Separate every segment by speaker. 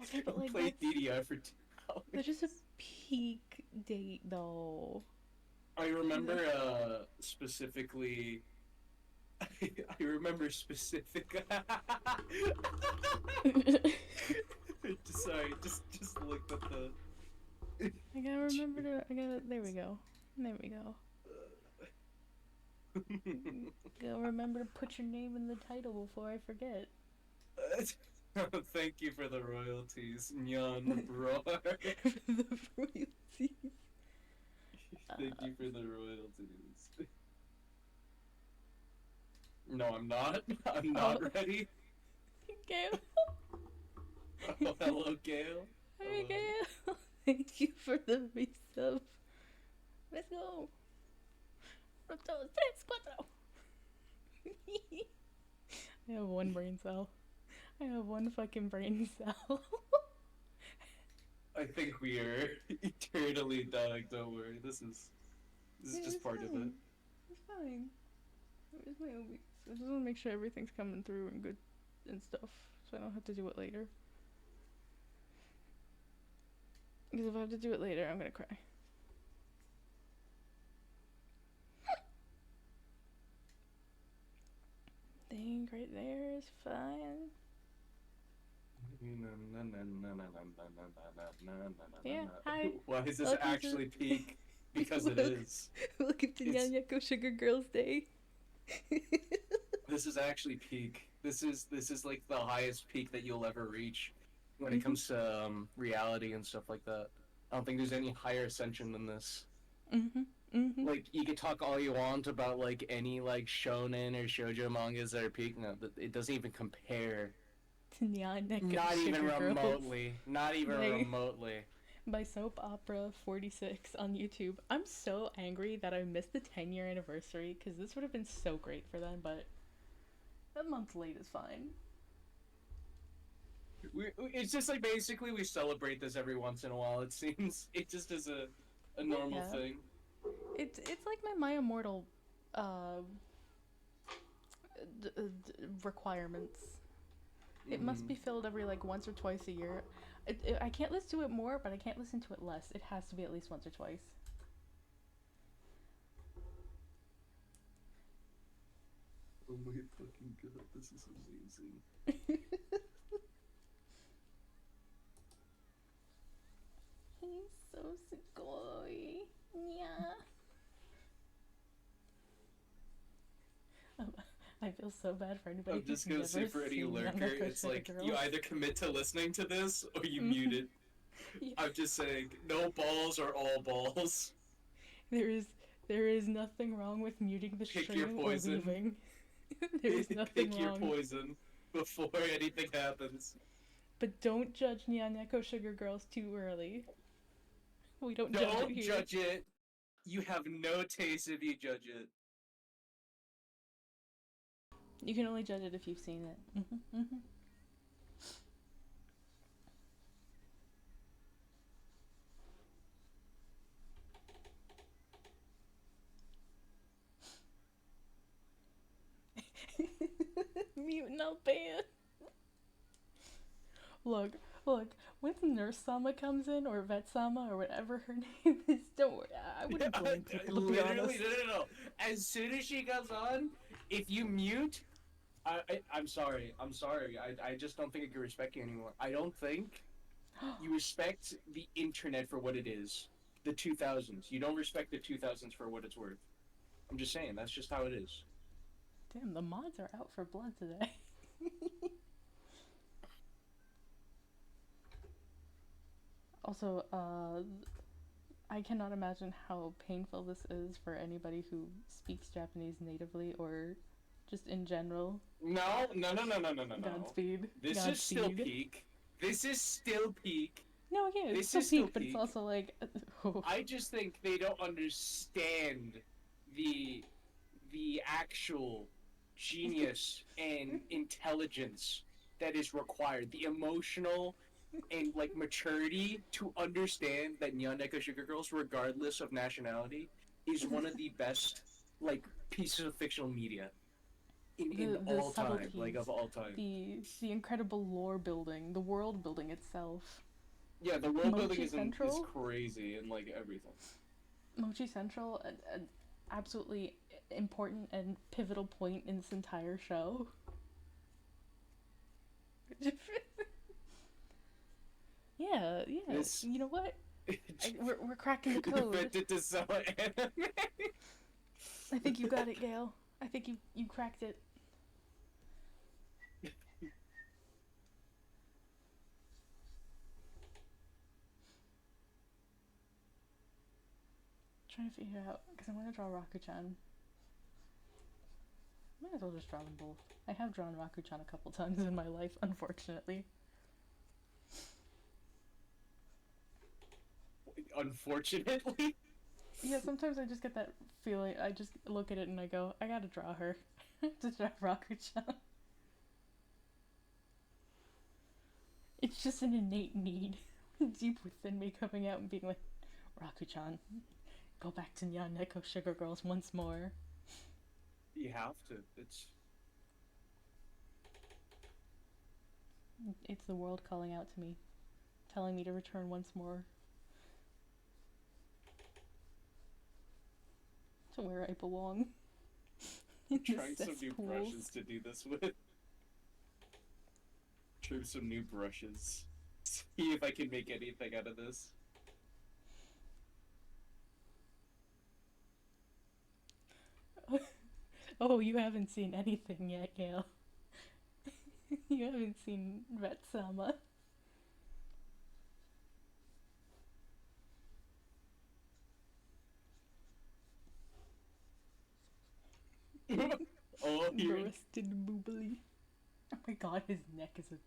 Speaker 1: Okay, but like
Speaker 2: Play
Speaker 1: that's
Speaker 2: DDI for 2
Speaker 1: that's just a
Speaker 2: hours.
Speaker 1: peak date though.
Speaker 2: I remember specifically. I remember specific. Sorry, just looked at the.
Speaker 1: I gotta remember to. I gotta. There we go. There we go. Gotta remember to put your name in the title before I forget.
Speaker 2: Thank you for the royalties, Nyan Roar.
Speaker 1: For the royalties.
Speaker 2: Thank
Speaker 1: Uh,
Speaker 2: you for the royalties. No, I'm not. I'm
Speaker 1: oh,
Speaker 2: not ready.
Speaker 1: Gail.
Speaker 2: Oh, hello, Gail.
Speaker 1: Hey,
Speaker 2: Hello.
Speaker 1: Gail. Thank you for the resub. Let's go. Uno, dos, tres, cuatro. I have one brain cell. I have one fucking brain cell.
Speaker 2: I think we are eternally dying. Don't worry. This is just
Speaker 1: It's
Speaker 2: part of it.
Speaker 1: fine. It's fine. It's my own weeks. I just want to make sure everything's coming through and good and stuff, so I don't have to do it later. Because if I have to do it later, I'm gonna cry. Thing right there is fine. Yeah, hi.
Speaker 2: Why is this
Speaker 1: Welcome to
Speaker 2: actually peak? Because it
Speaker 1: welcome,
Speaker 2: is.
Speaker 1: welcome to
Speaker 2: It's
Speaker 1: Nyan Neko Sugar Girls Day.
Speaker 2: This is actually peak. This is like the highest peak that you'll ever reach when it
Speaker 1: Mhm.
Speaker 2: comes to reality and stuff like that. I don't think there's any higher ascension than this.
Speaker 1: Mhm. Mhm.
Speaker 2: Like you could talk all you want about like any like shonen or shoujo mangas that are peak. No, it doesn't even compare.
Speaker 1: To Nyan Neko
Speaker 2: Not even
Speaker 1: Sugar Girls
Speaker 2: remotely. Not even
Speaker 1: by
Speaker 2: remotely.
Speaker 1: Soap Opera 46 on YouTube. I'm so angry that I missed the 10-year anniversary because this would have been so great for them, but a month late is fine.
Speaker 2: It's just like basically we celebrate this every once in a while. It seems it just is a normal
Speaker 1: Yeah,
Speaker 2: thing.
Speaker 1: it's like my Immortal uh, requirements. It must be
Speaker 2: Mm.
Speaker 1: filled every like once or twice a year. I can't listen to it more, but I can't listen to it less. It has to be at least once or twice.
Speaker 2: Oh my fucking god, this is amazing.
Speaker 1: He's so sugoi. Yeah. I feel so bad for anybody
Speaker 2: I'm
Speaker 1: who's
Speaker 2: just gonna say
Speaker 1: never
Speaker 2: for any
Speaker 1: seen
Speaker 2: lurker,
Speaker 1: Yanako
Speaker 2: it's
Speaker 1: Sugar
Speaker 2: like you
Speaker 1: Girls.
Speaker 2: either commit to listening to this or you mute
Speaker 1: Mhm.
Speaker 2: it.
Speaker 1: Yeah.
Speaker 2: I'm just saying, no balls or all balls.
Speaker 1: There is there is nothing wrong with muting the
Speaker 2: Pick your
Speaker 1: stream or
Speaker 2: poison.
Speaker 1: leaving. There is nothing
Speaker 2: Pick your
Speaker 1: wrong.
Speaker 2: poison before anything happens.
Speaker 1: But don't judge Nyaneko Sugar Girls too early. We don't judge it
Speaker 2: Don't
Speaker 1: here.
Speaker 2: judge it. You have no taste if you judge it.
Speaker 1: You can only judge it if you've seen it. Mm-hmm. Mutant Albania. Look, look. Once Nurse Sama comes in, or Vet Sama, or whatever her name is, don't worry. I wouldn't blame people, to be
Speaker 2: Literally,
Speaker 1: honest.
Speaker 2: no. As soon as she comes on, if you mute, I'm sorry. I'm sorry. I just don't think I can respect you anymore. I don't think you respect the internet for what it is. The 2000s. You don't respect the 2000s for what it's worth. I'm just saying. That's just how it is.
Speaker 1: Damn, the mods are out for blood today. Also, I cannot imagine how painful this is for anybody who speaks Japanese natively or just in general.
Speaker 2: No.
Speaker 1: Godspeed.
Speaker 2: This is still
Speaker 1: Godspeed.
Speaker 2: peak. This is still peak.
Speaker 1: No, yeah, it's
Speaker 2: This
Speaker 1: still
Speaker 2: is still
Speaker 1: peak, but it's
Speaker 2: peak.
Speaker 1: also like, oh.
Speaker 2: I just think they don't understand the the actual genius and intelligence that is required, the emotional and like maturity to understand that Nyan Neko Sugar Girls, regardless of nationality, is one of the best like pieces of fictional media. in
Speaker 1: the
Speaker 2: all time, like
Speaker 1: subtleties,
Speaker 2: of all time.
Speaker 1: the incredible lore building, the world building itself.
Speaker 2: Yeah, the world building
Speaker 1: Mochi
Speaker 2: is
Speaker 1: Central,
Speaker 2: crazy and like everything.
Speaker 1: Mochi Central, an absolutely important and pivotal point in this entire show. Yeah, yeah.
Speaker 2: This
Speaker 1: You know what? We're cracking the code.
Speaker 2: invented to sell anime.
Speaker 1: I think you got it, Gail. I think you cracked it. Trying to figure out because I want to draw Rakuchan. Might as well just draw them both. I have drawn Rakuchan a couple times in my life, unfortunately.
Speaker 2: Unfortunately.
Speaker 1: Yeah, sometimes I just get that feeling. I just look at it and I go, I gotta draw her. To draw Rakuchan. It's just an innate need deep within me coming out and being like, Rakuchan, go back to Nyan Neko Sugar Girls once more.
Speaker 2: You have to. It's
Speaker 1: It's the world calling out to me, telling me to return once more to where I belong. In
Speaker 2: trying
Speaker 1: the
Speaker 2: some new
Speaker 1: cesspools.
Speaker 2: brushes to do this with. Trim some new brushes. See if I can make anything out of this.
Speaker 1: Oh, you haven't seen anything yet, Gail. You haven't seen Retsama.
Speaker 2: Oh, here.
Speaker 1: Breasted boobily. Oh my god, his neck is a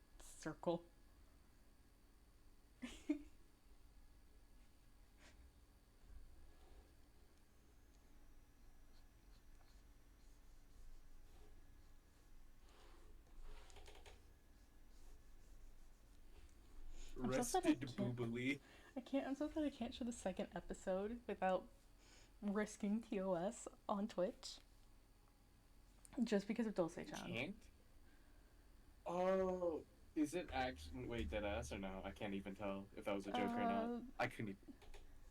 Speaker 1: circle. I'm so sad
Speaker 2: Rested boobily.
Speaker 1: I'm so sad I can't show the second episode without risking TOS on Twitch. Just because of Dulce-chan.
Speaker 2: Can't? Oh, is it actually? Wait, dead ass or no? I can't even tell if that was a joke or not. I couldn't even.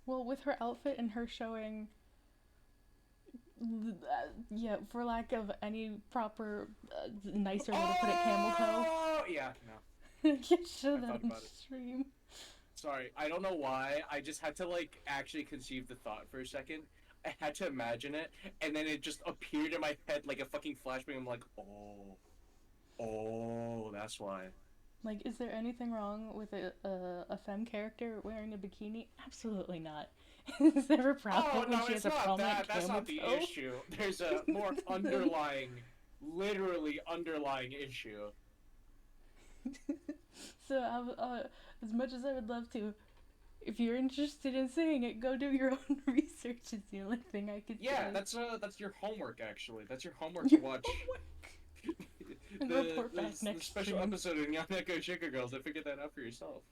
Speaker 1: Well, with her outfit and her showing, yeah, for lack of any proper, nicer way to put it, camel toe.
Speaker 2: Oh, yeah, no.
Speaker 1: I can't show
Speaker 2: I
Speaker 1: that
Speaker 2: thought
Speaker 1: on
Speaker 2: about it.
Speaker 1: stream.
Speaker 2: Sorry, I don't know why. I just had to like actually conceive the thought for a second. I had to imagine it, and then it just appeared in my head like a fucking flashbang. I'm like, oh, that's why.
Speaker 1: Like, is there anything wrong with a femme character wearing a bikini? Absolutely not. Is there a problem
Speaker 2: Oh
Speaker 1: when
Speaker 2: no,
Speaker 1: she
Speaker 2: it's
Speaker 1: has a
Speaker 2: not
Speaker 1: prominent
Speaker 2: that. That's
Speaker 1: camel
Speaker 2: not the
Speaker 1: toe?
Speaker 2: issue. There's a more underlying, literally underlying issue.
Speaker 1: So, as much as I would love to, if you're interested in seeing it, go do your own research. Is the only thing I could
Speaker 2: Yeah,
Speaker 1: say.
Speaker 2: that's your homework actually. That's your homework to watch.
Speaker 1: And report back
Speaker 2: the
Speaker 1: next
Speaker 2: special
Speaker 1: stream.
Speaker 2: episode in Yaneko Sugar Girls and figure that out for yourself.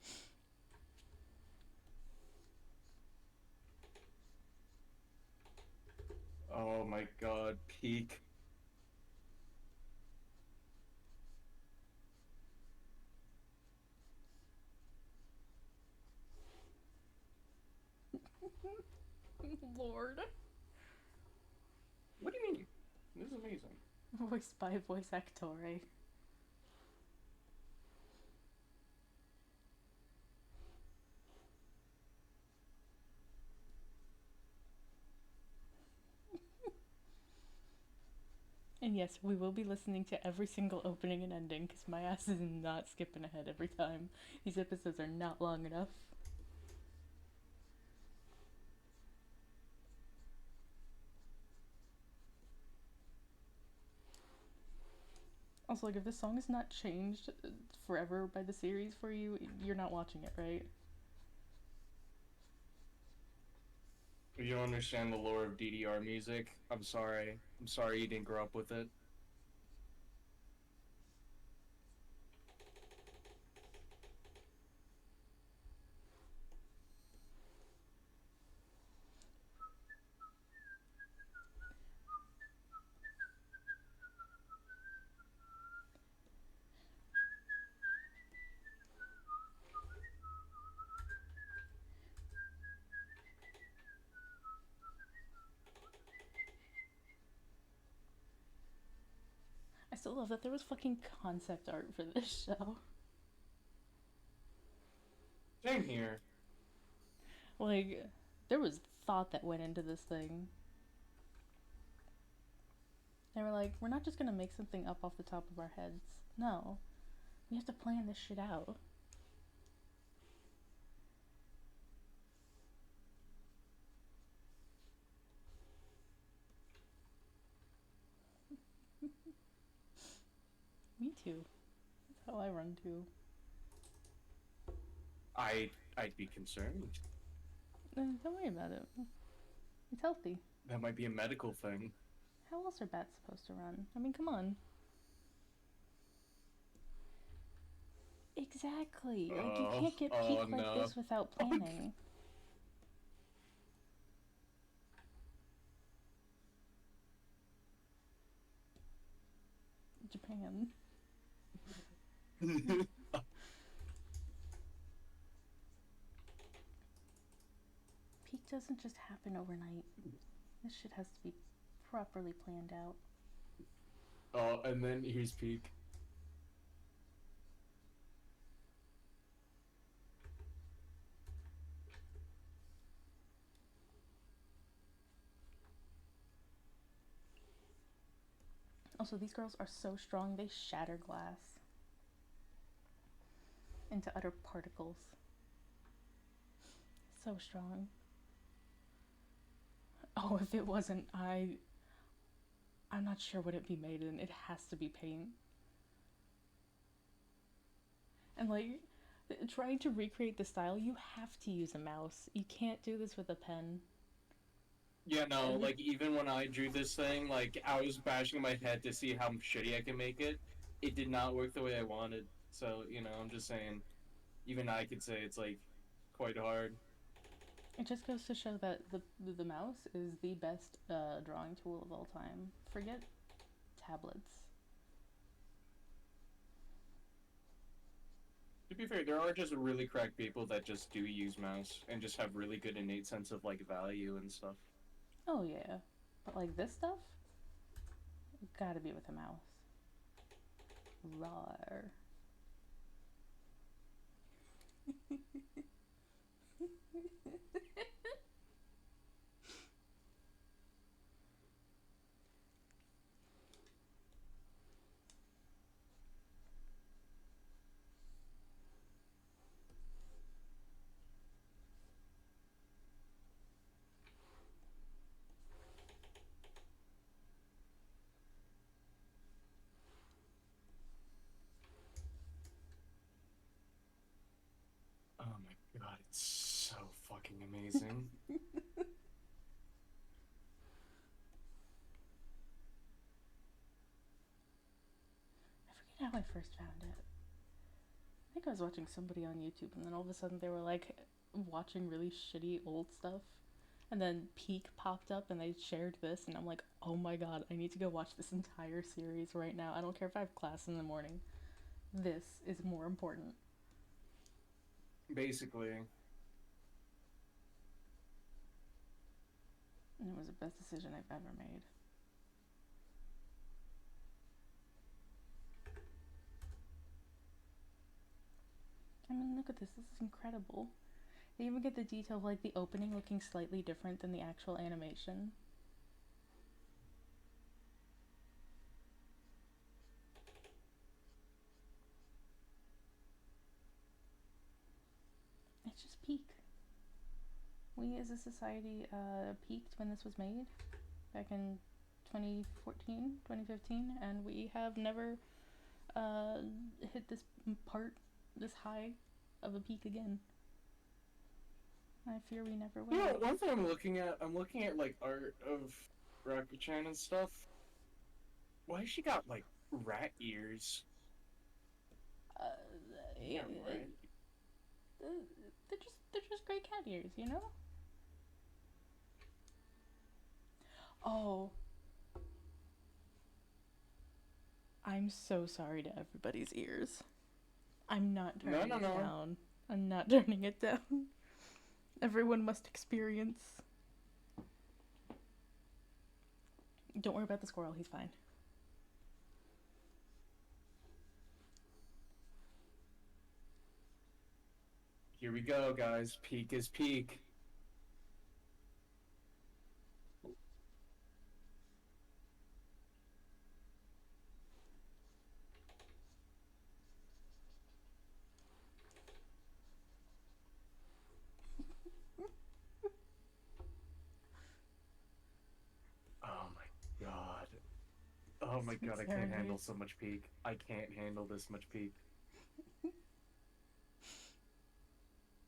Speaker 2: Oh my god, peak.
Speaker 1: Lord.
Speaker 2: What do you mean? This is amazing.
Speaker 1: Voiced by voice actor. And yes, we will be listening to every single opening and ending because my ass is not skipping ahead every time. These episodes are not long enough. Also, like, if this song is not changed forever by the series for you, you're not watching it, right?
Speaker 2: If you don't understand the lore of DDR music, I'm sorry. I'm sorry you didn't grow up with it.
Speaker 1: I still love that there was fucking concept art for this show.
Speaker 2: Same here.
Speaker 1: Like, there was thought that went into this thing. They were like, we're not just gonna make something up off the top of our heads. No. We have to plan this shit out. Me too. That's how I run too.
Speaker 2: I'd be concerned.
Speaker 1: Don't worry about it. It's healthy.
Speaker 2: That might be a medical thing.
Speaker 1: How else are bats supposed to run? I mean, come on. Exactly. Like, you can't get peak like
Speaker 2: no.
Speaker 1: this without planning. Japan. Peak doesn't just happen overnight. This shit has to be properly planned out.
Speaker 2: Oh, and then here's peak.
Speaker 1: Also, these girls are so strong, they shatter glass into utter particles. So strong. Oh, if it wasn't, I'm not sure what it'd be made in. It has to be paint. And like, trying to recreate the style, you have to use a mouse. You can't do this with a pen.
Speaker 2: Yeah, no, like, even when I drew this thing, like, I was bashing my head to see how shitty I can make it. It did not work the way I wanted. So, you know, I'm just saying, even I could say it's, like, quite hard.
Speaker 1: It just goes to show that the mouse is the best drawing tool of all time. Forget tablets.
Speaker 2: To be fair, there are just really cracked people that just do use mouse and just have really good innate sense of, like, value and stuff.
Speaker 1: Oh yeah, but like this stuff, gotta be with a mouse. Rawr.
Speaker 2: Oh my god, it's so fucking amazing.
Speaker 1: I forget how I first found it. I think I was watching somebody on YouTube, and then all of a sudden they were like watching really shitty old stuff. And then Peak popped up and they shared this, and I'm like, oh my god, I need to go watch this entire series right now. I don't care if I have class in the morning. This is more important.
Speaker 2: Basically.
Speaker 1: And it was the best decision I've ever made. I mean, look at this. This is incredible. They even get the detail of like the opening looking slightly different than the actual animation. It's just peak. We as a society peaked when this was made back in 2014, 2015, and we have never hit this high of a peak again. I fear we never will.
Speaker 2: You know, one thing I'm looking at like art of Raku-chan and stuff. Why has she got like rat ears?
Speaker 1: Uh,
Speaker 2: Yeah, right.
Speaker 1: they're just great cat ears, you know? Oh, I'm so sorry to everybody's ears. I'm not turning it down. I'm not turning it down. Everyone must experience. Don't worry about the squirrel, he's fine.
Speaker 2: Here we go, guys. Peak is peak. Oh my god. Oh my god, I can't handle
Speaker 1: Sincerity.
Speaker 2: so much peak. I can't handle this much peak.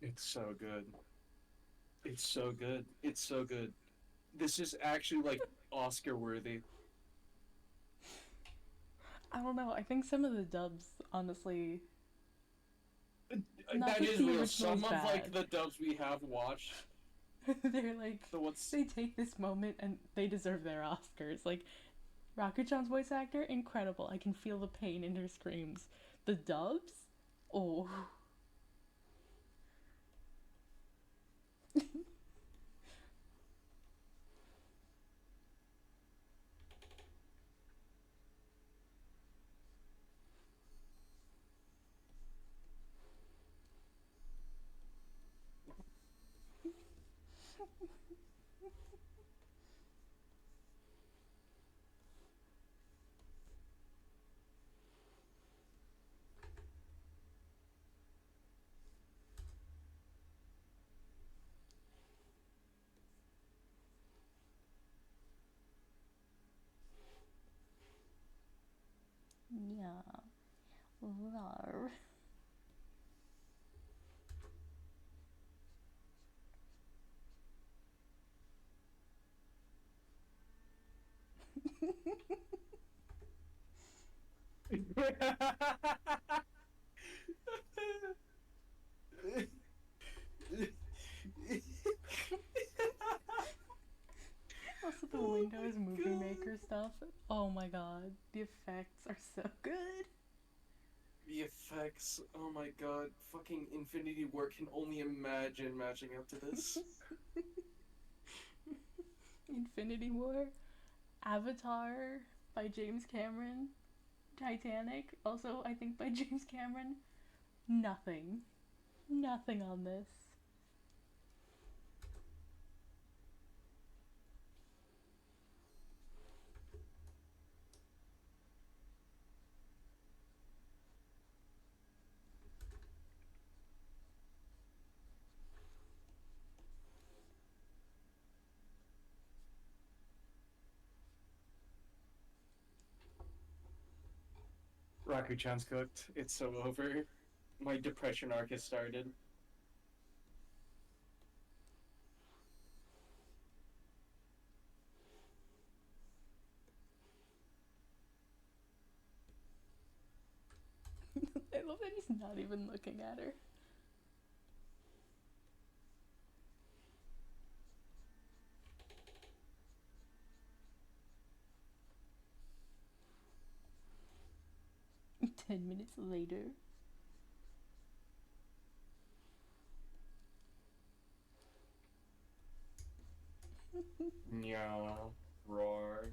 Speaker 2: It's so good. It's so good. It's so good. This is actually like Oscar worthy.
Speaker 1: I don't know. I think some of the dubs, honestly, not
Speaker 2: That
Speaker 1: that
Speaker 2: is
Speaker 1: the
Speaker 2: real.
Speaker 1: original is
Speaker 2: Some of like
Speaker 1: bad.
Speaker 2: the dubs we have watched,
Speaker 1: They're like,
Speaker 2: the what's
Speaker 1: they take this moment and they deserve their Oscars. Like, Rakuchan's voice actor, incredible. I can feel the pain in her screams. The dubs? Oh. Yeah. Rar. Also, the
Speaker 2: Oh
Speaker 1: Windows
Speaker 2: my
Speaker 1: Movie
Speaker 2: god.
Speaker 1: Maker stuff. Oh my god. The effects are so good.
Speaker 2: The effects, oh my god, fucking Infinity War can only imagine matching up to this.
Speaker 1: Infinity War. Avatar by James Cameron. Titanic, also, I think by James Cameron. Nothing. Nothing on this.
Speaker 2: Raku-chan's cooked. It's so over. My depression arc has started.
Speaker 1: I love that he's not even looking at her. 10 minutes later.
Speaker 2: Yeah, roar.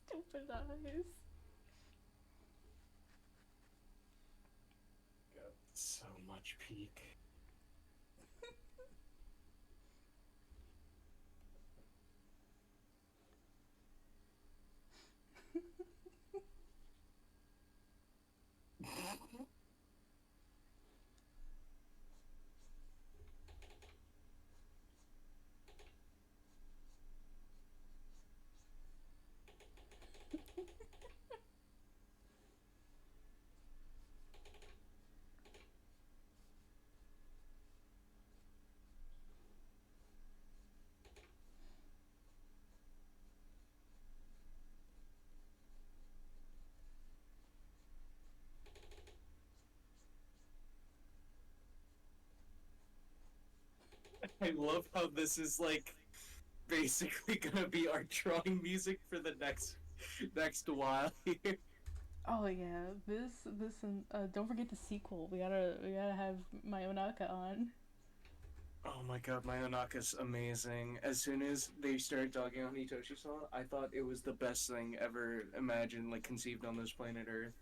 Speaker 1: Stupid eyes.
Speaker 2: God, so much peak. I love how this is like basically gonna be our drawing music for the next while here.
Speaker 1: Oh yeah, this and don't forget the sequel. We gotta have Mayonaka on.
Speaker 2: Oh my god, Mayonaka's amazing. As soon as they started dogging on Hitoshi-san, I thought it was the best thing ever imagined, like conceived on this planet Earth.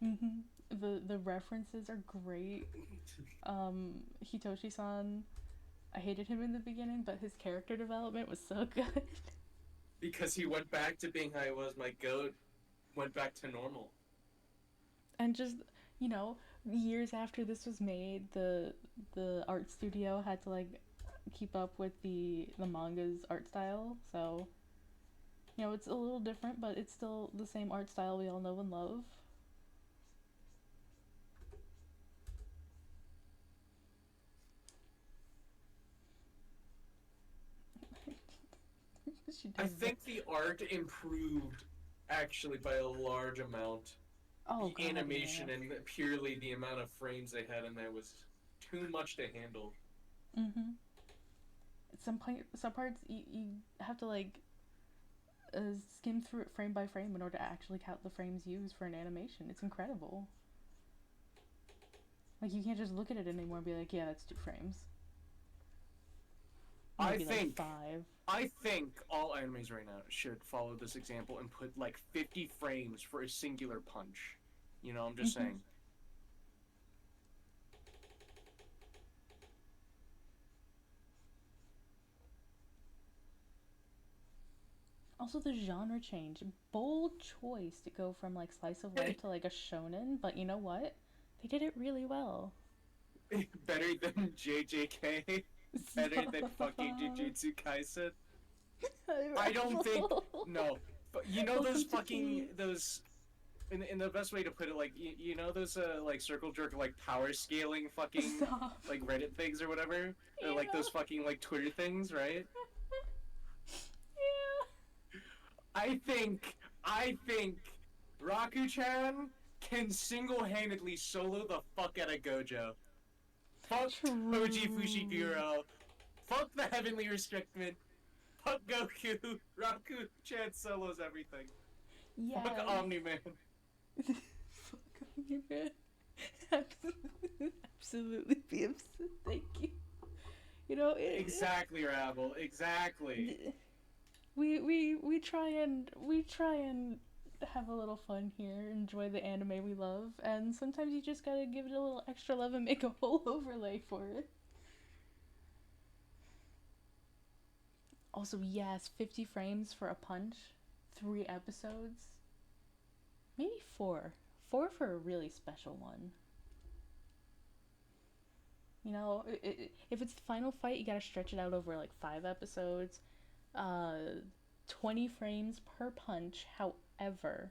Speaker 1: Hmm. The references are great. Hitoshi-san, I hated him in the beginning, but his character development was so good.
Speaker 2: Because he went back to being how he was, my goat went back to normal.
Speaker 1: And just, you know, years after this was made, the art studio had to like keep up with the manga's art style. So, you know, it's a little different, but it's still the same art style we all know and love. She
Speaker 2: I
Speaker 1: does that.
Speaker 2: think the art improved actually by a large amount.
Speaker 1: Oh
Speaker 2: The
Speaker 1: god, yeah.
Speaker 2: animation and purely the amount of frames they had in there was too much to handle.
Speaker 1: Mhm. Some parts you have to like skim through it frame by frame in order to actually count the frames used for an animation. It's incredible. Like you can't just look at it anymore and be like, yeah, that's 2 frames.
Speaker 2: I
Speaker 1: Maybe like
Speaker 2: think
Speaker 1: 5.
Speaker 2: I think all animes right now should follow this example and put like 50 frames for a singular punch. You know, I'm just
Speaker 1: Mhm.
Speaker 2: saying.
Speaker 1: Also, the genre change. Bold choice to go from like slice of life to like a shonen, but you know what? They did it really well.
Speaker 2: Better than JJK. Better than fucking
Speaker 1: Stop.
Speaker 2: Jujutsu Kaisen. I don't think
Speaker 1: Rebel.
Speaker 2: no. But you know those
Speaker 1: Welcome to
Speaker 2: fucking
Speaker 1: peace.
Speaker 2: those in the best way to put it, like you know those like circle jerk like power scaling fucking
Speaker 1: Stop.
Speaker 2: like Reddit things or whatever, or like
Speaker 1: Yeah.
Speaker 2: those fucking like Twitter things, right?
Speaker 1: Yeah.
Speaker 2: I think Raku-chan can single-handedly solo the fuck out of Gojo. Fuck Koji
Speaker 1: True.
Speaker 2: Fushiguro. Fuck the Heavenly Restriction. Fuck Goku. Raku-chan solos everything. Fuck
Speaker 1: Yes.
Speaker 2: Omni-Man.
Speaker 1: Fuck you, man. Absolutely be upset. Thank you. You know,
Speaker 2: Exactly, Rabble. Exactly.
Speaker 1: we try and have a little fun here, enjoy the anime we love, and sometimes you just gotta give it a little extra love and make a whole overlay for it. Also, yes, 50 frames for a punch, 3 episodes, maybe 4. 4 for a really special one. You know, if it's the final fight, you gotta stretch it out over like 5 episodes. 20 frames per punch. However,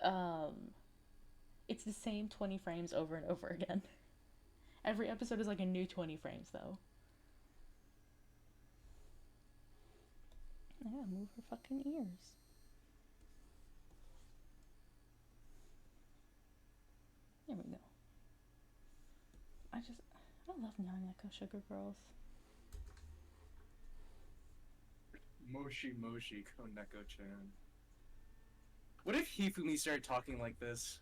Speaker 1: um, it's the same 20 frames over and over again. Every episode is like a new 20 frames, though. I gotta move her fucking ears. There we go. I love nyan neko sugar girls.
Speaker 2: Moshi Moshi Koneko-chan. What if Hifumi started talking like this?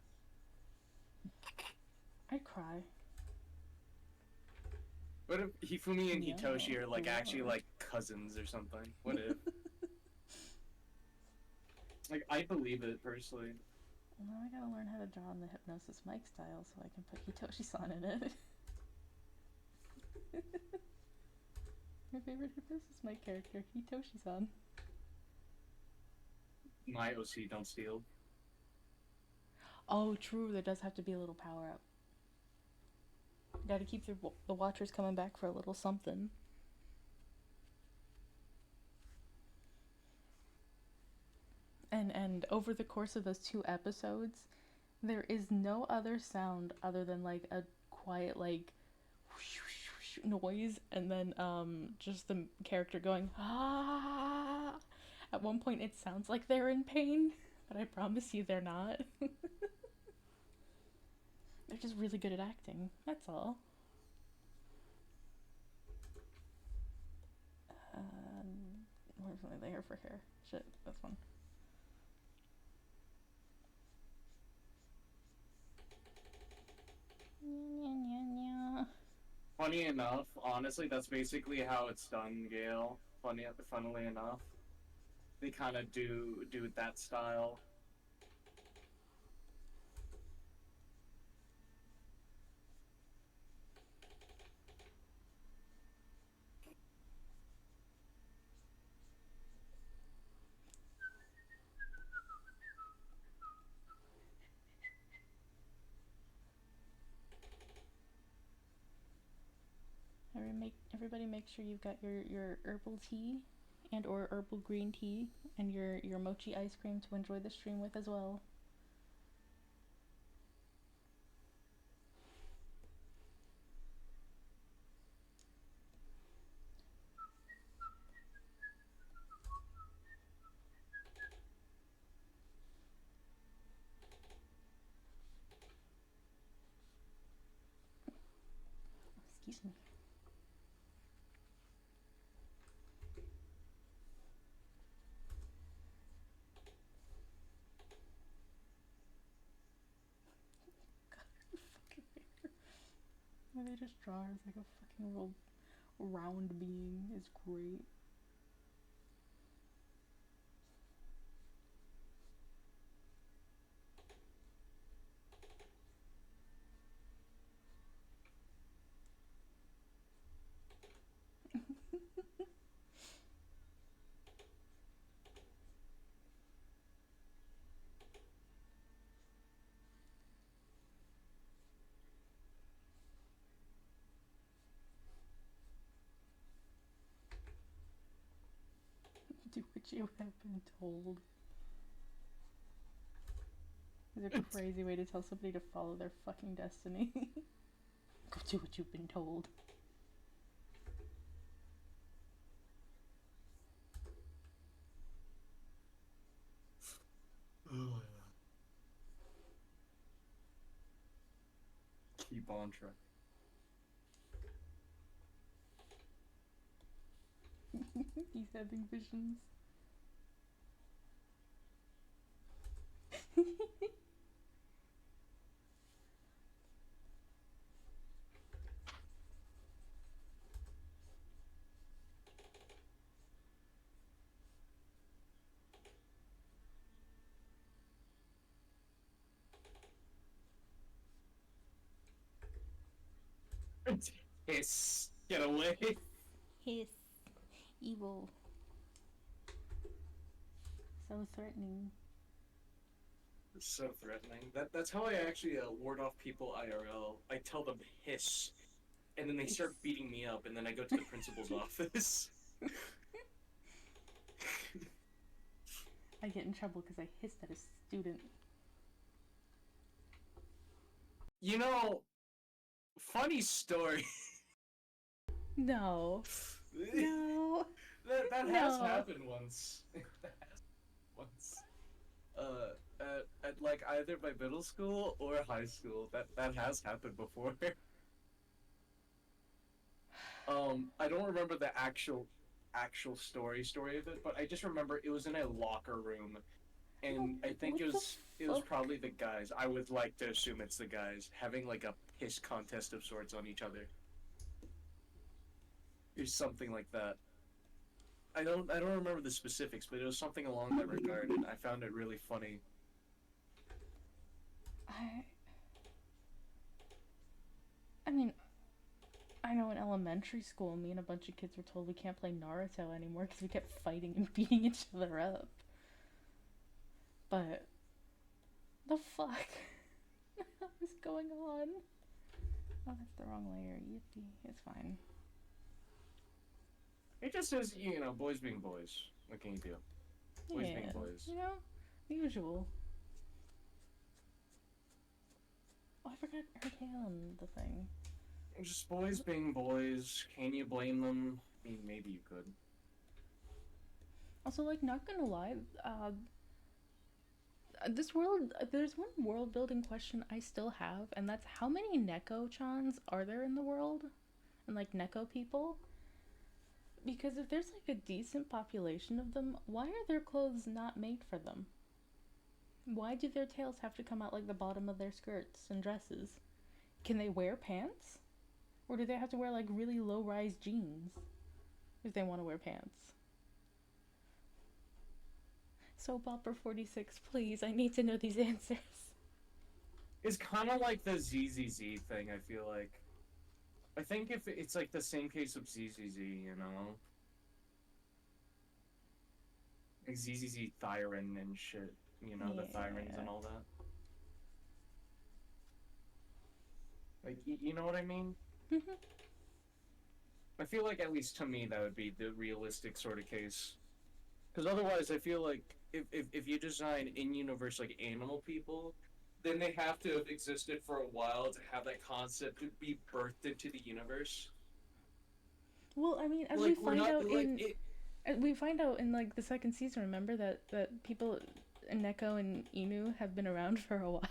Speaker 1: I'd cry.
Speaker 2: What if Hifumi and
Speaker 1: Yo,
Speaker 2: Hitoshi are like
Speaker 1: who
Speaker 2: actually
Speaker 1: are?
Speaker 2: like cousins or something? What if? Like I believe it personally.
Speaker 1: Now I gotta learn how to draw in the hypnosis mic style so I can put Hitoshi-san in it. My favorite hypnosis mic character, Hitoshi-san.
Speaker 2: My OC don't steal.
Speaker 1: Oh, true. There does have to be a little power up. Gotta keep the watchers coming back for a little something. And over the course of those 2 episodes, there is no other sound other than like a quiet like noise, and then just the character going ah. At one point, it sounds like they're in pain, but I promise you, they're not. They're just really good at acting. That's all. Where's my layer for hair? Shit, this one.
Speaker 2: Funny enough, honestly, that's basically how it's done, Gail. Funnily enough, they kind of do that style.
Speaker 1: Everybody make sure you've got your herbal tea and or herbal green tea and your mochi ice cream to enjoy the stream with as well. Excuse me. Why they just draw her as like a fucking little round being is great. Do what you have been told. Is a crazy way to tell somebody to follow their fucking destiny. Go do what you've been told.
Speaker 2: Keep on track.
Speaker 1: He's having visions.
Speaker 2: Hiss. Get away.
Speaker 1: Hiss. Evil. So threatening.
Speaker 2: So threatening. That's how I actually ward off people IRL. I tell them hiss, and then they
Speaker 1: Hiss.
Speaker 2: start beating me up, and then I go to the principal's office.
Speaker 1: I get in trouble because I hissed at a student.
Speaker 2: You know, funny story.
Speaker 1: No. No.
Speaker 2: That has
Speaker 1: No.
Speaker 2: happened once. Once. At like either my middle school or high school. That has happened before. I don't remember the actual story of it, but I just remember it was in a locker room,
Speaker 1: No,
Speaker 2: and I think
Speaker 1: what the
Speaker 2: it was
Speaker 1: fuck?
Speaker 2: probably the guys. I would like to assume it's the guys having like a piss contest of sorts on each other, or something like that. I don't remember the specifics, but it was something along that regard, and I found it really funny.
Speaker 1: I. I mean, I know in elementary school, me and a bunch of kids were told we can't play Naruto anymore because we kept fighting and beating each other up. But the fuck? What is going on? Oh, that's the wrong layer. Yippee. It's fine.
Speaker 2: It just says, boys being boys. What can you do? Boys
Speaker 1: Yeah,
Speaker 2: being boys.
Speaker 1: you know, usual. Oh, I forgot her tail on the thing.
Speaker 2: Just boys being boys. Can you blame them? I mean, maybe you could.
Speaker 1: Also, like, not gonna lie, this world, there's one world building question I still have, and that's how many Neko-chans are there in the world? And, like, Neko people? Because if there's, like, a decent population of them, why are their clothes not made for them? Why do their tails have to come out like the bottom of their skirts and dresses? Can they wear pants? Or do they have to wear like really low rise jeans if they want to wear pants? Soap Opera 46, please, I need to know these answers.
Speaker 2: It's kind of like the ZZZ thing, I feel like. I think if it's like the same case of ZZZ, you know? Like ZZZ Thyron and shit, you know, the Thyrons
Speaker 1: Yeah.
Speaker 2: and all that. Like, you know what I mean?
Speaker 1: Mhm.
Speaker 2: I feel like, at least to me, that would be the realistic sort of case. Because otherwise, I feel like if you design in-universe, like, animal people, then they have to have existed for a while to have that concept to be birthed into the universe.
Speaker 1: Well, I mean,
Speaker 2: Like, we're not, like, it.
Speaker 1: we find out in like the second season. Remember that people, Neko and Inu, have been around for a while.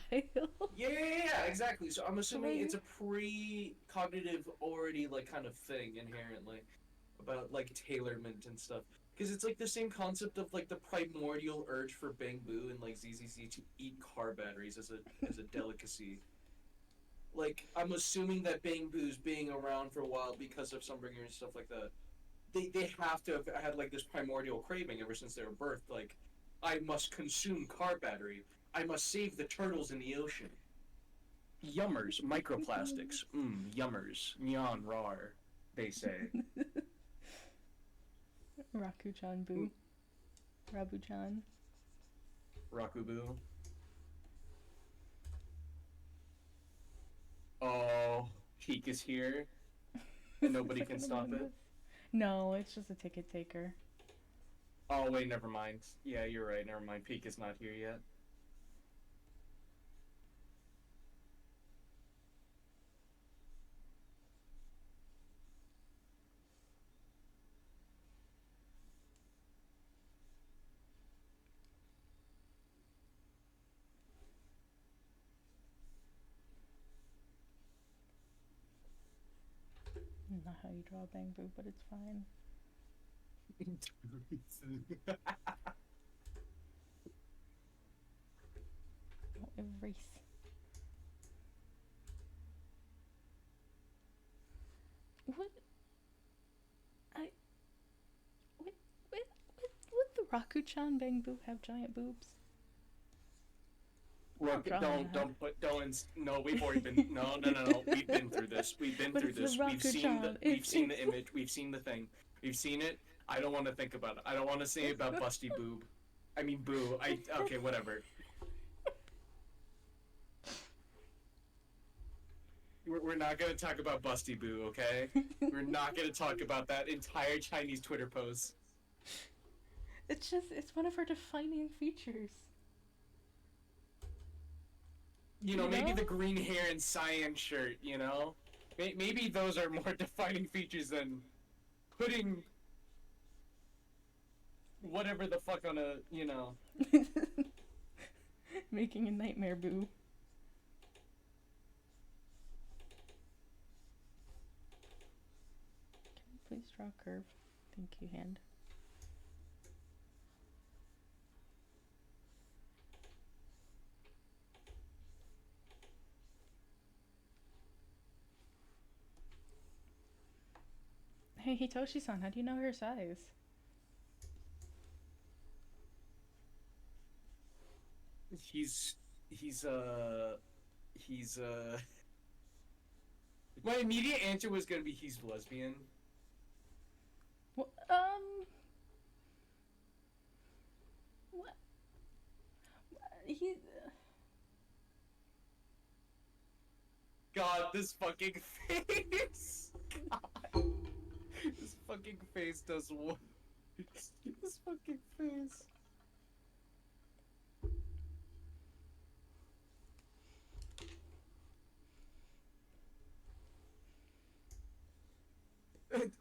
Speaker 2: Yeah, exactly. So I'm
Speaker 1: So
Speaker 2: assuming
Speaker 1: maybe.
Speaker 2: it's a pre-cognitive already, like, kind of thing inherently about, like, tailorment and stuff. Because it's, like, the same concept of, like, the primordial urge for Bangbu and, like, ZZZ to eat car batteries as a delicacy. Like, I'm assuming that Bangbu's being around for a while because of Sunbringer and stuff like that. They have to have had, like, this primordial craving ever since they were birthed. Like, I must consume car battery. I must save the turtles in the ocean. Yummers, microplastics. Yummers. Nyan rar, they say.
Speaker 1: Raku-chan boo. Rabu-chan.
Speaker 2: Rakubu. Oh, Peak is here, and nobody can stop it.
Speaker 1: No, it's just a ticket taker.
Speaker 2: Oh, wait, never mind. Yeah, you're right, never mind. Peak is not here yet.
Speaker 1: Not how you draw a bang boo, but it's fine. I'll erase. What? I. Would the Raku-chan bang boo have giant boobs?
Speaker 2: Look, no, we've already been, no, we've been through this,
Speaker 1: But it's the Raku-chan.
Speaker 2: We've seen the image, we've seen the thing, we've seen it, I don't want to think about it, I don't want to say about Busty Boob, I mean Boo, okay, whatever. We're not gonna talk about Busty Boo, okay? We're not gonna talk about that entire Chinese Twitter post.
Speaker 1: It's one of her defining features.
Speaker 2: You know, maybe the green hair and cyan shirt, you know? Maybe those are more defining features than putting whatever the fuck on a, you know.
Speaker 1: Making a nightmare boo. Can you please draw a curve? Thank you, hand. Hey, Hitoshi-san, how do you know her size?
Speaker 2: He's my immediate answer was gonna be he's lesbian.
Speaker 1: What? What? He.
Speaker 2: God, this fucking face. God. This fucking face does what? This fucking face.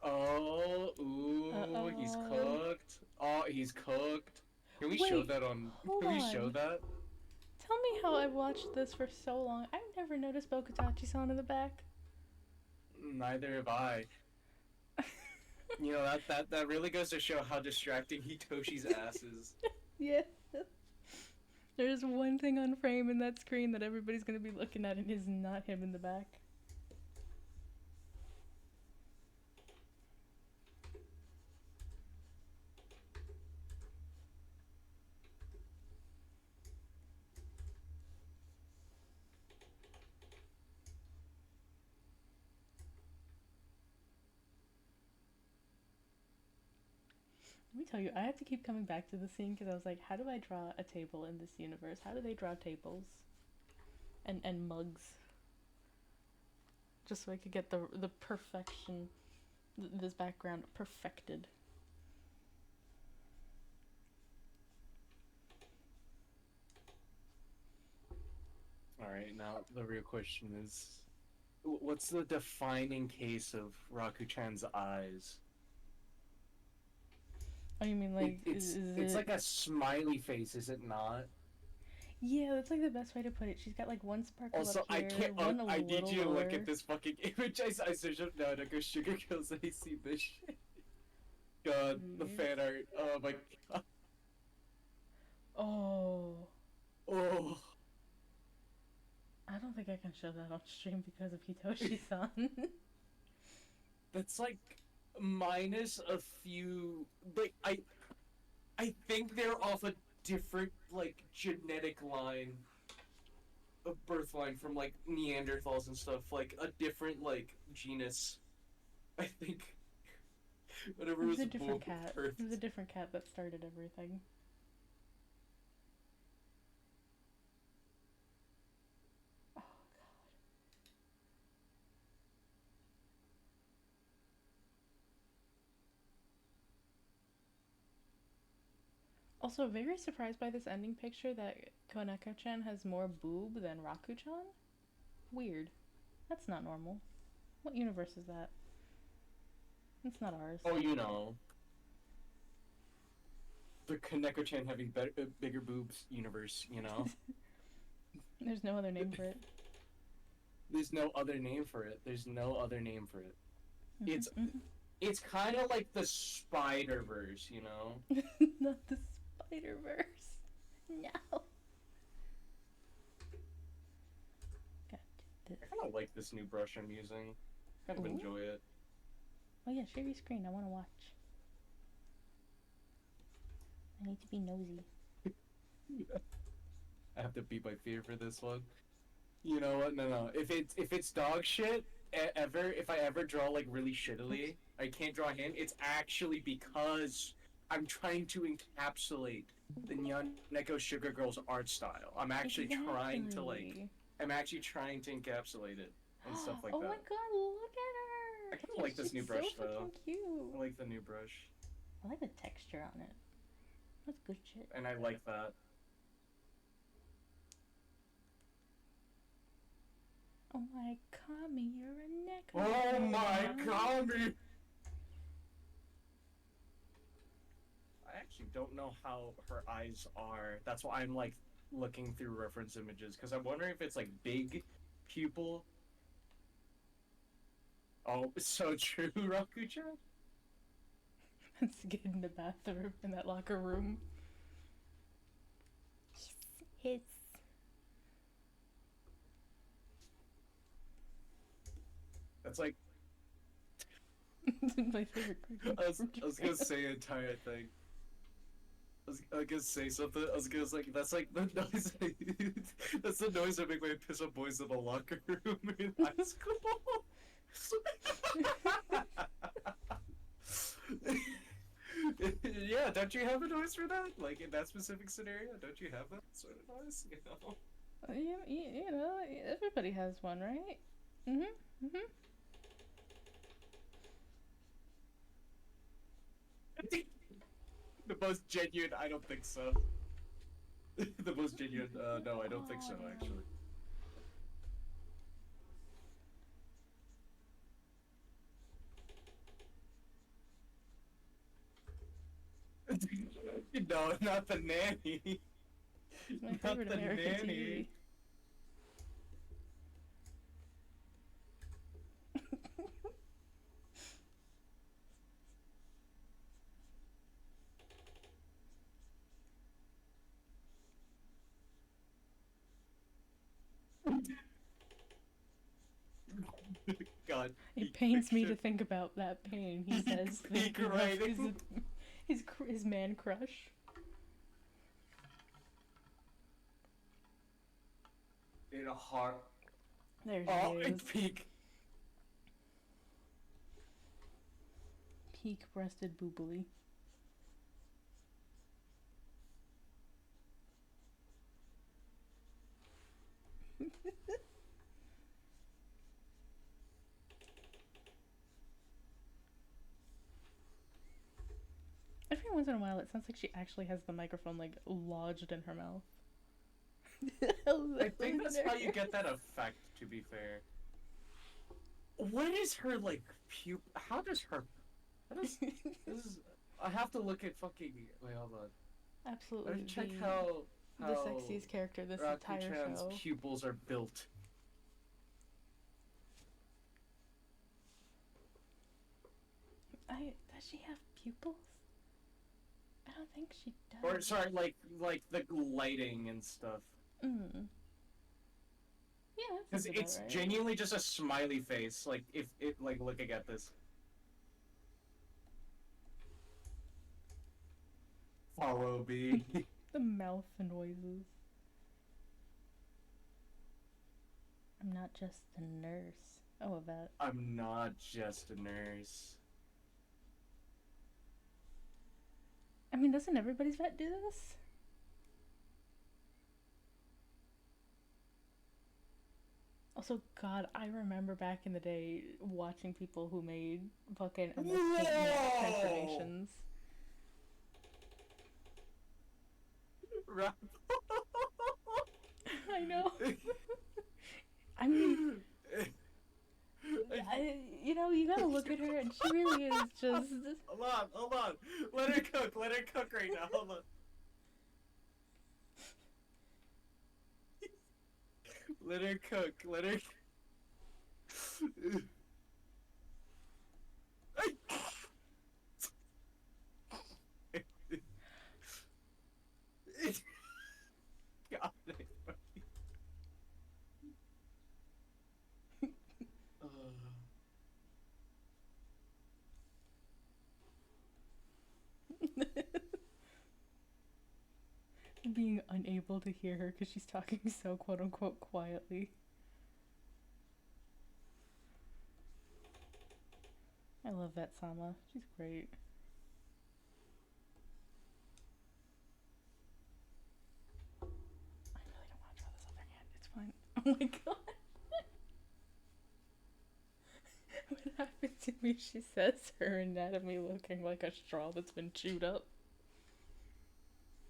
Speaker 2: Oh, ooh,
Speaker 1: Uh-oh.
Speaker 2: he's cooked. Oh, he's cooked. Can we
Speaker 1: Wait,
Speaker 2: show that on?
Speaker 1: hold
Speaker 2: Can we
Speaker 1: on.
Speaker 2: show that?
Speaker 1: Tell me how I've watched this for so long. I've never noticed Bokutachi-san in the back.
Speaker 2: Neither have I. You know, that really goes to show how distracting Hitoshi's ass is.
Speaker 1: Yeah. There's one thing on frame in that screen that everybody's gonna be looking at, and it is not him in the back. Let me tell you, I have to keep coming back to the scene because I was like, how do I draw a table in this universe? How do they draw tables and mugs? Just so I could get the perfection, this background perfected.
Speaker 2: All right, now the real question is, what's the defining case of Raku-chan's eyes?
Speaker 1: Oh, you mean
Speaker 2: It,
Speaker 1: like
Speaker 2: it's
Speaker 1: is
Speaker 2: it's
Speaker 1: it?
Speaker 2: like a smiley face, is it not?
Speaker 1: Yeah, that's like the best way to put it. She's got like one sparkle up
Speaker 2: Also, I
Speaker 1: here,
Speaker 2: can't.
Speaker 1: one a
Speaker 2: I need
Speaker 1: little
Speaker 2: you to look at
Speaker 1: lower.
Speaker 2: this fucking image. I searched up now to go sugar kills. I see this shit. God, the
Speaker 1: Jeez.
Speaker 2: fan art. Oh my god.
Speaker 1: Oh,
Speaker 2: Oh,
Speaker 1: I don't think I can show that on stream because of Hitoshi-san.
Speaker 2: that's like minus a few. Like I think they're off a different like genetic line, a birth line from like Neanderthals and stuff. Like a different like genus. I think whatever
Speaker 1: It was
Speaker 2: was
Speaker 1: a different
Speaker 2: born
Speaker 1: cat. It was a
Speaker 2: first.
Speaker 1: different cat that started everything. Oh god. Also, very surprised by this ending picture that Koneko-chan has more boob than Raku-chan. Weird. That's not normal. What universe is that? It's not ours.
Speaker 2: Oh, you know. The Kaneko-chan having better, bigger boobs universe, you know?
Speaker 1: There's no other name for it.
Speaker 2: There's no other name for it. There's no other name for it.
Speaker 1: Mm-hmm,
Speaker 2: It's
Speaker 1: mm-hmm.
Speaker 2: it's kind of like the Spider Verse, you know.
Speaker 1: Not the Spider Verse. No. Gotta do
Speaker 2: I
Speaker 1: this.
Speaker 2: kind of like this new brush I'm using. Kind of
Speaker 1: Ooh.
Speaker 2: enjoy it.
Speaker 1: Oh yeah, share your screen. I want to watch. I need to be nosy.
Speaker 2: I have to beat my fear for this one. You know what? No. If it's dog shit, ever if I ever draw like really
Speaker 1: Oops.
Speaker 2: shittily, I can't draw him. It's actually because I'm trying to encapsulate the nyan neko sugar girl's art style.
Speaker 1: Exactly.
Speaker 2: I'm actually trying to encapsulate it and stuff like
Speaker 1: Oh my
Speaker 2: that.
Speaker 1: god, look at
Speaker 2: I
Speaker 1: her!
Speaker 2: kind of like this new
Speaker 1: She's so
Speaker 2: brush though.
Speaker 1: fucking cute.
Speaker 2: I like the new brush,
Speaker 1: I like the texture on it. That's good shit.
Speaker 2: and I like that.
Speaker 1: Oh my Kami, you're a neko.
Speaker 2: Oh my god! I actually don't know how her eyes are. That's why I'm like looking through reference images because I'm wondering if it's like big pupil. Oh, so true, Rakuchan.
Speaker 1: Let's get in the bathroom, in that locker room. Hiss.
Speaker 2: That's like
Speaker 1: My favorite cartoon
Speaker 2: I was gonna say an entire thing. I was gonna say something. I was gonna like that's like the noise. That's the noise that make my piss up boys in the locker room in high school. Yeah, don't you have a noise for that? Like in that specific scenario, don't you have that sort of noise? You know.
Speaker 1: You know, everybody has one, right? Mm-hmm. Mm-hmm.
Speaker 2: The most genuine, I don't think so. The most genuine, no, I don't think so, actually. No, not the nanny.
Speaker 1: She's my
Speaker 2: Not
Speaker 1: favorite
Speaker 2: the
Speaker 1: American
Speaker 2: nanny.
Speaker 1: TV.
Speaker 2: God,
Speaker 1: It
Speaker 2: peak
Speaker 1: pains me to
Speaker 2: fiction.
Speaker 1: think about that pain. He says,
Speaker 2: Peak
Speaker 1: thinking of
Speaker 2: writing.
Speaker 1: his man crush.
Speaker 2: In a heart.
Speaker 1: There she
Speaker 2: Oh,
Speaker 1: is.
Speaker 2: peak.
Speaker 1: Peak breasted boobily. Every once in a while, it sounds like she actually has the microphone like lodged in her mouth. Hello
Speaker 2: I think that's how you
Speaker 1: there.
Speaker 2: get that effect, to be fair. What is her, like, how does her... How does... This is... I have to look at fucking... Wait, hold on. I
Speaker 1: Absolutely
Speaker 2: have to check how...
Speaker 1: the
Speaker 2: How...
Speaker 1: sexiest character this entire
Speaker 2: Raku-chan's
Speaker 1: show.
Speaker 2: pupils are built.
Speaker 1: Does she have pupils? I don't think she does.
Speaker 2: Or, sorry, like the lighting and stuff.
Speaker 1: Mm. Yeah,
Speaker 2: Because
Speaker 1: that's
Speaker 2: it's
Speaker 1: right.
Speaker 2: genuinely just a smiley face, like, if it, like, looking at this. Follow me.
Speaker 1: The mouth noises. I'm not just a nurse. Oh, a vet.
Speaker 2: I'm not just a nurse.
Speaker 1: I mean, doesn't everybody's vet do this? Also, God, I remember back in the day watching people who made fucking MS-Paint transformations. I know. I mean, you gotta look at her, and she really is just.
Speaker 2: Hold on. Let her cook right now. Hold on. Let her cook. God,
Speaker 1: Being unable to hear her because she's talking so quote unquote quietly. I love that Sama. She's great. I really don't want to draw this other hand. It's fine. Oh my god. What happened to me? She says her anatomy looking like a straw that's been chewed up.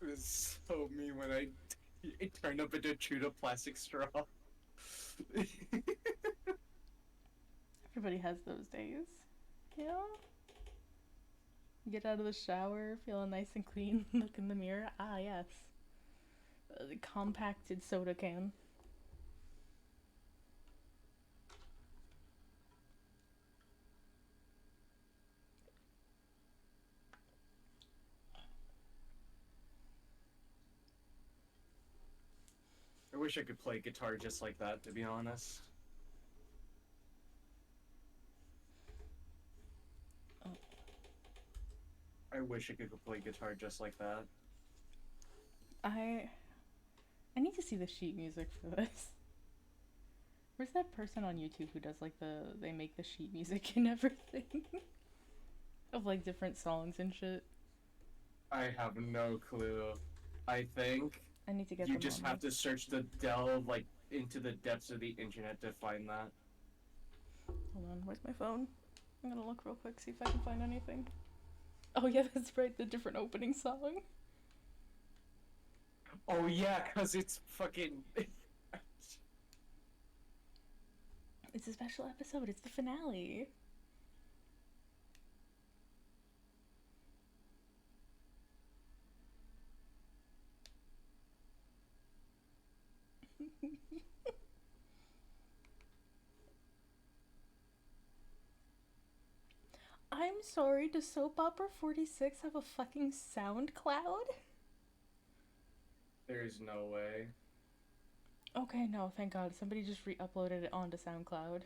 Speaker 2: it was so me when it turned up into a chewed up plastic straw.
Speaker 1: Everybody has those days. You know? Get out of the shower, feeling nice and clean, look in the mirror. Ah, yes. The compacted soda can.
Speaker 2: I wish I could play guitar just like that, to be honest.
Speaker 1: Oh.
Speaker 2: I wish I could play guitar just like that.
Speaker 1: I need to see the sheet music for this. Where's that person on YouTube who does like they make the sheet music and everything? Of like different songs and shit.
Speaker 2: I have no clue. I think
Speaker 1: I need to get
Speaker 2: you
Speaker 1: them
Speaker 2: just
Speaker 1: on
Speaker 2: have
Speaker 1: me.
Speaker 2: to search the delve like into the depths of the internet to find that.
Speaker 1: Hold on, where's my phone? I'm gonna look real quick, see if I can find anything. Oh yeah, that's right, the different opening song.
Speaker 2: Oh yeah, cause it's fucking.
Speaker 1: It's a special episode, it's the finale. I'm sorry, does Soap Opera 46 have a fucking SoundCloud?
Speaker 2: There's no way.
Speaker 1: Okay, no, thank God. Somebody just re-uploaded it onto SoundCloud.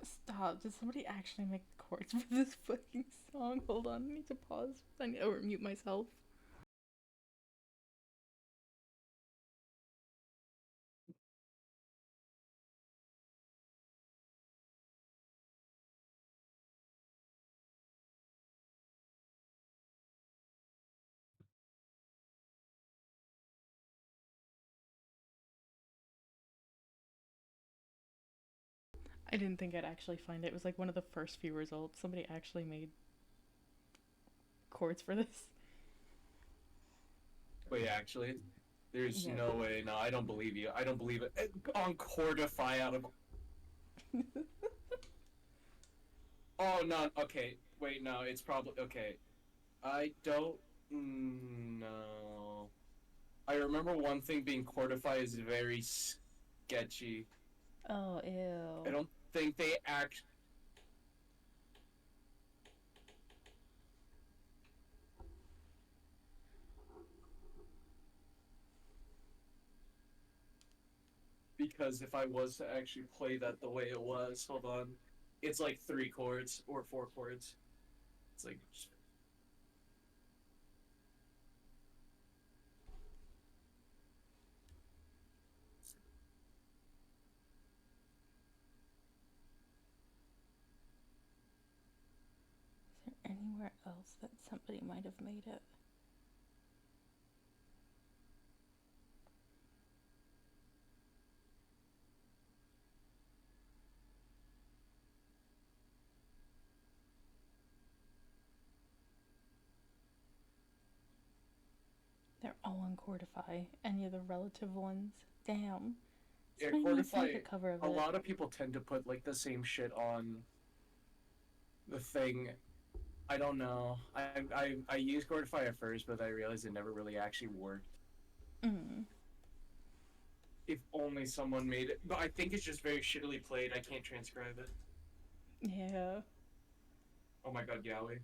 Speaker 1: Stop. Did somebody actually make the chords for this fucking song? Hold on, I need to pause. Or mute myself. I didn't think I'd actually find it. It was like one of the first few results. Somebody actually made chords for this.
Speaker 2: Wait, actually, there's
Speaker 1: Yeah.
Speaker 2: no way. No, I don't believe you. I don't believe it. On Cordify out of. Oh no. Okay. Wait. No. It's probably okay. I don't. No. I remember one thing being Cordify is very sketchy.
Speaker 1: Oh,
Speaker 2: I
Speaker 1: ew.
Speaker 2: don't think they act. Because if I was to actually play that the way it was, hold on, it's like 3 chords or 4 chords. It's like
Speaker 1: Is there anywhere else that somebody might have made it? They're all on Cordify. Any of the relative ones? Damn.
Speaker 2: yeah,
Speaker 1: Somebody needs to make
Speaker 2: Cordify.
Speaker 1: a cover of
Speaker 2: A
Speaker 1: it.
Speaker 2: lot of people tend to put like the same shit on the thing. I don't know. I used Cordify at first, but I realized it never really actually worked.
Speaker 1: Mm.
Speaker 2: If only someone made it. But I think it's just very shittily played. I can't transcribe it.
Speaker 1: Yeah.
Speaker 2: Oh my god, Yowie.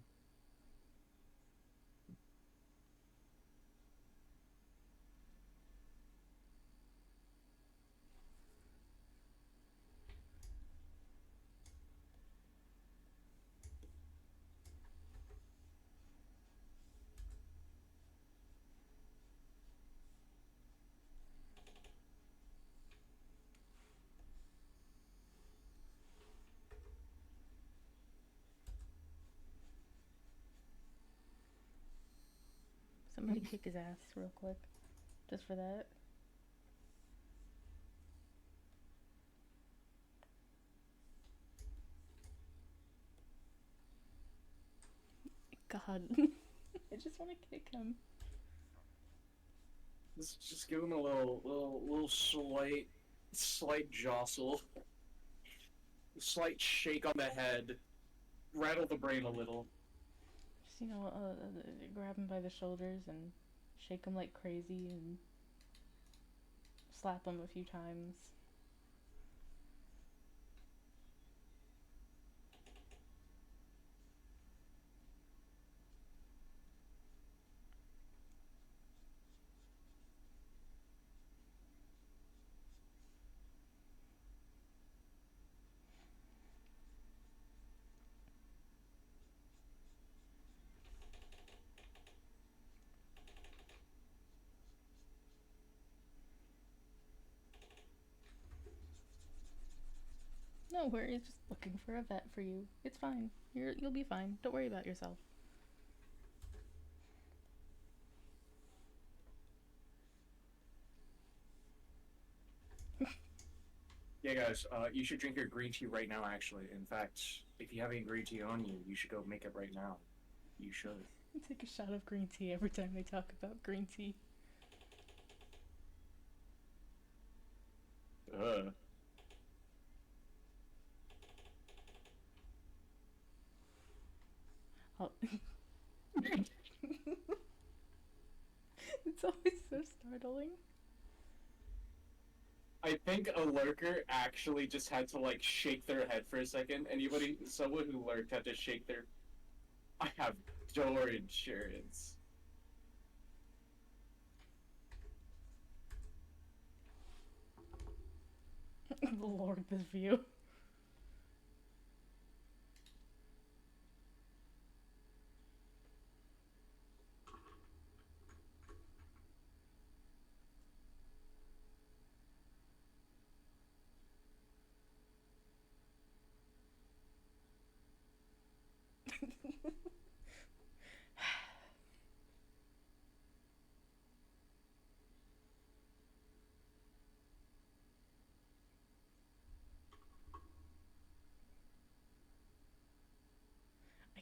Speaker 1: Somebody kick his ass real quick. Just for that. God. I just want to kick him.
Speaker 2: Let's just give him a little slight jostle, slight shake on the head, rattle the brain a little.
Speaker 1: Just, grab him by the shoulders and shake him like crazy and slap him a few times. No worries, just looking for a vet for you. It's fine. You'll be fine. Don't worry about yourself.
Speaker 2: Yeah, guys, you should drink your green tea right now. Actually, in fact, if you have any green tea on you, you should go make it right now. You should.
Speaker 1: Take a shot of green tea every time they talk about green tea.
Speaker 2: Uh.
Speaker 1: Oh. It's always so startling.
Speaker 2: I think a lurker actually just had to like shake their head for a second. Someone who lurked had to shake their. I have door insurance.
Speaker 1: Lord, this view.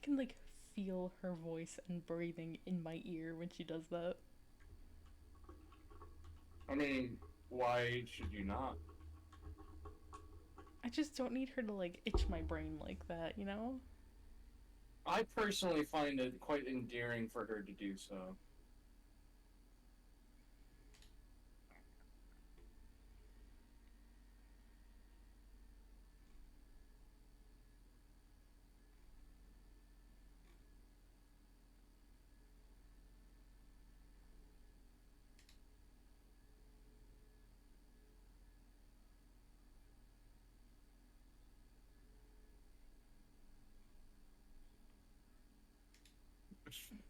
Speaker 1: can like feel her voice and breathing in my ear when she does that.
Speaker 2: I mean, why should you not?
Speaker 1: I just don't need her to like itch my brain like that, you know?
Speaker 2: I personally find it quite endearing for her to do so.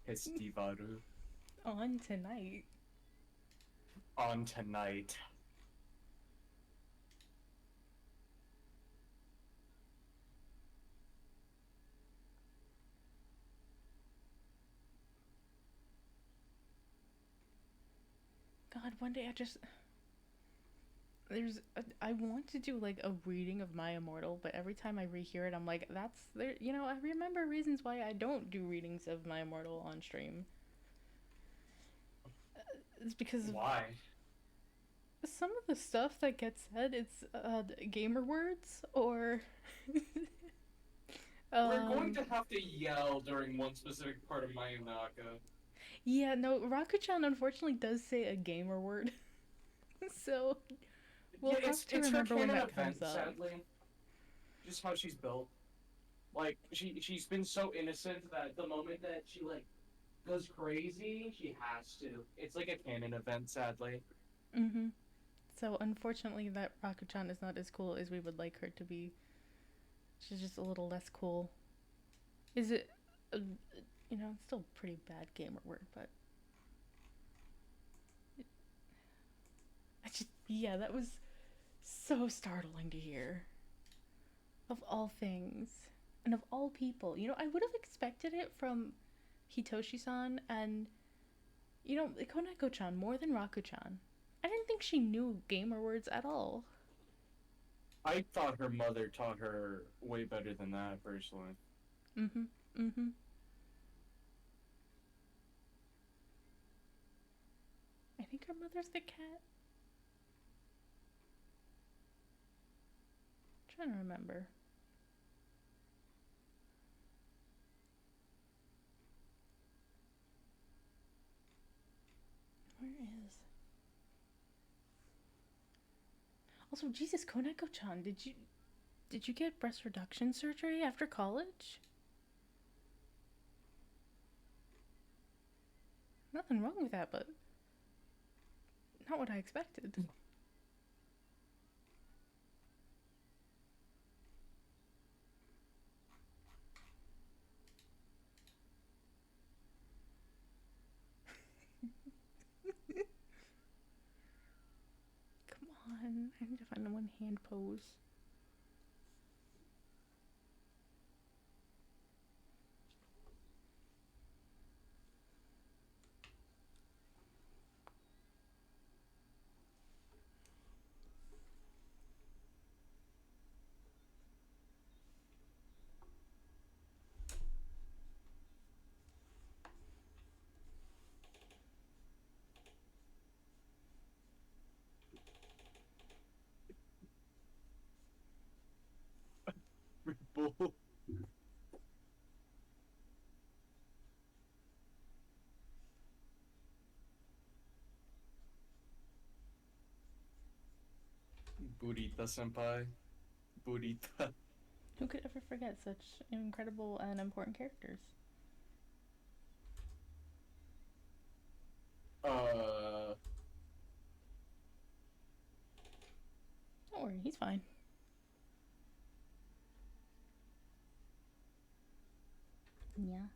Speaker 2: Festivaru
Speaker 1: On tonight.
Speaker 2: on tonight.
Speaker 1: God, one day I want to do like a reading of My Immortal, but every time I rehear it, I'm like, that's there. You know, I remember reasons why I don't do readings of My Immortal on stream. It's because of
Speaker 2: Why?
Speaker 1: some of the stuff that gets said. It's gamer words or
Speaker 2: We're going
Speaker 1: um
Speaker 2: to have to yell during one specific part of Mayonaka.
Speaker 1: yeah, no, Rakuchan unfortunately does say a gamer word, so we'll
Speaker 2: Yeah,
Speaker 1: have to
Speaker 2: it's her
Speaker 1: remember when
Speaker 2: canon
Speaker 1: that comes
Speaker 2: event,
Speaker 1: up.
Speaker 2: sadly. Just how she's built. Like she's been so innocent that the moment that she like goes crazy, she has to. It's like a canon event, sadly.
Speaker 1: Mm-hmm. So unfortunately, that Rakuchan is not as cool as we would like her to be. She's just a little less cool. Is it? You know, it's still a pretty bad gamer word, but I just yeah, that was so startling to hear. Of all things, and of all people, you know, I would have expected it from Hitoshi-san and you know Koneko-chan more than Raku-chan. I didn't think she knew gamer words at all.
Speaker 2: I thought her mother taught her way better than that, personally.
Speaker 1: Mm-hmm. Mm-hmm. I think her mother's the cat. I'm trying to remember. Where is? Also, Jesus, Koneko-chan, did you get breast reduction surgery after college? Nothing wrong with that, but not what I expected. Come on, I need to find the one hand pose.
Speaker 2: Bull. Burita senpai. Burita.
Speaker 1: Who could ever forget such incredible and important characters?
Speaker 2: Uh,
Speaker 1: Don't worry, he's fine. Yeah.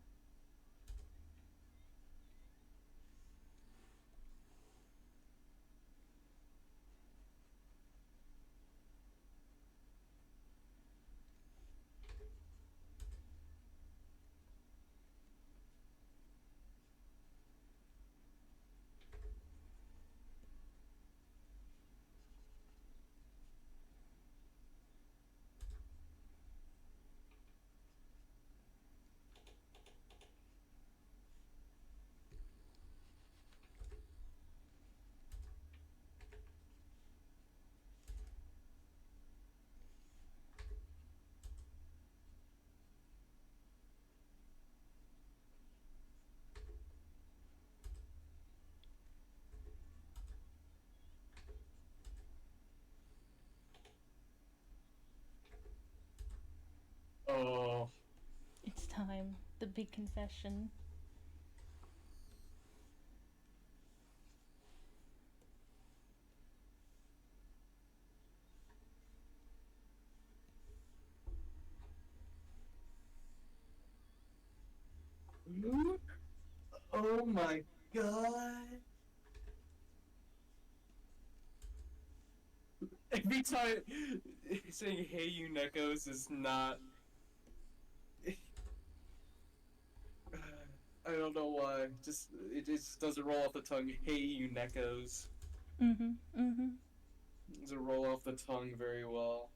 Speaker 1: big confession.
Speaker 2: Oh my god. Every time saying "Hey you Nekos" is not. I don't know why. It just doesn't roll off the tongue. Hey you Nekos.
Speaker 1: Mm-hmm. Mm-hmm.
Speaker 2: It doesn't roll off the tongue very well.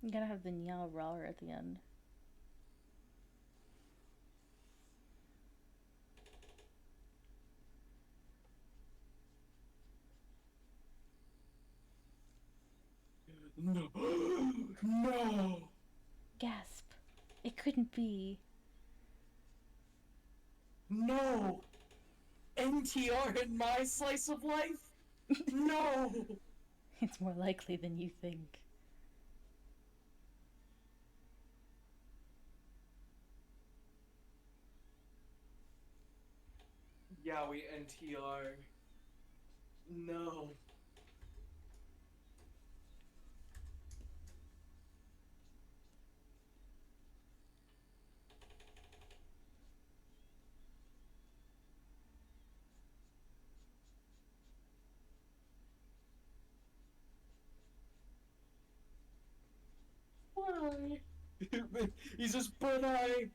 Speaker 1: You gotta have the nyan roar at the end.
Speaker 2: No. No.
Speaker 1: Gasp! It couldn't be.
Speaker 2: No. NTR in my slice of life? No.
Speaker 1: It's more likely than you think.
Speaker 2: Yeah, we NTR. No. Why? He says, but I.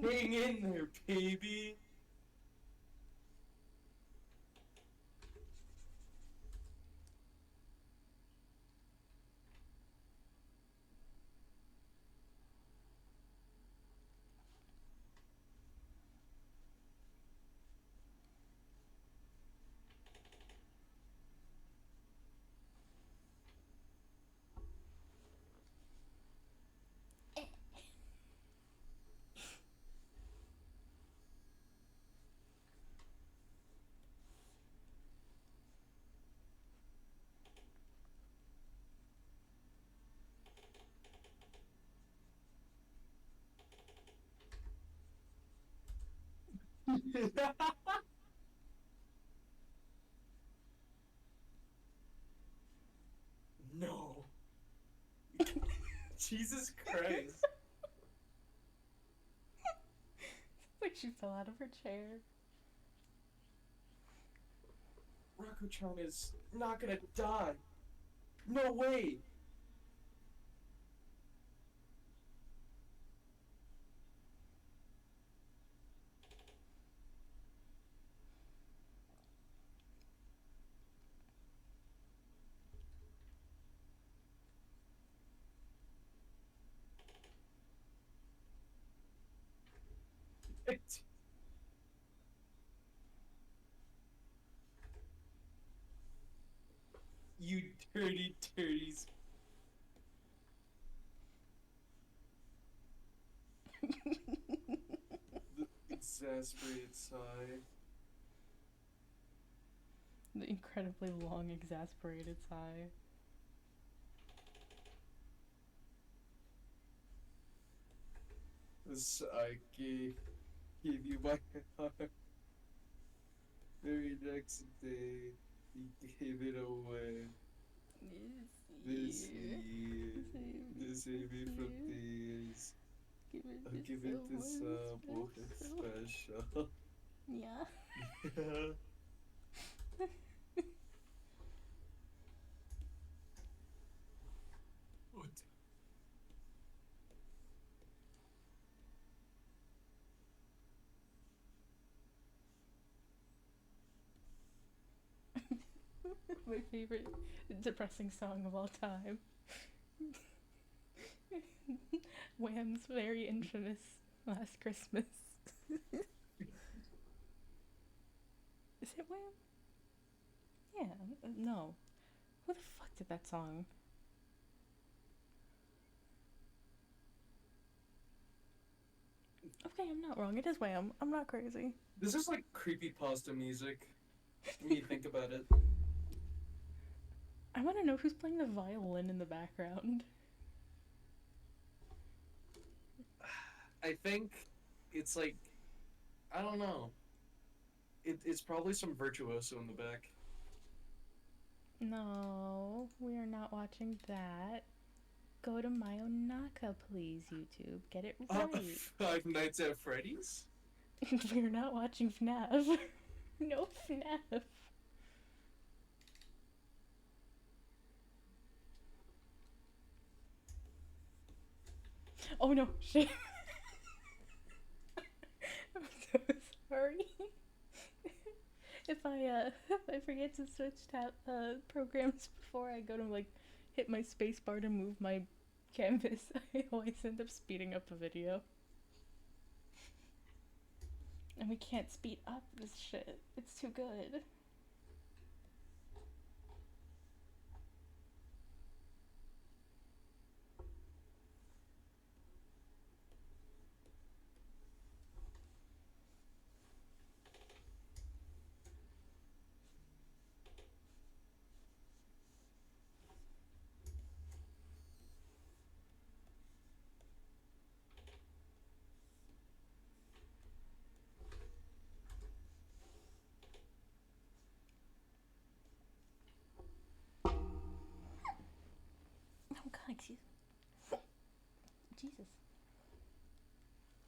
Speaker 2: Hang in there, baby. No. Jesus Christ.
Speaker 1: It's like she fell out of her chair.
Speaker 2: Raku-chan is not gonna die. No way. You dirty, dirty. The exasperated sigh.
Speaker 1: The incredibly long, exasperated sigh.
Speaker 2: I gave you my heart. Very next day, he gave it away. This year, to save me from tears. I'll give it to someone special.
Speaker 1: Yeah. My favorite depressing song of all time. Wham's very infamous Last Christmas. Is it Wham? Yeah, no. Who the fuck did that song? Okay, I'm not wrong. It is Wham. I'm not crazy.
Speaker 2: This is like creepypasta music when you think about it.
Speaker 1: I want to know who's playing the violin in the background.
Speaker 2: I think it's like, I don't know. It's probably some virtuoso in the back.
Speaker 1: No, we are not watching that. Go to Mayonaka, please, YouTube. Get it right.
Speaker 2: Five Nights at Freddy's?
Speaker 1: We're not watching FNAF. No FNAF. Oh no, shit. I'm so sorry. If I forget to switch programs before I go to like hit my space bar to move my canvas, I always end up speeding up the video. And we can't speed up this shit. It's too good. Oh god, excuse me. Jesus.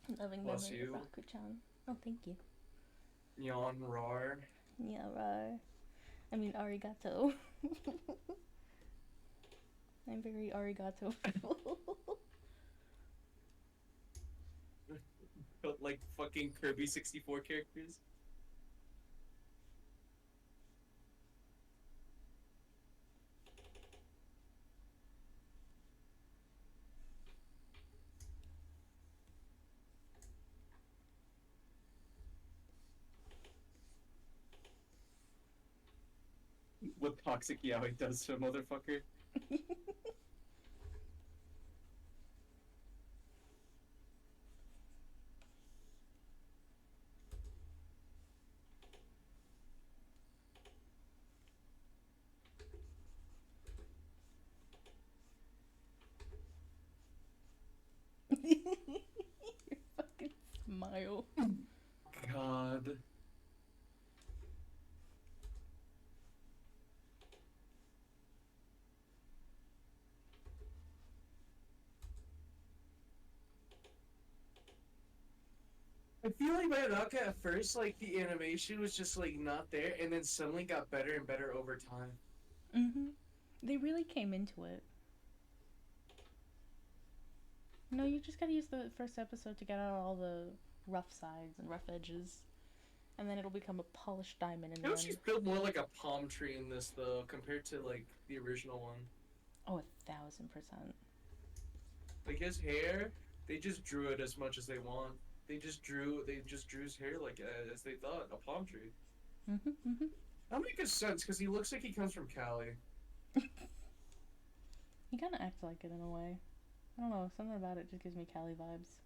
Speaker 1: I'm loving
Speaker 2: Bless
Speaker 1: memory
Speaker 2: you.
Speaker 1: of Raku-chan. Oh, thank you.
Speaker 2: Nyan rar.
Speaker 1: Yeah, right. I mean, arigato. I'm very arigato.
Speaker 2: But like fucking Kirby 64 characters. What Toxic Yaoi does to a motherfucker.
Speaker 1: Your fucking smile.
Speaker 2: God. I feel like Mayonaka at first, like the animation was just like not there, and then suddenly got better and better over time.
Speaker 1: Mm-hmm. They really came into it. No, you just gotta use the first episode to get out all the rough sides and rough edges. And then it'll become a polished diamond in
Speaker 2: You
Speaker 1: the
Speaker 2: know,
Speaker 1: end.
Speaker 2: she's built more like a palm tree in this though, compared to like the original one.
Speaker 1: Oh, 1,000%.
Speaker 2: Like his hair, they just drew it as much as they want. They just drew his hair like as they thought, a palm tree.
Speaker 1: Mm-hmm, mm-hmm.
Speaker 2: That makes sense because he looks like he comes from Cali.
Speaker 1: He kind of acts like it in a way. I don't know, something about it just gives me Cali vibes.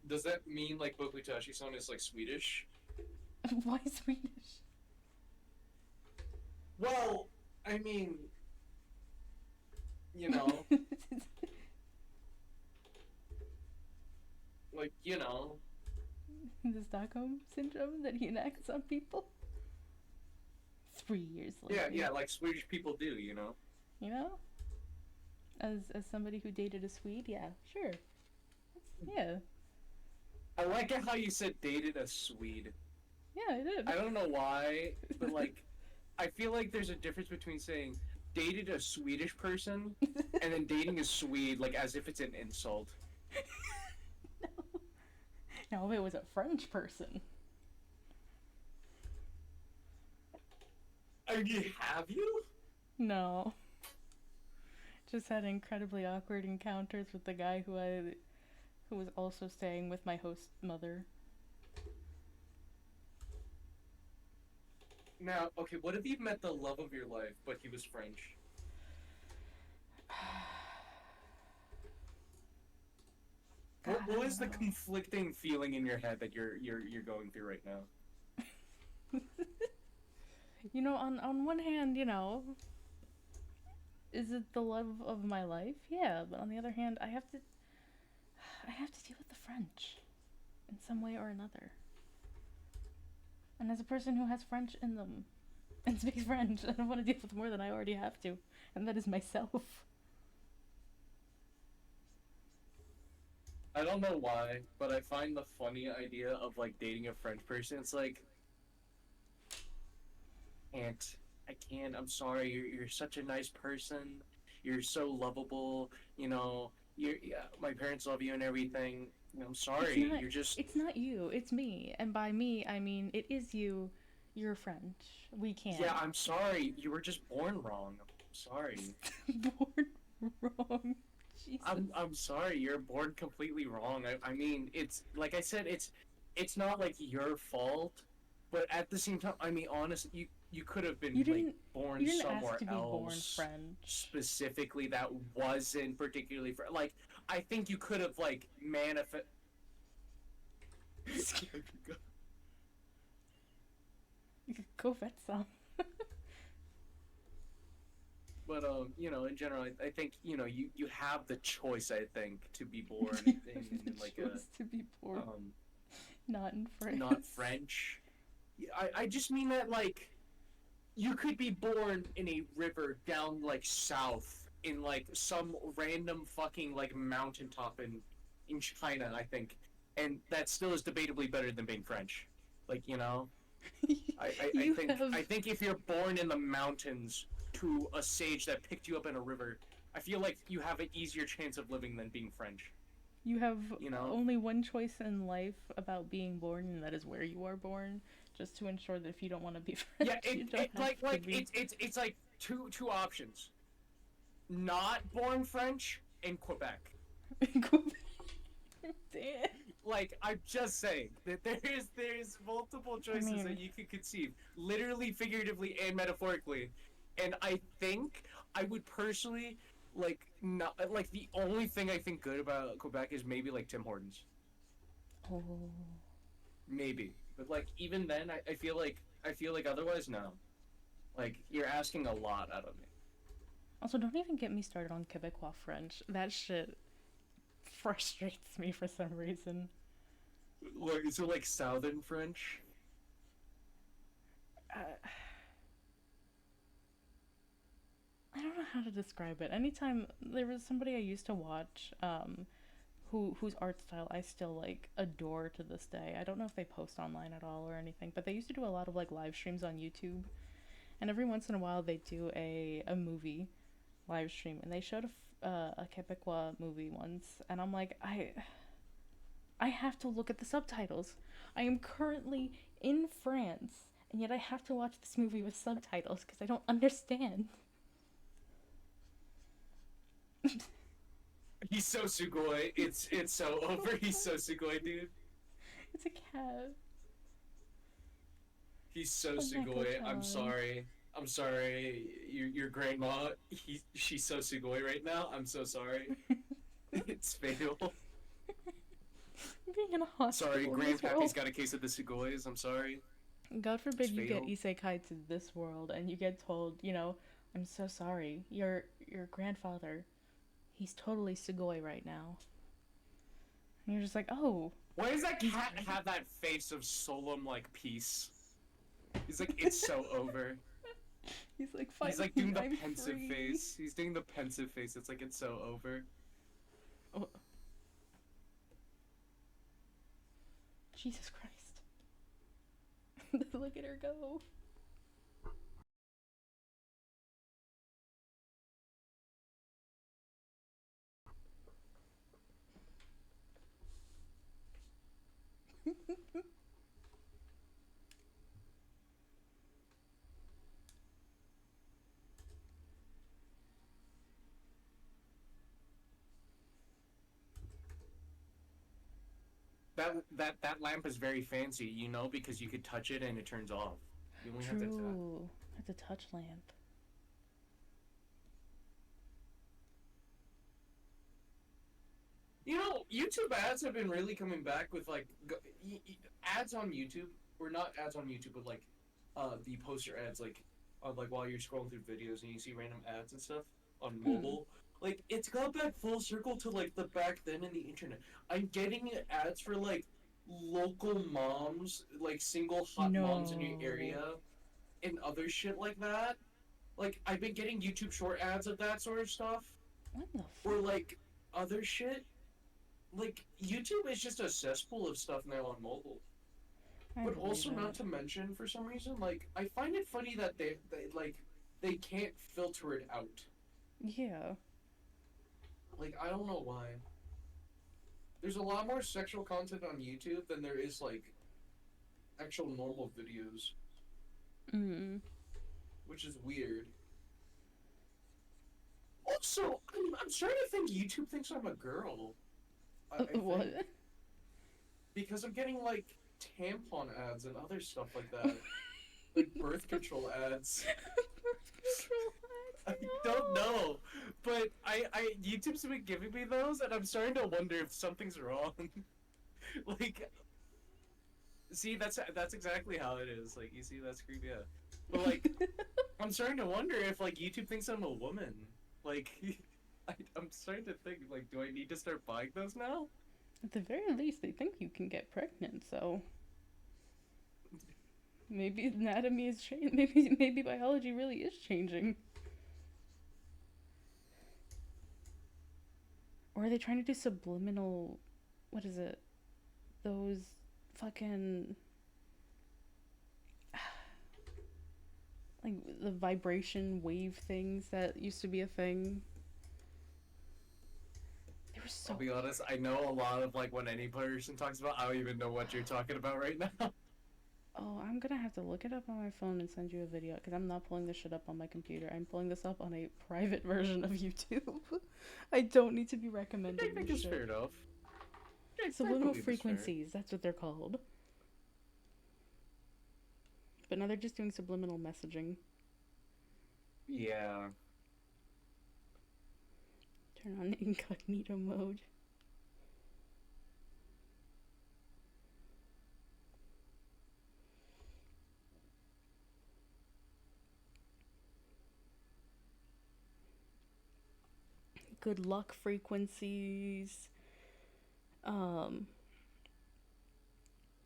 Speaker 2: Does that mean like Bokutashi-san is like Swedish?
Speaker 1: Why Swedish?
Speaker 2: Well, I mean, you know, like you know.
Speaker 1: The Stockholm syndrome that he enacts on people. 3 years later.
Speaker 2: Yeah, like Swedish people do, you know.
Speaker 1: You know? As somebody who dated a Swede, yeah, sure. Yeah.
Speaker 2: I like it how you said dated a Swede.
Speaker 1: Yeah, I did.
Speaker 2: I don't know why, but like, I feel like there's a difference between saying dated a Swedish person and then dating a Swede, like as if it's an insult.
Speaker 1: Now, if it was a French person.
Speaker 2: Have you?
Speaker 1: No. Just had incredibly awkward encounters with the guy who was also staying with my host mother.
Speaker 2: Now, okay, what if you met the love of your life, but he was French?
Speaker 1: God,
Speaker 2: What is
Speaker 1: I
Speaker 2: the conflicting feeling in your head that you're going through right now?
Speaker 1: don't know. You know, on one hand, you know, is it the love of my life? Yeah, but on the other hand, I have to deal with the French in some way or another. And as a person who has French in them and speaks French, I don't want to deal with more than I already have to, and that is myself.
Speaker 2: I don't know why, but I find the funny idea of like dating a French person. It's like, Aunt, I can't. I'm sorry. You're such a nice person. You're so lovable. You know, yeah, my parents love you and everything. You know, I'm
Speaker 1: It's
Speaker 2: sorry.
Speaker 1: not
Speaker 2: You're just
Speaker 1: it's not you, it's me. And by me, I mean it is you. You're French. We
Speaker 2: yeah.
Speaker 1: can't.
Speaker 2: I'm sorry. You were just born wrong. I'm sorry.
Speaker 1: Born wrong. Jesus.
Speaker 2: I'm sorry. You're born completely wrong. I mean, it's like I said. It's not like your fault, but at the same time, I mean, honestly, you could have been
Speaker 1: You
Speaker 2: like
Speaker 1: didn't
Speaker 2: born
Speaker 1: you didn't ask
Speaker 2: somewhere
Speaker 1: to be born
Speaker 2: else
Speaker 1: French.
Speaker 2: specifically that wasn't particularly for like. I think you could have like manifest.
Speaker 1: Go vet some.
Speaker 2: But you know, in general, I think you have the choice. I think to be born
Speaker 1: You have the
Speaker 2: in like a
Speaker 1: choice to be born not in
Speaker 2: not
Speaker 1: France.
Speaker 2: French. I just mean that like you could be born in a river down like south in like some random fucking like mountaintop in China, I think, and that still is debatably better than being French. Like
Speaker 1: You have
Speaker 2: I think if you're born in the mountains to a sage that picked you up in a river, I feel like you have an easier chance of living than being French.
Speaker 1: you have
Speaker 2: You know?
Speaker 1: only one choice in life about being born, and that is where you are born. Just to ensure that if you don't want to be French,
Speaker 2: Yeah,
Speaker 1: you don't have to
Speaker 2: like
Speaker 1: be.
Speaker 2: it's like two options. Not born French in Quebec.
Speaker 1: Damn.
Speaker 2: Like I'm just saying that there's multiple
Speaker 1: I
Speaker 2: choices that
Speaker 1: mean,
Speaker 2: you could conceive, literally, figuratively, and metaphorically, and I think I would personally like not like the only thing I think good about Quebec is maybe like Tim Hortons,
Speaker 1: oh.
Speaker 2: maybe, but like even then I feel like otherwise no, like you're asking a lot out of me.
Speaker 1: Also, don't even get me started on Quebecois French. That shit frustrates me for some reason.
Speaker 2: Like, is it like Southern French?
Speaker 1: Uh, I don't know how to describe it. Anytime there was somebody I used to watch, whose art style I still like adore to this day. I don't know if they post online at all or anything, but they used to do a lot of like live streams on YouTube, and every once in a while they do a movie live stream, and they showed a Quebecois movie once, and I'm like, I have to look at the subtitles. I am currently in France, and yet I have to watch this movie with subtitles because I don't understand.
Speaker 2: He's so sugoi. It's so over. He's so sugoi, dude.
Speaker 1: It's a cat.
Speaker 2: He's so
Speaker 1: A
Speaker 2: sugoi. I'm
Speaker 1: neko-chan.
Speaker 2: sorry. I'm sorry. Your grandma. She's so sugoi right now. I'm so sorry. It's fatal.
Speaker 1: Being in a
Speaker 2: Sorry,
Speaker 1: hospital in this
Speaker 2: Grandpappy's
Speaker 1: world.
Speaker 2: got a case of the sugois. I'm sorry.
Speaker 1: God
Speaker 2: It's
Speaker 1: forbid you get
Speaker 2: fatal.
Speaker 1: isekai to this world and you get told, you know, I'm so sorry. Your grandfather, he's totally sugoi right now. And you're just like, oh,
Speaker 2: Why does that
Speaker 1: he's
Speaker 2: cat
Speaker 1: great.
Speaker 2: have that face of solemn like peace? He's like, it's so over.
Speaker 1: He's like,
Speaker 2: He's like
Speaker 1: finally,
Speaker 2: doing the
Speaker 1: I'm
Speaker 2: pensive
Speaker 1: free.
Speaker 2: face. He's doing the pensive face. It's like it's so over.
Speaker 1: Oh, Jesus Christ. Look at her go.
Speaker 2: That lamp is very fancy, you know, because you could touch it and it turns off. You only have to tap.
Speaker 1: True. That's a touch lamp.
Speaker 2: You know, YouTube ads have been really coming back with like ads on YouTube, or not ads on YouTube, but like the poster ads, like while you're scrolling through videos and you see random ads and stuff on
Speaker 1: Mm.
Speaker 2: mobile. Like it's got back full circle to like the back then in the internet. I'm getting ads for like local moms, like single hot moms in your
Speaker 1: No.
Speaker 2: area, and other shit like that. Like I've been getting YouTube short ads of that sort of stuff,
Speaker 1: What the
Speaker 2: or
Speaker 1: fuck?
Speaker 2: like other shit. Like YouTube is just a cesspool of stuff now on mobile.
Speaker 1: I
Speaker 2: But
Speaker 1: believe
Speaker 2: also, not
Speaker 1: it.
Speaker 2: to mention, for some reason, like I find it funny that they can't filter it out.
Speaker 1: Yeah.
Speaker 2: Like I don't know why. There's a lot more sexual content on YouTube than there is like actual normal videos,
Speaker 1: Mm.
Speaker 2: which is weird. Also, I'm starting to think YouTube thinks I'm a girl. I
Speaker 1: What?
Speaker 2: think because I'm getting like tampon ads and other stuff like that, like birth control ads.
Speaker 1: Birth control
Speaker 2: I
Speaker 1: ads?
Speaker 2: don't
Speaker 1: No.
Speaker 2: know, but YouTube's been giving me those, and I'm starting to wonder if something's wrong. Like, see, that's exactly how it is. Like, you see, that's creepy. Yeah. But like, I'm starting to wonder if like YouTube thinks I'm a woman. Like, I'm starting to think like, do I need to start buying those now?
Speaker 1: At the very least, they think you can get pregnant, so maybe anatomy is changing. Maybe biology really is changing. Or are they trying to do subliminal? What is it? Those fucking like the vibration wave things that used to be a thing. They were
Speaker 2: I'll
Speaker 1: so.
Speaker 2: be honest. I know a lot of like when any person talks about, I don't even know what you're talking about right now.
Speaker 1: Oh, I'm gonna have to look it up on my phone and send you a video because I'm not pulling this shit up on my computer. I'm pulling this up on a private version of YouTube. I don't need to be
Speaker 2: Which
Speaker 1: recommending
Speaker 2: I think
Speaker 1: this
Speaker 2: is fair
Speaker 1: shit.
Speaker 2: enough. I
Speaker 1: Subliminal
Speaker 2: believe is fair.
Speaker 1: frequencies, that's what they're called. But now they're just doing subliminal messaging.
Speaker 2: Yeah.
Speaker 1: Turn on incognito mode. Good luck frequencies. Um,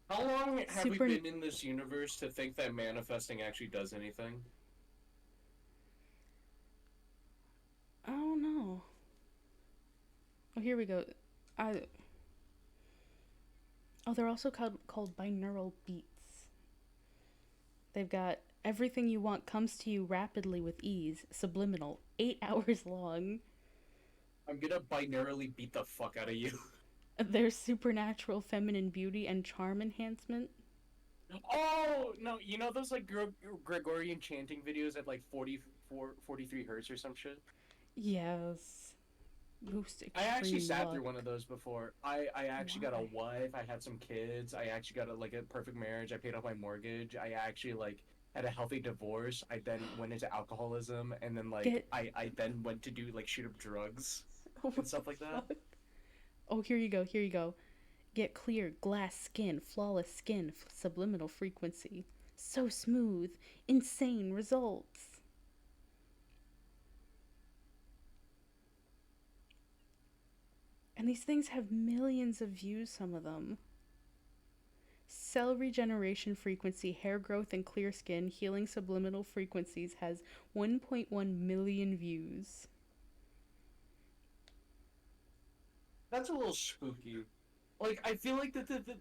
Speaker 2: How long have we
Speaker 1: super.
Speaker 2: been in this universe to think that manifesting actually does anything?
Speaker 1: I don't know. Oh, here we go. I. Oh, they're also called binaural beats. They've got everything you want comes to you rapidly with ease. Subliminal. 8 hours long.
Speaker 2: I'm gonna binarily beat the fuck out of you.
Speaker 1: There's supernatural feminine beauty and charm enhancement.
Speaker 2: Oh no! You know those like Gregorian chanting videos at like 44, 43 hertz or some shit.
Speaker 1: Yes. Boost
Speaker 2: I actually
Speaker 1: extreme
Speaker 2: sat through one
Speaker 1: luck.
Speaker 2: of those before. I actually got a
Speaker 1: Why?
Speaker 2: wife. I had some kids. I actually got like a perfect marriage. I paid off my mortgage. I actually like had a healthy divorce. I then went into alcoholism, and then like
Speaker 1: Get.
Speaker 2: I then went to do like shoot up drugs
Speaker 1: What
Speaker 2: and
Speaker 1: the
Speaker 2: stuff like that.
Speaker 1: fuck? Oh, here you go. Here you go. Get clear, glass skin, flawless skin, subliminal frequency. So smooth. Insane results. And these things have millions of views, some of them. Cell regeneration frequency, hair growth, and clear skin, healing subliminal frequencies has 1.1 million views.
Speaker 2: That's a little spooky. Like, I feel like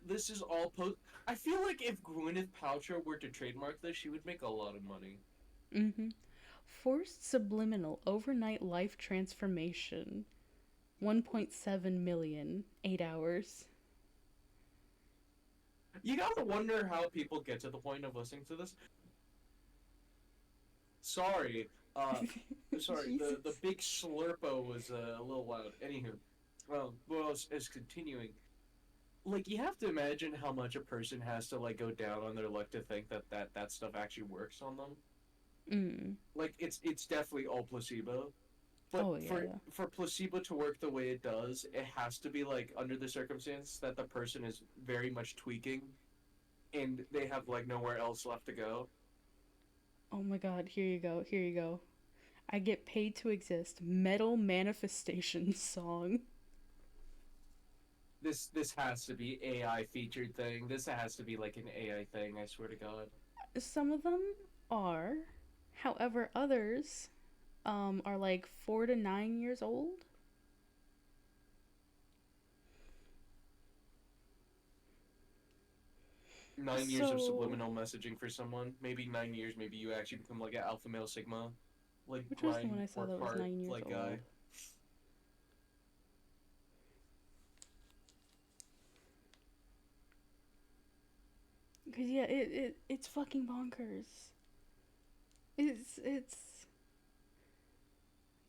Speaker 2: this is all post. I feel like if Gwyneth Paltrow were to trademark this, she would make a lot of money.
Speaker 1: Mm-hmm. Forced subliminal overnight life transformation. 1.7 million. 8 hours.
Speaker 2: You gotta wonder how people get to the point of listening to this. Sorry, sorry. The
Speaker 1: Jesus.
Speaker 2: big slurpo was a little loud. Anywho, well, as continuing, like you have to imagine how much a person has to like go down on their luck to think that stuff actually works on them.
Speaker 1: Mm.
Speaker 2: Like it's definitely all placebo. But
Speaker 1: Oh, yeah.
Speaker 2: for placebo to work the way it does, it has to be like under the circumstance that the person is very much tweaking, and they have like nowhere else left to go.
Speaker 1: Oh my god, here you go, here you go. I get paid to exist. Metal manifestation song.
Speaker 2: This has to be AI featured thing. This has to be like an AI thing. I swear to God.
Speaker 1: Some of them are. However, others are like 4 to 9 years old.
Speaker 2: 9 years of
Speaker 1: So,
Speaker 2: subliminal messaging for someone. Maybe 9 years. Maybe you actually become like an alpha male sigma, like
Speaker 1: which was the one
Speaker 2: grind
Speaker 1: I saw
Speaker 2: work
Speaker 1: that was
Speaker 2: hard
Speaker 1: 9 years
Speaker 2: like guy.
Speaker 1: old? Because, yeah, it's fucking bonkers. It's.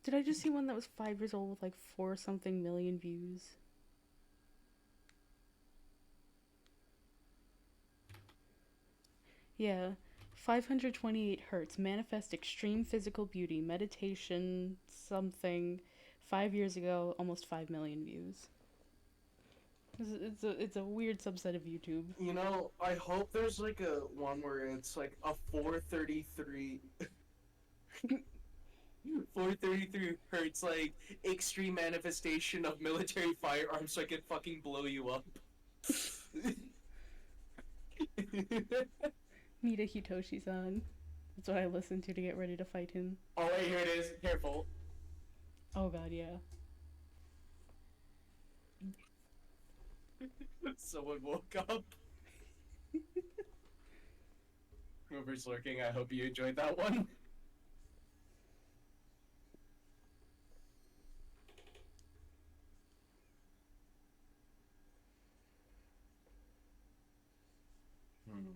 Speaker 1: Did I just see one that was 5 years old with like 4 something million views? Yeah. 528 hertz. Manifest extreme physical beauty. Meditation. Something. 5 years ago, almost 5 million views. It's a weird subset of YouTube.
Speaker 2: You know, I hope there's like a one where it's like a 433 433 hertz like extreme manifestation of military firearms so I can fucking blow you up.
Speaker 1: Nita Hitoshi-san. That's what I listen to get ready to fight him.
Speaker 2: Oh wait, here it is. Careful.
Speaker 1: Oh god, yeah.
Speaker 2: Someone woke up. Whoever's lurking, I hope you enjoyed that one. Hmm.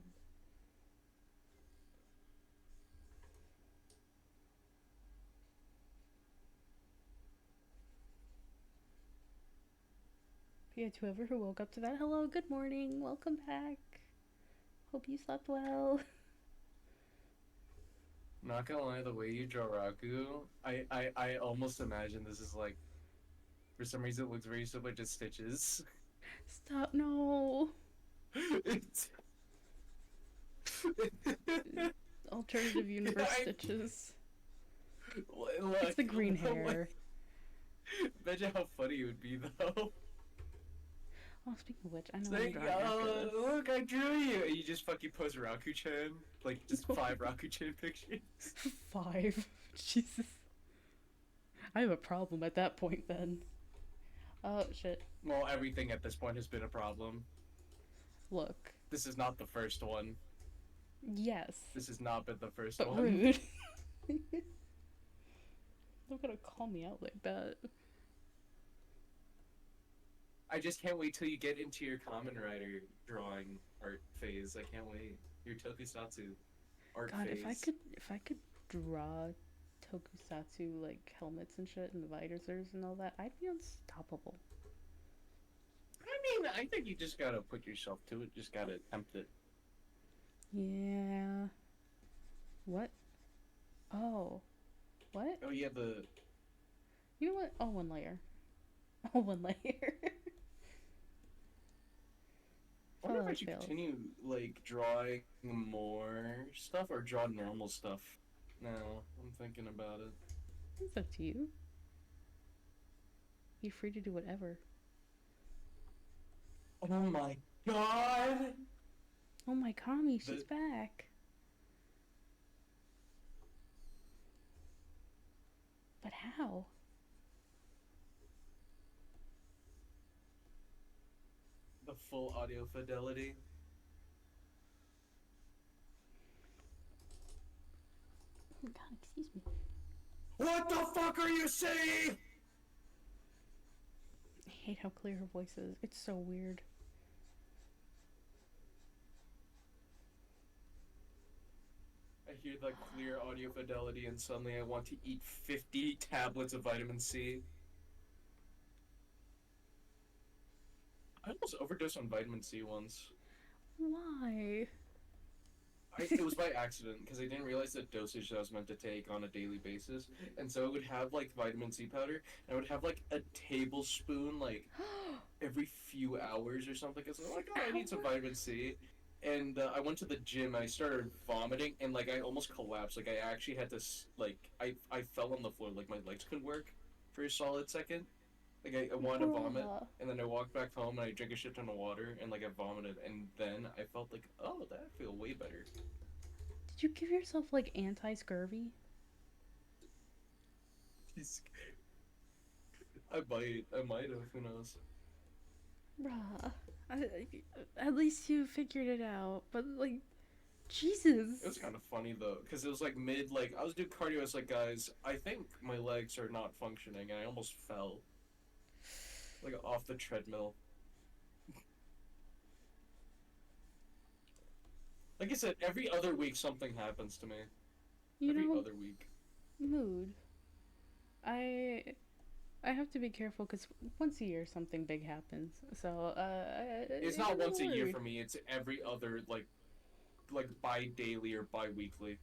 Speaker 1: But yeah, to whoever who woke up to that, hello, good morning, welcome back. Hope you slept well.
Speaker 2: Not gonna lie, the way you draw Raku, I almost imagine this is like, for some reason, it looks very similar to Stitches.
Speaker 1: Stop, no.
Speaker 2: It's...
Speaker 1: Alternative universe
Speaker 2: I,
Speaker 1: stitches.
Speaker 2: look,
Speaker 1: It's the green hair.
Speaker 2: Imagine how funny it would be, though.
Speaker 1: Oh, speaking of which, I know
Speaker 2: It's
Speaker 1: what I'm
Speaker 2: like,
Speaker 1: drawing after this.
Speaker 2: look, I drew you. And you just fucking post Raku-chan. Like, just
Speaker 1: No.
Speaker 2: 5 Raku-chan pictures.
Speaker 1: 5. Jesus. I have a problem at that point then. Oh, shit.
Speaker 2: Well, everything at this point has been a problem.
Speaker 1: Look.
Speaker 2: This is not the first one.
Speaker 1: Yes.
Speaker 2: This has not been the first
Speaker 1: But
Speaker 2: one.
Speaker 1: rude. Don't gotta call me out like that.
Speaker 2: I just can't wait till you get into your Kamen Rider drawing art phase. I can't wait. Your Tokusatsu art
Speaker 1: God,
Speaker 2: phase.
Speaker 1: if I could draw tokusatsu like helmets and shit and the visors and all that, I'd be unstoppable.
Speaker 2: I mean, I think you just gotta put yourself to it. Just gotta attempt it.
Speaker 1: Yeah. What? Oh. What?
Speaker 2: Oh yeah, the.
Speaker 1: You know what? Oh, one layer. Oh, one layer.
Speaker 2: I wonder if I
Speaker 1: that
Speaker 2: should
Speaker 1: fails.
Speaker 2: continue like drawing more stuff or draw normal stuff. No, I'm thinking about it.
Speaker 1: It's up to you. You're free to do whatever.
Speaker 2: Oh my god!
Speaker 1: Oh my Kami, she's back. But how?
Speaker 2: full audio fidelity.
Speaker 1: Oh God, excuse me.
Speaker 2: What the fuck are you saying?
Speaker 1: I hate how clear her voice is. It's so weird.
Speaker 2: I hear the clear audio fidelity and suddenly I want to eat 50 tablets of vitamin C. I almost overdosed on vitamin C once.
Speaker 1: Why?
Speaker 2: It was by accident because I didn't realize the dosage that I was meant to take on a daily basis, and so it would have like vitamin C powder, and I would have like a tablespoon like every few hours or something. Because I'm like, oh, I need some vitamin C, and I went to the gym. And I started vomiting, and like I almost collapsed. Like I actually had to I fell on the floor. Like my legs couldn't work for a solid second. Like I wanted to vomit,
Speaker 1: Bruh.
Speaker 2: and then I walked back home and I drank a shit ton of water, and like I vomited, and then I felt like, oh, that I feel way better.
Speaker 1: Did you give yourself like anti-scurvy?
Speaker 2: I might have, who knows?
Speaker 1: Bruh. At least you figured it out. But like, Jesus.
Speaker 2: It was kind of funny though, because it was like mid, like I was doing cardio. I was like, guys, I think my legs are not functioning, and I almost fell, like off the treadmill. Like I said, every other week something happens to me.
Speaker 1: You
Speaker 2: Every
Speaker 1: know,
Speaker 2: other week.
Speaker 1: mood. I I have to be careful because once a year something big happens. So
Speaker 2: It's not
Speaker 1: don't
Speaker 2: once a year
Speaker 1: worry.
Speaker 2: for me. It's every other like bi-daily or bi-weekly,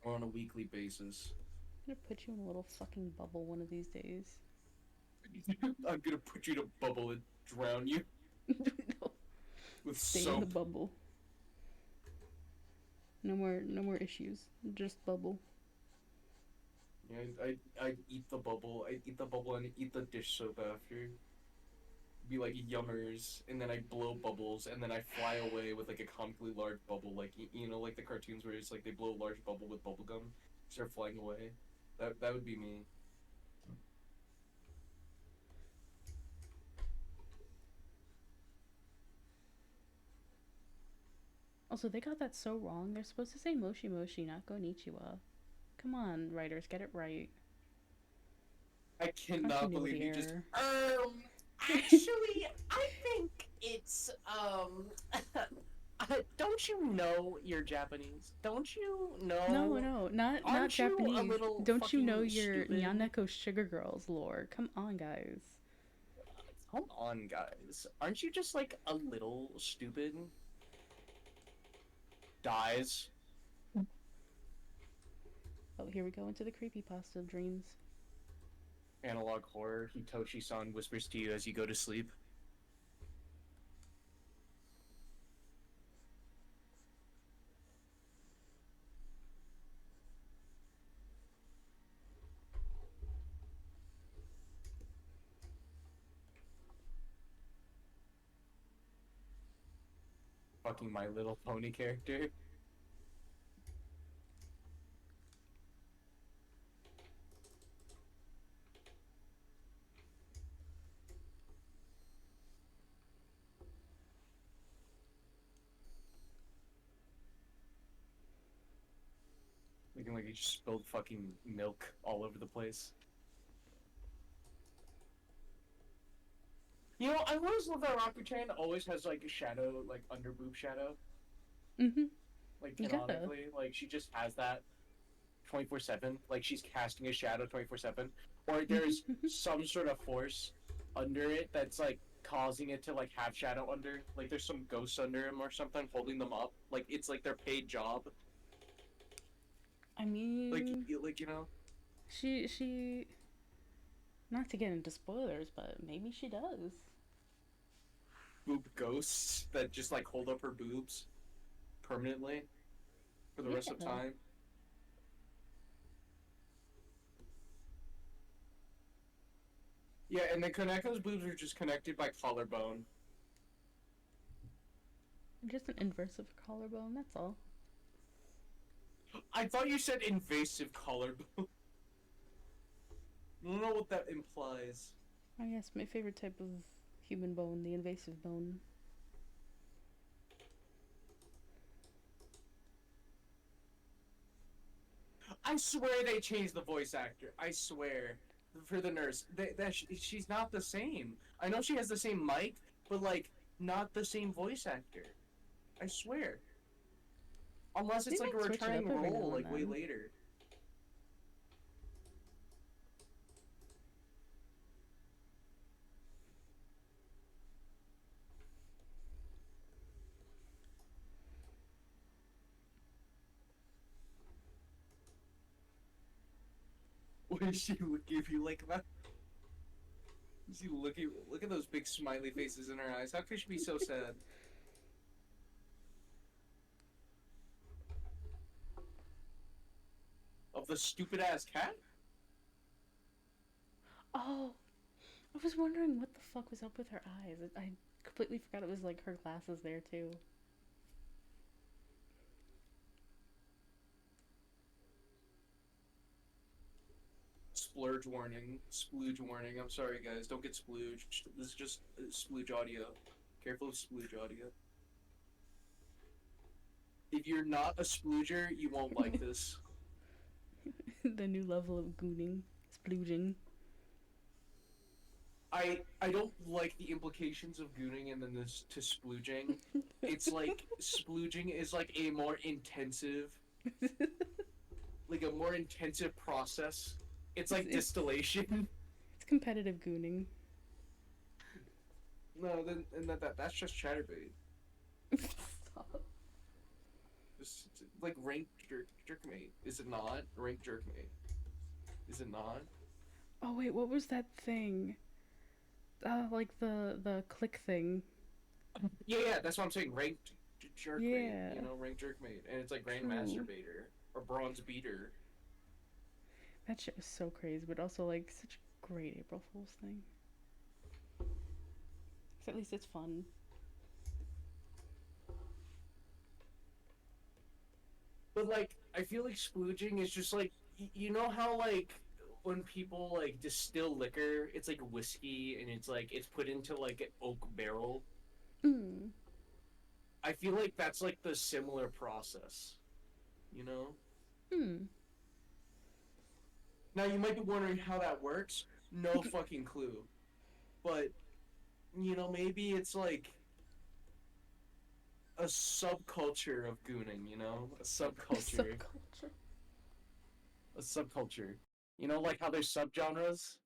Speaker 2: or on a weekly basis.
Speaker 1: I'm gonna put you in a little fucking bubble one of these days.
Speaker 2: I'm gonna put you in a bubble and drown you
Speaker 1: No,
Speaker 2: with
Speaker 1: stay in the
Speaker 2: soap.
Speaker 1: bubble. No more issues. Just bubble.
Speaker 2: Yeah, I eat the bubble. I eat the bubble and eat the dish soap after. Be like yummers, and then I blow bubbles, and then I fly away with like a comically large bubble, like you know, like the cartoons where it's like they blow a large bubble with bubble gum, start flying away. That would be me.
Speaker 1: Also, they got that so wrong. They're supposed to say moshi moshi, not konnichiwa. Come on, writers, get it right.
Speaker 2: I cannot believe
Speaker 1: Continuity
Speaker 2: you just.
Speaker 1: error.
Speaker 3: Actually, I think it's don't you know you're Japanese? Don't you
Speaker 1: No,
Speaker 3: know?
Speaker 1: no, not
Speaker 3: Aren't you a
Speaker 1: Japanese.
Speaker 3: little
Speaker 1: Don't you know
Speaker 3: fucking
Speaker 1: your
Speaker 3: stupid?
Speaker 1: nyan neko sugar girls lore? Come on, guys.
Speaker 3: Come on, guys. Aren't you just like a little stupid?
Speaker 2: Dies.
Speaker 1: Oh, here we go into the creepypasta dreams.
Speaker 2: Analog horror. Hitoshi-san whispers to you as you go to sleep. Fucking My Little Pony character. Looking like he just spilled fucking milk all over the place. You know, I always love that Rakuchan always has like a shadow, like under boob shadow.
Speaker 1: Mm-hmm.
Speaker 2: Like
Speaker 1: You gotta.
Speaker 2: canonically, like she just has that 24/7. Like she's casting a shadow 24/7, or there's some sort of force under it that's like causing it to like have shadow under. Like there's some ghosts under him or something holding them up. Like it's like their paid job.
Speaker 1: I
Speaker 2: Like
Speaker 1: mean,
Speaker 2: like you know.
Speaker 1: she. Not to get into spoilers, but maybe she does.
Speaker 2: Boob ghosts that just like hold up her boobs permanently for the rest of
Speaker 1: Yeah.
Speaker 2: time. Yeah, and then Koneko's boobs are just connected by collarbone.
Speaker 1: Just an inverse of collarbone. That's all.
Speaker 2: I thought you said invasive collarbone. I don't know what that implies.
Speaker 1: Oh yes, my favorite type of human bone, the invasive bone.
Speaker 2: I swear they changed the voice actor. I swear. For the nurse. She's not the same. I know she has the same mic, but, like, not the same voice actor. I swear. Unless
Speaker 1: They
Speaker 2: it's like a
Speaker 1: might switch it
Speaker 2: returning
Speaker 1: up every now
Speaker 2: role,
Speaker 1: and
Speaker 2: like, way
Speaker 1: then.
Speaker 2: later. Why is she looking at you like that? Is she looking? Look at those big smiley faces in her eyes. How could she be so sad? Of the stupid ass cat?
Speaker 1: Oh, I was wondering what the fuck was up with her eyes. I completely forgot it was like her glasses there too.
Speaker 2: Splurge warning. Splooge warning. I'm sorry, guys. Don't get splooged. This is just splooge audio. Careful of splooge audio. If you're not a splooger, you won't like this.
Speaker 1: The new level of gooning, splooging.
Speaker 2: I don't like the implications of gooning and then this to splooging. It's like splooging is like a more intensive, like a more intensive process. It's like
Speaker 1: It's
Speaker 2: distillation.
Speaker 1: it's competitive gooning.
Speaker 2: No, then and that's just chatterbait.
Speaker 1: Stop.
Speaker 2: Just like ranked jerkmate. Is it not ranked jerkmate? Is it not?
Speaker 1: Oh wait, what was that thing? Like the click thing.
Speaker 2: Yeah, that's what I'm saying. Ranked jerkmate.
Speaker 1: Yeah,
Speaker 2: You know, ranked jerkmate, and it's like grand
Speaker 1: true.
Speaker 2: masturbator or bronze beater.
Speaker 1: That shit was so crazy, but also like such a great April Fool's thing. 'Cause at least it's fun.
Speaker 2: But like, I feel like splooging is just like you know how like when people like distill liquor, it's like whiskey and it's like it's put into like an oak barrel.
Speaker 1: Mm.
Speaker 2: I feel like that's like the similar process, you know.
Speaker 1: Hmm.
Speaker 2: Now you might be wondering how that works. No fucking clue. But you know, maybe it's like a subculture of gooning. You know, a subculture,
Speaker 1: Subculture.
Speaker 2: a subculture. You know, like how there's subgenres.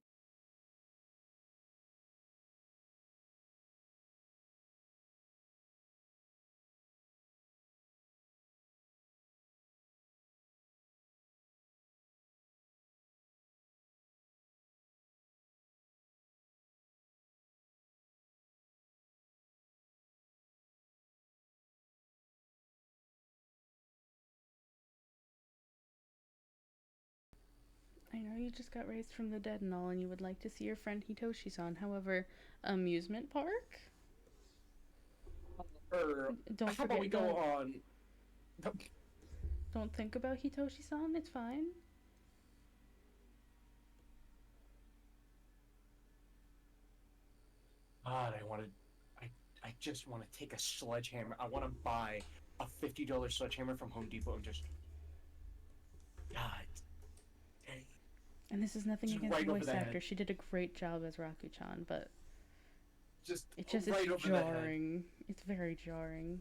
Speaker 1: I know you just got raised from the dead and all, and you would like to see your friend Hitoshi-san. However, amusement park?
Speaker 2: Or
Speaker 1: Don't
Speaker 2: how about we
Speaker 1: forget,
Speaker 2: go
Speaker 1: don't
Speaker 2: on?
Speaker 1: don't think about Hitoshi-san. It's fine.
Speaker 2: God, I just want to take a sledgehammer. I want to buy a $50 sledgehammer from Home Depot and just, God, dang,
Speaker 1: And this is nothing
Speaker 2: just
Speaker 1: against the
Speaker 2: right over
Speaker 1: voice
Speaker 2: the
Speaker 1: actor.
Speaker 2: head,
Speaker 1: She did a great job as Raku-chan, but
Speaker 2: just
Speaker 1: it's
Speaker 2: right over the head.
Speaker 1: jarring. It's very jarring.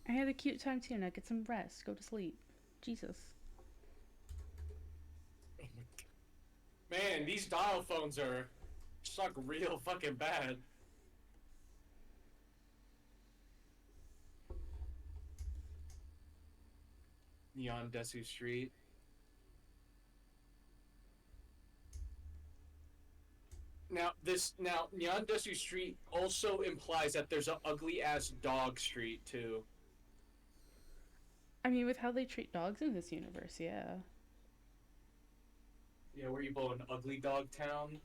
Speaker 1: I had a cute time too. Now get some rest. Go to sleep. Jesus.
Speaker 2: Man, these dial phones are suck real fucking bad. Neon Desu Street. Now Neon Desu Street also implies that there's an ugly ass dog street too.
Speaker 1: I mean, with how they treat dogs in this universe, yeah.
Speaker 2: Yeah, where you blow an ugly dog town.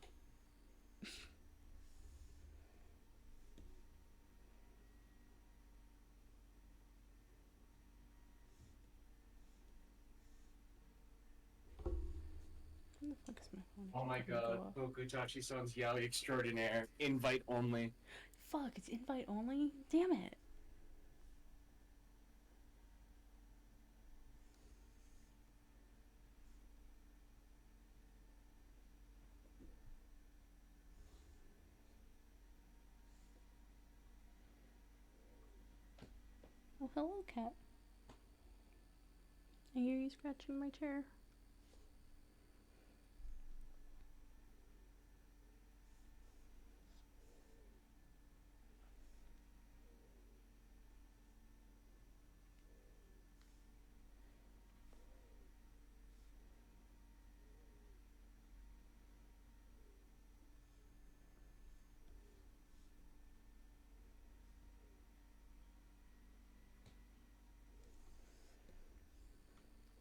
Speaker 1: Where the fuck is my phone?
Speaker 2: Oh my
Speaker 1: It keeps
Speaker 2: god,
Speaker 1: go off.
Speaker 2: Bokuchachi-san's yaoi extraordinaire. Invite only.
Speaker 1: Fuck, it's invite only? Damn it. Oh, hello, cat. I hear you scratching my chair.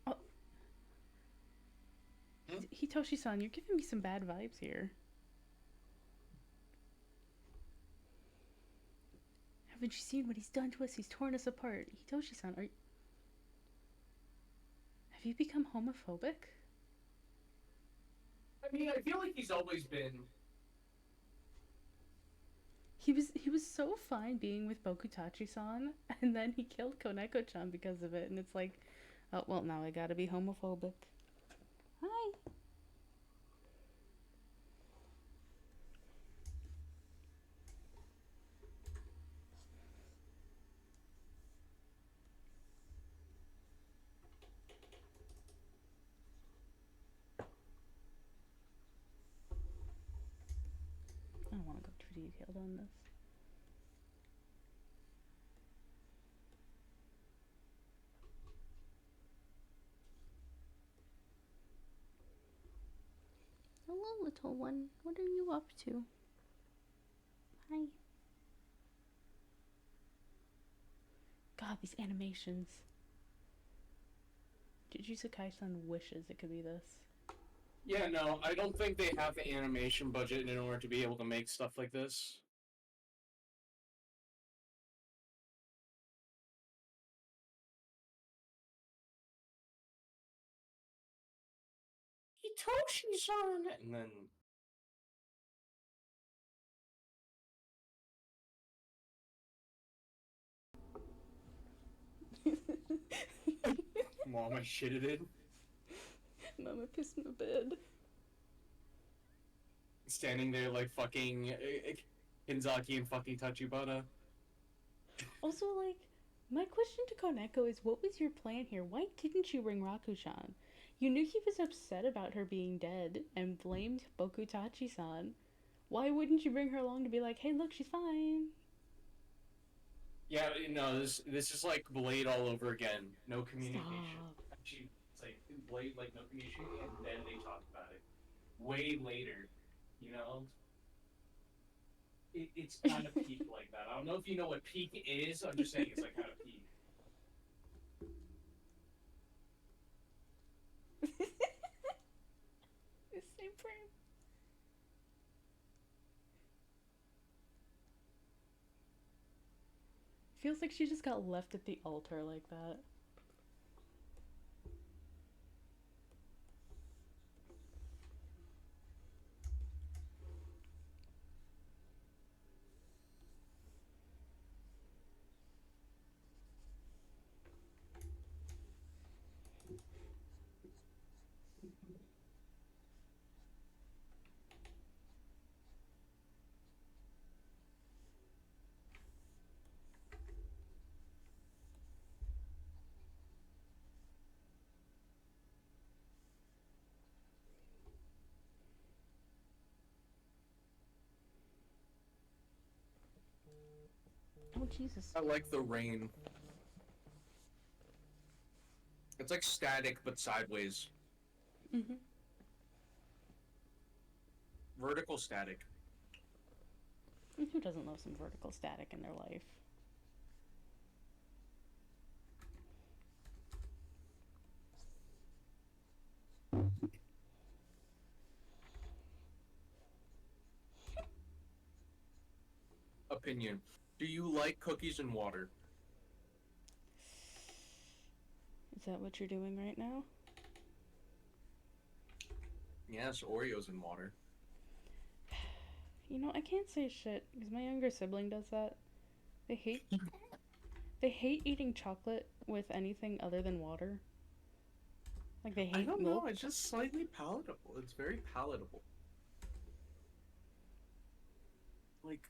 Speaker 1: Oh, Hitoshi-san, you're giving me some bad vibes here. Haven't you seen what he's done to us? He's torn us apart. Hitoshi-san, have you become homophobic?
Speaker 2: I mean, I feel like he's always been.
Speaker 1: He was so fine being with Bokutachi-san, and then he killed Koneko-chan because of it, and it's like, oh well, now I gotta be homophobic. Hi. I don't want to go too detailed on this. Hello, little one. What are you up to? Hi. God, these animations. Jujutsu Kaisen wishes it could be this.
Speaker 2: Yeah, no, I don't think they have the animation budget in order to be able to make stuff like this. Hitoshi-san! And then. Mom, I shitted it.
Speaker 1: Mama pissed my bed.
Speaker 2: Standing there like fucking Hinzaki and fucking Tachibana.
Speaker 1: Also, like, my question to Koneko is, what was your plan here? Why didn't you bring Rakushan? You knew he was upset about her being dead and blamed Bokutachi-san. Why wouldn't you bring her along to be like, hey, look, she's fine?
Speaker 2: Yeah, no, this is like Blade all over again. No communication.
Speaker 1: Stop.
Speaker 2: Actually, it's like Blade, like no communication, and then they talk about it. Way later, you know? It's kind of peak like that. I don't know if you know what peak is, I'm just saying it's like kind of peak.
Speaker 1: The same frame. Feels like she just got left at the altar like that. Oh, Jesus.
Speaker 2: I like the rain. It's like static, but sideways.
Speaker 1: Mm-hmm.
Speaker 2: Vertical static.
Speaker 1: Who doesn't love some vertical static in their life?
Speaker 2: opinion. Do you like cookies and water?
Speaker 1: Is that what you're doing right now?
Speaker 2: Yes, Oreos and water.
Speaker 1: You know, I can't say shit because my younger sibling does that. They hate they hate eating chocolate with anything other than water. Like they
Speaker 2: I
Speaker 1: hate
Speaker 2: don't
Speaker 1: milk.
Speaker 2: know. It's just slightly palatable. It's very palatable. Like,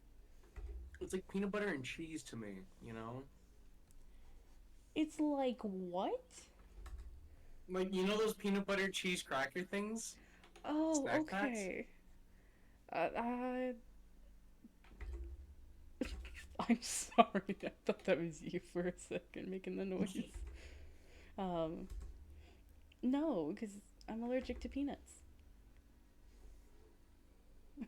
Speaker 2: it's like peanut butter and cheese to me, you know?
Speaker 1: It's like what?
Speaker 2: Like, you know those peanut butter cheese cracker things?
Speaker 1: Oh,
Speaker 2: Snack packs?
Speaker 1: okay. Uh, uh, I'm sorry. I thought that was you for a second making the noise. Um, no, because I'm allergic to peanuts.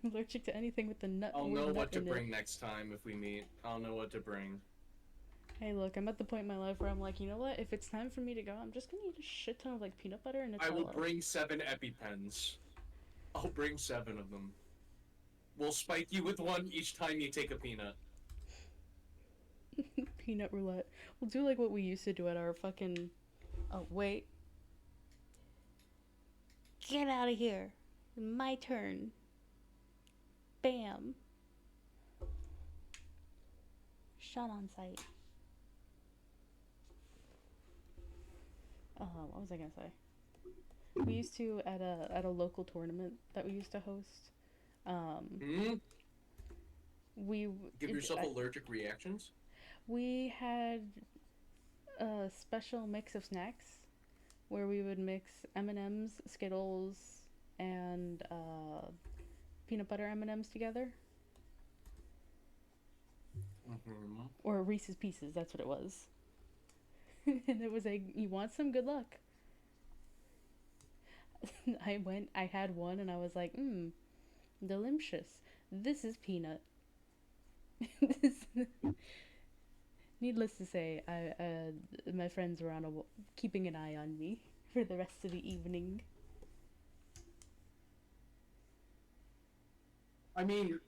Speaker 1: I'm allergic to anything with the nut
Speaker 2: I'll
Speaker 1: word
Speaker 2: know
Speaker 1: nut
Speaker 2: what to
Speaker 1: in it.
Speaker 2: bring next time if we meet. I'll know what to bring.
Speaker 1: Hey, look, I'm at the point in my life where I'm like, you know what? If it's time for me to go, I'm just gonna eat a shit ton of like peanut butter and
Speaker 2: I will
Speaker 1: Nutella.
Speaker 2: bring 7 EpiPens. I'll bring 7 of them. We'll spike you with one each time you take a peanut.
Speaker 1: Peanut roulette. We'll do like what we used to do at our fucking. Oh wait. Get out of here. My turn. Bam. Shot on sight. What was I gonna say? We used to at a local tournament that we used to host.
Speaker 2: Hmm?
Speaker 1: We
Speaker 2: Give yourself
Speaker 1: I,
Speaker 2: allergic reactions?
Speaker 1: we had a special mix of snacks where we would mix M&Ms, Skittles, and peanut butter M&Ms together,
Speaker 2: Mm-hmm.
Speaker 1: or Reese's Pieces. That's what it was. And it was like, you want some? Good luck. I had one, and I was like, delicious. This is peanut. Needless to say, my friends were keeping an eye on me for the rest of the evening.
Speaker 2: I mean,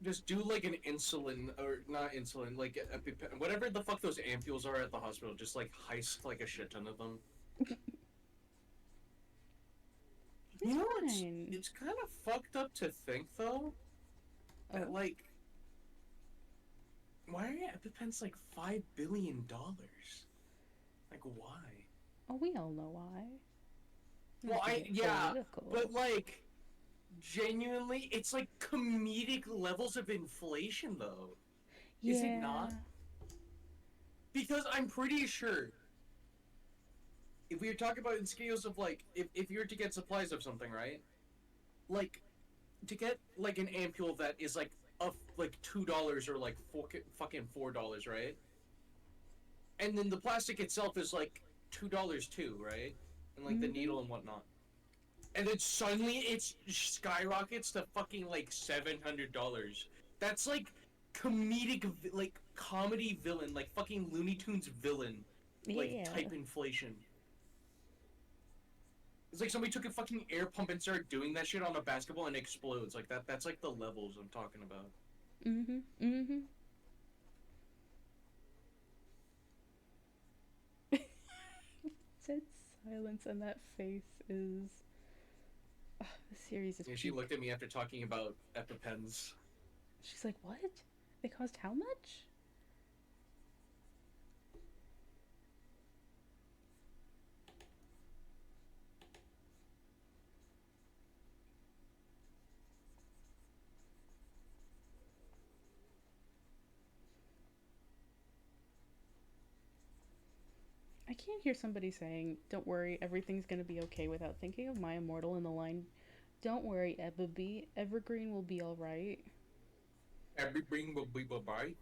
Speaker 2: just do like an insulin, or not insulin, like EpiPen, whatever the fuck those ampules are at the hospital. Just like heist like a shit ton of them.
Speaker 1: It's
Speaker 2: You know,
Speaker 1: fine.
Speaker 2: it's kind of fucked up to think though that
Speaker 1: Oh,
Speaker 2: like, why are EpiPens like $5 billion? Like why?
Speaker 1: oh, we all know why.
Speaker 2: Well,
Speaker 1: Not to get
Speaker 2: yeah,
Speaker 1: political.
Speaker 2: but like, genuinely, it's like comedic levels of inflation though. Is it
Speaker 1: Yeah.
Speaker 2: not? Because I'm pretty sure if we were talking about in scales of like, if you were to get supplies of something, right? Like, to get like an ampule that is like like $2 or like fucking $4, right? And then the plastic itself is like $2 too, right? And like the
Speaker 1: Mm-hmm.
Speaker 2: needle and whatnot. And then suddenly it skyrockets to fucking like $700. That's like comedic, like comedy villain, like fucking Looney Tunes villain, like
Speaker 1: Yeah.
Speaker 2: type inflation. It's like somebody took a fucking air pump and started doing that shit on a basketball and it explodes. Like that. That's like the levels I'm talking about.
Speaker 1: Mm-hmm. Mm-hmm. Said silence, and that face is. The series is
Speaker 2: And she
Speaker 1: peak.
Speaker 2: looked at me after talking about EpiPens.
Speaker 1: She's like, what? They cost how much? I can't hear somebody saying, don't worry, everything's gonna be okay without thinking of my immortal in the line. Don't worry, Ebba, Evergreen will be alright.
Speaker 2: Everything will be bye-bye.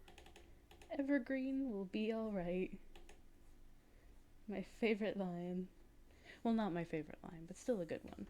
Speaker 1: Evergreen will be alright. My favorite line. Well, not my favorite line, but still a good one.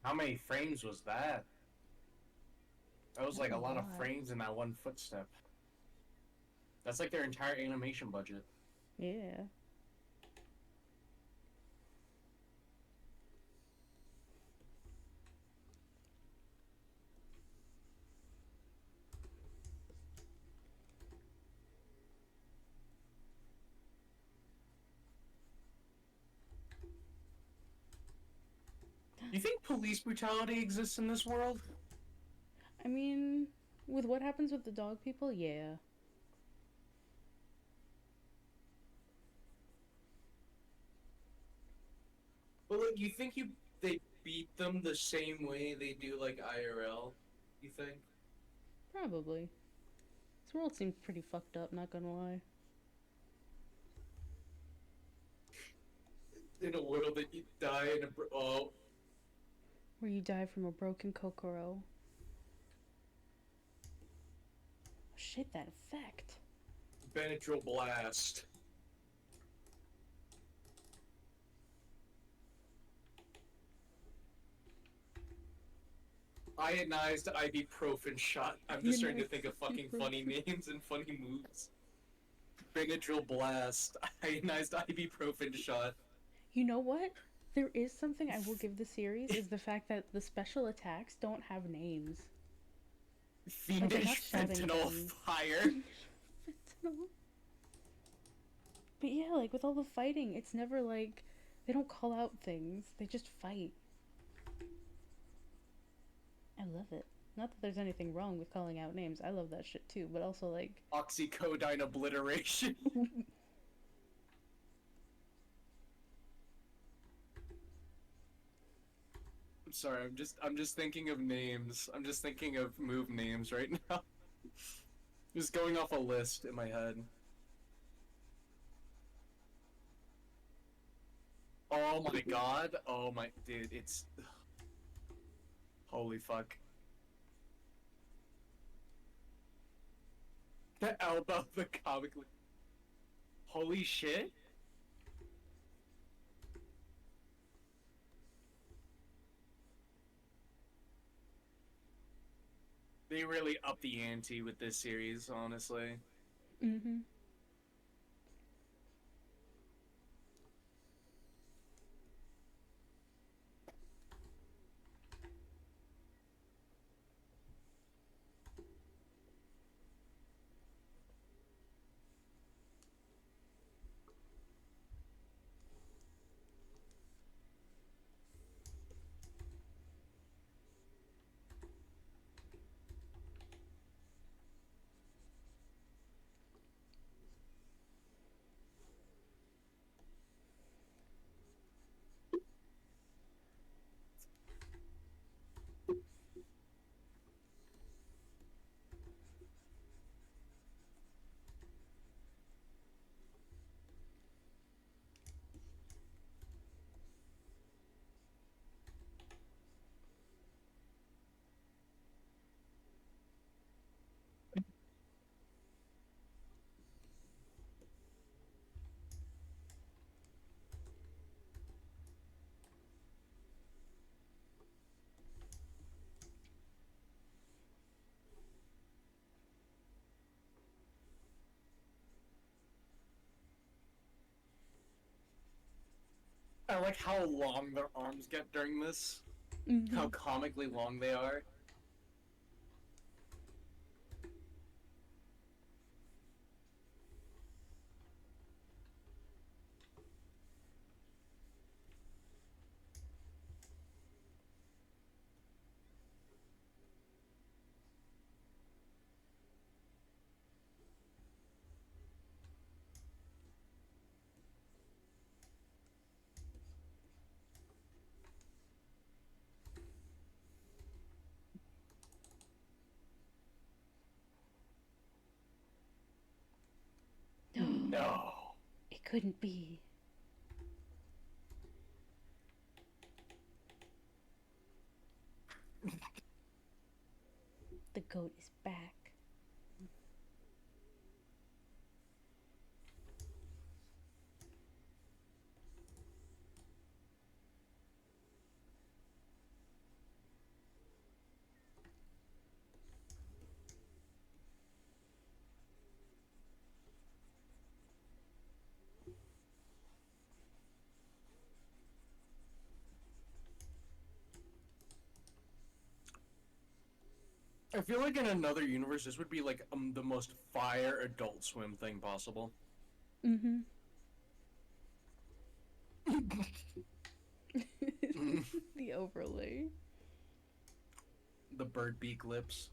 Speaker 2: How many frames was that? That was
Speaker 1: That's
Speaker 2: like
Speaker 1: a
Speaker 2: a lot of
Speaker 1: lot.
Speaker 2: frames in that one footstep. That's like their entire animation budget.
Speaker 1: Yeah.
Speaker 2: You think police brutality exists in this world?
Speaker 1: I mean, with what happens with the dog people, yeah.
Speaker 2: But like, you think they beat them the same way they do like IRL? You think?
Speaker 1: Probably. This world seems pretty fucked up, not gonna lie.
Speaker 2: In a world that you die in a
Speaker 1: Where you die from a broken kokoro. Shit, that effect.
Speaker 2: Benadryl blast. Ionized ibuprofen shot. I'm just starting to think of fucking funny names and funny moves. Benadryl blast. Ionized ibuprofen shot.
Speaker 1: You know what? There is something I will give the series is the fact that the special attacks don't have names. Like they're not
Speaker 2: Fiendish
Speaker 1: shouting
Speaker 2: fentanyl
Speaker 1: things.
Speaker 2: fire.
Speaker 1: Fentanyl. But yeah, like with all the fighting, it's never like they don't call out things. They just fight. I love it. Not that there's anything wrong with calling out names. I love that shit too, but also like
Speaker 2: Oxycodone obliteration. I'm sorry, I'm just thinking of names. I'm just thinking of move names right now. Just going off a list in my head. Oh my god. Oh my dude, it's holy fuck. The elbow, the comically. Holy shit. They really up the ante with this series, honestly.
Speaker 1: mm-hmm.
Speaker 2: I like how long their arms get during this.
Speaker 1: Mm-hmm.
Speaker 2: How comically long they are. No.
Speaker 1: It couldn't be. The goat is back.
Speaker 2: I feel like in another universe, this would be like the most fire Adult Swim thing possible.
Speaker 1: Mm-hmm. The overlay.
Speaker 2: The bird beak lips.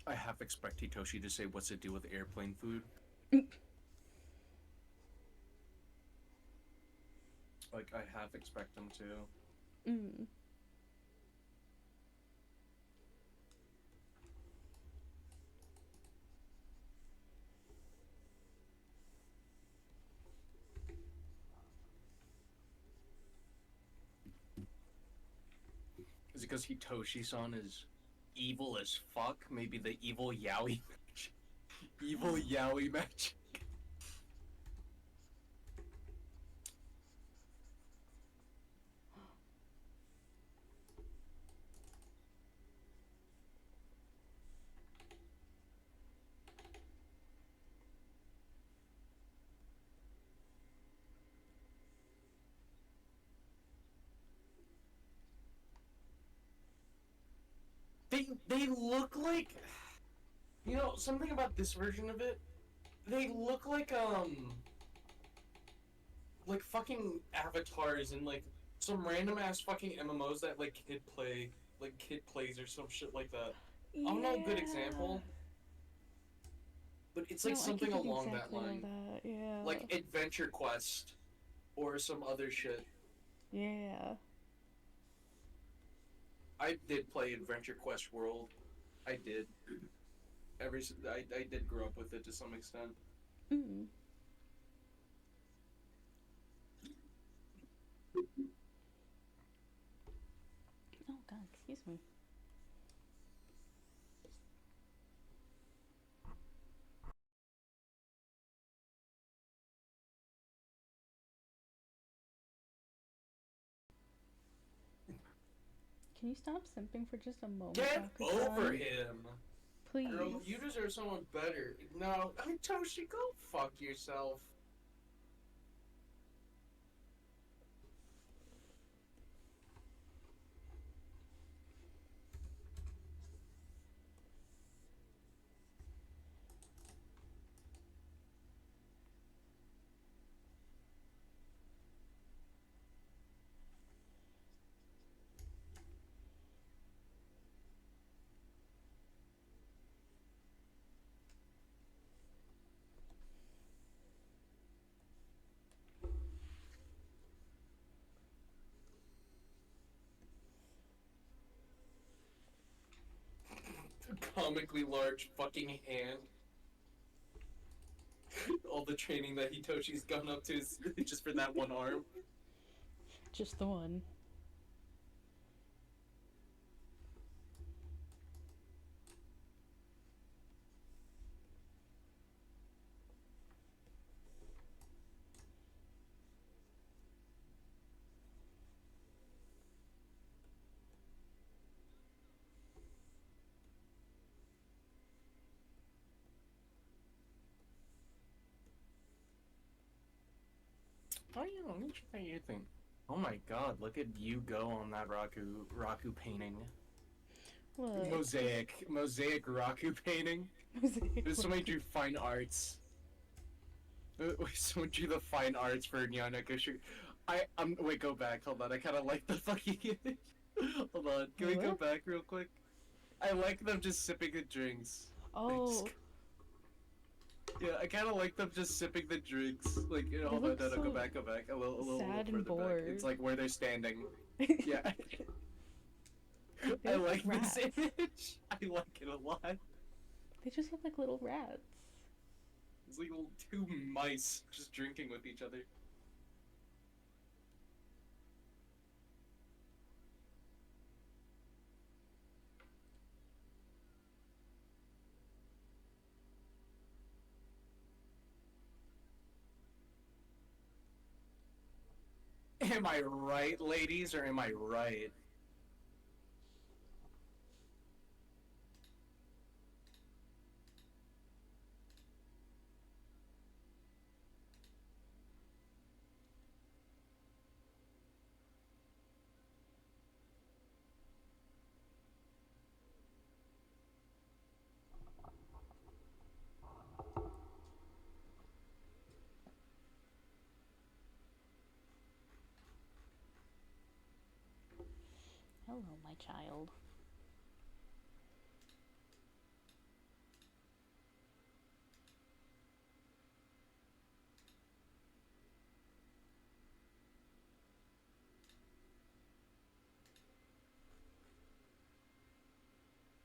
Speaker 2: I half expect Hitoshi to say, "What's it do with airplane food?" Like, I half expect him to.
Speaker 1: Mm.
Speaker 2: Is it because Hitoshi-san is evil as fuck? Maybe the evil yaoi match. Evil yaoi match. They look like, you know, something about this version of it. They look like fucking avatars and like some random ass fucking MMOs that like kid plays or some shit like that. I don't know a good
Speaker 1: Yeah.
Speaker 2: example, but it's like
Speaker 1: No, I can
Speaker 2: something
Speaker 1: think
Speaker 2: along that
Speaker 1: exactly of
Speaker 2: line,
Speaker 1: that. Yeah.
Speaker 2: like Adventure Quest or some other shit.
Speaker 1: Yeah.
Speaker 2: I did play Adventure Quest World. I did. I did grow up with it to some extent.
Speaker 1: Mm. Oh God, excuse me. Can you stop simping for just a moment,
Speaker 2: Get over
Speaker 1: Rakusan?
Speaker 2: him, girl.
Speaker 1: Please.
Speaker 2: You deserve someone better. No, Toshi, go fuck yourself. Comically large fucking hand. All the training that Hitoshi's gone up to is just for that one arm.
Speaker 1: Just the one.
Speaker 2: Oh yeah, let me try your thing. Oh my god, look at you go on that Raku painting.
Speaker 1: What?
Speaker 2: Mosaic Raku painting. There's somebody drew fine arts. Someone drew the fine arts for nyan neko. Wait, go back. Hold on. I kind of like the fucking image. Hold on. Can we go
Speaker 1: What?
Speaker 2: back real quick? I like them just sipping the drinks.
Speaker 1: Oh,
Speaker 2: Yeah, I kind of like them just sipping the drinks. Like, you know,
Speaker 1: they
Speaker 2: hold on,
Speaker 1: look
Speaker 2: no,
Speaker 1: so
Speaker 2: go back, a little
Speaker 1: sad and
Speaker 2: further back.
Speaker 1: bored.
Speaker 2: It's like where they're standing. Yeah,
Speaker 1: They
Speaker 2: I
Speaker 1: look
Speaker 2: like
Speaker 1: like
Speaker 2: this
Speaker 1: rats.
Speaker 2: image. I like it a lot.
Speaker 1: They just look like little rats.
Speaker 2: It's like little two mice just drinking with each other. Am I right, ladies, or am I right?
Speaker 1: Hello, my child.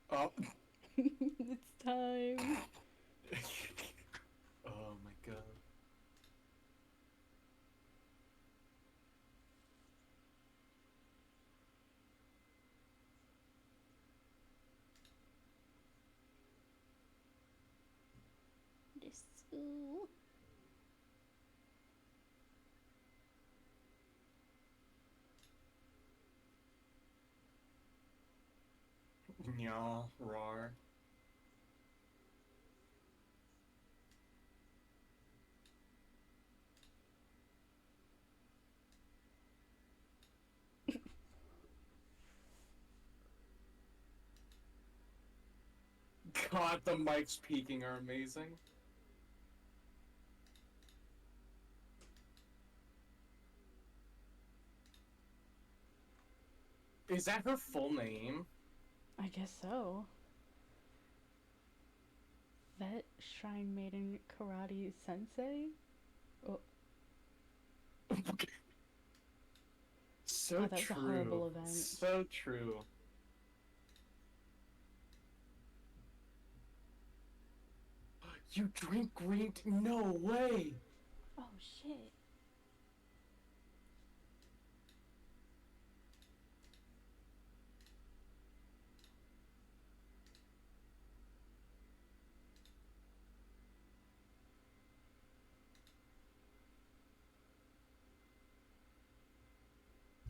Speaker 2: Oh.
Speaker 1: It's time.
Speaker 2: Oh my god.
Speaker 1: This school.
Speaker 2: Nya, rar. God, the mics peaking are amazing. Is that her full name?
Speaker 1: I guess so. Vet Shrine Maiden Karate Sensei? Oh,
Speaker 2: So
Speaker 1: God, that was a
Speaker 2: true.
Speaker 1: horrible event.
Speaker 2: So true. You drink green tea? No way!
Speaker 1: Oh, shit.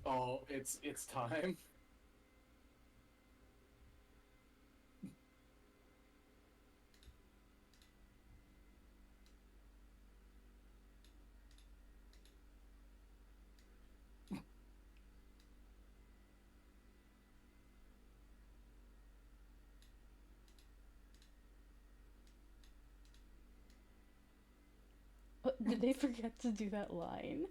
Speaker 2: Oh, it's time.
Speaker 1: Did they forget to do that line?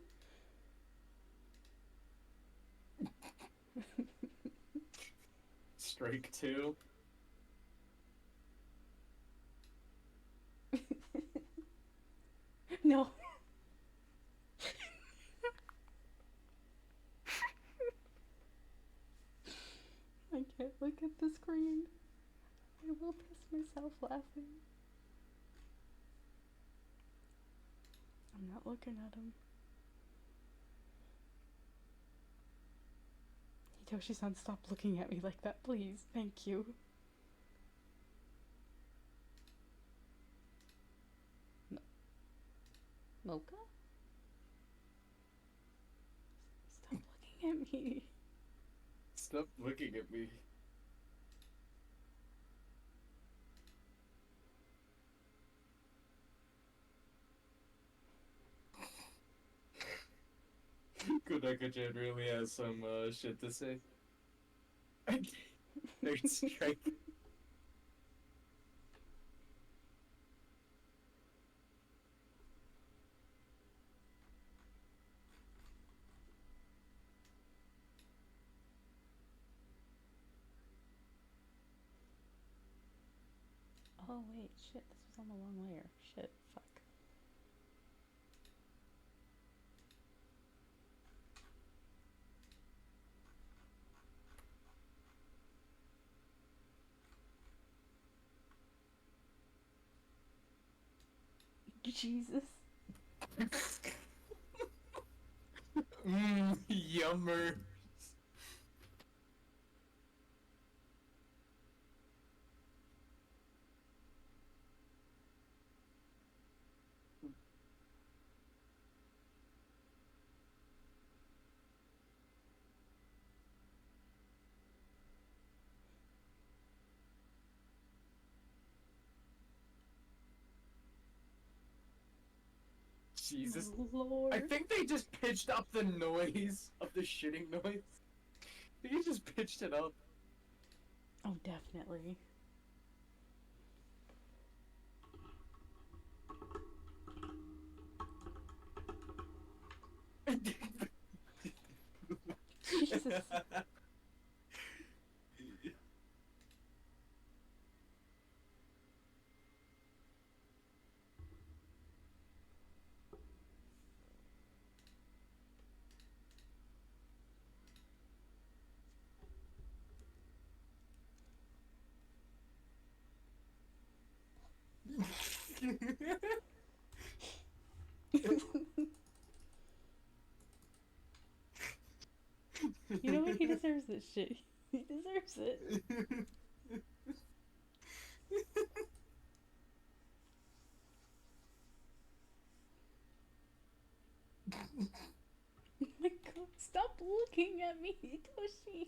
Speaker 2: Strike two.
Speaker 1: No. I can't look at the screen. I will piss myself laughing. I'm not looking at him. Hitoshi-san, stop looking at me like that, please. Thank you. Mocha? Stop looking at me.
Speaker 2: Stop looking at me. Kodaka-chan really has some shit to say. Third strike.
Speaker 1: Oh, wait, shit, this was on the wrong layer. Shit, fuck. Jesus.
Speaker 2: Yummer. Jesus.
Speaker 1: Lord.
Speaker 2: I think they just pitched up the noise of the shitting noise. I think you just pitched it up.
Speaker 1: Oh, definitely. Jesus. You know what? He deserves this shit. He deserves it. Oh my god, stop looking at me, Toshi.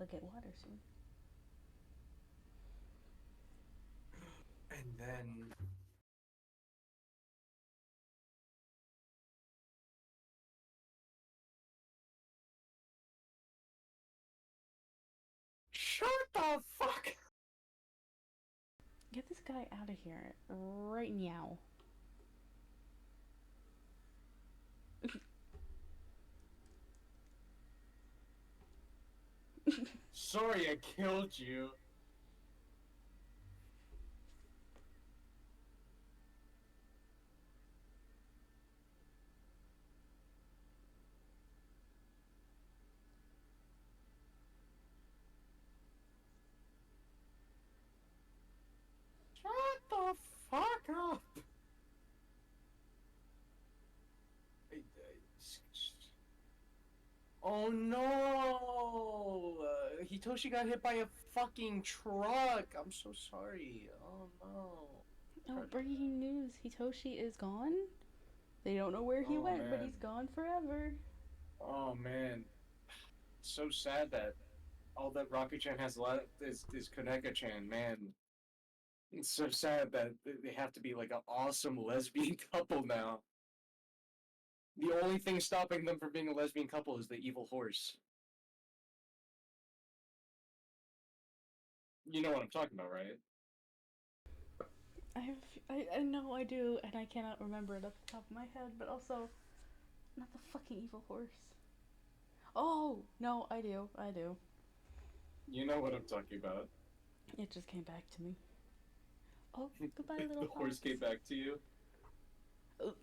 Speaker 1: I'll get water soon.
Speaker 2: And then shut the fuck.
Speaker 1: Get this guy out of here right now.
Speaker 2: Sorry, I killed you. Shut the fuck up. Oh no! Hitoshi got hit by a fucking truck. I'm so sorry. Oh no.
Speaker 1: Oh, breaking news. Hitoshi is gone. They don't know where he
Speaker 2: Oh,
Speaker 1: went, but
Speaker 2: man.
Speaker 1: he's gone forever.
Speaker 2: Oh man. So sad that all that Raku-chan has left is Koneka-chan, man. It's so sad that they have to be like an awesome lesbian couple now. The only thing stopping them from being a lesbian couple is the evil horse. You know what I'm talking about, right?
Speaker 1: I know I do, and I cannot remember it off the top of my head, but also, not the fucking evil horse. Oh, no, I do. I do.
Speaker 2: You know what I'm talking about.
Speaker 1: It just came back to me. Oh, goodbye, little
Speaker 2: The
Speaker 1: fox.
Speaker 2: horse came back to you.
Speaker 1: Oh.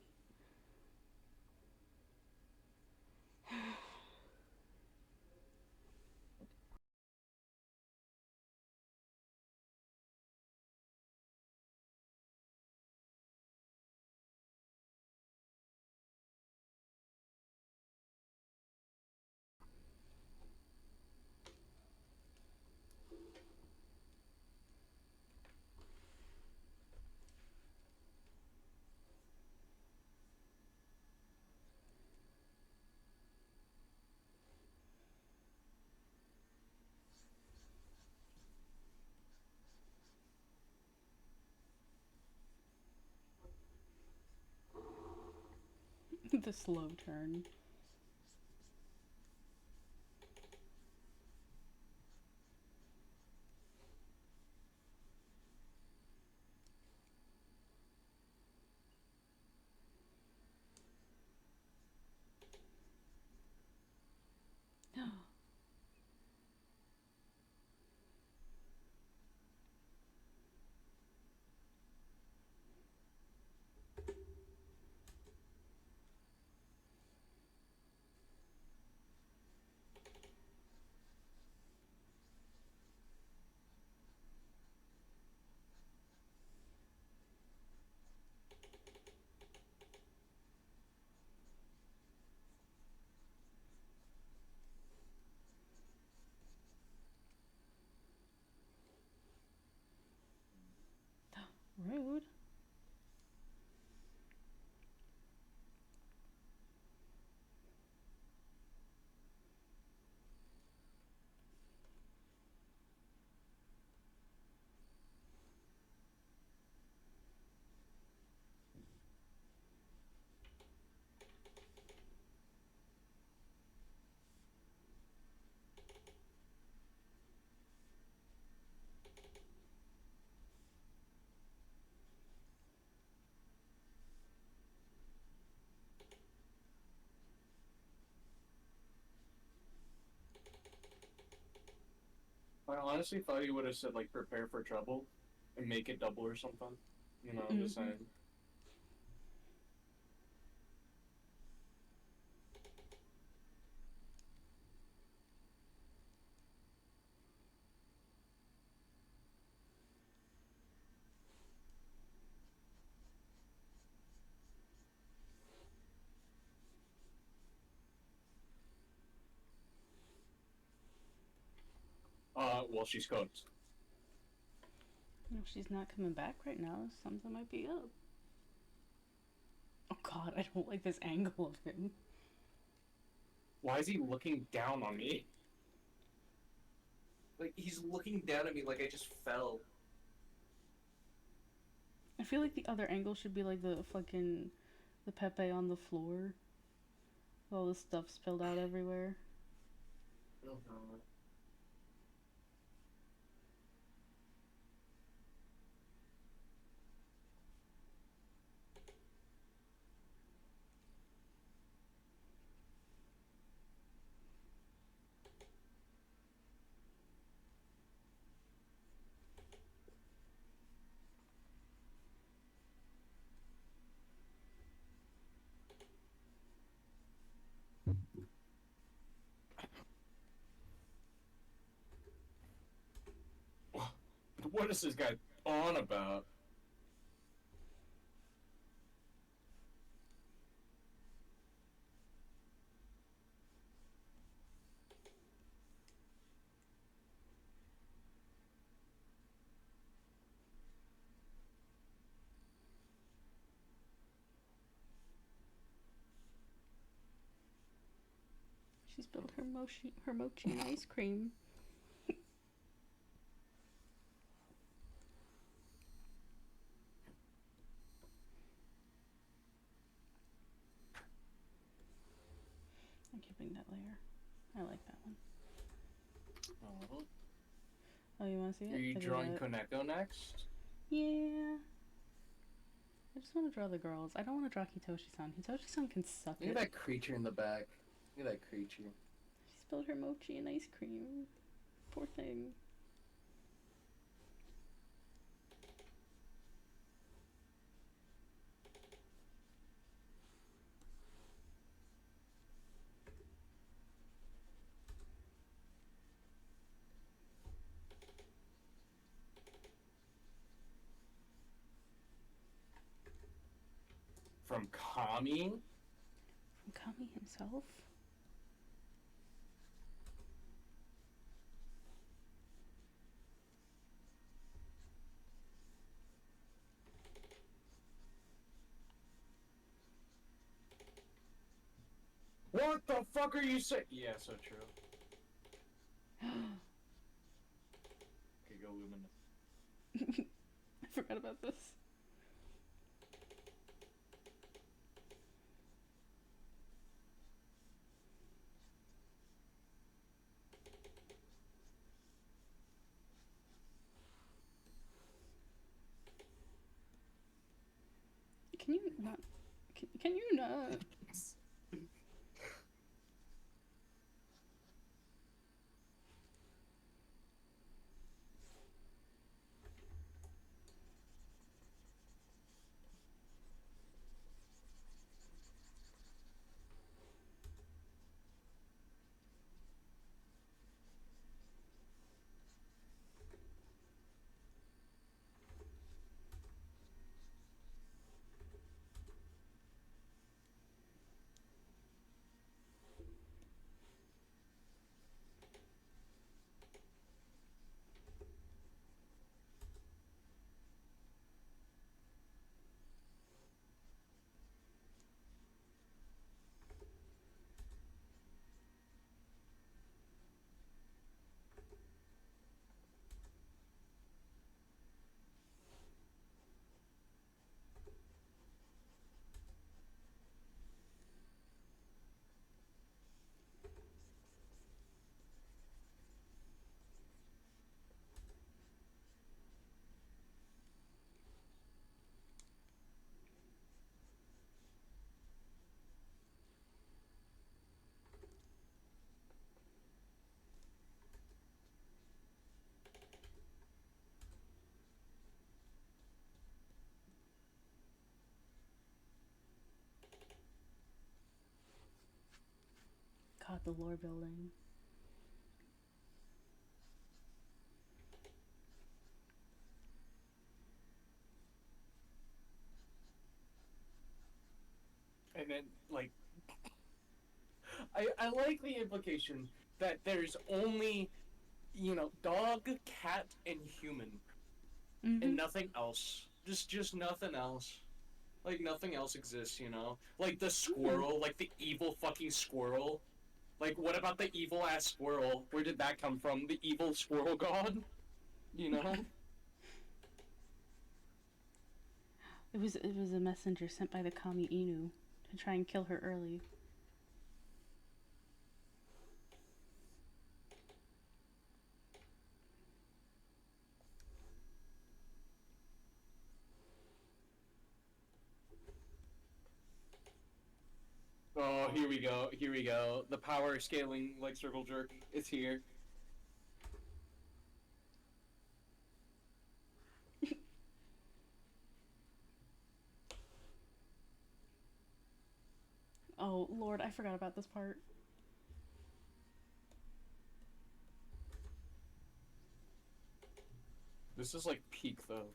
Speaker 1: The slow turn. Rude.
Speaker 2: I honestly thought he would have said like prepare for trouble and make it double or something. You know, I'm just
Speaker 1: Mm-hmm.
Speaker 2: saying. Well, she's cooked.
Speaker 1: If she's not coming back right now, something might be up. Oh god, I don't like this angle of him.
Speaker 2: Why is he looking down on me?
Speaker 3: Like he's looking down at me like I just fell.
Speaker 1: I feel like the other angle should be like the Pepe on the floor. All the stuff spilled out everywhere.
Speaker 3: Oh god.
Speaker 2: What is this guy on about?
Speaker 1: She spilled her mochi and ice cream. I'm keeping that layer. I like that one.
Speaker 2: Oh.
Speaker 1: Oh, you want to see it?
Speaker 2: Are you
Speaker 1: I did
Speaker 2: drawing
Speaker 1: that.
Speaker 2: Koneko next?
Speaker 1: Yeah. I just want to draw the girls. I don't want to draw Hitoshi-san. Hitoshi-san can suck
Speaker 2: Look
Speaker 1: it.
Speaker 2: at that creature in the back. Look at that creature.
Speaker 1: She spilled her mochi and ice cream. Poor thing.
Speaker 2: From Kami?
Speaker 1: From Kami himself?
Speaker 2: What the fuck are you saying? Yeah, so true. Okay, go Lumina.
Speaker 1: I forgot about this. Can you not? Can you not? God, the lore building.
Speaker 2: And then, like, I like the implication that there's only, dog, cat, and human,
Speaker 1: Mm-hmm.
Speaker 2: and nothing else. Just nothing else. Like, nothing else exists, you know? Like, the
Speaker 1: Yeah.
Speaker 2: squirrel, like, the evil fucking squirrel. Like, what about the evil ass squirrel? Where did that come from? The evil squirrel god? You know?
Speaker 1: It was a messenger sent by the Kami Inu to try and kill her early.
Speaker 2: Oh, here we go. Here we go. The power scaling, like, circle jerk is here.
Speaker 1: Oh, Lord, I forgot about this part.
Speaker 2: This is, like, peak, though.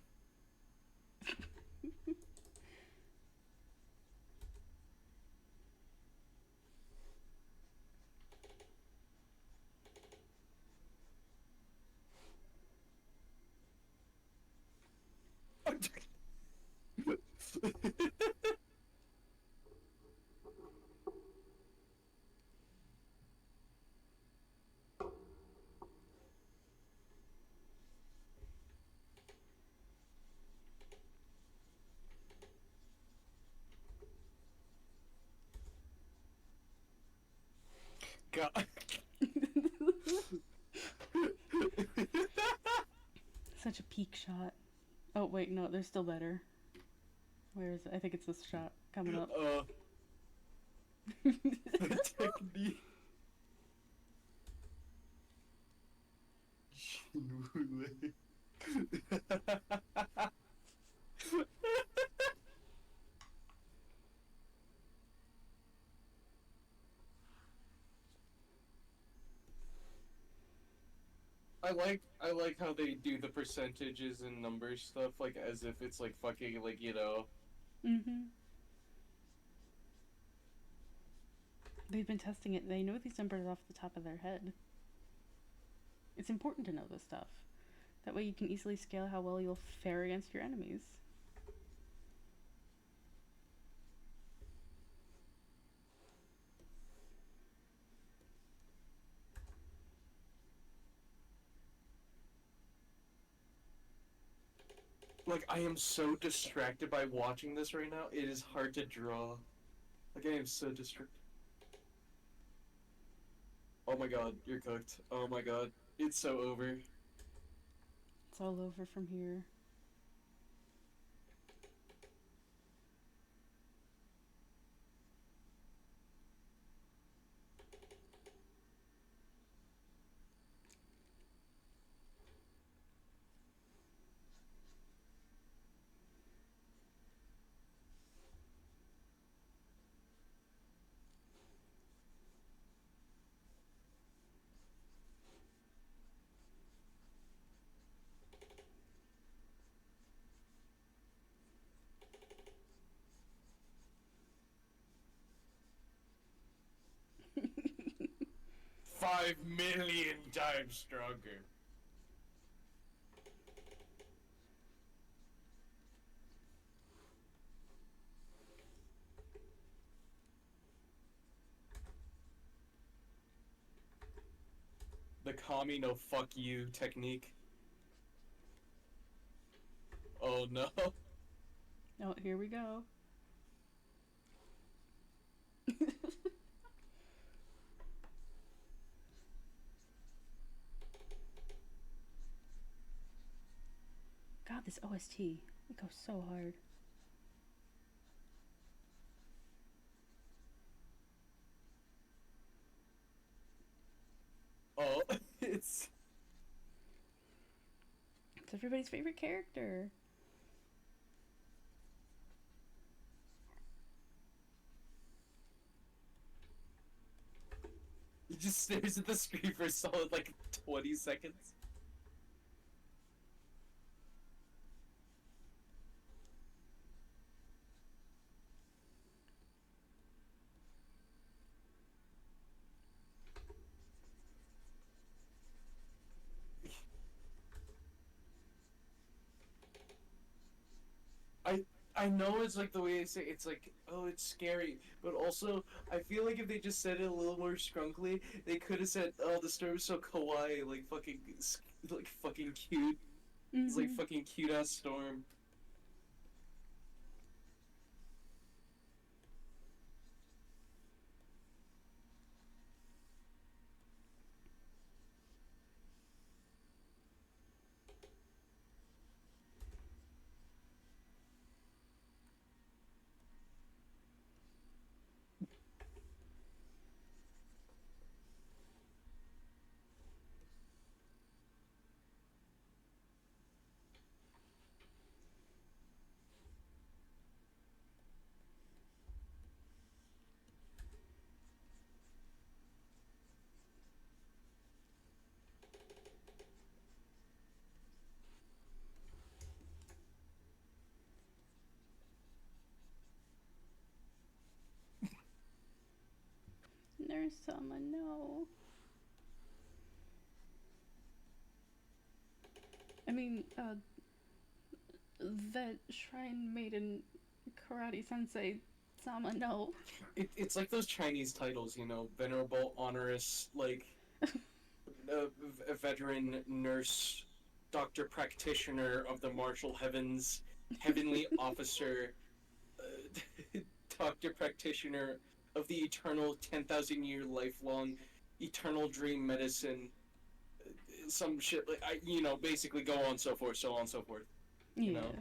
Speaker 2: God.
Speaker 1: Such a peak shot. Oh, wait, no, there's still better. Where is it? I think it's this shot coming up.
Speaker 2: The technique. I like how they do the percentages and numbers stuff, like, as if it's like fucking, like,
Speaker 1: Mm-hmm. They've been testing it. They know these numbers off the top of their head. It's important to know this stuff. That way you can easily scale how well you'll fare against your enemies.
Speaker 2: like, I am so distracted by watching this right now. It is hard to draw. Like, I am so distracted. Oh my god, you're cooked. Oh my god, it's so over.
Speaker 1: It's all over from here.
Speaker 2: Five million times stronger. The Kami no fuck you technique. Oh no.
Speaker 1: Oh, here we go. God, this OST. It goes so hard.
Speaker 2: Oh, it's.
Speaker 1: It's everybody's favorite character.
Speaker 3: He just stares at the screen for a solid like 20 seconds. I I know it's like the way they say it's like, oh, it's scary, but also I feel like if they just said it a little more scrunkly, they could have said, oh, the storm's so kawaii, like fucking cute. It's like
Speaker 1: Mm-hmm.
Speaker 3: fucking cute ass storm.
Speaker 1: There's someone, no. I mean, that shrine maiden karate sensei Sama, no.
Speaker 3: It's like those Chinese titles, you know, venerable, honorous, like a veteran nurse, doctor practitioner of the martial heavens, heavenly officer, uh, doctor practitioner of the eternal 10,000 year lifelong eternal dream medicine, some shit like basically go on so forth, so on so forth. You
Speaker 1: Yeah.
Speaker 3: know,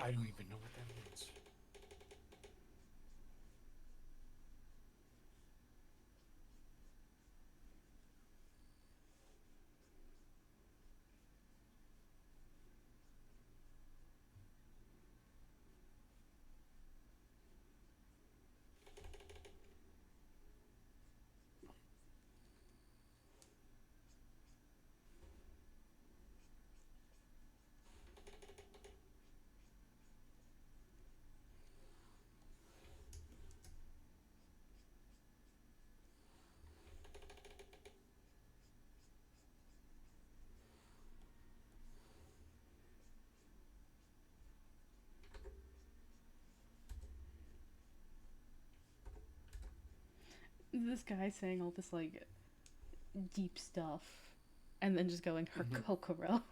Speaker 3: I don't even know what that means.
Speaker 1: This guy saying all this, like, deep stuff, and then just going, her
Speaker 3: Mhm.
Speaker 1: Kokoro.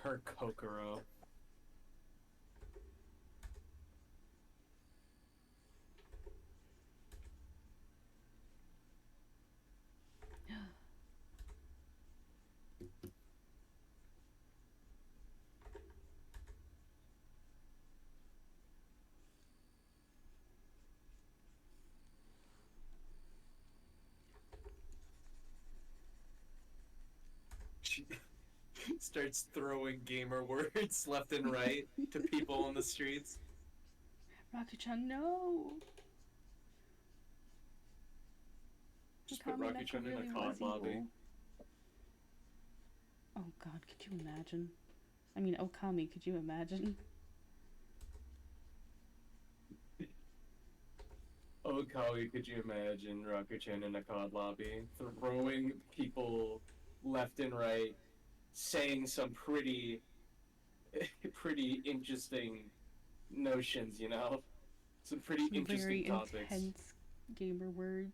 Speaker 3: Her Kokoro. She starts throwing gamer words left and right to people on the streets.
Speaker 1: Raku-chan, no.
Speaker 3: Just put
Speaker 1: Okami Neko
Speaker 3: Rakuchan in a
Speaker 1: really
Speaker 3: COD
Speaker 1: was
Speaker 3: lobby.
Speaker 1: evil. Oh god, could you imagine? I mean, Okami, could you imagine?
Speaker 3: Oh, Kali, could you imagine Rakuchan in a COD lobby throwing people left and right, saying some pretty, pretty interesting notions, you know? Some pretty
Speaker 1: Some
Speaker 3: interesting
Speaker 1: very
Speaker 3: topics.
Speaker 1: intense gamer words.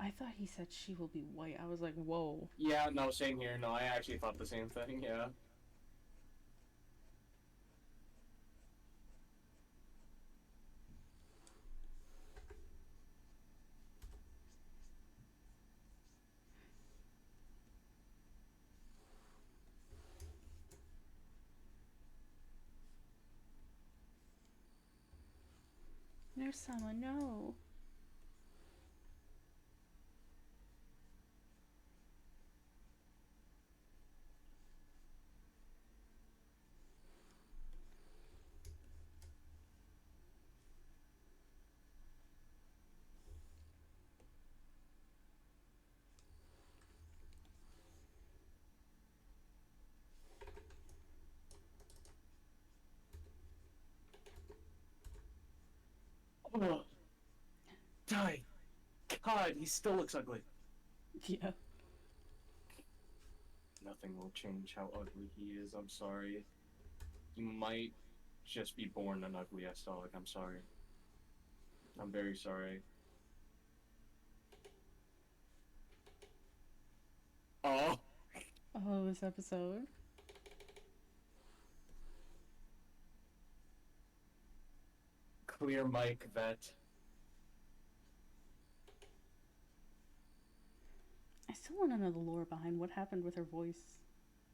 Speaker 1: I thought he said she will be white. I was like, whoa.
Speaker 3: Yeah, no, same here. No, I actually thought the same thing, yeah.
Speaker 1: There's someone, no.
Speaker 3: Oh, die. God, he still looks ugly.
Speaker 1: Yeah.
Speaker 3: Nothing will change how ugly he is. I'm sorry. He might just be born an ugly ass dog. I'm sorry. I'm very sorry. Oh,
Speaker 1: Oh, this episode.
Speaker 3: clear mic vet.
Speaker 1: I still want to know the lore behind what happened with her voice.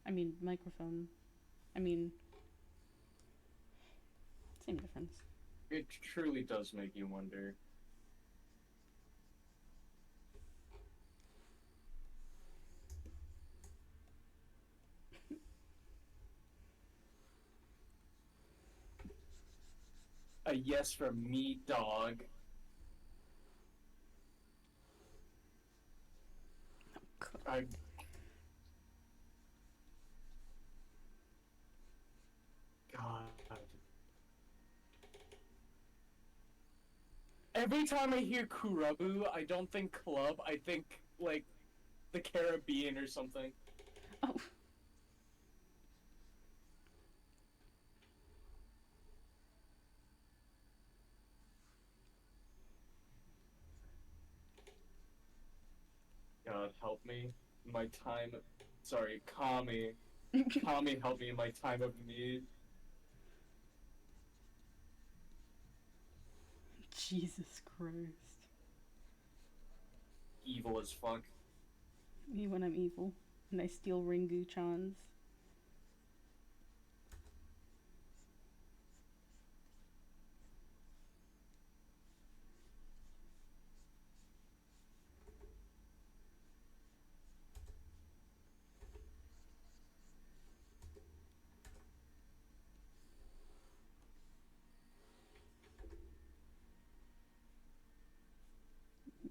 Speaker 1: I mean, microphone. I mean, same difference.
Speaker 3: It truly does make you wonder. A yes from me, dog. I. God. Every time I hear Kurabu, I don't think club. I think like the Caribbean or something.
Speaker 1: Oh,
Speaker 3: God help me. My time. Sorry, Kami. Kami, help me in my time of need.
Speaker 1: Jesus Christ.
Speaker 3: Evil as fuck.
Speaker 1: Me when I'm evil. And I steal Ringu-chans.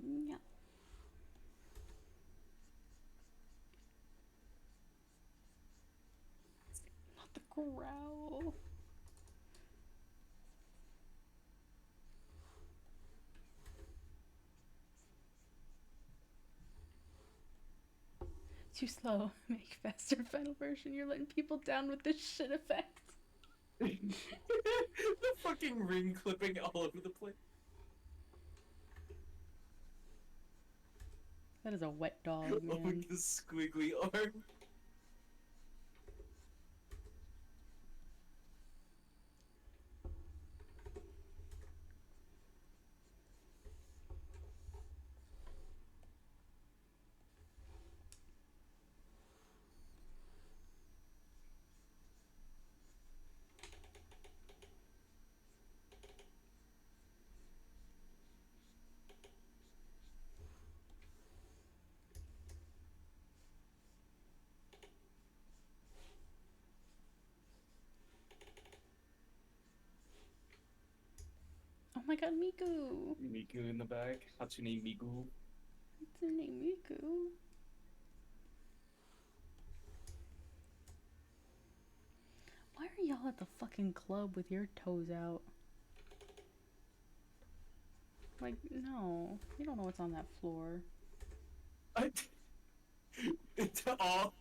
Speaker 1: Yeah. Not the growl. Too slow. Make faster final version. You're letting people down with this shit effect.
Speaker 3: The fucking ring clipping all over the place.
Speaker 1: That is a wet dog,
Speaker 3: Oh,
Speaker 1: man.
Speaker 3: the squiggly arm.
Speaker 1: my god, Miku!
Speaker 2: Miku in the back. Hatsune Miku.
Speaker 1: What's her name, Miku? Why are y'all at the fucking club with your toes out? Like, no. You don't know what's on that floor.
Speaker 3: It's all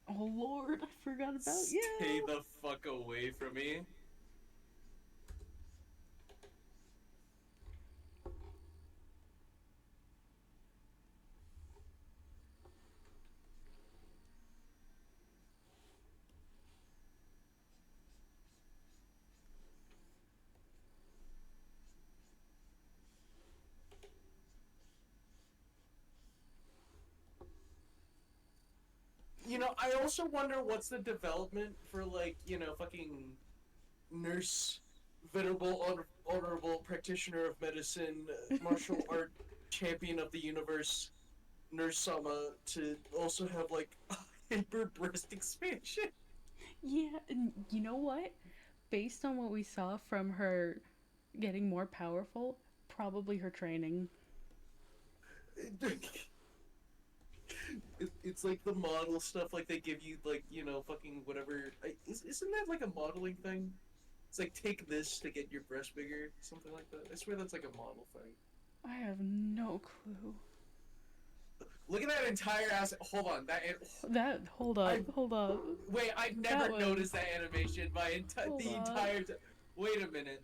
Speaker 1: Oh lord, I forgot about you!
Speaker 3: stay the fuck away from me. You know, I also wonder what's the development for, like, you know, fucking nurse, venerable, honorable practitioner of medicine, martial art champion of the universe, Nurse Sama, to also have, like, hyper breast expansion.
Speaker 1: Yeah, and you know what? Based on what we saw from her getting more powerful, probably her training.
Speaker 3: It's like the model stuff, like they give you, like, you know, fucking whatever. Isn't that like a modeling thing? It's like, take this to get your breast bigger, something like that. I swear that's like a model thing.
Speaker 1: I have no clue.
Speaker 3: Look at that entire ass. Hold on,
Speaker 1: Hold up, hold up.
Speaker 3: wait. I've never
Speaker 1: was-
Speaker 3: noticed that animation.
Speaker 1: Hold
Speaker 3: The
Speaker 1: on.
Speaker 3: entire. Wait a minute.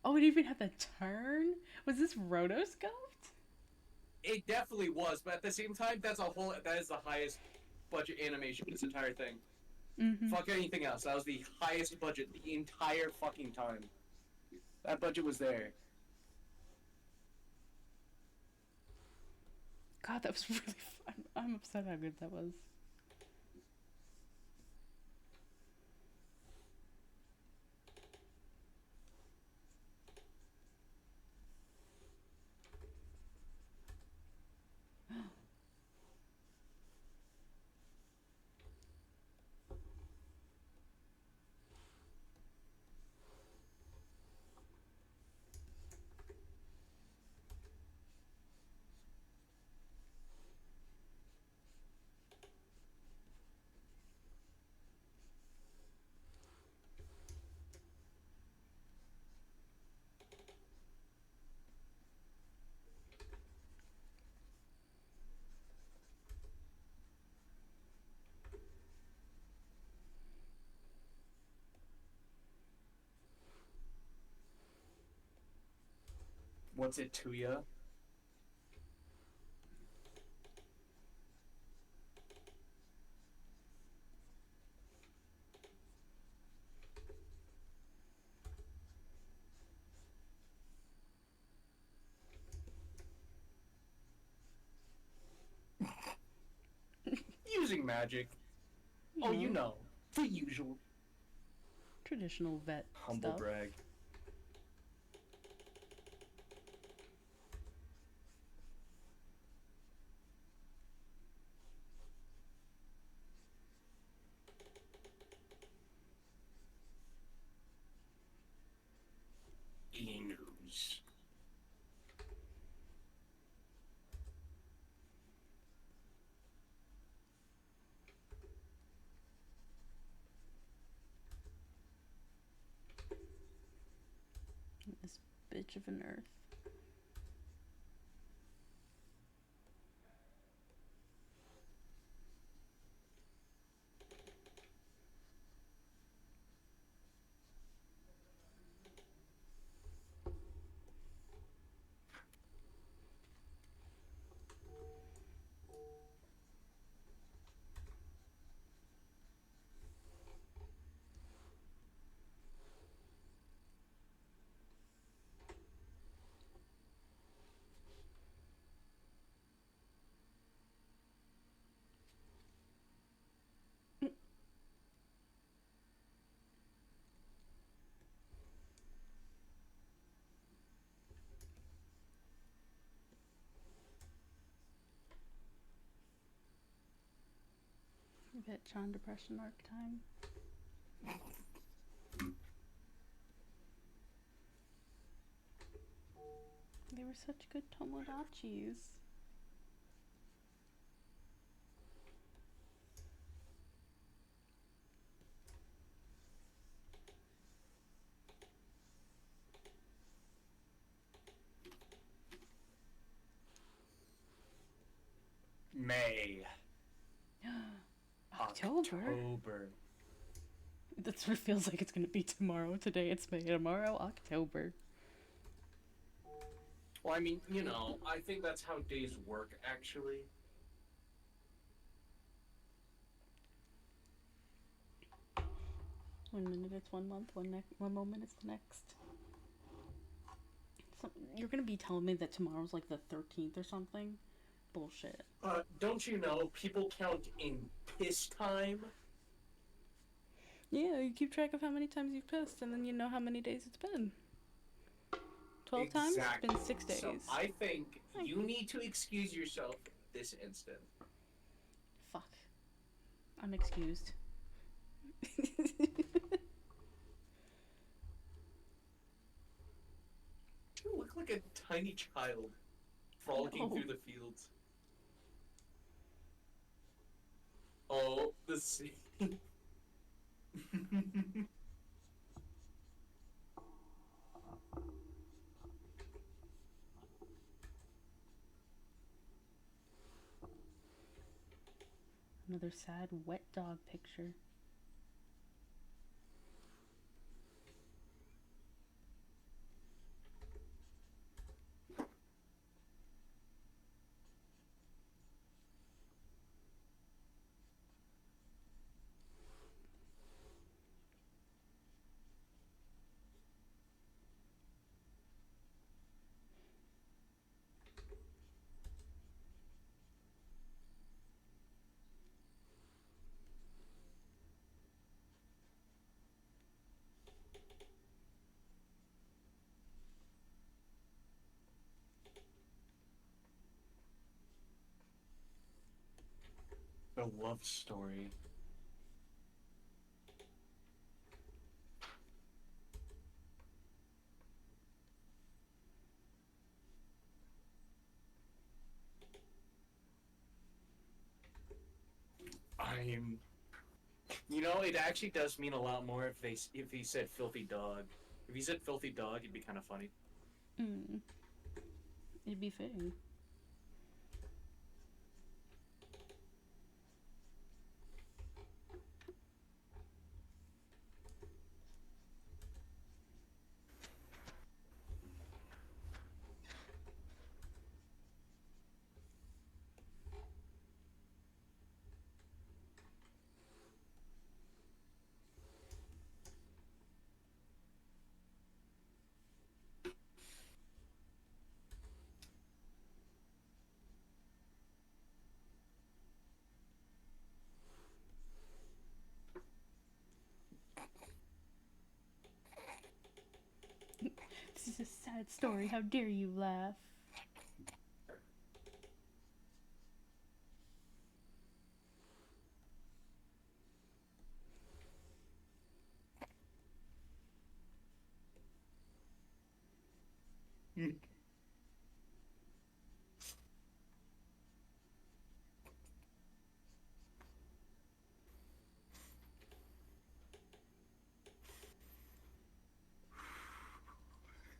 Speaker 1: Oh, it even had the turn? Was this rotoscoped?
Speaker 3: It definitely was, but at the same time, that is the highest budget animation for this entire thing.
Speaker 1: Mm-hmm.
Speaker 3: Fuck anything else. That was the highest budget the entire fucking time.
Speaker 2: That budget was there.
Speaker 1: God, that was really fun. I'm upset how good that was.
Speaker 2: What's it to ya? Using magic. Oh, you know. The usual.
Speaker 1: Traditional vet
Speaker 2: Humble
Speaker 1: stuff.
Speaker 2: brag. E-news.
Speaker 1: This bitch of an earth. Vet John Depression arc time. They were such good Tomodachis.
Speaker 2: May.
Speaker 1: October? That's what it feels like it's gonna be tomorrow. Today it's May, tomorrow October.
Speaker 3: Well, I mean, you know, I think that's how days work, actually.
Speaker 1: One minute it's one month, one moment it's the next. So, you're gonna be telling me that tomorrow's like the 13th or something? Bullshit.
Speaker 3: Don't you know, people count in piss time?
Speaker 1: Yeah, you keep track of how many times you've pissed, and then you know how many days it's been. 12 times? It's been 6 days.
Speaker 3: So I think you need to excuse yourself this instant.
Speaker 1: Fuck. I'm excused.
Speaker 3: You look like a tiny child frolicking through the fields. Oh, the sea.
Speaker 1: Another sad wet dog picture.
Speaker 3: A love story. You know, it actually does mean a lot more if he said filthy dog. If he said filthy dog, it'd be kind of funny.
Speaker 1: It'd be fitting. This is a sad story. How dare you laugh?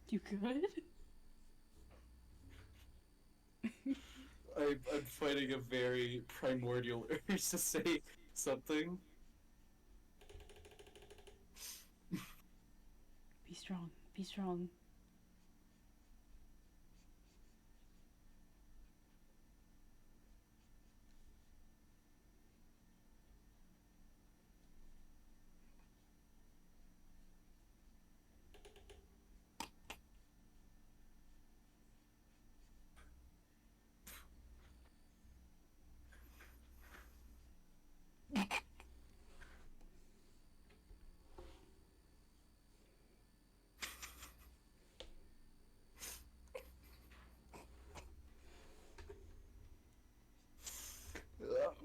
Speaker 1: You good?
Speaker 3: I'm fighting a very primordial urge to say something.
Speaker 1: Be strong. Be strong.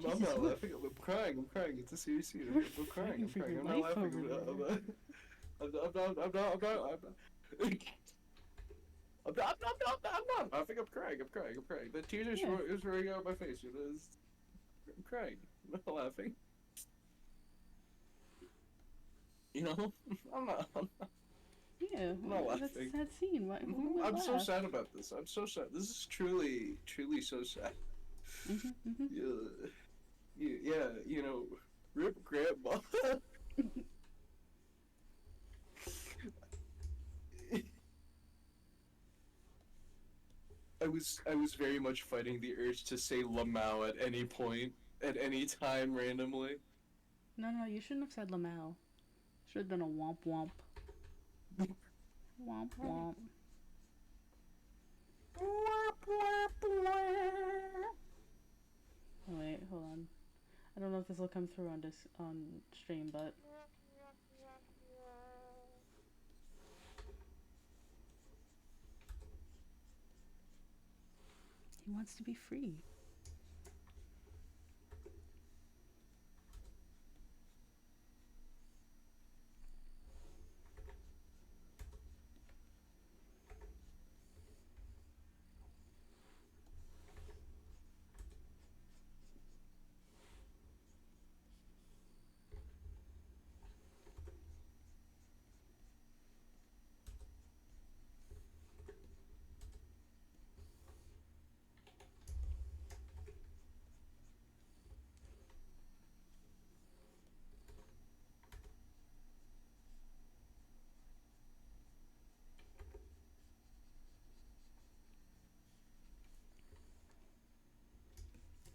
Speaker 3: I'm not laughing. I'm crying. It's a serious scene. I'm crying. I'm not laughing. I'm not. I'm not. I'm not. I'm not. I'm not laughing. I'm crying. I'm crying. I'm crying. The tears
Speaker 1: Yeah.
Speaker 3: is running out of my face. I'm crying. I'm not laughing. You know, I'm not.
Speaker 1: Yeah,
Speaker 3: I'm not
Speaker 1: that's a
Speaker 3: laughing.
Speaker 1: sad scene. Who would
Speaker 3: I'm so
Speaker 1: laugh?
Speaker 3: sad about this. I'm so sad. This is truly, truly so sad.
Speaker 1: Mhm, mhm.
Speaker 3: Yeah, yeah. You know, rip grandma. I was very much fighting the urge to say Lamau at any point, at any time, randomly.
Speaker 1: No, no, you shouldn't have said Lamau. Should have done a womp womp. Womp womp. Oh, wait, hold on. I don't know if this will come through on stream, but he wants to be free.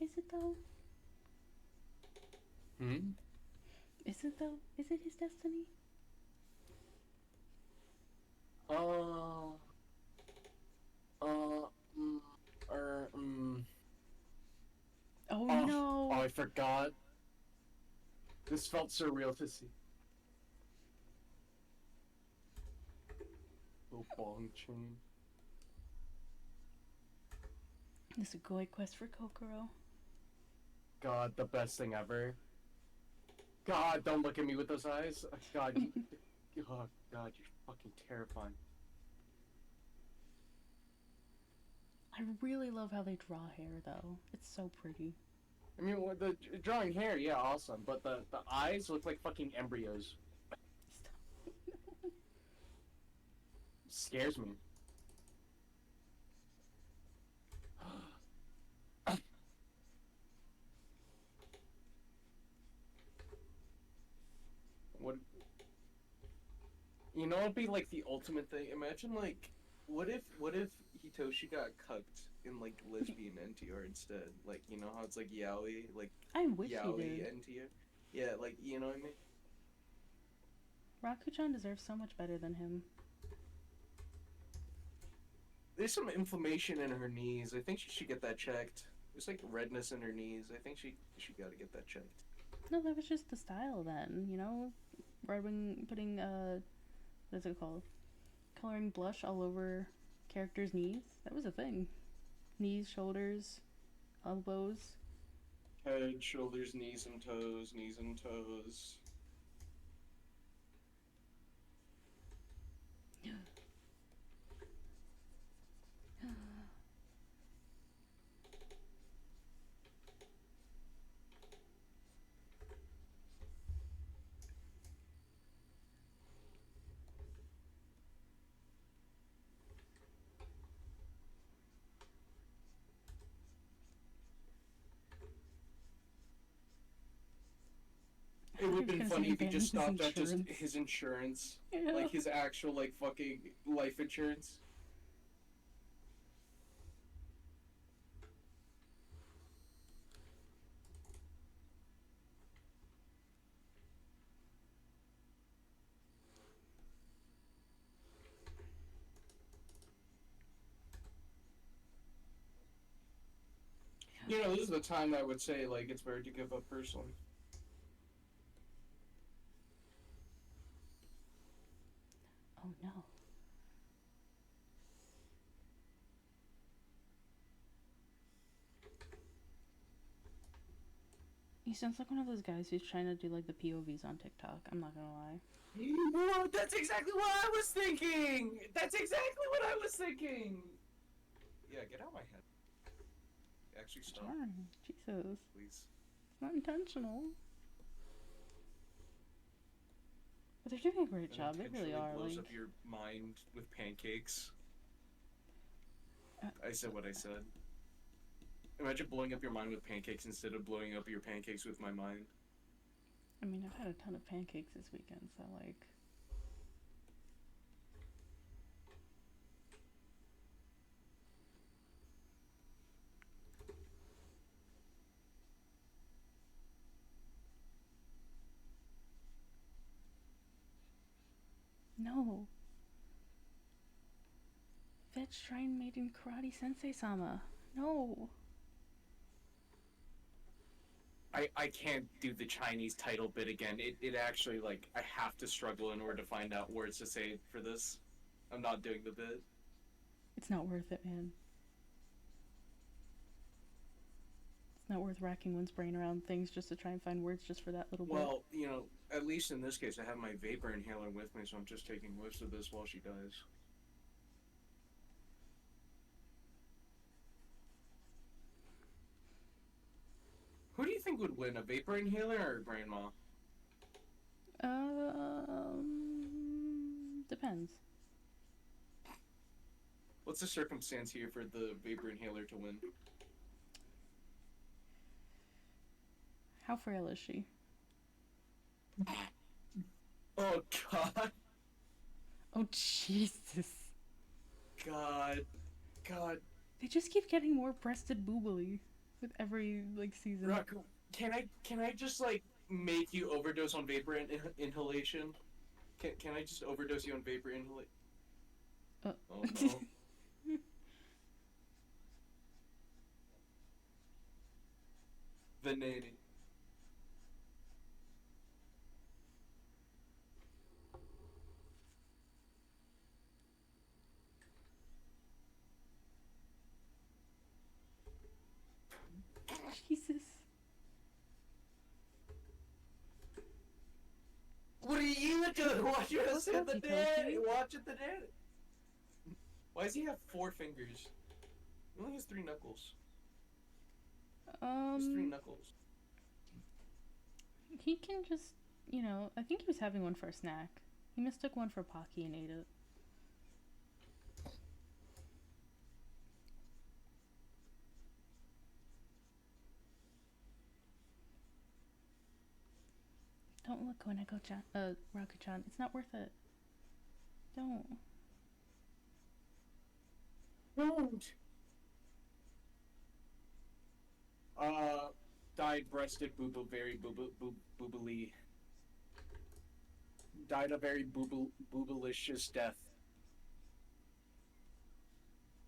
Speaker 1: Is it though?
Speaker 3: Hmm.
Speaker 1: Is it though? Is it his destiny?
Speaker 3: Uh. Uh. Mm, or.
Speaker 1: Oh
Speaker 2: Oh,
Speaker 1: no!
Speaker 2: oh, I forgot. This felt surreal to see. Little bong chain.
Speaker 1: This is a Goi quest for Kokoro.
Speaker 2: God, the best thing ever. God, don't look at me with those eyes. God, you. Oh, God, you're fucking terrifying.
Speaker 1: I really love how they draw hair though. It's so pretty.
Speaker 2: I mean, with the drawing hair, yeah, awesome. But the eyes look like fucking embryos. Scares me. What?
Speaker 3: You know, it'd be like the ultimate thing. Imagine like, what if Hitoshi got cucked in like lesbian NTR instead? Like, you know how it's like yaoi, like
Speaker 1: I wish he
Speaker 3: yaoi
Speaker 1: did.
Speaker 3: NTR. Yeah, like you know what I mean.
Speaker 1: Rakuchan deserves so much better than him.
Speaker 3: There's some inflammation in her knees. I think she should get that checked. There's like redness in her knees. I think she got to get that checked.
Speaker 1: No, that was just the style then, you know? Putting, what is it called? Coloring blush all over characters' knees. That was a thing. Knees, shoulders, elbows.
Speaker 3: Head, shoulders, knees and toes, knees and toes. It would have been funny if he just stopped at just his insurance.
Speaker 1: Yeah.
Speaker 3: Like his actual, like, fucking life insurance. You know, this is the time that I would say, like, it's better to give up personally.
Speaker 1: Oh no. He sounds like one of those guys who's trying to do like the POVs on TikTok. I'm not gonna lie.
Speaker 2: Whoa, that's exactly what I was thinking! That's exactly what I was thinking! Yeah, get out of my head. Actually, stop.
Speaker 1: Darn, Jesus.
Speaker 2: Please.
Speaker 1: It's not intentional. But they're doing a great job. They really are.
Speaker 2: Blows
Speaker 1: Like,
Speaker 2: up your mind with pancakes. I said what I said. Imagine blowing up your mind with pancakes instead of blowing up your pancakes with my mind.
Speaker 1: I mean, I've had a ton of pancakes this weekend, so like. No. Vet Shrine Maiden Karate Sensei Sama. No.
Speaker 2: I can't do the Chinese title bit again. It actually, like, I have to struggle in order to find out words to say for this. I'm not doing the bit.
Speaker 1: It's not worth it, man. It's not worth racking one's brain around things just to try and find words just for that little bit.
Speaker 2: Well, you know, at least in this case, I have my vapor inhaler with me, so I'm just taking most of this while she dies. Who do you think would win, a vapor inhaler or a grandma?
Speaker 1: Depends.
Speaker 2: What's the circumstance here for the vapor inhaler to win?
Speaker 1: How frail is she?
Speaker 2: Oh, God.
Speaker 1: Oh, Jesus.
Speaker 2: God.
Speaker 1: They just keep getting more breasted boobily with every, like, season.
Speaker 2: Raku, can I just, like, make you overdose on vapor inhalation? Can I just overdose you on vapor inhalation? Oh, no. Veneni.
Speaker 1: Jesus.
Speaker 2: What are you doing? Watching us hit the
Speaker 1: Kofi,
Speaker 2: dead.
Speaker 1: Kofi.
Speaker 2: Watching the dead. Why does he have 4 fingers? He only has 3 knuckles. He has 3 knuckles.
Speaker 1: He can just, you know, I think he was having one for a snack. He mistook one for Pocky and ate it. Don't look when I go Raku-chan. It's not worth it. Don't.
Speaker 2: Don't. Died breasted very boobily. Died a very boobalicious death.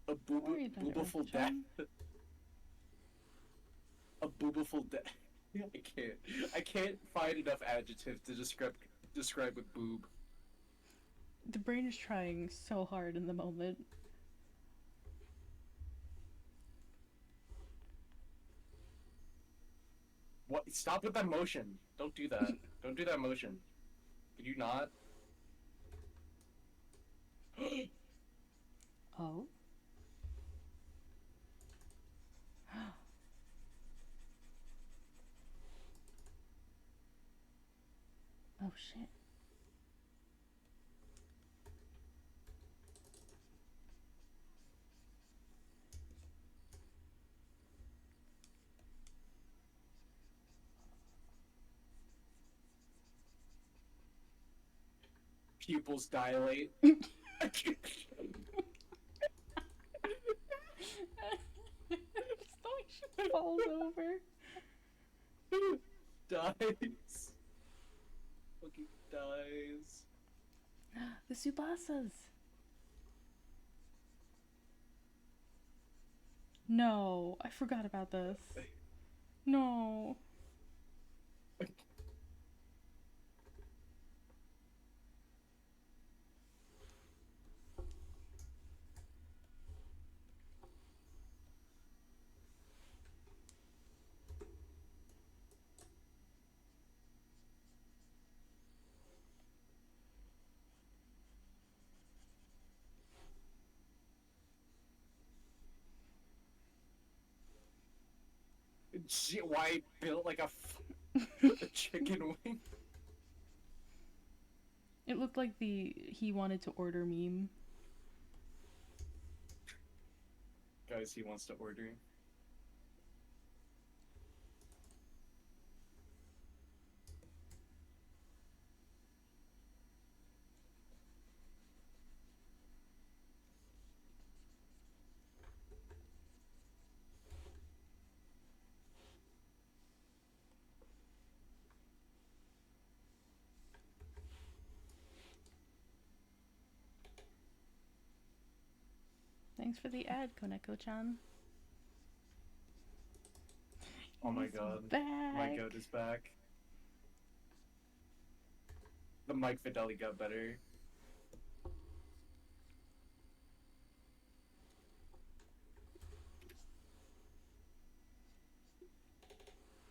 Speaker 2: A
Speaker 1: Worry about it,
Speaker 2: boobaful
Speaker 1: Raku-chan.
Speaker 2: death. A boobaful death. I can't find enough adjectives to describe a boob.
Speaker 1: The brain is trying so hard in the moment.
Speaker 2: What? Stop with that motion. Don't do that. Don't do that motion. Could you not?
Speaker 1: Oh? Oh shit.
Speaker 2: Pupils dilate.
Speaker 1: Stomach falls over.
Speaker 2: Dies. Fucking dies.
Speaker 1: The Tsubasas. No, I forgot about this. No.
Speaker 2: why built like a chicken wing?
Speaker 1: It looked like the he wanted to order meme.
Speaker 2: Guys, he wants to order.
Speaker 1: Thanks for the ad, Koneko-chan.
Speaker 2: Oh my
Speaker 1: He's
Speaker 2: god.
Speaker 1: back.
Speaker 2: My goat is back. The Mike Fidelli got better.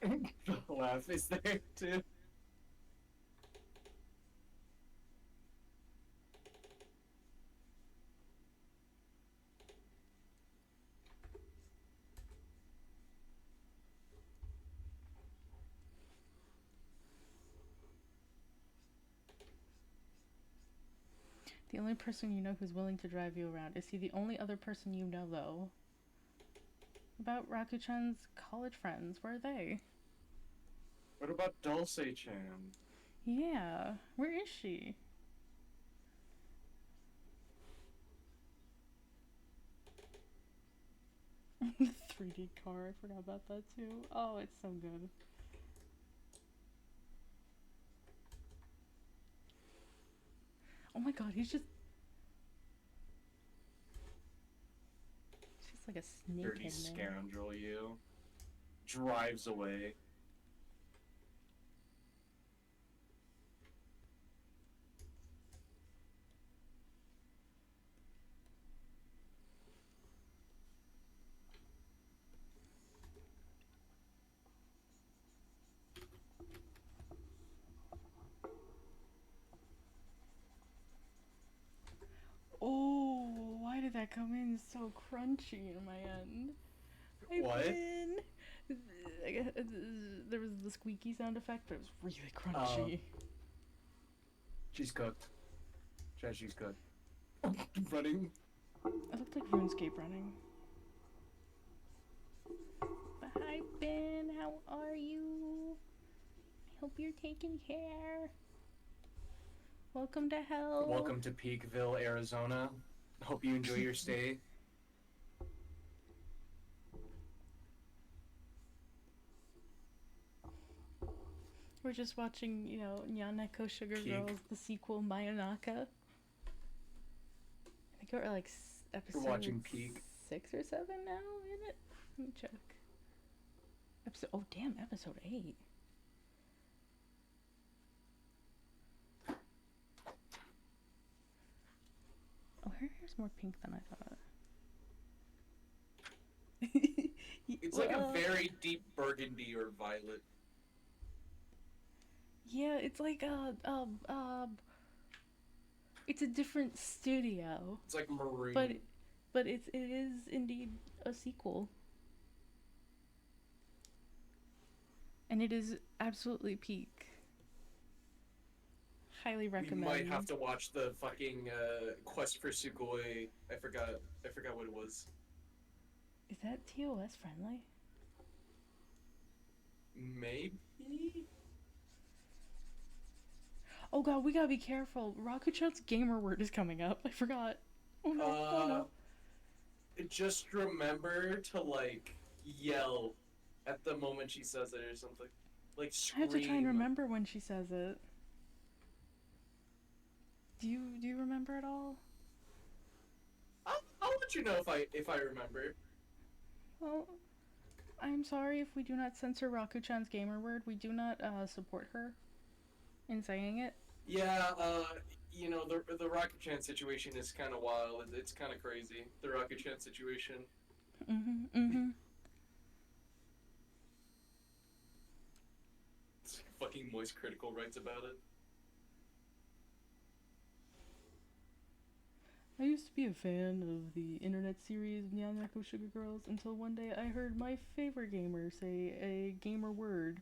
Speaker 2: The laugh is there too.
Speaker 1: The only person you know who's willing to drive you around. Is he the only other person you know, though? About Raku-chan's college friends, where are they?
Speaker 2: What about Dulce-chan?
Speaker 1: Yeah, where is she? The 3D car, I forgot about that too. Oh, it's so good. Oh my god, he's just like a snake
Speaker 2: Dirty
Speaker 1: in there.
Speaker 2: scoundrel, you. Drives away.
Speaker 1: Oh, why did that come in so crunchy in my end?
Speaker 2: What?
Speaker 1: There was the squeaky sound effect, but it was really crunchy.
Speaker 2: She's cooked. She's cooked. Running.
Speaker 1: It looked like RuneScape running. But hi, Ben. How are you? I hope you're taking care. Welcome to hell.
Speaker 2: Welcome to Peakville, Arizona. Hope you enjoy your stay.
Speaker 1: We're just watching, Nyan, Neko, Sugar
Speaker 2: Peak.
Speaker 1: Girls, the sequel, Mayonaka. I think we're like episode
Speaker 2: We're watching Peak.
Speaker 1: 6 or 7 now, in it? Let me check. Episode 8. Oh, her hair's more pink than I thought.
Speaker 3: It's like a very deep burgundy or violet.
Speaker 1: Yeah, it's like it's a different studio.
Speaker 3: It's like maroon.
Speaker 1: But it is indeed a sequel. And it is absolutely peak. Highly recommend.
Speaker 3: You might have to watch the fucking Quest for Sugoi. I forgot what it was.
Speaker 1: Is that TOS friendly?
Speaker 3: Maybe?
Speaker 1: Oh god, we gotta be careful. Raku-chan's gamer word is coming up. I forgot. Oh no, oh no.
Speaker 3: Just remember to, like, yell at the moment she says it or something. Like, scream.
Speaker 1: I have to try and remember when she says it. Do you remember at all?
Speaker 3: I'll let you know if I remember.
Speaker 1: Well, I'm sorry if we do not censor Raku-chan's gamer word. We do not support her in saying it.
Speaker 3: Yeah, the Raku-chan situation is kind of wild. It's kind of crazy. The Raku-chan situation. It's fucking Moist Critical writes about it.
Speaker 1: I used to be a fan of the internet series Nyan Neko Sugar Girls until one day I heard my favorite gamer say a gamer word.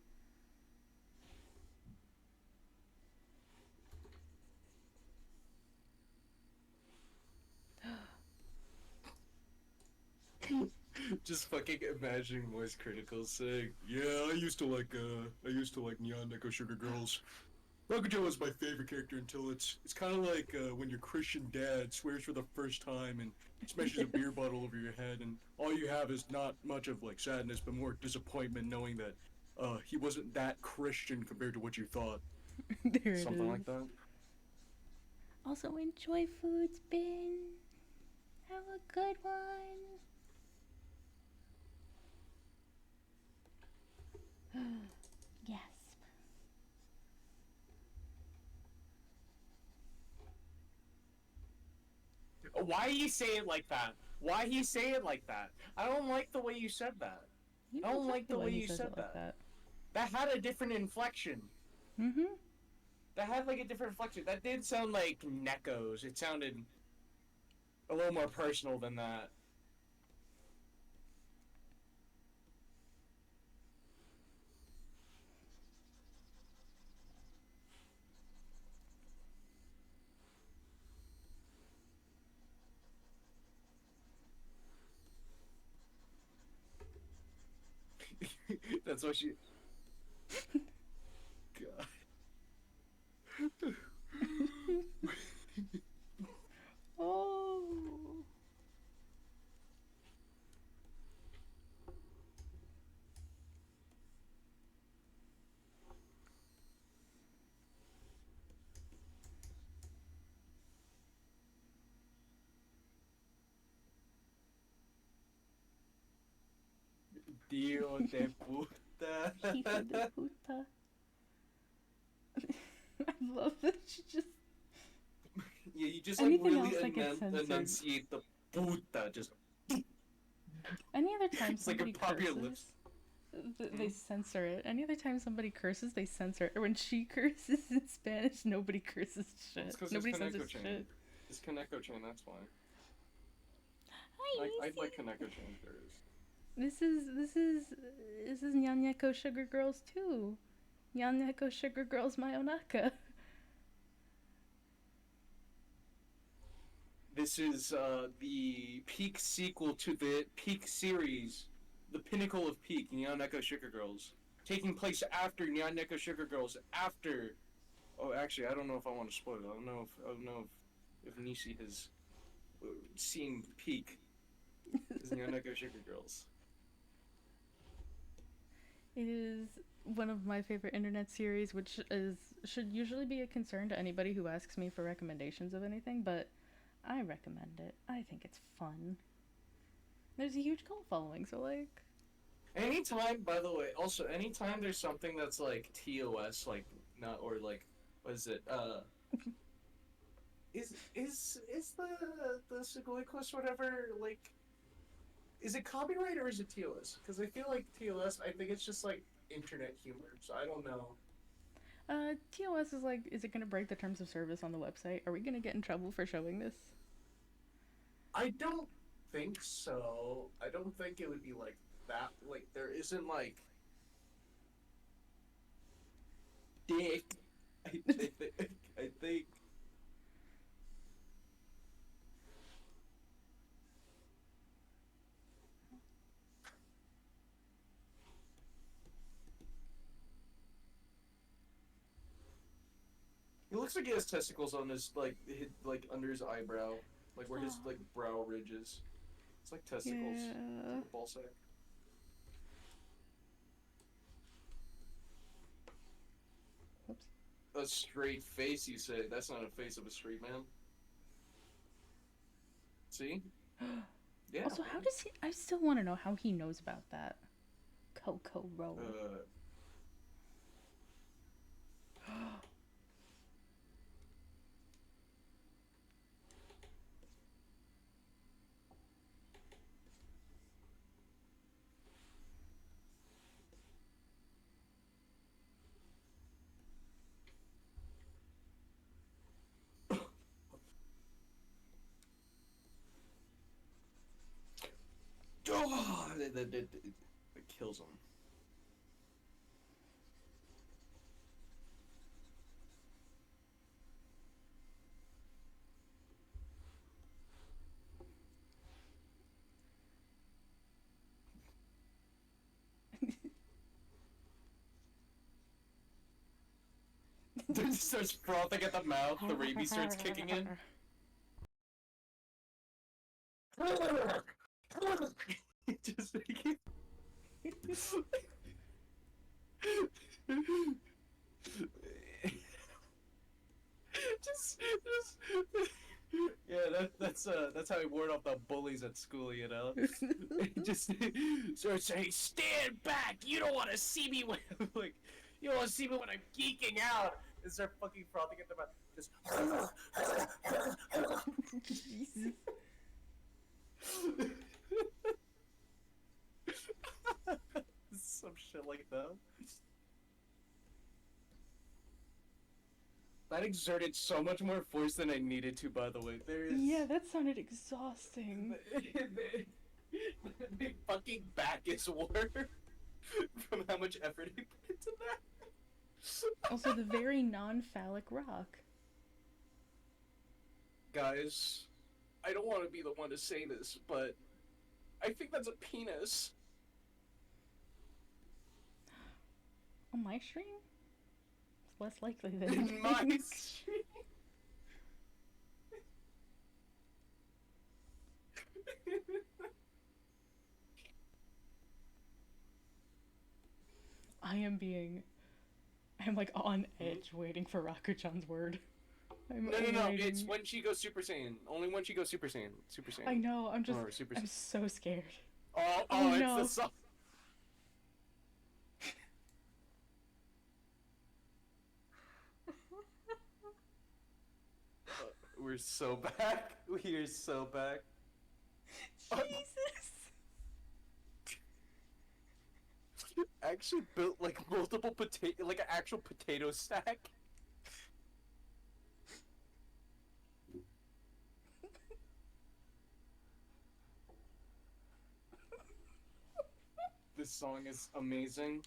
Speaker 3: Just fucking imagining Moist Critical saying, "Yeah, I used to like Nyan Neko Sugar Girls. Rakujo was my favorite character until it's kind of like when your Christian dad swears for the first time and smashes a
Speaker 1: Yes.
Speaker 3: beer bottle over your head, and all you have is not much of like sadness, but more disappointment, knowing that he wasn't that Christian compared to what you thought.
Speaker 1: There it
Speaker 3: Something
Speaker 1: is.
Speaker 3: like that."
Speaker 1: Also, enjoy food spin. Have a good one. Yes.
Speaker 2: Why you say it like that? Why he say it like that? I don't like the way you said that.
Speaker 1: You
Speaker 2: I
Speaker 1: know
Speaker 2: don't like
Speaker 1: exactly
Speaker 2: the
Speaker 1: why
Speaker 2: way
Speaker 1: he
Speaker 2: you
Speaker 1: says
Speaker 2: said
Speaker 1: it like
Speaker 2: that.
Speaker 1: that.
Speaker 2: That had a different inflection.
Speaker 1: Mm-hmm.
Speaker 2: That had like a different inflection. That did sound like Neko's. It sounded a little more personal than that. That's what she. God.
Speaker 1: Oh.
Speaker 2: Dio de puta.
Speaker 1: Hijo de puta. I love that she just.
Speaker 3: Yeah, you just like
Speaker 1: Anything
Speaker 3: really
Speaker 1: else that gets censored.
Speaker 3: enunciate the puta. Just
Speaker 1: Any other time
Speaker 3: it's like a
Speaker 1: somebody
Speaker 3: popular
Speaker 1: curses,
Speaker 3: lips.
Speaker 1: they censor it. Any other time somebody curses, they censor it. Or when she curses in Spanish, nobody curses shit.
Speaker 3: It's because
Speaker 1: Nobody
Speaker 3: it's
Speaker 1: censors
Speaker 3: Kaneko chain.
Speaker 1: shit.
Speaker 3: It's Kaneko chain. That's why.
Speaker 1: Hi,
Speaker 3: I
Speaker 1: Easy.
Speaker 3: like Kaneko chain theories.
Speaker 1: This is Nyanyeko Sugar Girls too. Nyanyeko Sugar Girls Mayonaka.
Speaker 3: This is the peak sequel to the peak series, the pinnacle of peak, Nyan Neko Sugar Girls, taking place after Nyan Neko Sugar Girls. After, oh, actually, I don't know if I want to spoil it. I don't know if Nishi has seen peak as Nyan Neko Sugar Girls.
Speaker 1: It is one of my favorite internet series, which is should usually be a concern to anybody who asks me for recommendations of anything, but I recommend it. I think it's fun. There's a huge cult following, so like
Speaker 3: Anytime, by the way, also anytime there's something that's like TOS, like not or like what is it? Is the Sugoi Quest whatever like is it copyright or is it TOS? Because I feel like TOS, I think it's just like internet humor, so I don't know.
Speaker 1: TOS is like, is it gonna break the terms of service on the website? Are we gonna get in trouble for showing this?
Speaker 3: I don't think so. I don't think it would be like that. Like there isn't like dick. I think he looks like he has testicles on his like under his eyebrow, like where his like brow ridge is. It's like testicles. It's
Speaker 1: Yeah.
Speaker 3: like a ball sack.
Speaker 1: Whoops.
Speaker 3: A straight face, you say? That's not a face of a straight man. See? Yeah.
Speaker 1: Also, how does he? I still want to know how he knows about that. Coco Roll.
Speaker 3: Oh, it kills him. Then he starts frothing at the mouth. The rabies starts kicking in. Just making. just. Yeah, that's how he ward off the bullies at school, you know. He just starts saying, "Stand back! You don't want to see me when like, you don't want to see me when I'm geeking out." And start fucking frothing at the mouth. Just.
Speaker 1: Jesus.
Speaker 3: Some shit like that. That exerted so much more force than I needed to, by the way.
Speaker 1: Yeah, that sounded exhausting.
Speaker 3: The fucking back is war from how much effort he put into that.
Speaker 1: Also, the very non-phallic rock.
Speaker 3: Guys, I don't want to be the one to say this, but I think that's a penis.
Speaker 1: On my stream? It's less likely than
Speaker 3: In my stream.
Speaker 1: I'm like on edge waiting for Rakuchan's word.
Speaker 3: No. It's when she goes Super Saiyan. Only when she goes Super Saiyan. Super Saiyan.
Speaker 1: I know. I'm so scared.
Speaker 3: Oh, it's
Speaker 1: no.
Speaker 3: the song. We're so back. We are so back.
Speaker 1: Jesus.
Speaker 3: Actually built like multiple potato, like an actual potato stack. This song is amazing.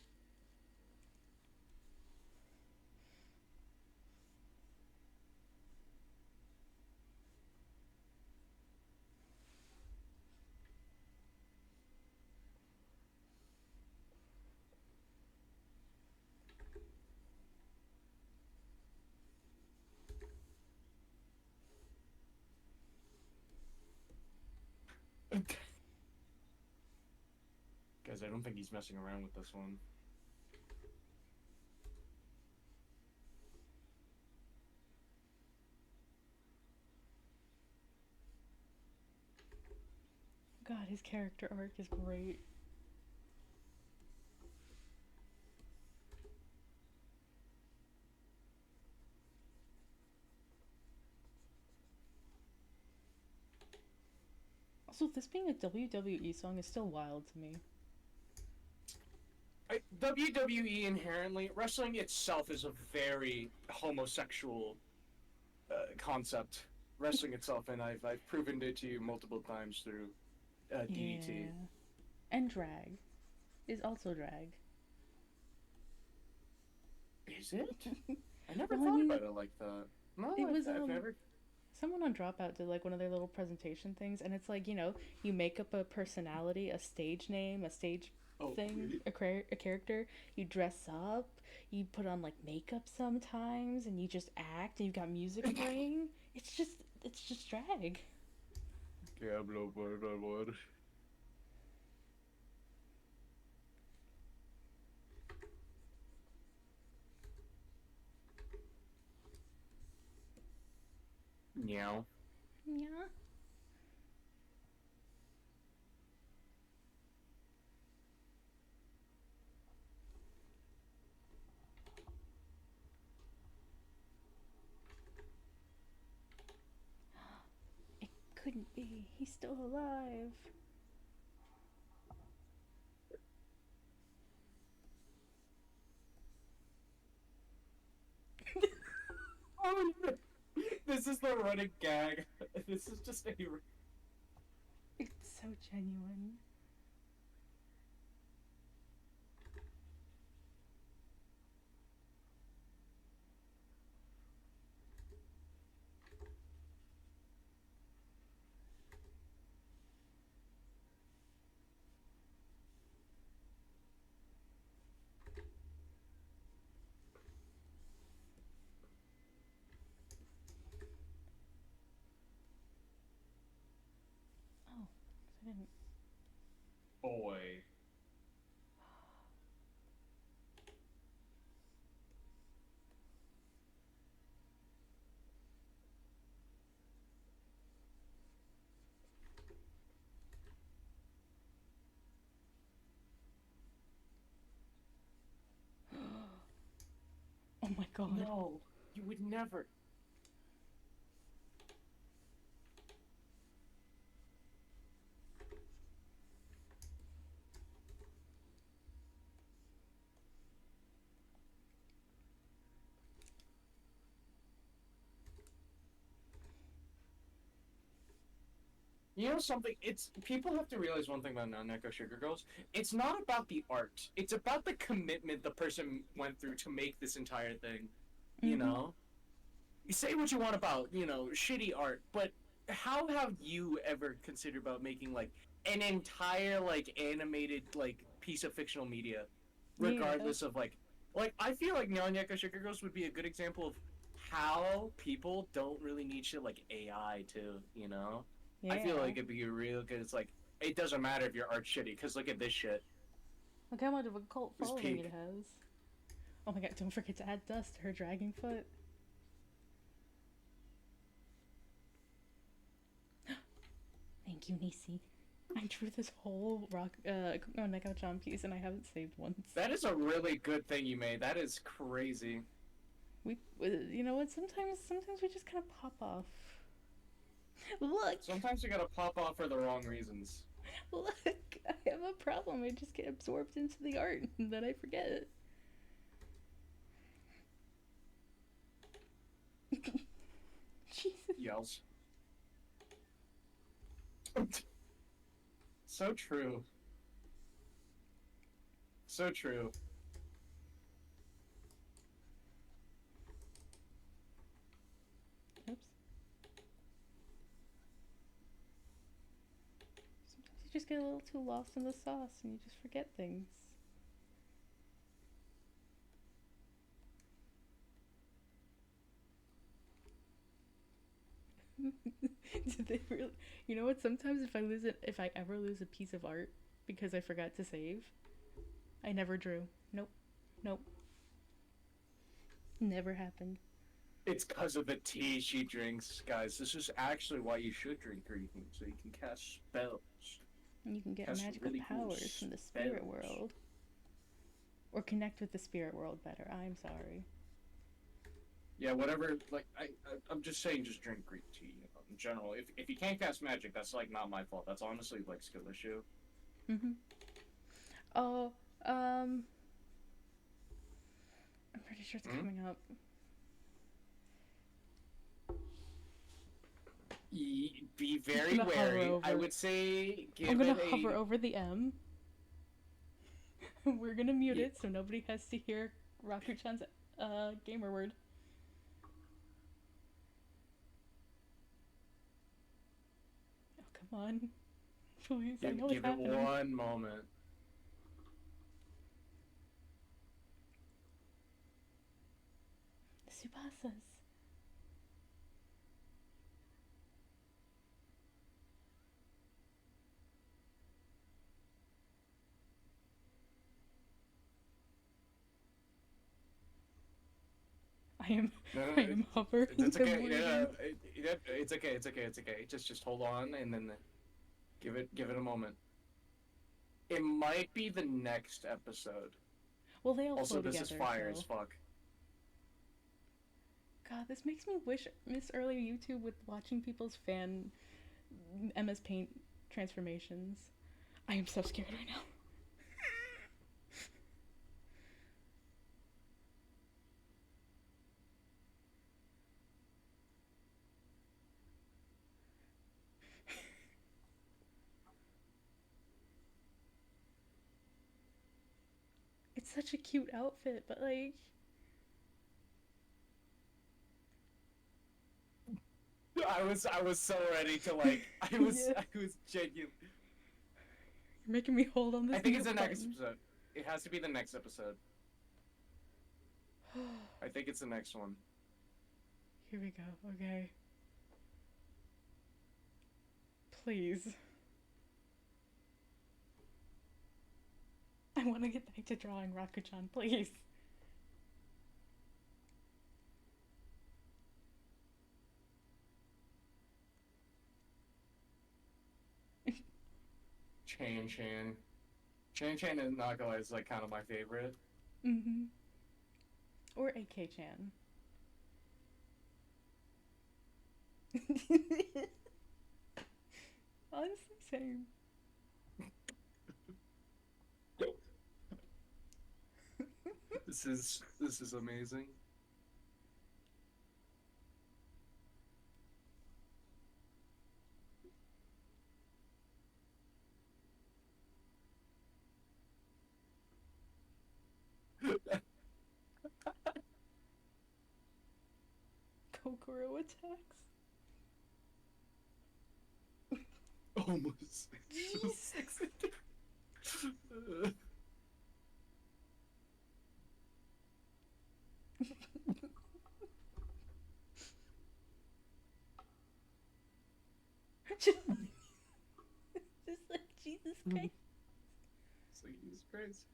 Speaker 3: Guys, I don't think he's messing around with this one.
Speaker 1: God, his character arc is great. Also, this being a WWE song is still wild to me.
Speaker 3: WWE inherently, wrestling itself is a very homosexual concept. Wrestling itself, and I've proven it to you multiple times through DDT.
Speaker 1: Yeah. And drag is also drag.
Speaker 3: Is it? I never
Speaker 1: Well, I
Speaker 3: thought
Speaker 1: mean,
Speaker 3: about it like that. No,
Speaker 1: it was,
Speaker 3: I've never.
Speaker 1: Someone on Dropout did like one of their little presentation things, and it's like, you know, you make up a personality, a stage name, a stage thing,
Speaker 3: really?
Speaker 1: a character. You dress up, you put on like makeup sometimes, and you just act, and you've got music playing. It's just drag.
Speaker 3: Que hablo por favor. Meow.
Speaker 1: Yeah. It couldn't be. He's still alive.
Speaker 3: Oh no. This is the running gag. This is just a.
Speaker 1: It's so genuine.
Speaker 2: boy.
Speaker 1: Oh my god.
Speaker 2: No, you would never. You know something? It's people have to realize one thing about non-Neko Sugar Girls. It's not about the art. It's about the commitment the person went through to make this entire thing. You
Speaker 1: Mhm.
Speaker 2: know, you say what you want about shitty art, but how have you ever considered about making like an entire like animated like piece of fictional media,
Speaker 1: Yeah.
Speaker 2: regardless of like I feel like non-Neko Sugar Girls would be a good example of how people don't really need shit like AI to, you know. I feel
Speaker 1: Yeah.
Speaker 2: like it'd be real good. It's like it doesn't matter if your art's shitty, because look at this shit.
Speaker 1: Look how much of a cult
Speaker 2: This
Speaker 1: following it
Speaker 2: peak.
Speaker 1: has. Oh my god, don't forget to add dust to her dragging foot. Thank you, Nisi. I drew this whole rock Neko-chan piece and I haven't saved once.
Speaker 2: That is a really good thing you made. That is crazy.
Speaker 1: You know what? Sometimes we just kind of pop off. Look,
Speaker 2: Sometimes you gotta pop off for the wrong reasons.
Speaker 1: look, I have a problem. I just get absorbed into the art and then I forget. Jesus.
Speaker 2: Yells. So true. So true.
Speaker 1: Oops. Sometimes you just get a little too lost in the sauce and you just forget things. Did they really? You know what? Sometimes if I ever lose a piece of art because I forgot to save, I never drew. Nope, nope, never happened.
Speaker 2: It's because of the tea she drinks, guys. This is actually why you should drink green tea, so you can cast spells.
Speaker 1: And you can get
Speaker 2: Cast
Speaker 1: magical
Speaker 2: really cool
Speaker 1: powers from the spirit
Speaker 2: spells.
Speaker 1: world, or connect with the spirit world better. I'm sorry.
Speaker 2: Yeah, whatever. Like, I'm just saying, just drink green tea. You know, in general, if you can't cast magic, that's like not my fault. That's honestly like skill issue.
Speaker 1: Mhm. Oh, um, I'm pretty sure it's
Speaker 2: Hmm?
Speaker 1: coming up.
Speaker 2: Be very
Speaker 1: gonna hover
Speaker 2: wary. I
Speaker 1: over.
Speaker 2: would say give
Speaker 1: I'm gonna
Speaker 2: it
Speaker 1: hover
Speaker 2: a.
Speaker 1: over the M. We're gonna mute
Speaker 2: Yeah,
Speaker 1: it so nobody has to hear Raku-chan's gamer word. Oh, come on. Please, I know what's
Speaker 2: give it
Speaker 1: happening.
Speaker 2: one moment.
Speaker 1: Subasas. I am
Speaker 2: No, no,
Speaker 1: I am hovering
Speaker 2: it's
Speaker 1: and
Speaker 2: okay.
Speaker 1: waiting.
Speaker 2: It's okay. It's okay. It's okay. Just hold on and then give it a moment. It might be the next episode.
Speaker 1: Well, they all
Speaker 2: Also,
Speaker 1: flow
Speaker 2: this is
Speaker 1: together,
Speaker 2: fire as
Speaker 1: so.
Speaker 2: fuck.
Speaker 1: God, this makes me miss earlier YouTube with watching people's fan MS Paint transformations. I am so scared right now. It's such a cute outfit, but like,
Speaker 2: I was so ready to like I was
Speaker 1: yeah,
Speaker 2: I was genuine.
Speaker 1: you're making me hold on
Speaker 2: I
Speaker 1: this
Speaker 2: think
Speaker 1: mute
Speaker 2: it's the next
Speaker 1: button.
Speaker 2: episode. It has to be the next episode. I think it's the next one.
Speaker 1: Here we go. Okay. Please. want to get back to drawing Rakuchan, please.
Speaker 3: Chan Chan. Chan Chan and Nagala is like kind of my favorite.
Speaker 1: Mm-hmm. Or AK-chan. Honestly, same.
Speaker 3: This is amazing.
Speaker 1: Kokoro attacks.
Speaker 3: Almost.
Speaker 1: Jesus. Just like Jesus Christ.
Speaker 3: It's like Jesus Christ.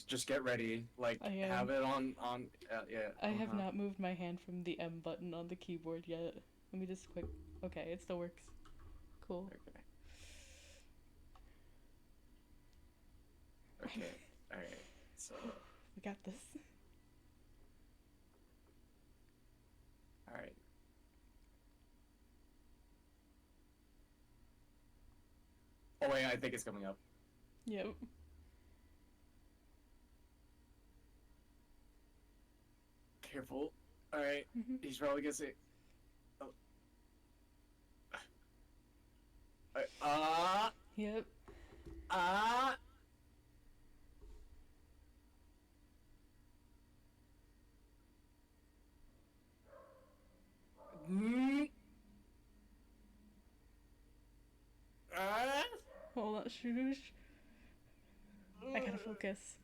Speaker 3: Just get ready. Like
Speaker 1: I am.
Speaker 3: have it on yeah.
Speaker 1: I have not moved my hand from the M button on the keyboard yet. Let me just quick. Okay, it still works. Cool.
Speaker 3: Okay. All right. So.
Speaker 1: We got this.
Speaker 3: All right. Oh wait, I think it's coming up.
Speaker 1: Yep.
Speaker 3: Careful. All right.
Speaker 1: Mm-hmm.
Speaker 3: He's probably gonna say. Oh.
Speaker 1: Yep.
Speaker 3: Mm.
Speaker 1: Hold on, shoosh. I gotta focus.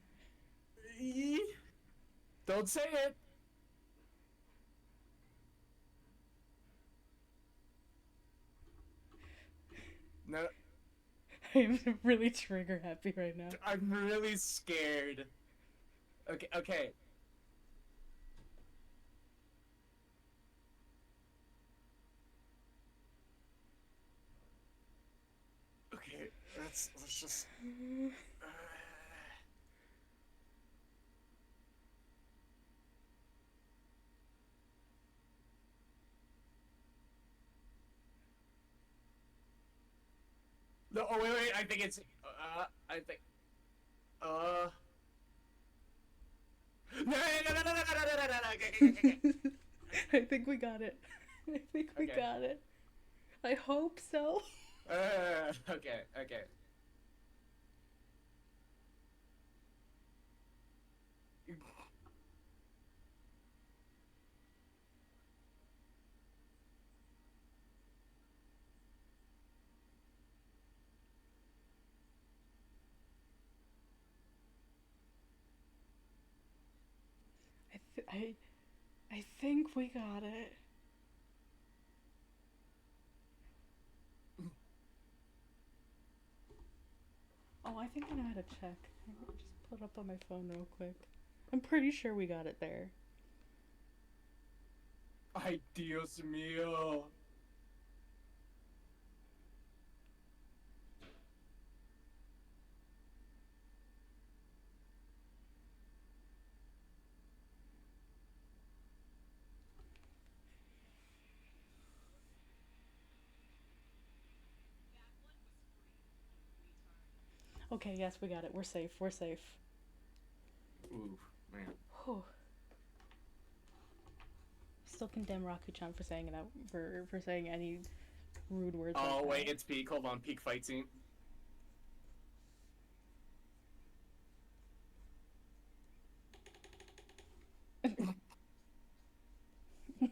Speaker 3: Don't say it. No,
Speaker 1: I'm really trigger happy right now.
Speaker 3: I'm really scared. Okay, okay. Okay, let's just. No, oh wait, I think it's. I think. No, no, no, no, no, no, no, no, no, no, okay.
Speaker 1: I think we got it. I think we got it. I hope so.
Speaker 3: Okay, okay.
Speaker 1: I think we got it. Oh, I think I know how to check. I'll just pull it up on my phone real quick. I'm pretty sure we got it there.
Speaker 3: Ay, Dios mío.
Speaker 1: Okay, yes, we got it. We're safe. We're safe.
Speaker 3: Ooh, man.
Speaker 1: Whew. Still condemn Raku-chan for saying that for saying any rude words.
Speaker 3: Oh
Speaker 1: like
Speaker 3: wait,
Speaker 1: that.
Speaker 3: it's peak. Hold on, peak fight scene.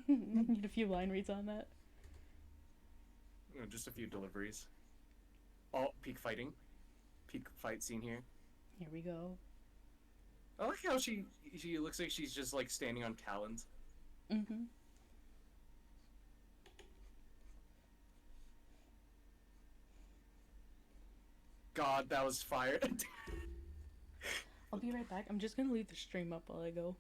Speaker 1: Need a few line reads on that.
Speaker 3: Just a few deliveries. Oh, peak fighting. Peak fight scene here.
Speaker 1: Here we go.
Speaker 3: I like how she looks like she's just like standing on talons.
Speaker 1: Mm-hmm.
Speaker 3: God, that was fire.
Speaker 1: I'll be right back. I'm just gonna leave the stream up while I go.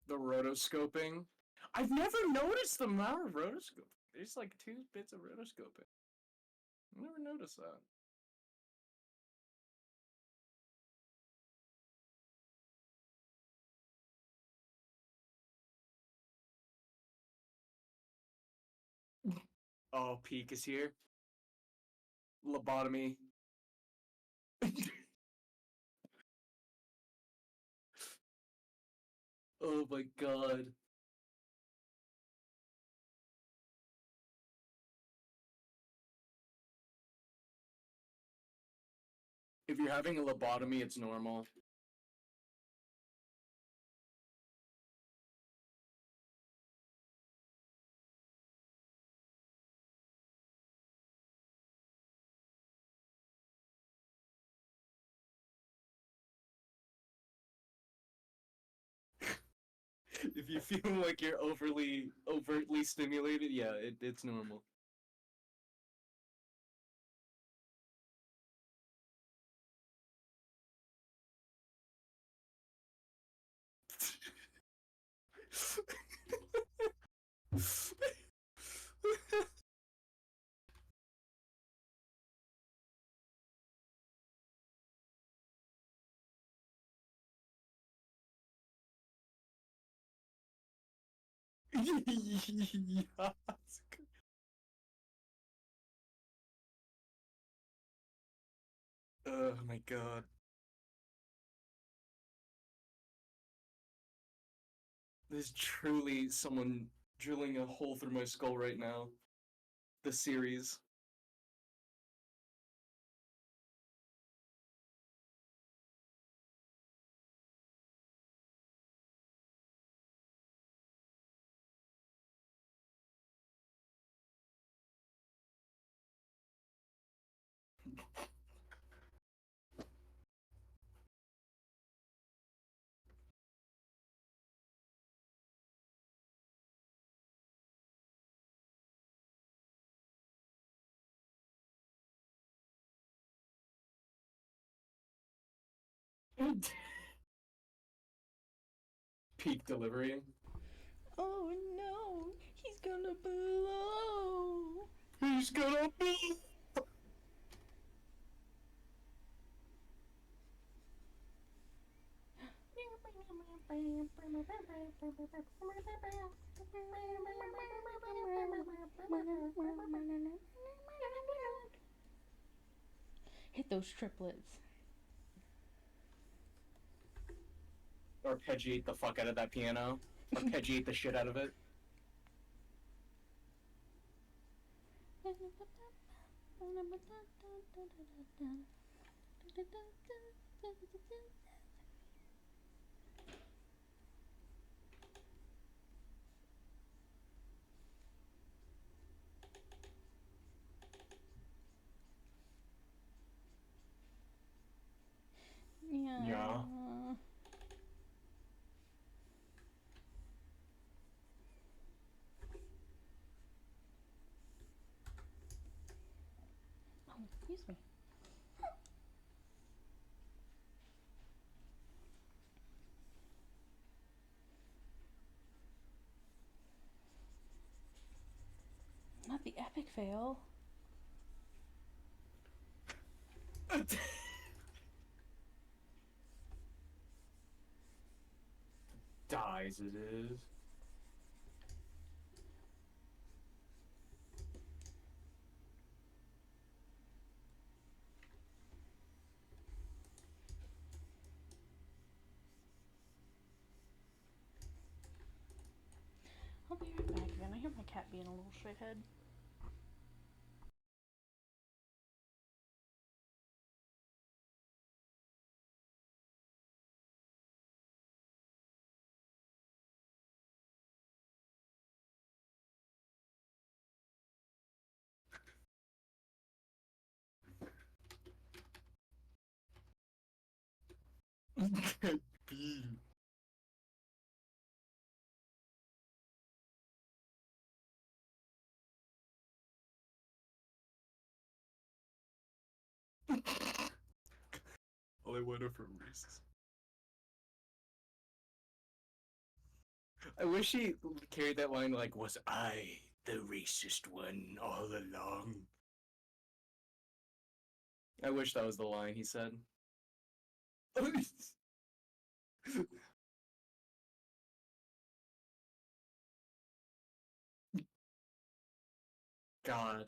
Speaker 3: The rotoscoping. I've never noticed the amount of rotoscoping. There's like 2 bits of rotoscoping. I never noticed that. Oh, Peak is here. Lobotomy. Oh my god. If you're having a lobotomy, it's normal. If you feel like you're overtly stimulated, yeah, it's normal. Yes. Oh my god. There's truly someone drilling a hole through my skull right now. The series. Peak delivery.
Speaker 1: Oh no, he's gonna blow.
Speaker 3: He's gonna be.
Speaker 1: Hit those triplets.
Speaker 3: Arpeggiate the fuck out of that piano. Arpeggiate the shit out of it.
Speaker 1: Yeah.
Speaker 3: Yeah.
Speaker 1: Oh, excuse me. Not the epic fail.
Speaker 3: Dies it is.
Speaker 1: cat being a little shithead.
Speaker 3: All I wanted for Reese's. I wish he carried that line like, "Was I the racist one all along?" I wish that was the line he said. God.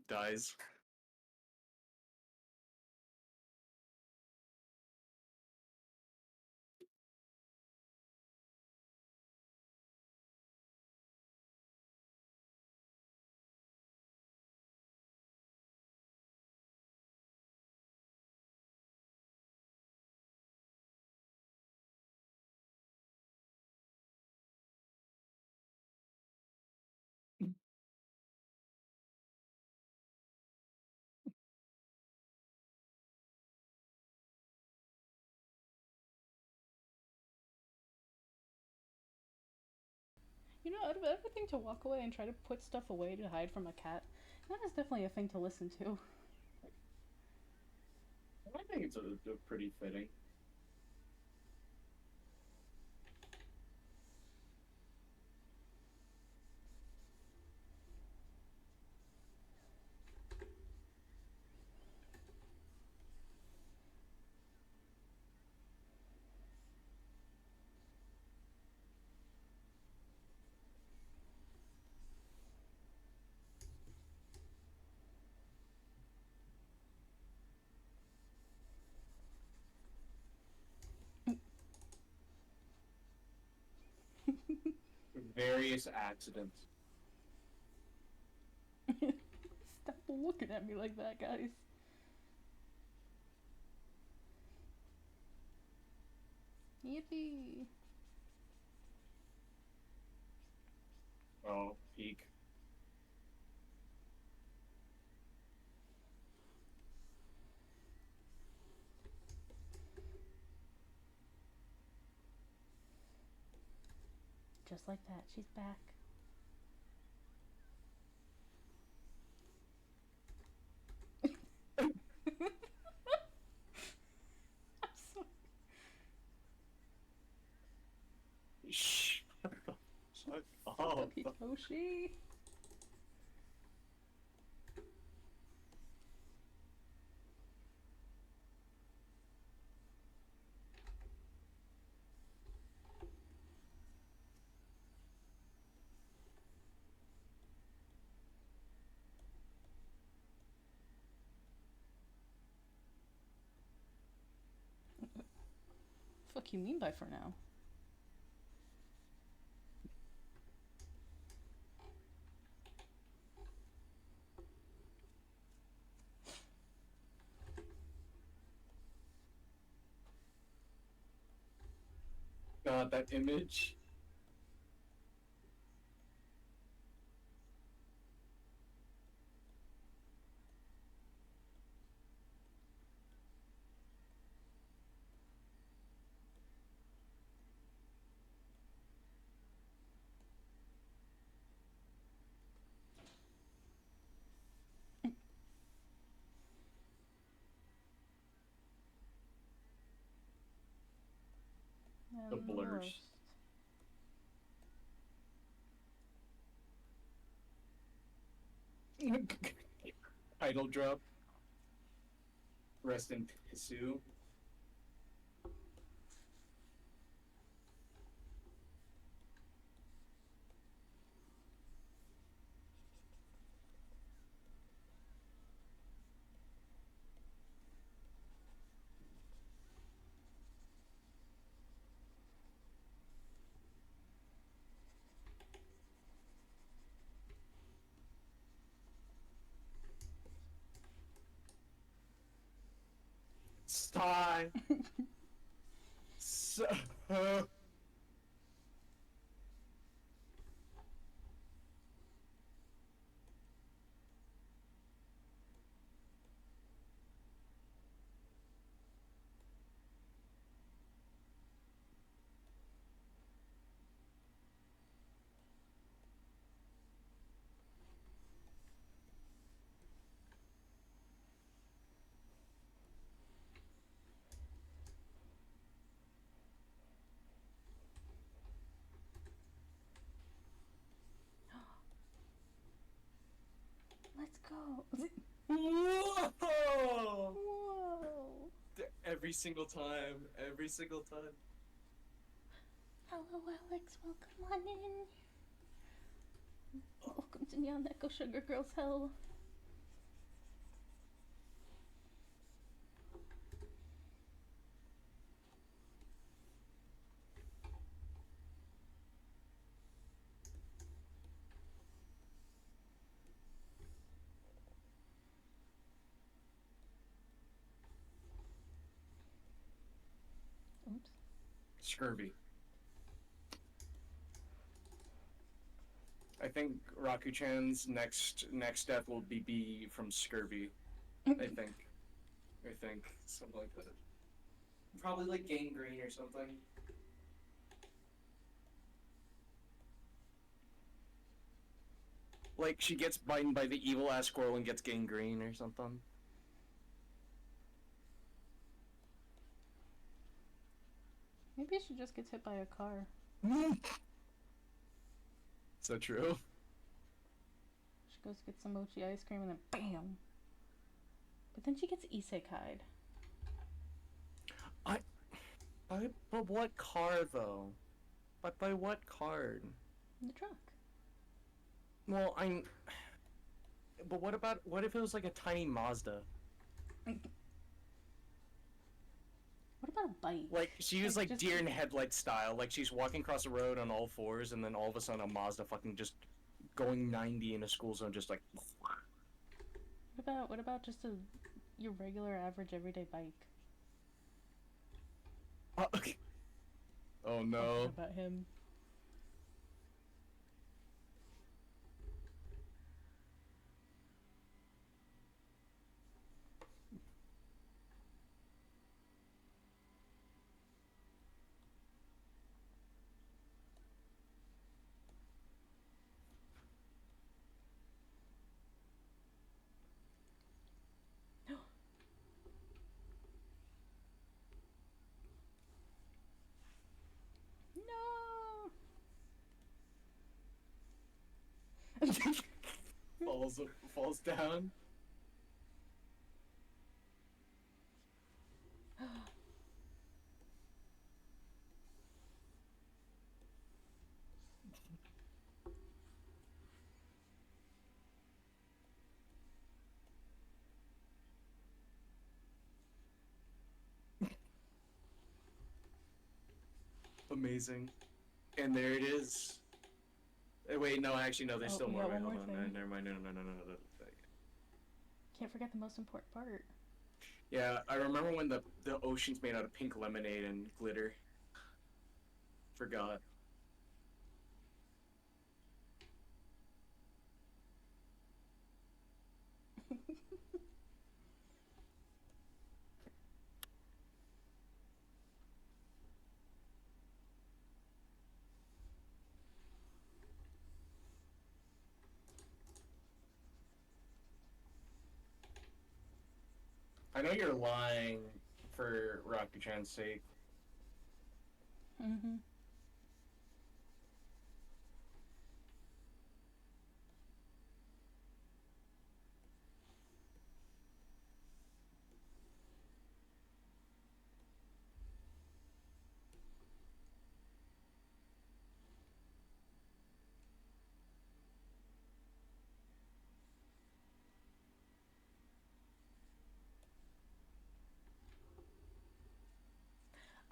Speaker 3: Dies.
Speaker 1: You know, out of everything to walk away and try to put stuff away to hide from a cat, that is definitely a thing to listen to.
Speaker 3: I think it's a pretty fitting. Various accidents.
Speaker 1: Stop looking at me like that, guys. Yippee!
Speaker 3: Oh, peak.
Speaker 1: Just like that, she's back. I'm so
Speaker 3: Shh. Shut up.
Speaker 1: Hitoshi. Fuck you mean by for now?
Speaker 3: God, that image. The
Speaker 1: And
Speaker 3: blurs.
Speaker 1: roast.
Speaker 2: Title drop. Rest in Sue. Stop. So,
Speaker 1: Let's go.
Speaker 3: Whoa!
Speaker 1: Whoa.
Speaker 3: Every single time. Every single time.
Speaker 1: Hello, Alex. Welcome on in. Welcome to Nyan, neko, Sugar Girls Hell. Oops.
Speaker 2: scurvy. I think Raku-chan's next death will be from scurvy. I think something like that.
Speaker 3: Probably like gangrene or something.
Speaker 2: Like she gets bitten by the evil ass squirrel and gets gangrene or something.
Speaker 1: Maybe she just gets hit by a car.
Speaker 2: So true.
Speaker 1: She goes to get some mochi ice cream and then BAM! But then she gets isekai'd.
Speaker 2: But what car though? But by what card?
Speaker 1: The truck.
Speaker 2: Well, But what if it was like a tiny Mazda?
Speaker 1: What about a bike?
Speaker 2: Like she used like
Speaker 1: just
Speaker 2: deer in headlight style. Like she's walking across the road on all fours, and then all of a sudden a Mazda fucking just going 90 in a school zone, just like.
Speaker 1: What about just your regular average everyday bike?
Speaker 2: Oh no.
Speaker 1: What about him? No.
Speaker 2: Falls down. Amazing. And there it is. Wait, no, actually, no, there's
Speaker 1: Oh,
Speaker 2: still
Speaker 1: we
Speaker 2: more.
Speaker 1: got
Speaker 2: Wait,
Speaker 1: one
Speaker 2: hold
Speaker 1: more
Speaker 2: on.
Speaker 1: thing.
Speaker 2: Never mind. No.
Speaker 1: Can't forget the most important part.
Speaker 2: Yeah, I remember when the ocean's made out of pink lemonade and glitter. Forgot. I know you're lying for Raku-chan's sake.
Speaker 1: Mm-hmm.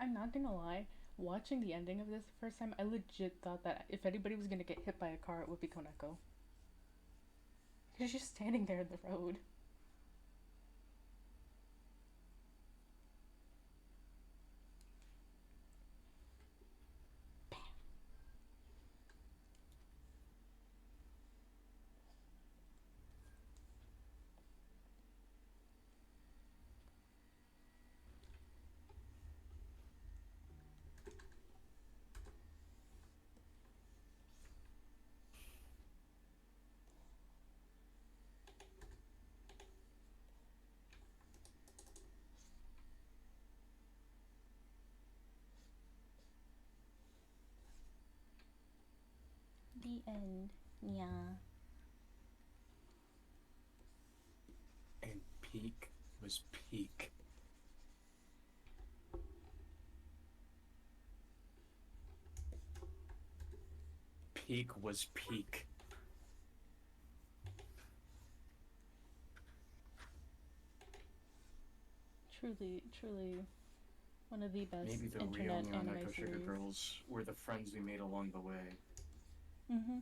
Speaker 1: I'm not gonna lie. Watching the ending of this the first time, I legit thought that if anybody was gonna get hit by a car, it would be Koneko. She's just standing there in the road. The end. Yeah.
Speaker 2: And peak was peak. Peak was peak.
Speaker 1: Truly, truly one of the best
Speaker 2: Maybe the real
Speaker 1: internet
Speaker 2: Nyan
Speaker 1: anime
Speaker 2: Neko Sugar
Speaker 1: series.
Speaker 2: Girls were the friends we made along the way.
Speaker 1: Mm-hmm.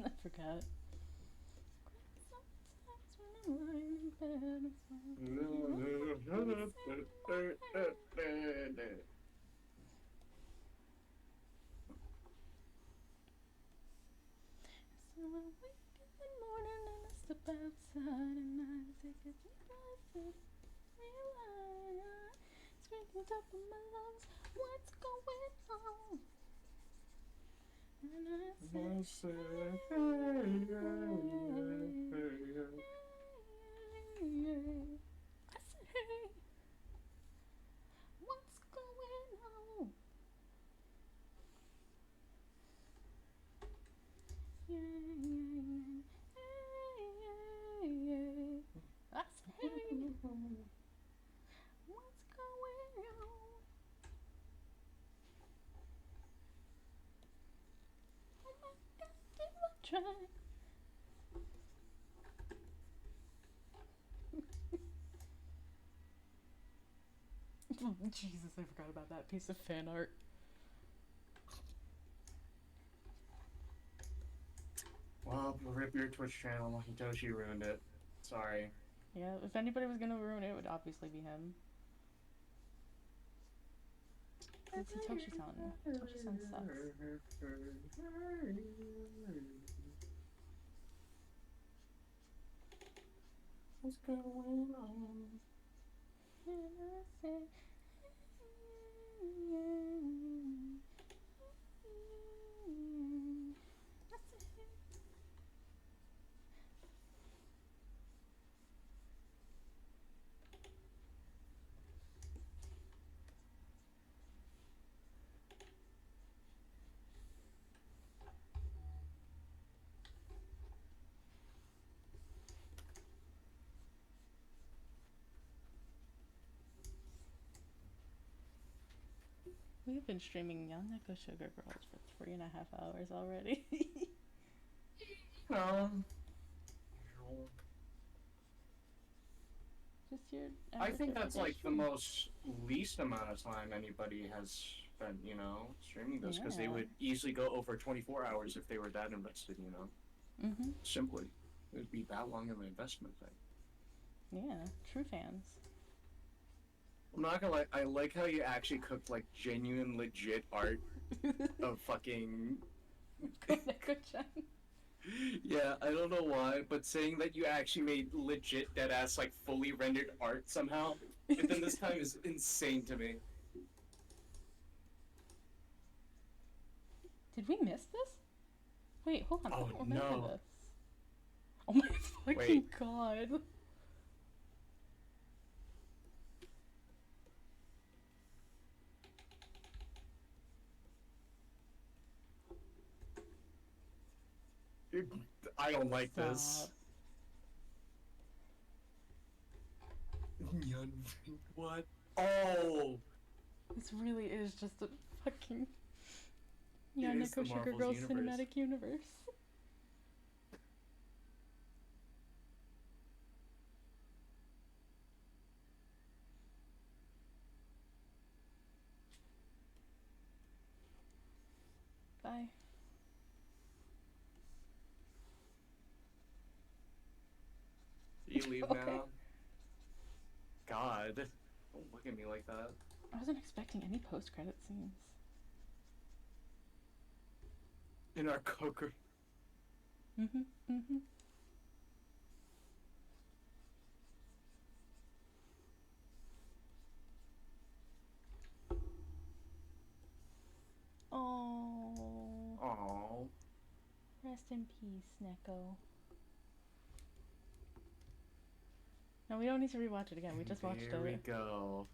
Speaker 1: I forgot. So I wake up in the morning and I step outside and I take a deep breath and realize screaming top of my lungs, what's going on? And I say, I said, hey, what's going on? Yeah, I said, hey, what's going on? Oh my God, did I try? Jesus, I forgot about that piece of fan art.
Speaker 2: Well, rip your Twitch channel. Hitoshi ruined it. Sorry.
Speaker 1: Yeah, if anybody was gonna ruin it, it would obviously be him. It's Hitoshi-san. Hitoshi-san sucks.
Speaker 2: What's going on?
Speaker 1: And I say, we've been streaming Nyan Neko Sugar Girls for 3.5 hours already.
Speaker 2: No.
Speaker 1: Just your
Speaker 2: I
Speaker 1: average
Speaker 2: think that's
Speaker 1: everyday
Speaker 2: like the
Speaker 1: stream.
Speaker 2: most least amount of time anybody has spent, streaming this, because they
Speaker 1: Yeah.
Speaker 2: would easily go over 24 hours if they were that invested.
Speaker 1: Mm-hmm.
Speaker 2: Simply. It would be that long of an investment thing.
Speaker 1: Yeah, true fans.
Speaker 2: I'm not gonna lie, I like how you actually cooked like genuine, legit art of fucking.
Speaker 1: Neko-chan.
Speaker 3: Yeah, I don't know why, but saying that you actually made legit dead ass like fully rendered art somehow within this time is insane to me.
Speaker 1: Did we miss this? Wait, hold on. I
Speaker 3: Oh
Speaker 1: don't remember
Speaker 3: no.
Speaker 1: this. Oh my fucking
Speaker 3: Wait.
Speaker 1: god.
Speaker 3: I don't like
Speaker 1: Stop.
Speaker 3: this. Nyan, what? Oh!
Speaker 1: This really is just a fucking
Speaker 3: It is the
Speaker 1: Neko Sugar
Speaker 3: Marvel's
Speaker 1: Girls
Speaker 3: universe.
Speaker 1: cinematic universe. Bye.
Speaker 3: You leave
Speaker 1: Okay.
Speaker 3: now? God. Don't look at me like that.
Speaker 1: I wasn't expecting any post-credit scenes.
Speaker 3: In our coker.
Speaker 1: Mm-hmm. Mm-hmm. Oh.
Speaker 3: Aww.
Speaker 1: Rest in peace, Neko. No, we don't need to rewatch it again. We just watched
Speaker 3: There we
Speaker 1: it.
Speaker 3: go.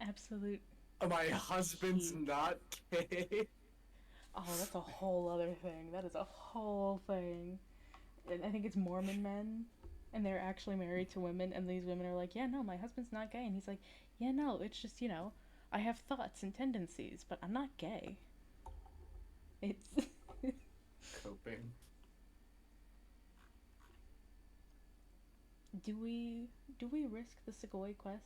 Speaker 1: Absolute.
Speaker 3: My husband's
Speaker 1: Heat.
Speaker 3: not gay.
Speaker 1: Oh, that's a whole other thing. That is a whole thing. And I think it's Mormon men, and they're actually married to women, and these women are like, yeah, no, my husband's not gay. And he's like, yeah, no, it's just, I have thoughts and tendencies, but I'm not gay. It's.
Speaker 3: Coping.
Speaker 1: Do we risk the Segoy quest?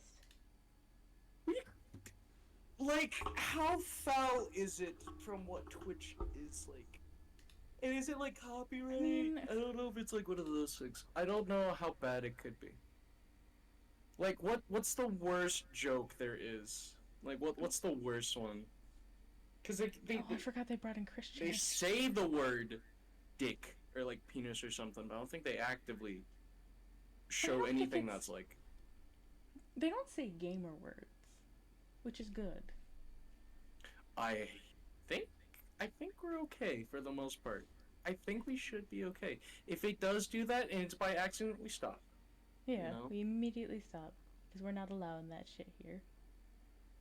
Speaker 3: Like, how foul is it from what Twitch is like? And is it like copyright? I don't know if it's like one of those things. I don't know how bad it could be. Like, what's the worst joke there is? Like, what's the worst one? Because
Speaker 1: I forgot they brought in Christian.
Speaker 3: they say the word dick or like penis or something, but I don't think they actively show
Speaker 1: don't think
Speaker 3: anything
Speaker 1: it's-
Speaker 3: that's like.
Speaker 1: They don't say gamer words, which is good.
Speaker 3: I think we're okay for the most part. I think we should be okay. If it does do that and it's by accident, we stop.
Speaker 1: Yeah,
Speaker 3: know?
Speaker 1: we immediately stop because we're not allowing that shit here.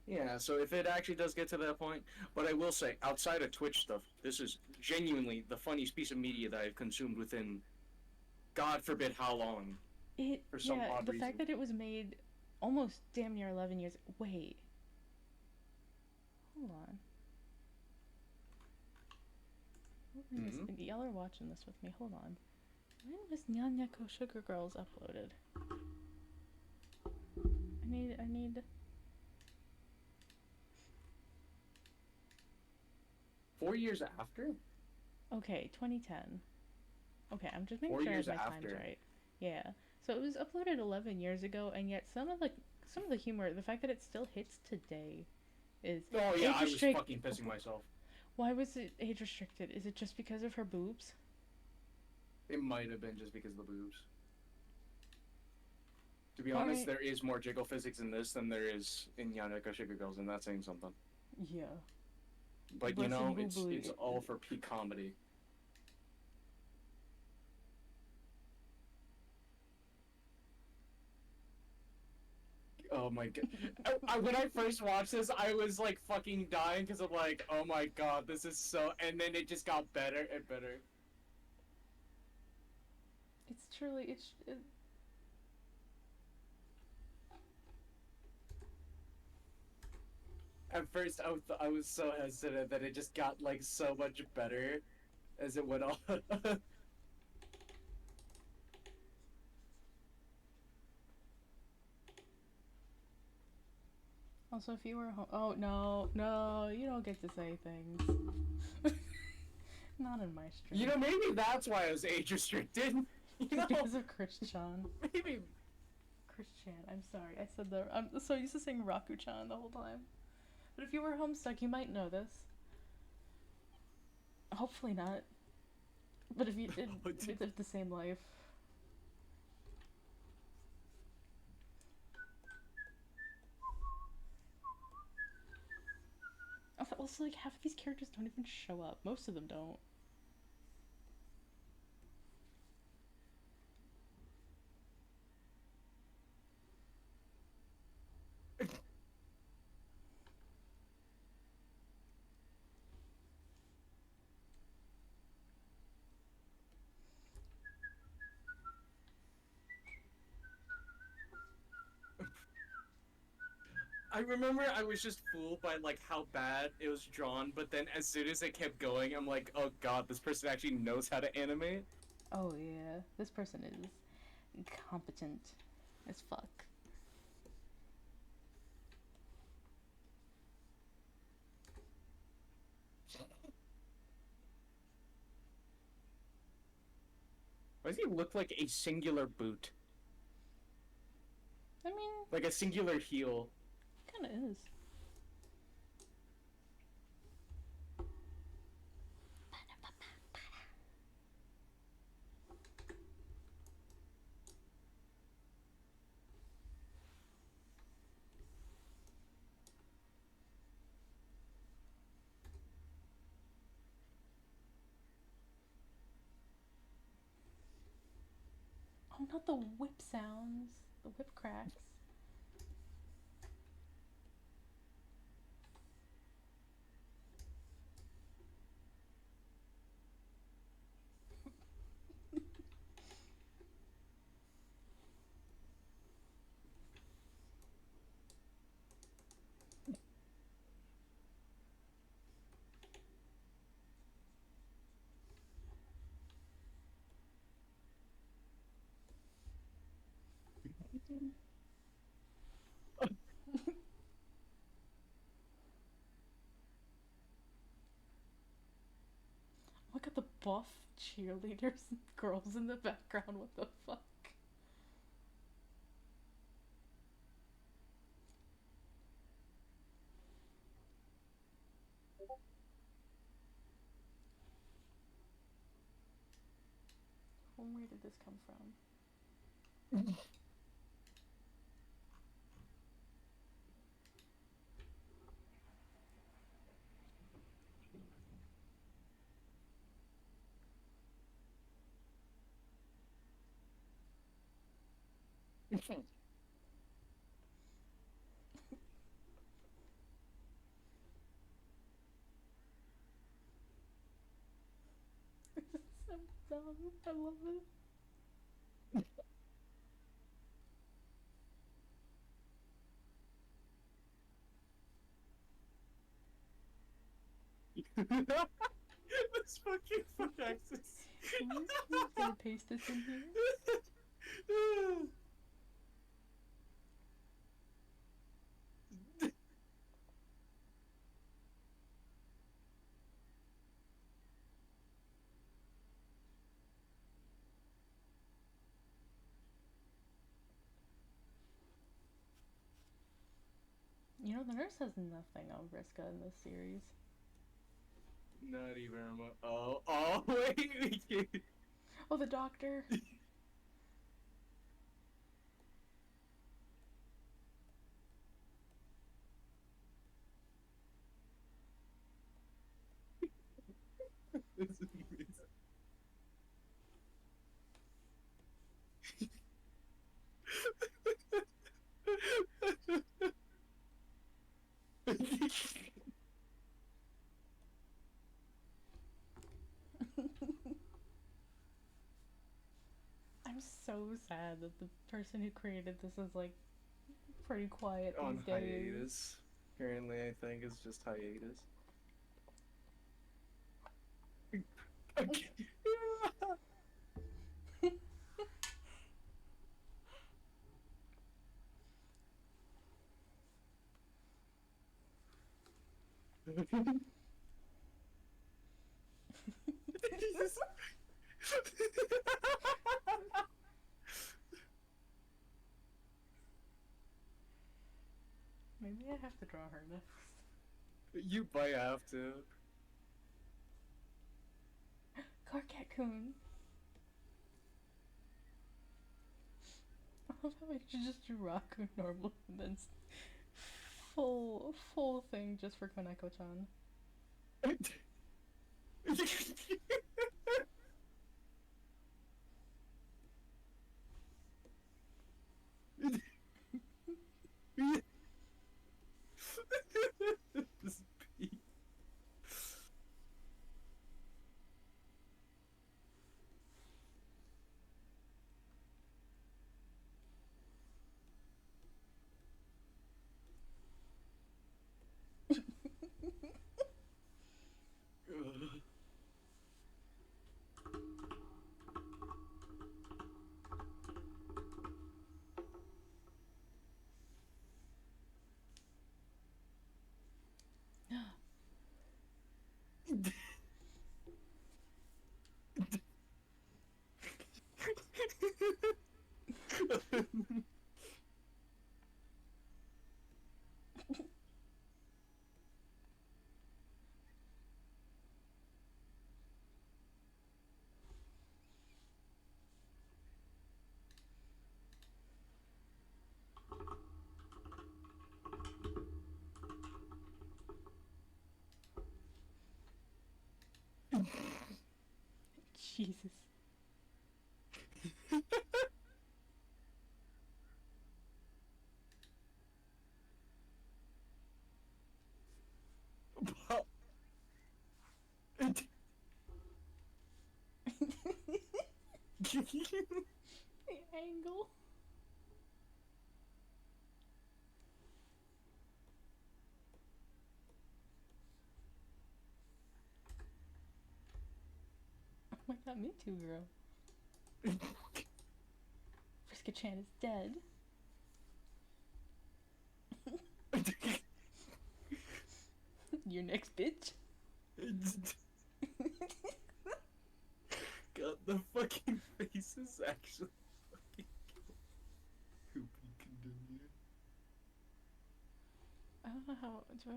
Speaker 3: Yeah, so if it actually does get to that point, but I will say, outside of Twitch stuff, this is genuinely the funniest piece of media that I've consumed within, God forbid how long. For some odd
Speaker 1: the
Speaker 3: reason.
Speaker 1: fact that it was made almost damn near 11 years. Wait, hold on. Y'all are watching this with me. Hold on. When was Nyan Neko Sugar Girls uploaded? I need.
Speaker 3: 4 years after?
Speaker 1: Okay, 2010. Okay, I'm just making
Speaker 3: 4
Speaker 1: sure I have
Speaker 3: years
Speaker 1: my times
Speaker 3: after.
Speaker 1: right. Yeah. So it was uploaded 11 years ago, and yet some of the humor, the fact that it still hits today, is.
Speaker 3: Oh yeah,
Speaker 1: age
Speaker 3: I was
Speaker 1: restrict-
Speaker 3: fucking pissing myself.
Speaker 1: Why was it age restricted? Is it just because of her boobs?
Speaker 3: It might have been just because of the boobs. To be honest,
Speaker 1: Alright.
Speaker 3: there is more jiggle physics in this than there is in Yaneko Sugar Girls, and that's saying something.
Speaker 1: Yeah.
Speaker 3: But you
Speaker 1: Listen,
Speaker 3: know,
Speaker 1: boo-boo.
Speaker 3: it's all for peak comedy. Oh my god. When I first watched this, I was like fucking dying because I'm like, oh my god, this is so. And then it just got better and better.
Speaker 1: It's truly
Speaker 3: At first, I was so hesitant that it just got like so much better as it went on.
Speaker 1: Also, if you were home. Oh no, you don't get to say things. Not in my stream.
Speaker 3: You know, maybe that's why I was age restricted. You know,
Speaker 1: because of Christian.
Speaker 3: maybe.
Speaker 1: Christian, I'm sorry. I said that. I'm so used to saying Raku-chan the whole time. But if you were Homestuck, you might know this. Hopefully not. But if we lived the same life. Also, like, half of these characters don't even show up. Most of them don't.
Speaker 3: I remember I was just fooled by like how bad it was drawn, but then as soon as it kept going, I'm like, oh god, this person actually knows how to animate.
Speaker 1: Oh yeah, this person is competent as fuck.
Speaker 3: Why does he look like a singular boot?
Speaker 1: I mean,
Speaker 3: Like a singular heel.
Speaker 1: kind of is. Oh, not the whip sounds. The whip cracks. Look at the buff cheerleaders and girls in the background. What the fuck? Where did this come from? This is so dumb. I love it.
Speaker 3: This fucking fuck axis.
Speaker 1: Can I paste this in here? You know, the nurse has nothing on Vriska in this series.
Speaker 3: Not even. Oh, wait.
Speaker 1: Oh, the doctor.
Speaker 3: This is amazing.
Speaker 1: I'm so sad that the person who created this is like pretty quiet
Speaker 3: On
Speaker 1: these days.
Speaker 3: hiatus. Currently, I think it's just hiatus. Jesus.
Speaker 1: Maybe I have to draw her next.
Speaker 3: You might have to.
Speaker 1: Carcat-kun. I love how I just drew Raku normal and then full thing just for Koneko-chan.
Speaker 3: This beat.
Speaker 1: Jesus. The angle. Oh my god, me too, girl. Friska-chan is dead. Your next bitch.
Speaker 3: God, the fucking face is actually fucking cool. Continue.
Speaker 1: I don't know how do I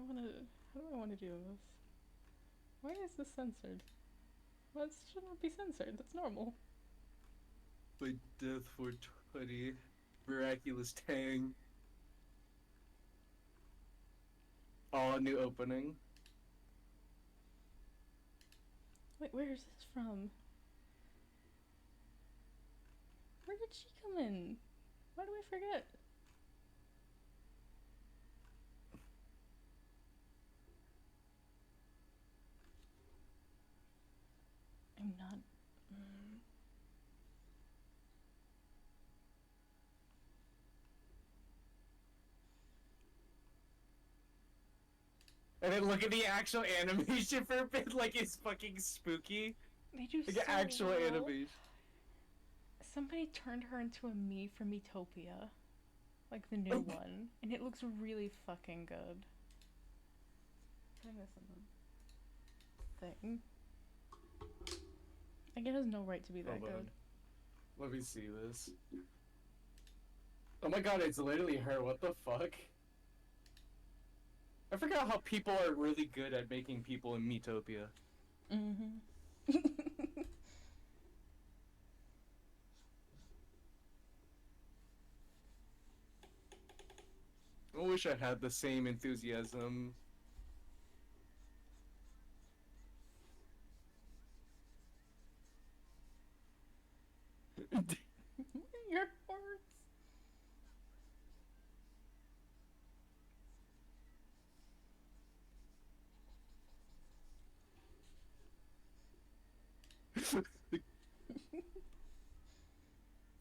Speaker 1: want to do this? Why is this censored? Well, it should not be censored. That's normal.
Speaker 3: By Death for 20. Miraculous Tang. Oh, new opening.
Speaker 1: Wait, where is this from? Where did she come in? Why do I forget? I'm not.
Speaker 2: And then look at the actual animation for a bit, like it's fucking spooky.
Speaker 1: They do
Speaker 2: Like
Speaker 1: so
Speaker 2: actual
Speaker 1: well.
Speaker 2: animation.
Speaker 1: Somebody turned her into a me from Utopia, like the new one, and it looks really fucking good. Putting this in the thing. Like, it has no right to be that
Speaker 2: Hold on.
Speaker 1: good.
Speaker 2: Let me see this. Oh my god, it's literally her. What the fuck? I forgot how people are really good at making people in Metopia.
Speaker 1: Mm-hmm.
Speaker 2: I wish I had the same enthusiasm.
Speaker 1: Your horse.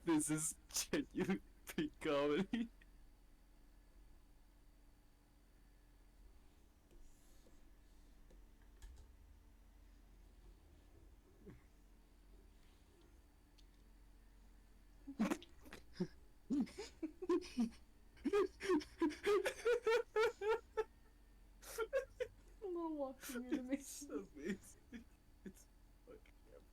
Speaker 2: This is genuine peak comedy.
Speaker 1: A little walking animation.
Speaker 2: It's amazing. It's fucking.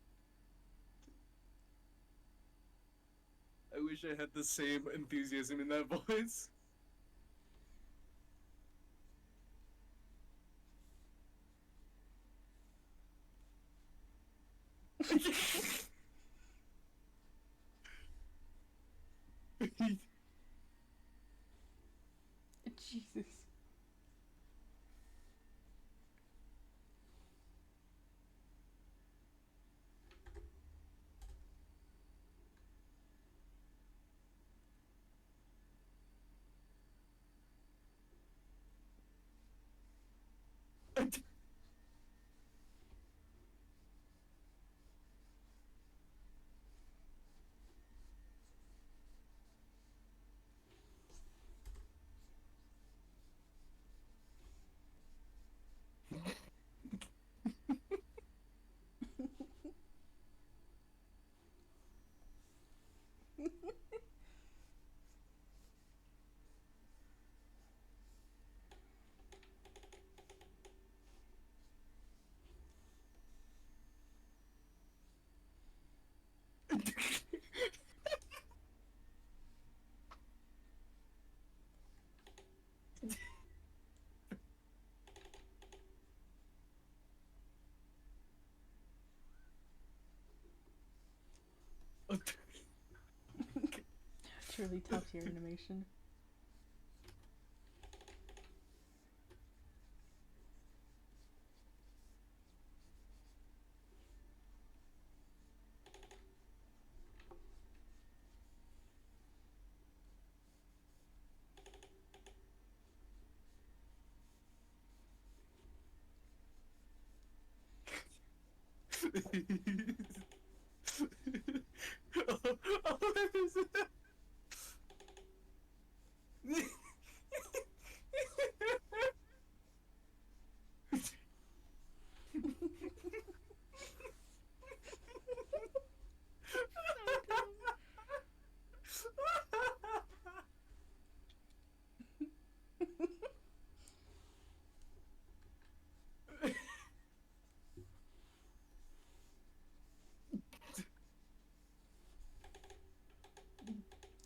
Speaker 2: I wish I had the same enthusiasm in that voice.
Speaker 1: Jesus. Truly top tier animation.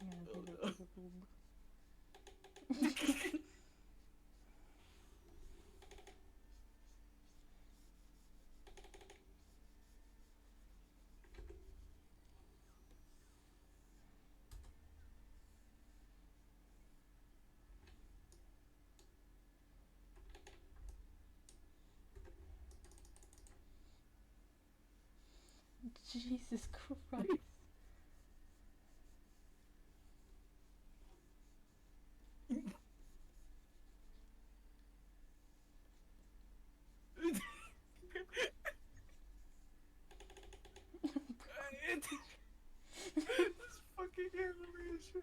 Speaker 1: Yeah, bigger boob. Jesus Christ.
Speaker 3: This fucking animation.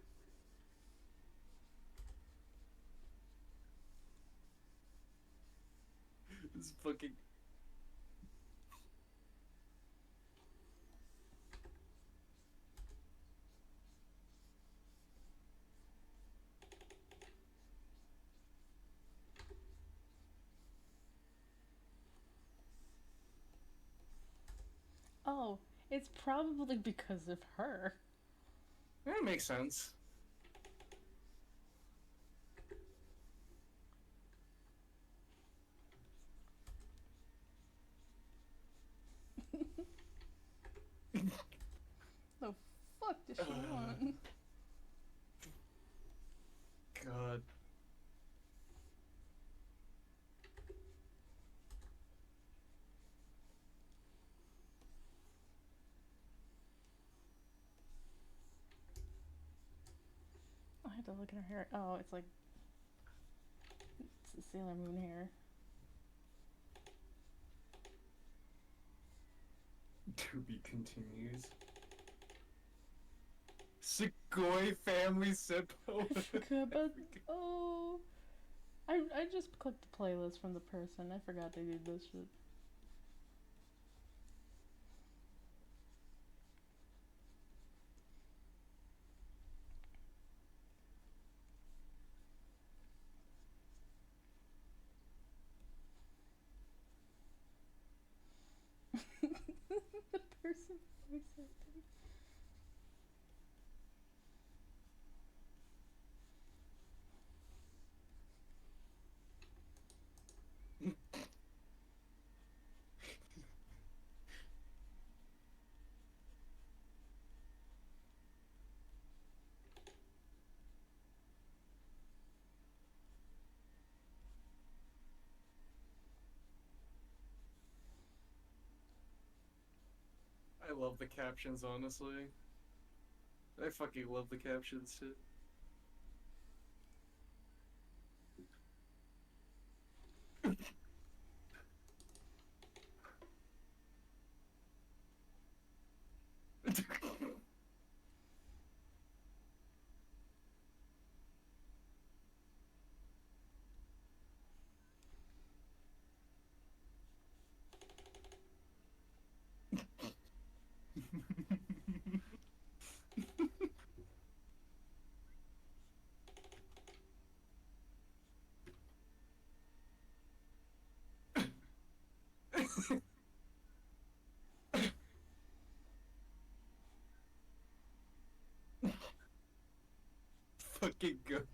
Speaker 3: This fucking.
Speaker 1: Oh, it's probably because of her.
Speaker 3: That makes sense.
Speaker 1: The fuck does she want?
Speaker 3: God.
Speaker 1: I had to look at her hair. Oh, it's like it's the Sailor Moon hair.
Speaker 3: To be continues. Sugoi family Seppo.
Speaker 1: But oh, I just clicked the playlist from the person. I forgot they did this shit. The person voice acting.
Speaker 3: love the captions, honestly. I fucking love the captions too. Fucking Goku.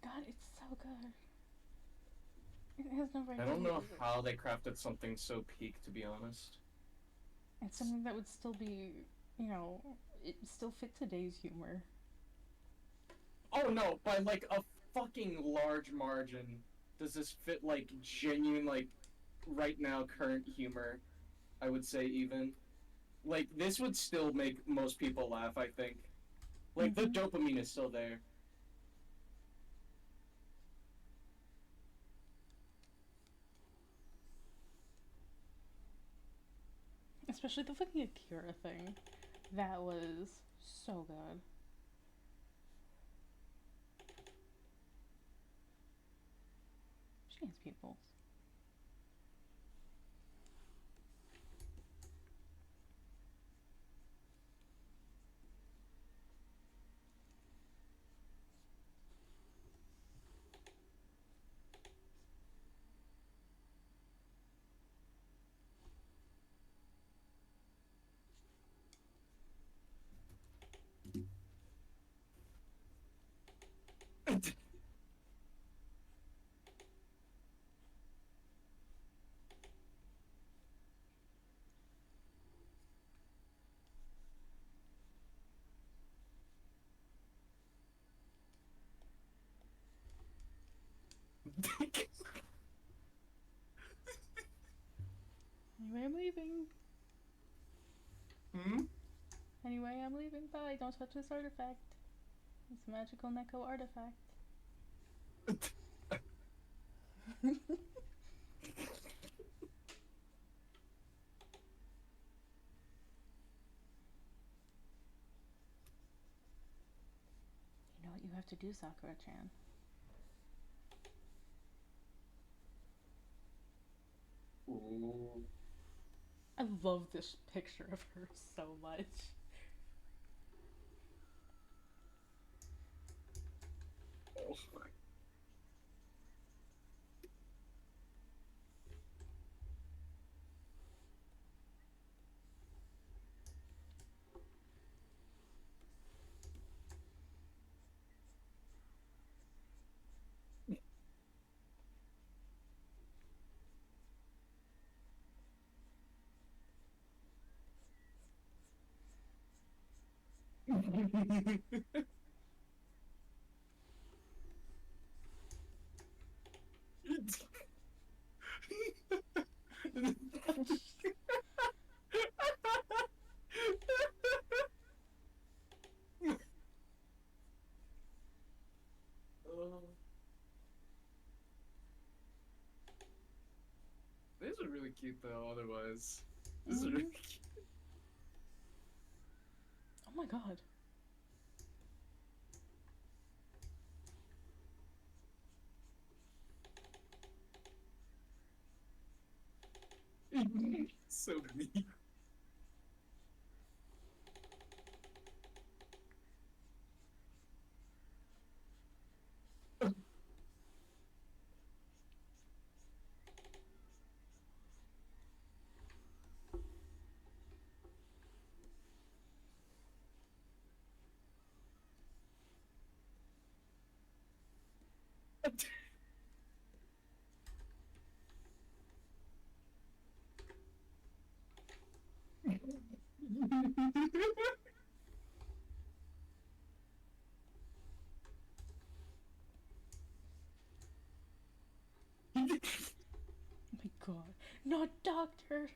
Speaker 1: God, it's so good. It has no right
Speaker 3: I
Speaker 1: to
Speaker 3: don't
Speaker 1: be
Speaker 3: know
Speaker 1: this.
Speaker 3: how they crafted something so peak, to be honest.
Speaker 1: It's something that would still be, you know, it still fit today's humor.
Speaker 3: Oh no, by like a fucking large margin does this fit like genuine, like, right now current humor, I would say. Even like this would still make most people laugh, I think. Like the
Speaker 1: Mm-hmm.
Speaker 3: dopamine is still there.
Speaker 1: Especially the fucking Akira thing. That was so good. She has pupils. Anyway, I'm leaving.
Speaker 3: Hmm?
Speaker 1: Anyway, I'm leaving. Bye. Don't touch this artifact. This magical neko artifact. You know what you have to do, Sakura-chan?
Speaker 3: Ooh.
Speaker 1: I love this picture of her so much.
Speaker 3: Oh. Oh. These are really cute though, otherwise. This is really
Speaker 1: Mm-hmm. Oh my god.
Speaker 3: cute. So neat.
Speaker 1: Oh my god. Not doctor!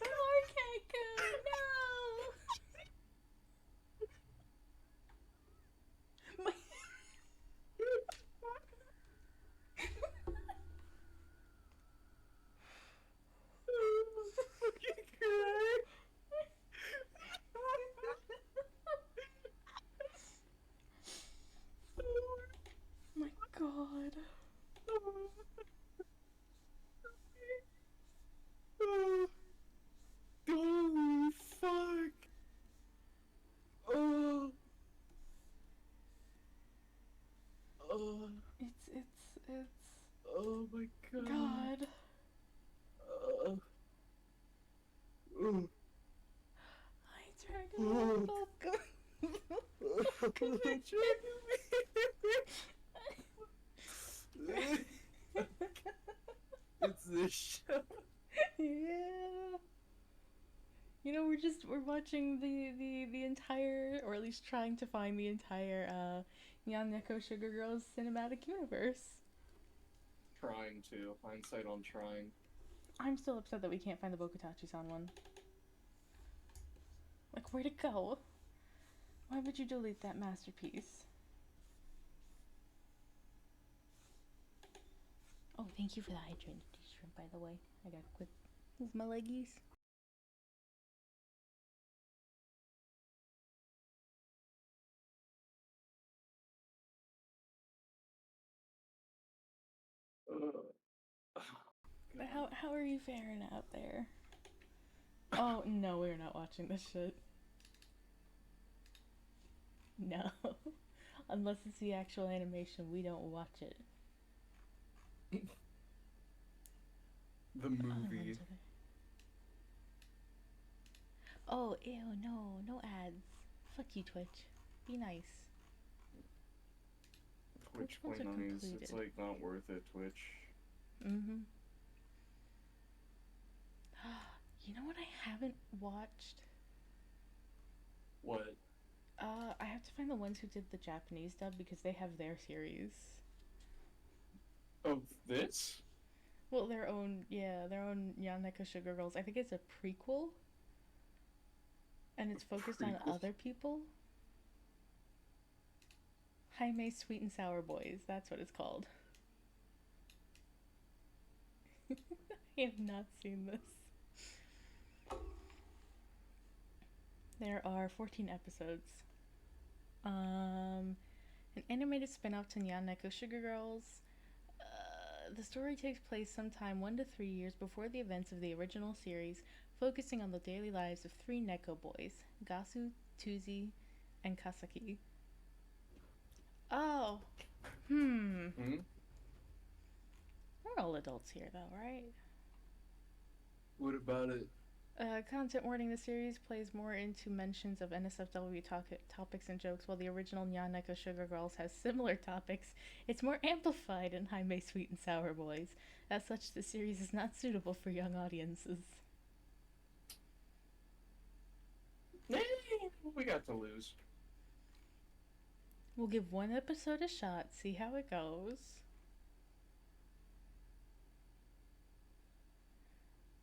Speaker 1: Clark Kenku! No! My- my god.
Speaker 3: Holy fuck! Oh. Oh.
Speaker 1: It's.
Speaker 3: Oh my god.
Speaker 1: God.
Speaker 3: Oh.
Speaker 1: I tried to fuck
Speaker 3: It's this show.
Speaker 1: Yeah. You know, we're watching the entire, or at least trying to find the entire Nyan Neko Sugar Girls cinematic universe.
Speaker 3: Trying to. Hindsight on trying.
Speaker 1: I'm still upset that we can't find the Bokatachi-san one. Like, where'd it go? Why would you delete that masterpiece? Oh, thank you for the hydrated t-shirt, by the way. I gotta quick move my leggies. How are you faring out there? Oh, no, we're not watching this shit. No. Unless it's the actual animation, we don't watch it.
Speaker 3: The movie.
Speaker 1: Oh, ew, no, no ads. Fuck you, Twitch. Be nice.
Speaker 3: Twitch
Speaker 1: Which ones are
Speaker 3: point nice.
Speaker 1: completed?
Speaker 3: It's like not worth it, Twitch.
Speaker 1: Mm-hmm. You know what I haven't watched?
Speaker 3: What?
Speaker 1: I have to find the ones who did the Japanese dub because they have their series.
Speaker 3: Of this?
Speaker 1: Well, their own Nyan Neko Sugar Girls. I think it's a prequel. And it's focused on other people. Jaime Sweet and Sour Boys, that's what it's called. I have not seen this. There are 14 episodes. An animated spin-off to Nyan Neko Sugar Girls. The story takes place sometime 1 to 3 years before the events of the original series, focusing on the daily lives of 3 Neko boys, Gasu, Tuzi, and Kasaki. Oh.
Speaker 3: Hmm?
Speaker 1: We're all adults here, though, right?
Speaker 3: What about it?
Speaker 1: Content warning: the series plays more into mentions of NSFW topics and jokes, while the original Nyan Neko Sugar Girls has similar topics. It's more amplified in Jaime Sweet and Sour Boys. As such, the series is not suitable for young audiences.
Speaker 3: We got to lose.
Speaker 1: We'll give one episode a shot, see how it goes.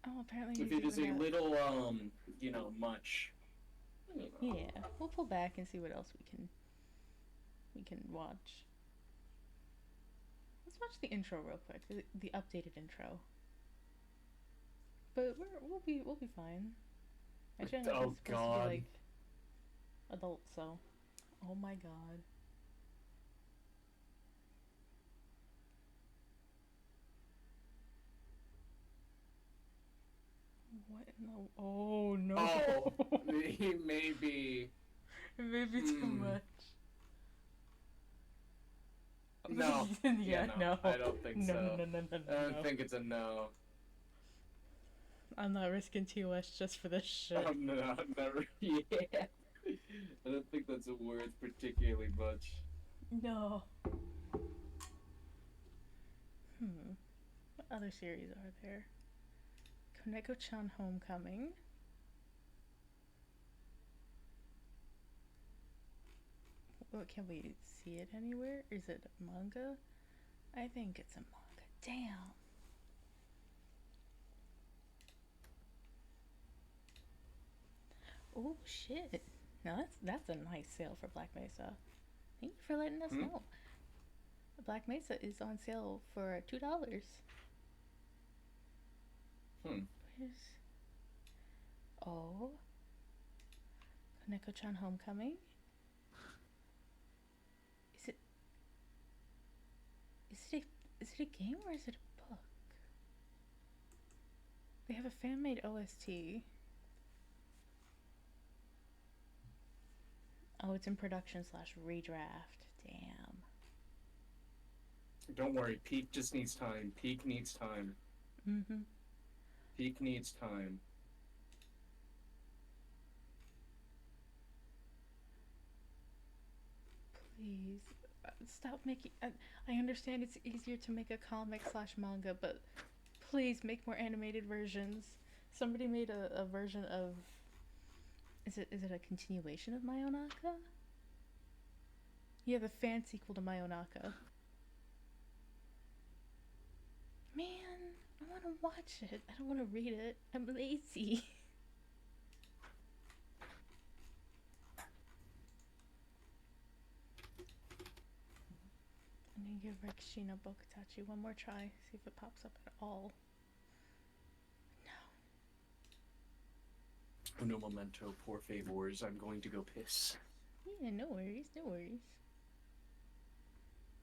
Speaker 1: Oh, apparently
Speaker 3: If it is a little, much.
Speaker 1: Yeah, we'll pull back and see what else we can watch. Let's watch the intro real quick. The updated intro. but we'll be fine. My channel is
Speaker 2: Oh
Speaker 1: supposed to be
Speaker 2: God.
Speaker 1: like adult, so. Oh my god. What in the? Oh no.
Speaker 2: Oh, maybe.
Speaker 1: Maybe too
Speaker 2: Hmm.
Speaker 1: much.
Speaker 2: No. Yeah,
Speaker 1: Yeah,
Speaker 2: no.
Speaker 1: no.
Speaker 2: I don't think
Speaker 1: No, no,
Speaker 2: so.
Speaker 1: no, no, no,
Speaker 2: I
Speaker 1: no,
Speaker 2: don't
Speaker 1: no.
Speaker 2: think it's a no.
Speaker 1: I'm not risking TOS just for this shit.
Speaker 2: No, never. Yeah. I don't think that's worth particularly much.
Speaker 1: No. What other series are there? Koneko-chan Homecoming. What, can we see it anywhere? Is it manga? I think it's a manga. Damn. Oh shit. Now that's a nice sale for Black Mesa. Thank you for letting us
Speaker 2: Hmm?
Speaker 1: know. Black Mesa is on sale for $2. Where's oh Koneko-chan Homecoming? Is it is it a game or is it a book? They have a fan made OST. Oh, it's in production / redraft. Damn.
Speaker 2: Don't worry. Peak just needs time. Peak needs time.
Speaker 1: Mm-hmm.
Speaker 2: Peak needs time.
Speaker 1: Please stop making. I understand it's easier to make a comic / manga, but please make more animated versions. Somebody made a version of. Is it a continuation of Mayonaka? Yeah, the fan sequel to Mayonaka. Man, I want to watch it. I don't want to read it. I'm lazy. I'm gonna give Rekishina Bokutachi one more try, see if it pops up at all.
Speaker 2: No memento, por favors. I'm going to go piss.
Speaker 1: Yeah, no worries, no worries.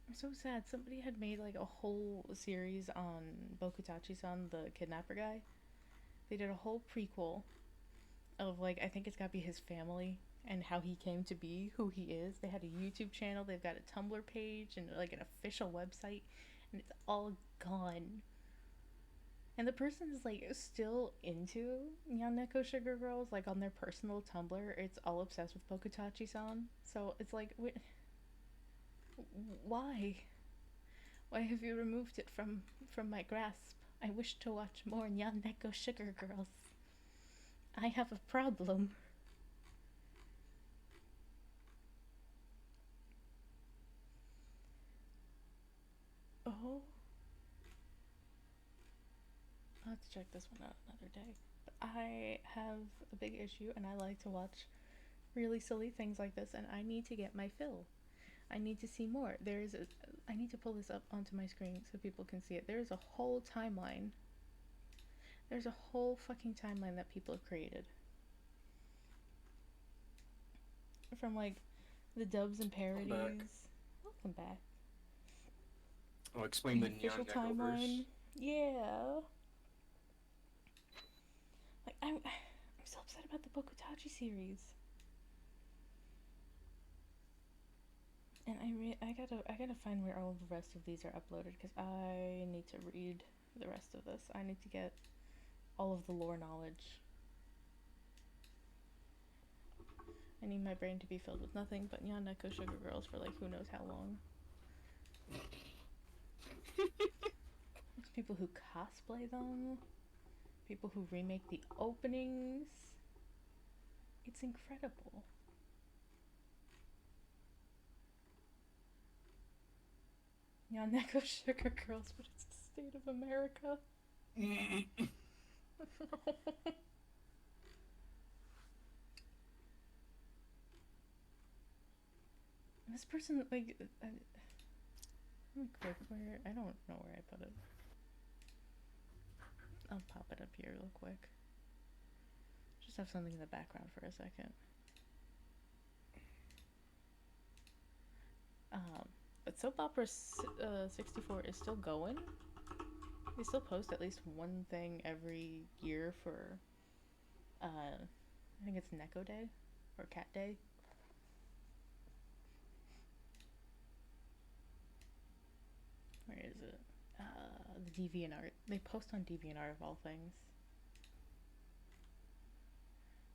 Speaker 1: I'm so sad. Somebody had made like a whole series on Bokutachi-san, the kidnapper guy. They did a whole prequel of like, I think it's gotta be his family and how he came to be who he is. They had a YouTube channel, they've got a Tumblr page and like an official website, and it's all gone. And the person is like still into nyan neko sugar girls, like on their personal Tumblr. It's all obsessed with Bokutachi-san. So it's like, why? Why have you removed it from my grasp? I wish to watch more nyan neko sugar girls. I have a problem. Oh. I'll have to check this one out another day. But I have a big issue and I like to watch really silly things like this and I need to get my fill. I need to see more. I need to pull this up onto my screen so people can see it. There's a whole timeline. There's a whole fucking timeline that people have created. From like the dubs and parodies. Welcome back.
Speaker 2: I'll explain the
Speaker 1: official
Speaker 2: Nyan Neko
Speaker 1: timeline.
Speaker 2: verse.
Speaker 1: Yeah. Like I'm so upset about the Bokutachi series. And I gotta find where all of the rest of these are uploaded because I need to read the rest of this. I need to get all of the lore knowledge. I need my brain to be filled with nothing but nyan neko sugar girls for like who knows how long. There's people who cosplay them, people who remake the openings. It's incredible. Nyan neko sugar girls, but it's the state of America. This person, like, let me click where, I don't know where I put it. I'll pop it up here real quick. Just have something in the background for a second. But Soap Opera 64 is still going. They still post at least one thing every year for, I think it's Neko Day or Cat Day. Where is it? The DeviantArt. They post on DeviantArt of all things.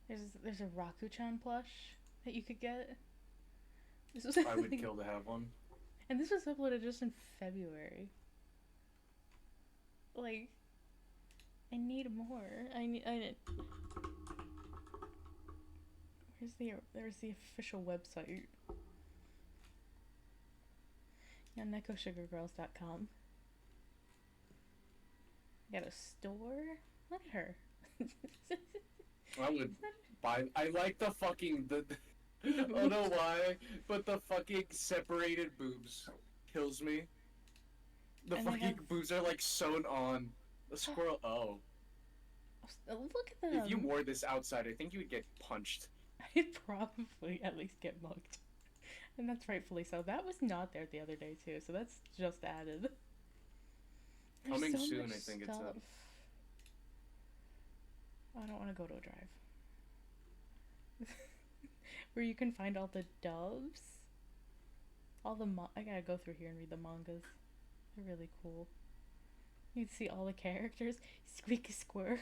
Speaker 1: There's a Raku-chan plush that you could get. This was
Speaker 3: I would kill to have one.
Speaker 1: And this was uploaded just in February. Like, I need more. I need. There's the official website. Yeah, nekosugargirls.com. Got a store. Look at her.
Speaker 3: I would buy. I like the fucking I don't know why, but the fucking separated boobs kills me. The
Speaker 1: And
Speaker 3: fucking boobs are like sewn on. The squirrel. Oh.
Speaker 1: Look at them.
Speaker 3: If you wore this outside, I think you would get punched.
Speaker 1: I'd probably at least get mugged. And that's rightfully so. That was not there the other day too, so that's just added. There's
Speaker 3: Coming
Speaker 1: so
Speaker 3: soon,
Speaker 1: much
Speaker 3: I think
Speaker 1: stuff.
Speaker 3: it's
Speaker 1: I don't want to go to a drive. Where you can find all the doves. I gotta go through here and read the mangas. They're really cool. You can see all the characters. Squeaky Squirrel.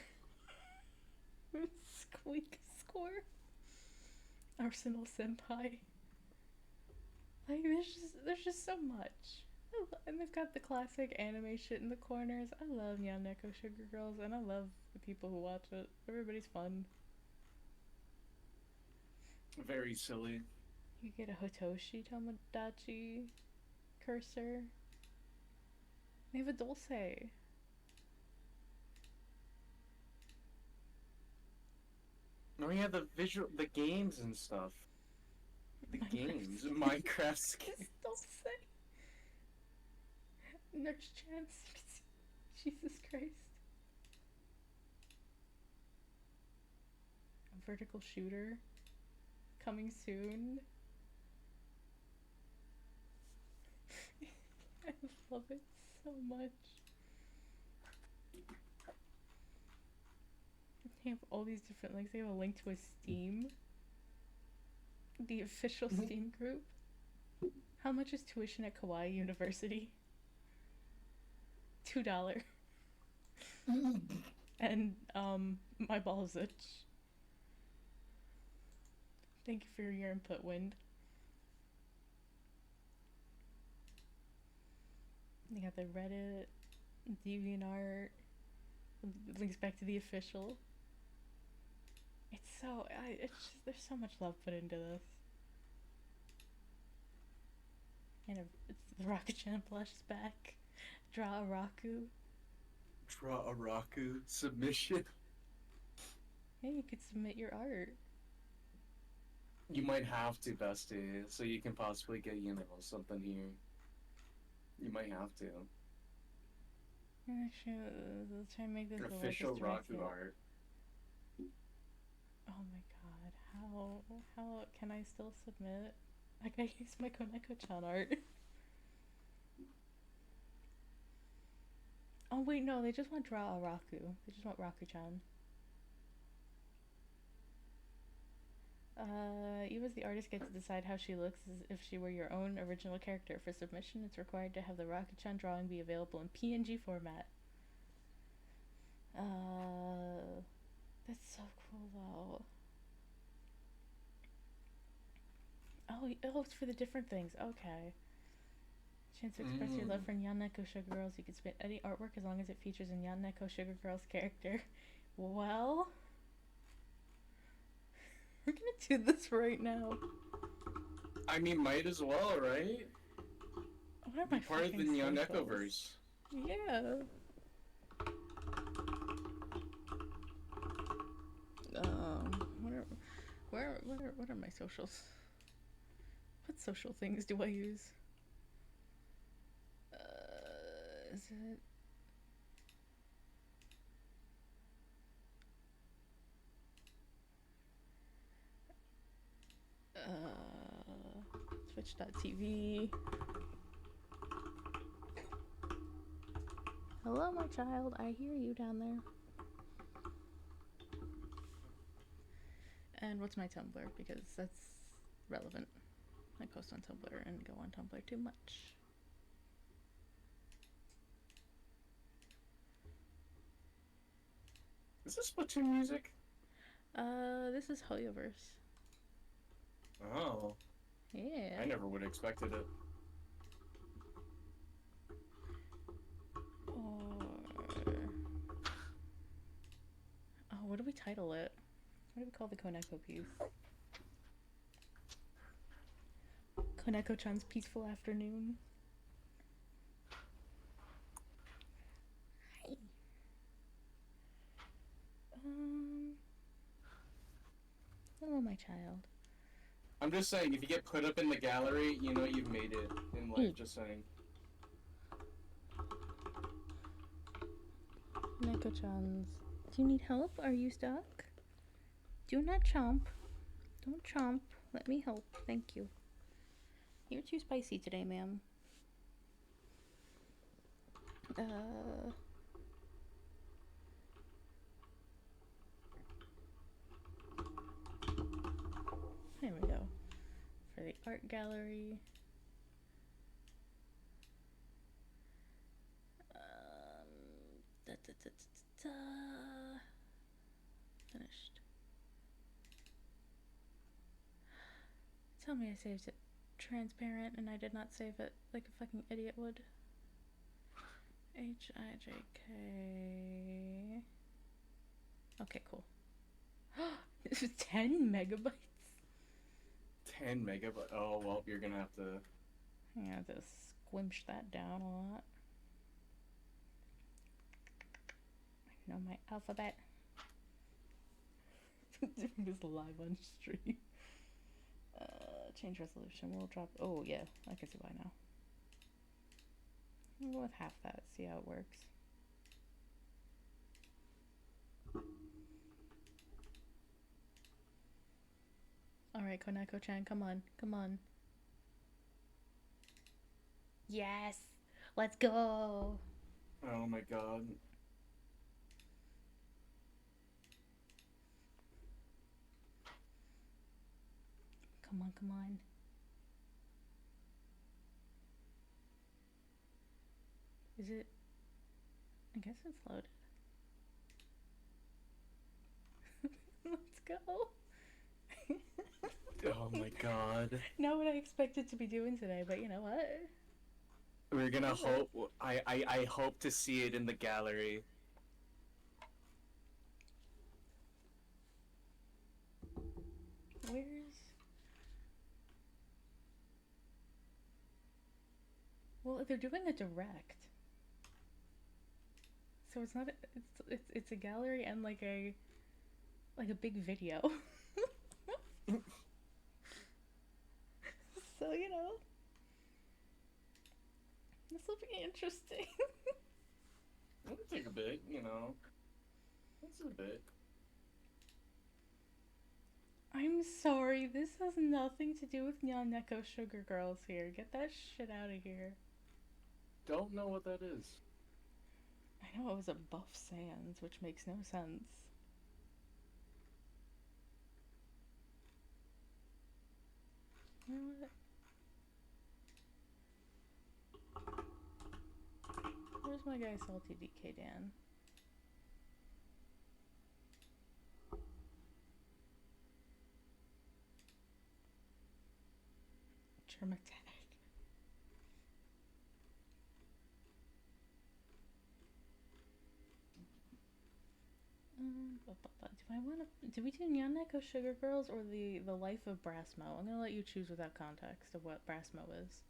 Speaker 1: Squeaky Squirrel. Arsenal Senpai. Like, there's just so much. And they've got the classic anime shit in the corners. I love Nyan Neko Sugar Girls, and I love the people who watch it. Everybody's fun.
Speaker 3: very silly.
Speaker 1: You get a Hotoshi Tomodachi cursor. They have a Dulce.
Speaker 3: No, yeah, the games and stuff. The games, Minecraft skins.
Speaker 1: It's Dulce. Nurse Chance. Jesus Christ. A vertical shooter. Coming soon. I love it so much. They have all these different links. They have a link to a Steam. The official Steam group. How much is tuition at Kawaii University? $2. And my balls itch. Thank you for your input, Wind. You got the Reddit, DeviantArt, links back to the official. It's just, there's so much love put into this. And it's the Raku-chan plush is back. Draw a Raku.
Speaker 3: Draw a Raku submission.
Speaker 1: Hey, you could submit your art.
Speaker 3: You might have to, bestie, so you can possibly get, something here. You might have to.
Speaker 1: Actually, let's try and make this
Speaker 3: Official
Speaker 1: the largest
Speaker 3: Raku
Speaker 1: right
Speaker 3: art.
Speaker 1: Oh my god, how can I still submit? I gotta use my Koneko-chan art. Oh wait, no, they just want draw a Raku. They just want Raku-chan. You as the artist get to decide how she looks as if she were your own original character. For submission, it's required to have the Raku-chan drawing be available in PNG format. That's so cool though. Oh, it's for the different things. Okay. Chance to express your love for Nyan Neko Sugar Girls. You can submit any artwork as long as it features a Nyan Neko Sugar Girls character. Well, we're gonna do this right now.
Speaker 3: I mean, might as well, right?
Speaker 1: What are my
Speaker 3: Part of the
Speaker 1: fucking
Speaker 3: Nyan
Speaker 1: socials?
Speaker 3: Nekoverse.
Speaker 1: Yeah. What are my socials? What social things do I use? Is it? Twitch.tv. Hello, my child. I hear you down there. And what's my Tumblr? Because that's relevant. I post on Tumblr and go on Tumblr too much.
Speaker 3: Is this Splatoon music?
Speaker 1: This is Hoyoverse.
Speaker 3: Oh.
Speaker 1: Yeah.
Speaker 3: I never would have expected it.
Speaker 1: Or... Oh, what do we title it? What do we call the Koneko piece? Koneko-chan's Peaceful Afternoon. Hi. Hello, my child.
Speaker 3: I'm just saying, if you get put up in the gallery, you know you've made it in life, just saying.
Speaker 1: Neko-chan's. Do you need help? Are you stuck? Do not chomp. Don't chomp. Let me help. Thank you. You're too spicy today, ma'am. There we go. For the art gallery. Finished. Tell me I saved it transparent and I did not save it like a fucking idiot would. H-I-J-K. Okay, cool. This is 10 megabytes?
Speaker 3: 10 megabytes? Oh, well, you're gonna have to...
Speaker 1: I have to squimsh that down a lot. I know my alphabet. Doing this live on stream. Change resolution. We'll drop. Oh, yeah. I can see why now. We'll go with half that. See how it works. Alright, Koneko-chan. Come on. Come on. Yes! Let's go!
Speaker 3: Oh my god.
Speaker 1: Come on, come on. Is it? I guess it's loaded. Let's go.
Speaker 3: Oh my god.
Speaker 1: Not what I expected to be doing today, but you know what?
Speaker 3: We're gonna hope... I hope to see it in the gallery.
Speaker 1: Where's... Well, they're doing a direct. So it's not... It's a gallery and like a big video. So, you know, this will be interesting.
Speaker 3: It'll take a bit, you know. It's a bit.
Speaker 1: I'm sorry, this has nothing to do with Nyan Neko Sugar Girls here. Get that shit out of here.
Speaker 3: Don't know what that is.
Speaker 1: I know it was a Buff Sans, which makes no sense. You know what? Where's my guy Salty DK Dan? Germ attack. Do I want to? Do we do Nyan Neko Sugar Girls or the Life of Brassmo? I'm gonna let you choose without context of what Brassmo is.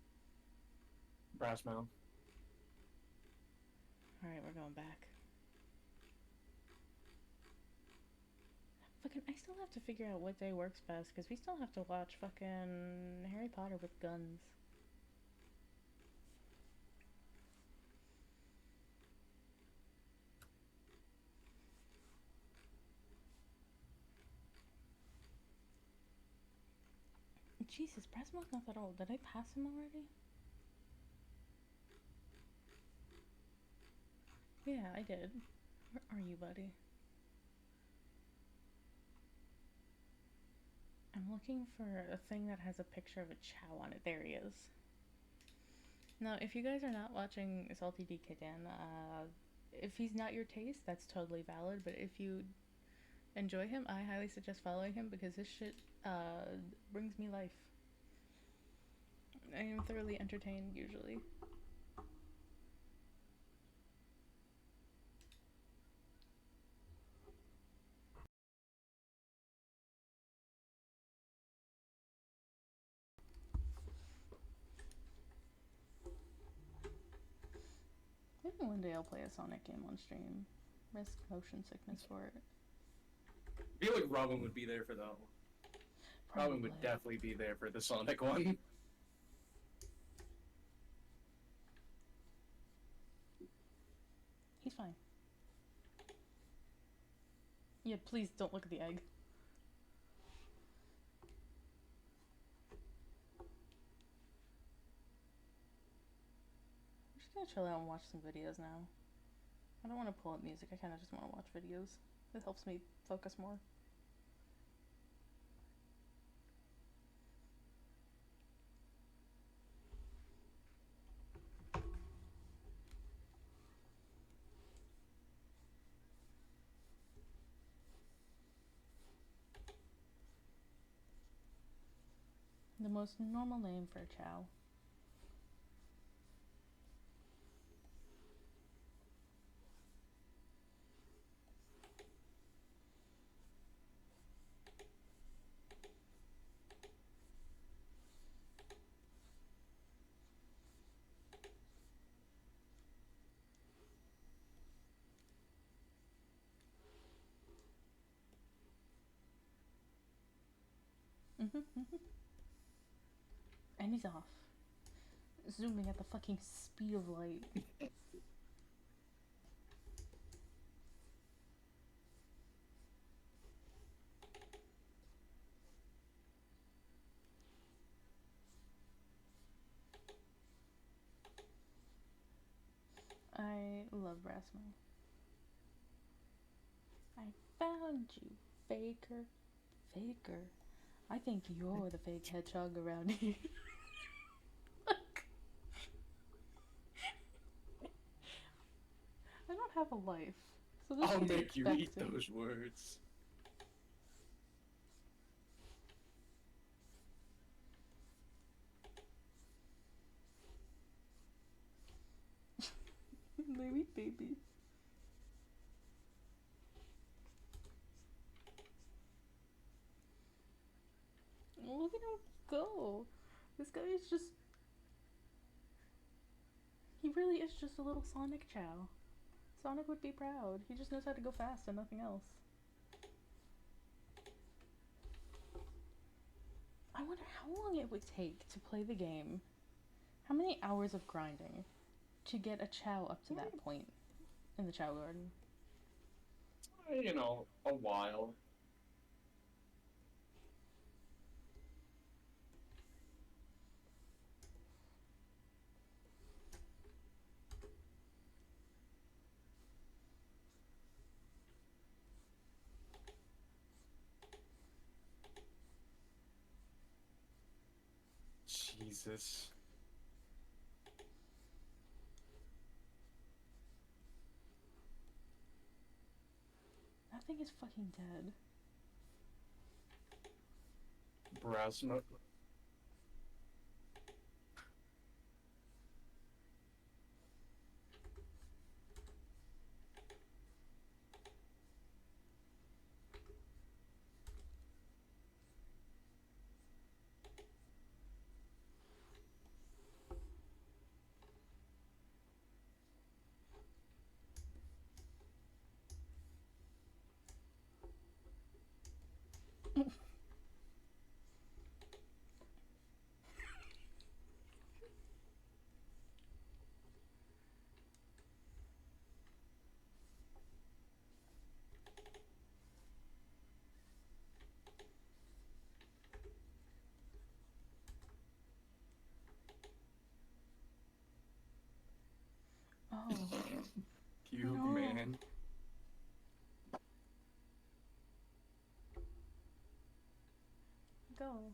Speaker 3: Brassmo.
Speaker 1: Alright, we're going back. Fucking, I still have to figure out what day works best, because we still have to watch fucking Harry Potter with guns. Jesus, Brasmo's not that old. Did I pass him already? Yeah, I did. Where are you, buddy? I'm looking for a thing that has a picture of a chow on it. There he is. Now, if you guys are not watching Salty D Kitten, if he's not your taste, that's totally valid. But if you enjoy him, I highly suggest following him because his shit brings me life. I am thoroughly entertained usually. Maybe one day I'll play a Sonic game on stream. Risk motion sickness for it.
Speaker 3: I feel like Robin would be there for that one. Robin would definitely be there for the Sonic one.
Speaker 1: He's fine. Yeah, please don't look at the egg. I'm just gonna chill out and watch some videos now. I don't want to pull up music, I kind of just want to watch videos. It helps me focus more. The most normal name for a chow. And he's off. Zooming at the fucking speed of light. I love Brasmo. I found you, faker. Faker. I think you're the fake hedgehog around here. I don't have a life, so this
Speaker 3: I'll
Speaker 1: is
Speaker 3: make you eat
Speaker 1: expected.
Speaker 3: those words.
Speaker 1: Maybe, baby. Look at him go. This guy is just... He really is just a little Sonic chow. Sonic would be proud. He just knows how to go fast and nothing else. I wonder how long it would take to play the game. How many hours of grinding to get a chow up to that point in the chow garden?
Speaker 3: You know, a while. Jesus.
Speaker 1: That thing is fucking dead.
Speaker 3: Brasmo. Cube
Speaker 1: No.
Speaker 3: man.
Speaker 1: Go.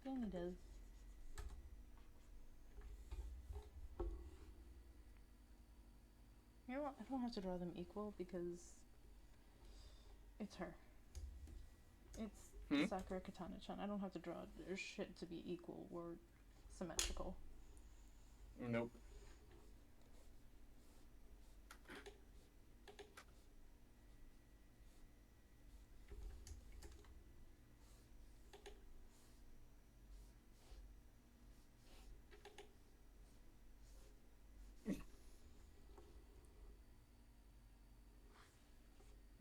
Speaker 1: Danny does. You know what? I don't have to draw them equal because it's her. It's Sakura Katana-chan. I don't have to draw their shit to be equal or symmetrical.
Speaker 3: Nope.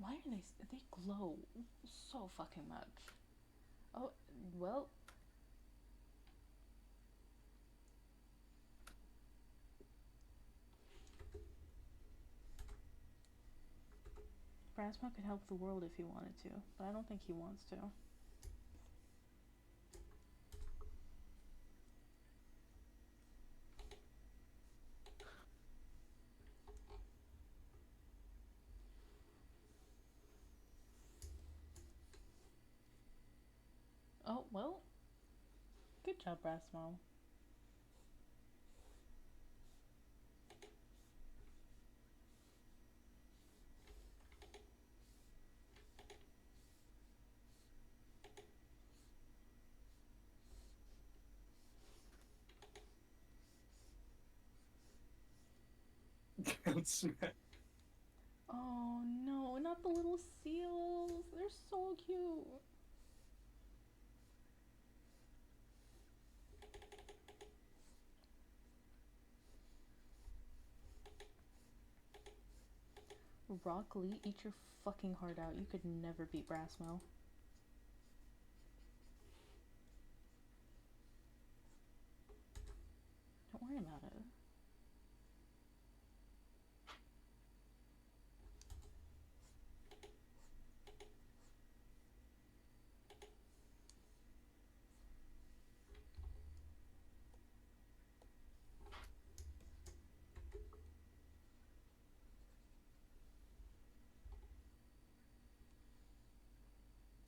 Speaker 1: Why are they glow so fucking much? Oh, well. Brasmo could help the world if he wanted to, but I don't think he wants to. Oh, well. Good job, Brasmo. Oh no, not the little seals. They're so cute. Rock Lee, eat your fucking heart out. You could never beat Brasmo. Don't worry about it.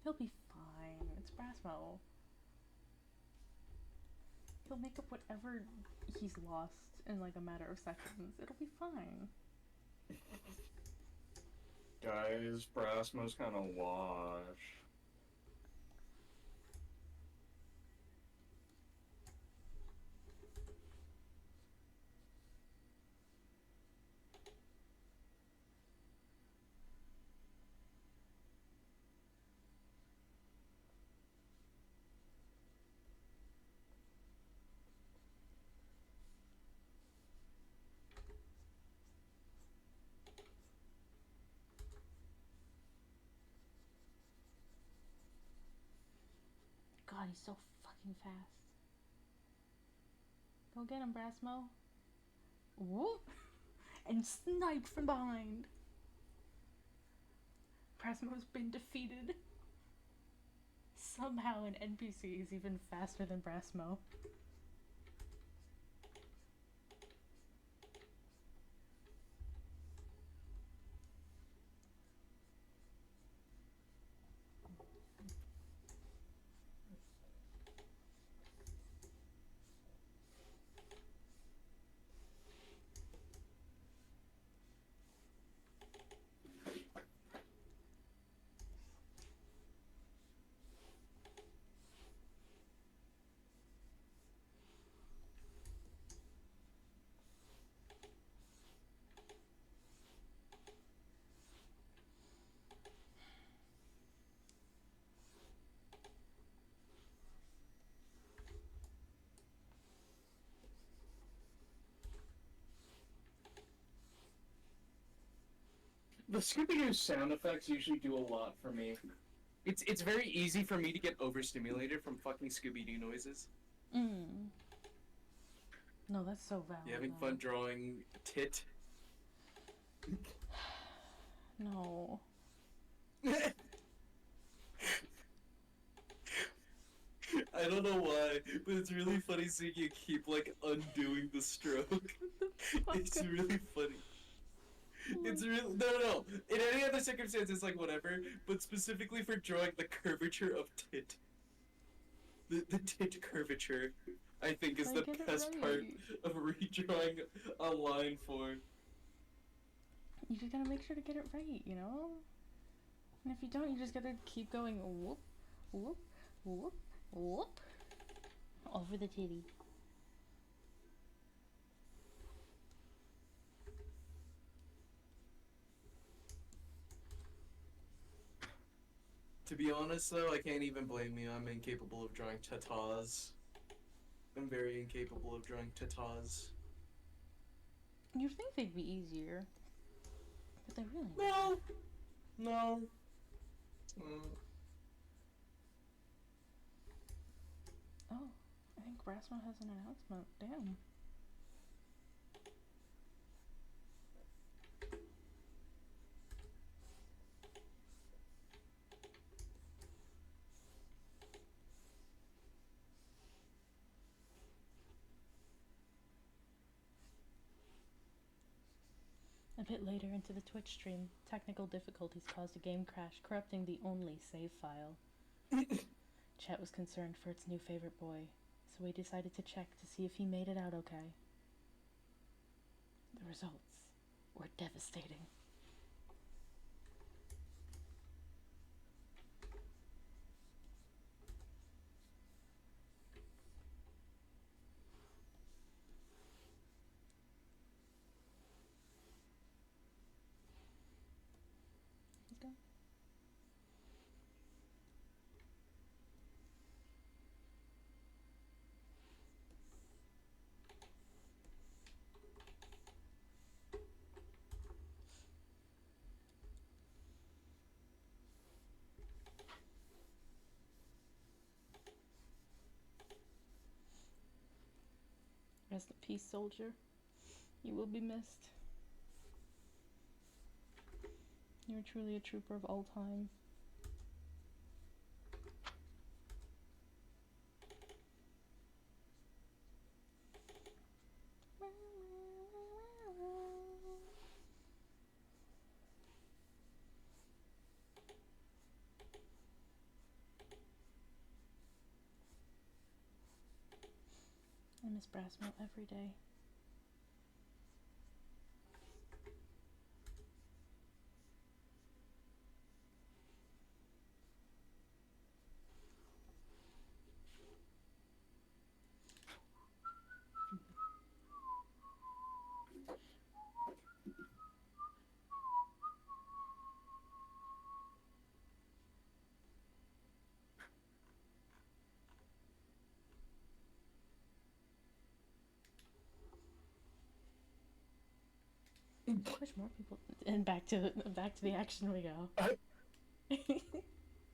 Speaker 1: He'll be fine. It's Brasmo. He'll make up whatever he's lost in like a matter of seconds. It'll be fine.
Speaker 3: Guys, Brasmo's kind of wash.
Speaker 1: God, he's so fucking fast. Go get him, Brasmo. Whoop! And snipe from behind. Brasmo's been defeated. Somehow an NPC is even faster than Brasmo.
Speaker 3: The Scooby-Doo sound effects usually do a lot for me. It's very easy for me to get overstimulated from fucking Scooby-Doo noises.
Speaker 1: Mm. No, that's so valid.
Speaker 3: You having fun drawing tit?
Speaker 1: No.
Speaker 3: I don't know why, but it's really funny seeing you keep like undoing the stroke. It's really funny. It's really no. In any other circumstance, it's like whatever, but specifically for drawing the curvature of tit, the tit curvature, I think is the best part of redrawing a line for.
Speaker 1: You just gotta make sure to get it right, you know? And if you don't, you just gotta keep going whoop, whoop, whoop, whoop, over the titty.
Speaker 3: To be honest, though, I can't even blame you. I'm incapable of drawing tatas. I'm very incapable of drawing tatas.
Speaker 1: You'd think they'd be easier, but they really
Speaker 3: No.
Speaker 1: Oh, I think Rasma has an announcement. Damn. A bit later into the Twitch stream, technical difficulties caused a game crash, corrupting the only save file. Chat was concerned for its new favorite boy, so we decided to check to see if he made it out okay. The results were devastating. Let's go. Rest in peace, soldier. You will be missed. You are truly a trooper of all time. I miss brass melt every day. I wish more people. And back to the action we go.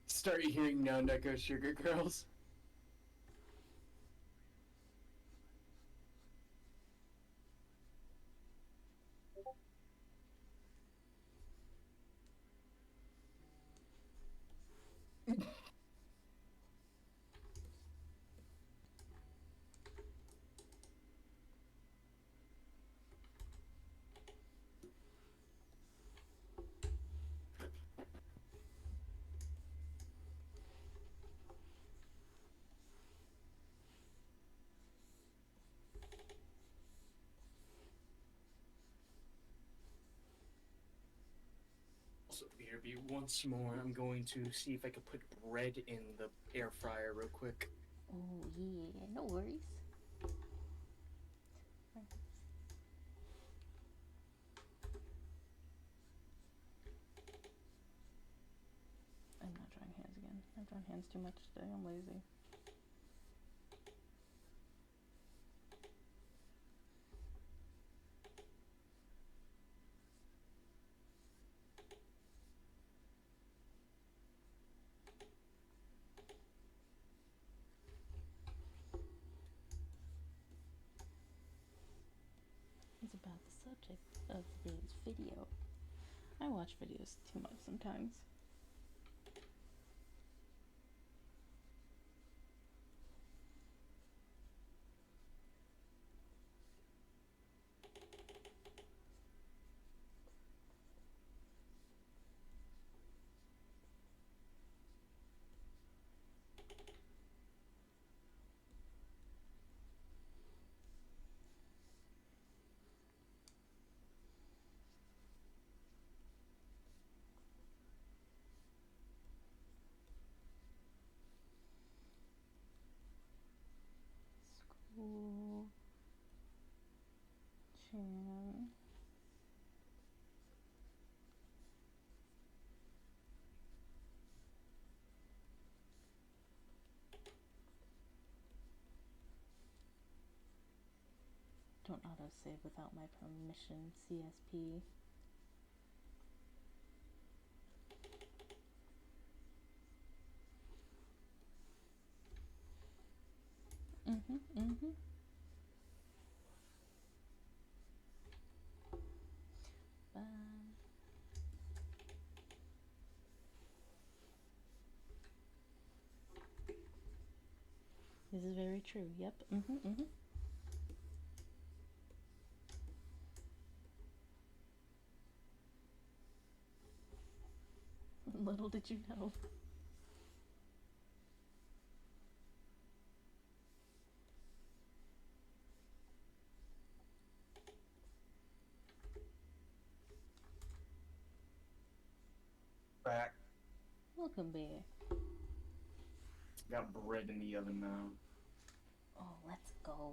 Speaker 2: Start hearing now, Neko Sugar Girls. Also, BRB, once more, I'm going to see if I can put bread in the air fryer real quick.
Speaker 1: Oh yeah, no worries. I'm not drawing hands again. I've drawn hands too much today. I'm lazy. about the subject of today's video. I watch videos too much sometimes. School Chan. Don't autosave without my permission, CSP. Mm-hmm. This is very true. Yep. Little did you know.
Speaker 2: Back.
Speaker 1: Welcome back.
Speaker 2: Got bread in the oven now.
Speaker 1: Oh, let's go.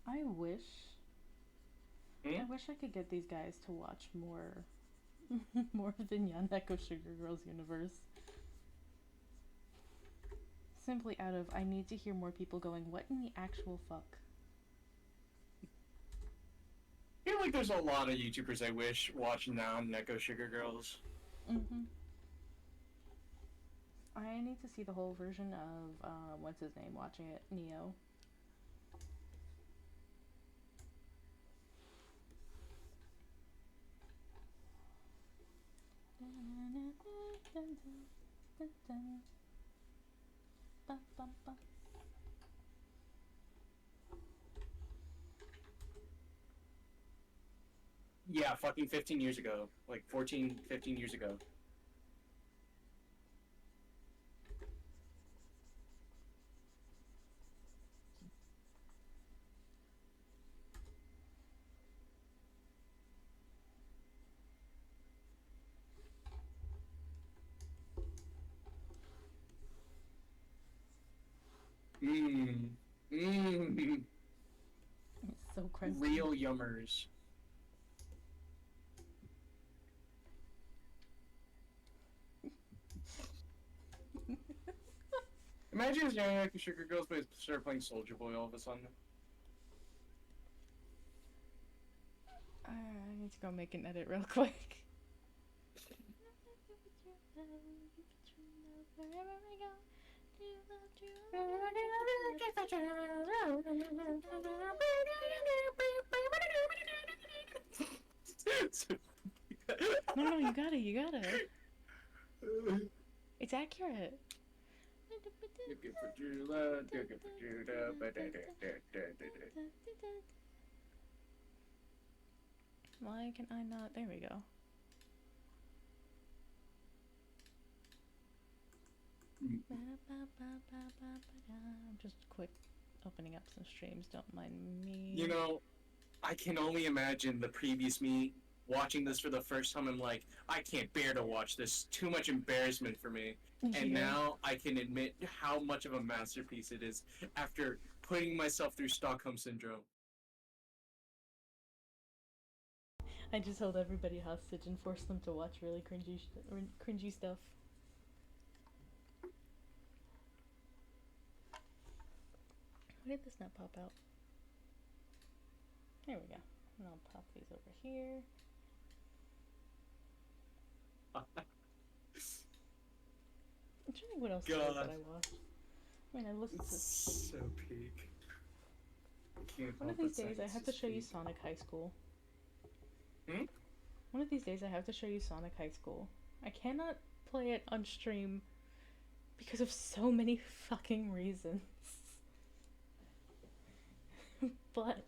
Speaker 1: I wish I could get these guys to watch more more of the Nyan Neko Sugar Girls universe. Simply out of, I need to hear more people going, what in the actual fuck?
Speaker 3: I feel like there's a lot of YouTubers I wish watch now Neko Sugar Girls.
Speaker 1: I need to see the whole version of, what's his name watching it? Neo.
Speaker 3: Yeah, fucking 15 years ago. Like 14, 15 years ago.
Speaker 1: It's so crunchy.
Speaker 3: Real yummers. Imagine if Young Neko Sugar Girls started playing Soldier Boy all of a sudden.
Speaker 1: I need to go make an edit real quick. No, you got it. It's accurate. Why can I not? There we go. I'm just quick opening up some streams, don't mind me.
Speaker 3: You know, I can only imagine the previous me watching this for the first time. I'm like, I can't bear to watch this. Too much embarrassment for me. And now I can admit how much of a masterpiece it is after putting myself through Stockholm Syndrome.
Speaker 1: I just held everybody hostage and forced them to watch really cringy stuff. Why did this not pop out? There we go. And I'll pop these over here. I'm trying to think what else that I watched. I mean, I listened to.
Speaker 3: It's so peak. I can't
Speaker 1: One of
Speaker 3: help
Speaker 1: these
Speaker 3: but say
Speaker 1: days, I
Speaker 3: this
Speaker 1: have to
Speaker 3: is
Speaker 1: show you
Speaker 3: peak.
Speaker 1: Sonic High School.
Speaker 3: Hmm?
Speaker 1: One of these days, I have to show you Sonic High School. I cannot play it on stream because of so many fucking reasons. But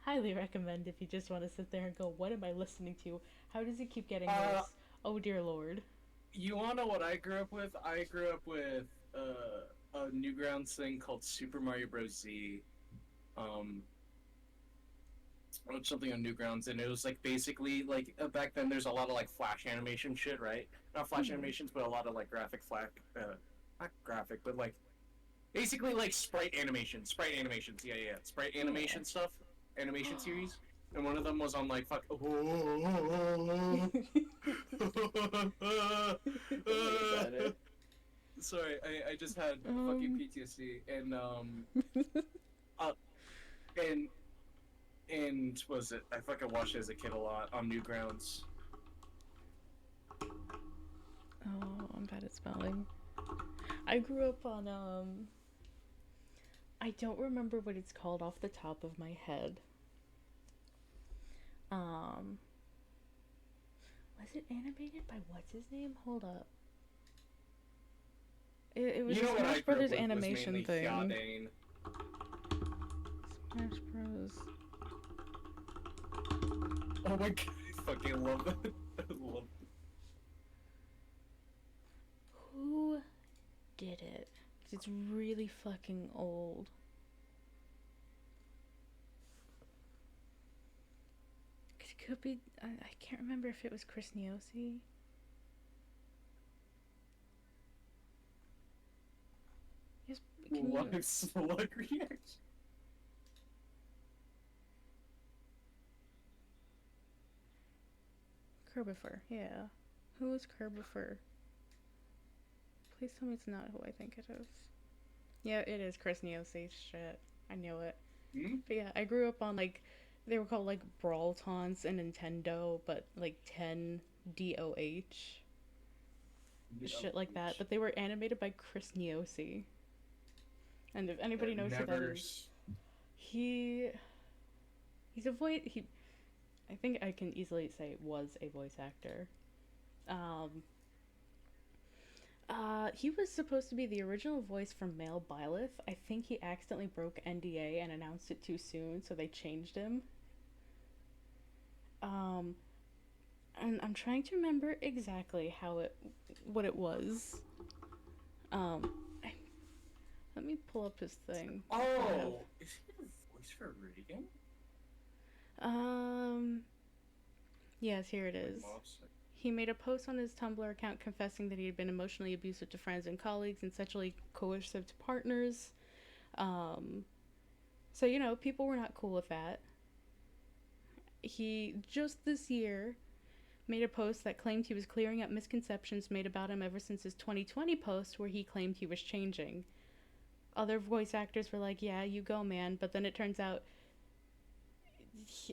Speaker 1: highly recommend if you just want to sit there and go, what am I listening to? How does it keep getting
Speaker 3: Uh,
Speaker 1: worse? Oh dear lord.
Speaker 3: you wanna know what I grew up with? I grew up with a Newgrounds thing called Super Mario Bros. Z. Um, something on Newgrounds, and it was like basically like back then. There's a lot of like Flash animation shit, right? Not Flash
Speaker 1: Hmm.
Speaker 3: animations, but a lot of like graphic flash, not graphic, but like basically like sprite animations. Yeah, yeah, sprite
Speaker 1: Yeah.
Speaker 3: animation stuff, animation series. And one of them was on like fuck.
Speaker 1: I got it.
Speaker 3: Sorry, I just had fucking
Speaker 1: Um.
Speaker 3: PTSD uh and what was it? I fucking watched it as a kid a lot on Newgrounds.
Speaker 1: Oh, I'm bad at spelling. I grew up on I don't remember what it's called off the top of my head. Um, was it animated by what's his name? Hold up. It was
Speaker 3: You
Speaker 1: a
Speaker 3: know what I
Speaker 1: Smash
Speaker 3: grew up
Speaker 1: Brothers
Speaker 3: with was
Speaker 1: animation
Speaker 3: mainly
Speaker 1: thing.
Speaker 3: Hyadane.
Speaker 1: Smash Bros.
Speaker 3: Oh my god, I fucking love that. I love it.
Speaker 1: Who did it? 'Cause it's really fucking old. It could be. I can't remember if it was Chris Niosi. Yes, can
Speaker 3: What
Speaker 1: you?
Speaker 3: a slug reaction.
Speaker 1: Kerbifer, yeah. Who is Kerbifer? Please tell me it's not who I think it is. Yeah, it is Chris Niosi. Shit, I knew it.
Speaker 3: Hmm?
Speaker 1: But yeah, I grew up on like they were called like Brawl Taunts and Nintendo, but like 10DOH shit like that. But they were animated by Chris Niosi. And if anybody knows who that
Speaker 3: Never.
Speaker 1: is, he he's a voice. I think I can easily say was a voice actor. Um, he was supposed to be the original voice for Male Byleth. I think he accidentally broke NDA and announced it too soon, so they changed him. Um, and I'm trying to remember exactly what it was. Um, I, let me pull up his thing.
Speaker 3: Oh, is he the voice for Reagan?
Speaker 1: Um, yes, here it is.
Speaker 3: Like,
Speaker 1: He made a post on his Tumblr account confessing that he had been emotionally abusive to friends and colleagues and sexually coercive to partners. So, you know, people were not cool with that. He just this year made a post that claimed he was clearing up misconceptions made about him ever since his 2020 post where he claimed he was changing. Other voice actors were like, yeah, you go, man. But then it turns out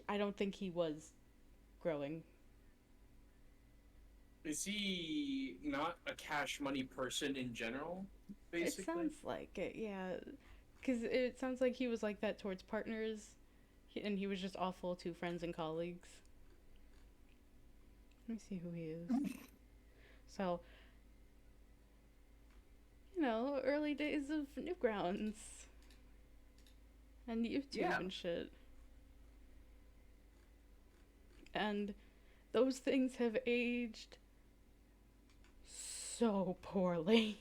Speaker 1: I don't think he was growing.
Speaker 3: is he not a cash money person in general? Basically,
Speaker 1: It sounds like it, yeah. Because it sounds like he was like that towards partners, and he was just awful to friends and colleagues. Let me see who he is. So, you know, early days of Newgrounds and YouTube
Speaker 3: yeah.
Speaker 1: and shit. And those things have aged so poorly.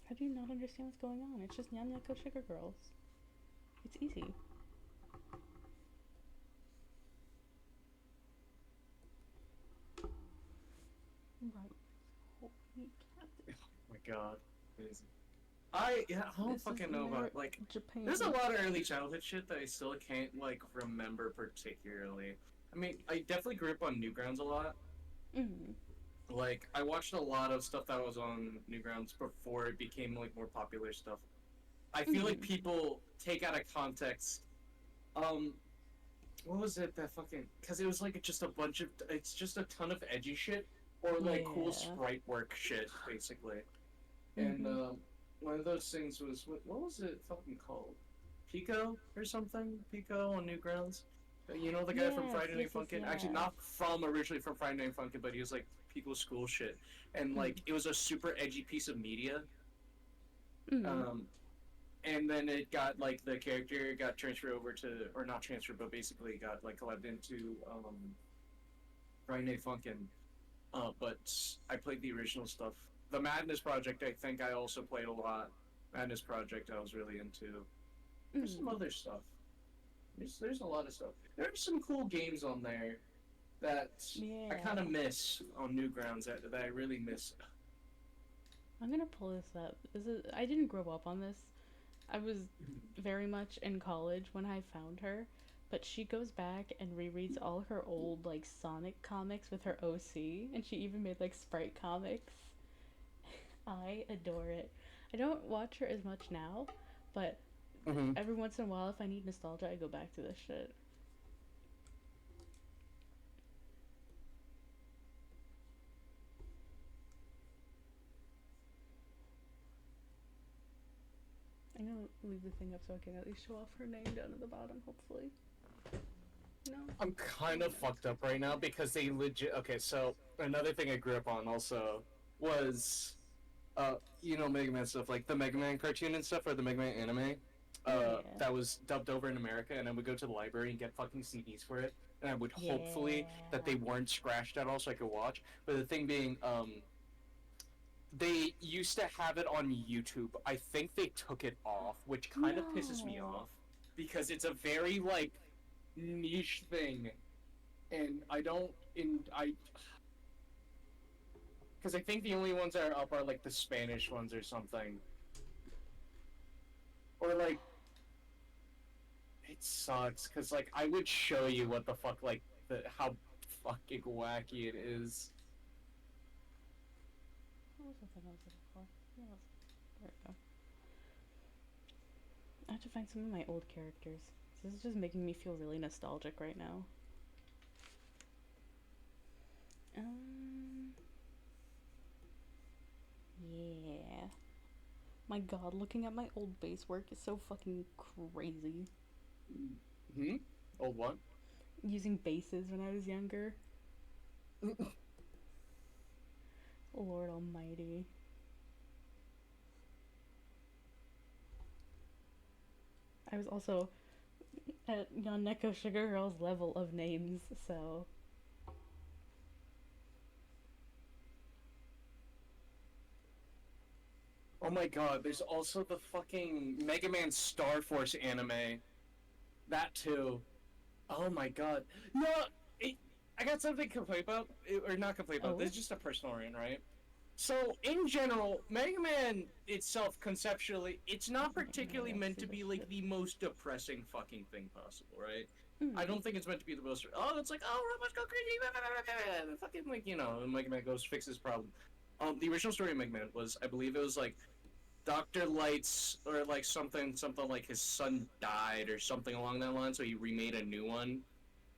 Speaker 1: How do you not understand what's going on? It's just nyan neko sugar girls. It's easy. Right. Holy cat.
Speaker 3: Oh my god, amazing. I don't
Speaker 1: This
Speaker 3: fucking
Speaker 1: is
Speaker 3: know
Speaker 1: Mer-
Speaker 3: about like.
Speaker 1: Japan.
Speaker 3: There's a lot of early childhood shit that I still can't like remember particularly. I mean, I definitely grew up on Newgrounds a lot.
Speaker 1: Mm.
Speaker 3: Like, I watched a lot of stuff that was on Newgrounds before it became like more popular stuff. I feel like people take out of context. Um, what was it that fucking? Because it was like just a bunch of. It's just a ton of edgy shit or like cool
Speaker 1: Yeah.
Speaker 3: sprite work shit, basically. And
Speaker 1: Mm-hmm.
Speaker 3: one of those things was what was it fucking called? Pico or something? Pico on Newgrounds. You know the guy from
Speaker 1: Yes,
Speaker 3: Friday
Speaker 1: yes,
Speaker 3: Night
Speaker 1: yes,
Speaker 3: Funkin'? Actually,
Speaker 1: yes.
Speaker 3: not from originally from Friday Night Funkin', but he was like Pico School shit, and
Speaker 1: Mm.
Speaker 3: like it was a super edgy piece of media.
Speaker 1: Mm.
Speaker 3: Um, and then it got like the character got transferred over to, or not transferred, but basically got like collabed into Friday Night Funkin'. But I played the original stuff. The Madness Project, I think I also played a lot. Madness Project, I was really into. There's some
Speaker 1: Mm.
Speaker 3: other stuff. There's a lot of stuff. There's some cool games on there that I kind
Speaker 1: Yeah.
Speaker 3: of miss on Newgrounds that I really miss.
Speaker 1: I'm gonna pull this up. I didn't grow up on this. I was very much in college when I found her, but she goes back and rereads all her old like Sonic comics with her OC, and she even made like Sprite comics. I adore it. I don't watch her as much now, but
Speaker 3: Mm-hmm.
Speaker 1: every once in a while, if I need nostalgia, I go back to this shit. I'm gonna leave the thing up so I can at least show off her name down at the bottom, hopefully. No?
Speaker 3: I'm kind of fucked up right now because they legit. Okay, so another thing I grew up on also was, Mega Man stuff, like the Mega Man cartoon and stuff, or the Mega Man anime.
Speaker 1: Yeah.
Speaker 3: That was dubbed over in America, and I would go to the library and get fucking CDs for it, and I would hopefully that they
Speaker 1: Yeah.
Speaker 3: weren't scratched at all so I could watch. But the thing being, they used to have it on YouTube. I think they took it off, which kind of pisses me
Speaker 1: No.
Speaker 3: off because it's a very like niche thing, and I don't in I because I think the only ones that are up are like the Spanish ones or something, or like it sucks because like I would show you what the fuck like how fucking wacky it is.
Speaker 1: What was the thing I was looking for? There we go. I have to find some of my old characters. This is just making me feel really nostalgic right now. Um, yeah. My god, looking at my old base work is so fucking crazy.
Speaker 3: Hmm. Old one.
Speaker 1: Using bases when I was younger. Lord almighty. I was also at nyan neko Sugar Girl's level of names, so
Speaker 3: Oh my god, there's also the fucking Mega Man Star Force anime. That too. Oh my god. No, it, I got something to complain about, or not complain about. This
Speaker 1: oh.
Speaker 3: is just a personal rant, right? So, in general, Mega Man itself, conceptually, it's not
Speaker 1: Wait a minute, I
Speaker 3: particularly
Speaker 1: gotta
Speaker 3: meant
Speaker 1: see
Speaker 3: to
Speaker 1: this
Speaker 3: be like
Speaker 1: shit.
Speaker 3: the most depressing fucking thing possible, right? I
Speaker 1: Hmm.
Speaker 3: don't think it's meant to be the most. Oh, it's like, oh, robots go crazy, fucking like Mega Man goes fixes problem. The original story of Mega Man was, I believe it was like Dr. Light's or like something like his son died or something along that line, so he remade a new one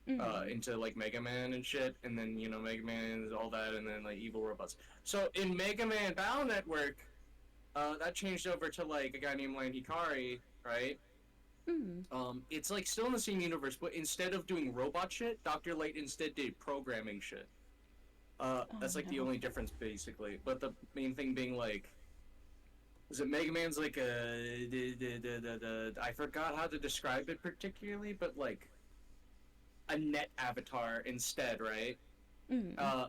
Speaker 1: Hmm.
Speaker 3: into like Mega Man and shit, and then Mega Man and all that, and then like evil robots. So in Mega Man Battle Network, that changed over to like a guy named Lan Hikari, right?
Speaker 1: Hmm.
Speaker 3: It's like still in the same universe, but instead of doing robot shit, Dr. Light instead did programming shit.
Speaker 1: Oh
Speaker 3: That's like the
Speaker 1: no.
Speaker 3: only difference basically. But the main thing being like is it Mega Man's like I forgot how to describe it particularly, but like a net avatar instead, right?
Speaker 1: Hmm.
Speaker 3: Uh,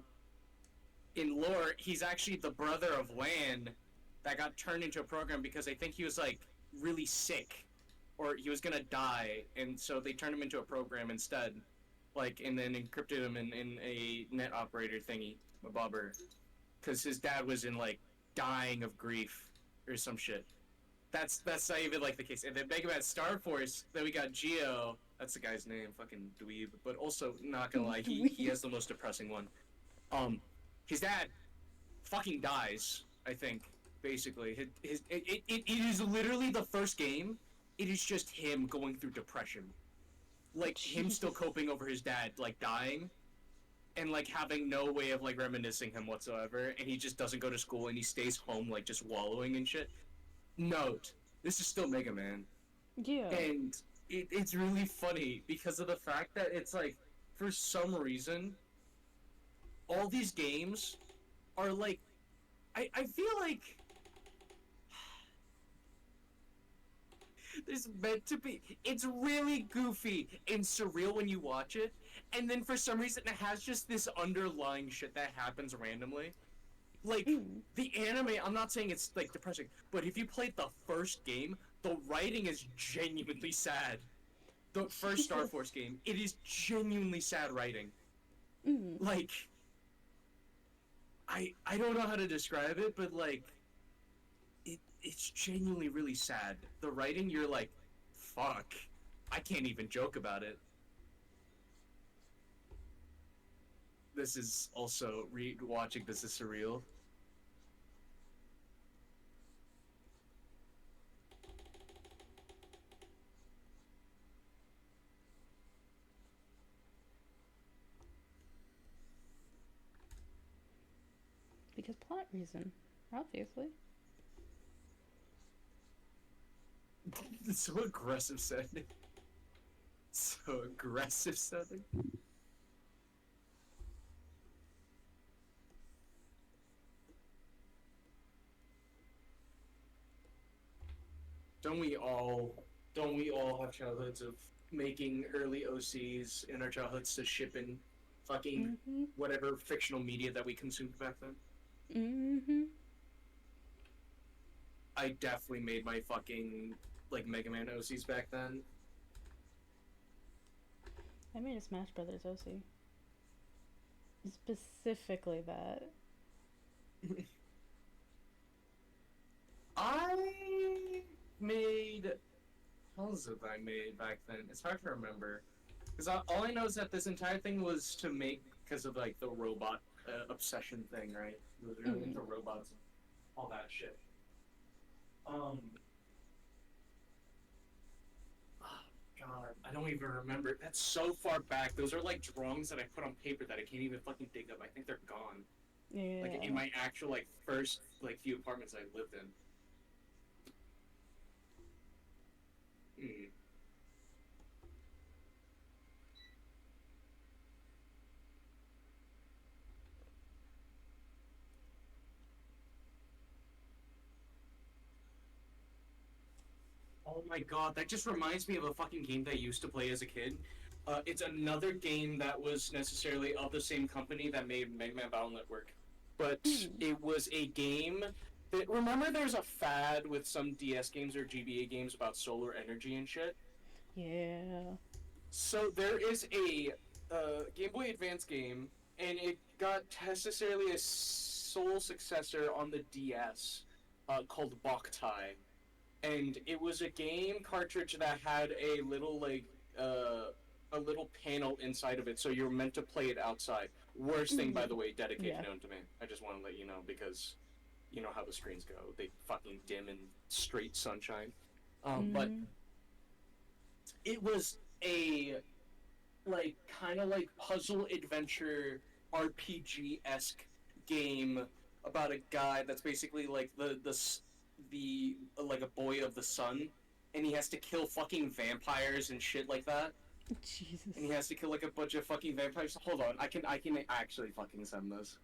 Speaker 3: in lore, he's actually the brother of Lan that got turned into a program because I think he was like really sick or he was gonna die, and so they turned him into a program instead, like, and then encrypted him in a net operator thingy, a bobber, because his dad was in like dying of grief or some shit. That's not even like the case. And then Mega Man Star Force, then we got Geo. That's the guy's name, fucking dweeb. But also, not gonna lie, he
Speaker 1: Dweeb.
Speaker 3: has the most depressing one. Um, his dad fucking dies, I think. basically. It is literally the first game. It is just him going through depression. Like, him still
Speaker 1: Jesus.
Speaker 3: coping over his dad, like, dying, and, like, having no way of, like, reminiscing him whatsoever, and he just doesn't go to school, and he stays home, like, just wallowing and shit. Note, this is still Mega Man.
Speaker 1: Yeah.
Speaker 3: And it's really funny because of the fact that it's, like, for some reason, all these games are, like, I feel like there's meant to be. It's really goofy and surreal when you watch it, and then for some reason it has just this underlying shit that happens randomly. Like, the anime, I'm not saying it's, like, depressing, but if you played the first game, the writing is genuinely sad. The first Star
Speaker 1: Jesus.
Speaker 3: Force game, it is genuinely sad writing.
Speaker 1: Mm.
Speaker 3: Like, I don't know how to describe it, but, like, it's genuinely really sad. The writing, you're like, fuck, I can't even joke about it. This is also, watching this is surreal.
Speaker 1: Because plot reason, obviously.
Speaker 3: It's so aggressive sounding. So aggressive sounding. Don't we all have childhoods of making early OCs in our childhoods to ship in fucking whatever fictional media that we consumed back then?
Speaker 1: Mm-hmm.
Speaker 3: I definitely made my fucking, like, Mega Man OCs back then.
Speaker 1: I made a Smash Brothers OC. Specifically that.
Speaker 3: I made... What was it that I made back then? It's hard to remember. Because all I know is that this entire thing was to make, because of, like, the robot obsession thing, right? It was really into robots and all that shit. Oh, God, I don't even remember. That's so far back. Those are, like, drawings that I put on paper that I can't even fucking dig up. I think they're gone.
Speaker 1: Yeah.
Speaker 3: Like, in my actual, like, first, like, few apartments I lived in. Oh my god, that just reminds me of a fucking game that I used to play as a kid. It's another game that was necessarily of the same company that made Mega Man Battle Network. But it was a game that, remember there's a fad with some DS games or GBA games about solar energy and shit?
Speaker 1: Yeah.
Speaker 3: So there is a Game Boy Advance game, and it got necessarily a sole successor on the DS called Boktai. And it was a game cartridge that had a little, like, a little panel inside of it, so you're meant to play it outside. Worst thing, by the way, dedicated known to me. I just want to let you know, because you know how the screens go. They fucking dim in straight sunshine. But it was a, like, kind of like puzzle adventure RPG-esque game about a guy that's basically like the like a boy of the sun, and he has to kill fucking vampires and shit like that.
Speaker 1: Jesus.
Speaker 3: And he has to kill like a bunch of fucking vampires. Hold on, I can actually fucking send this.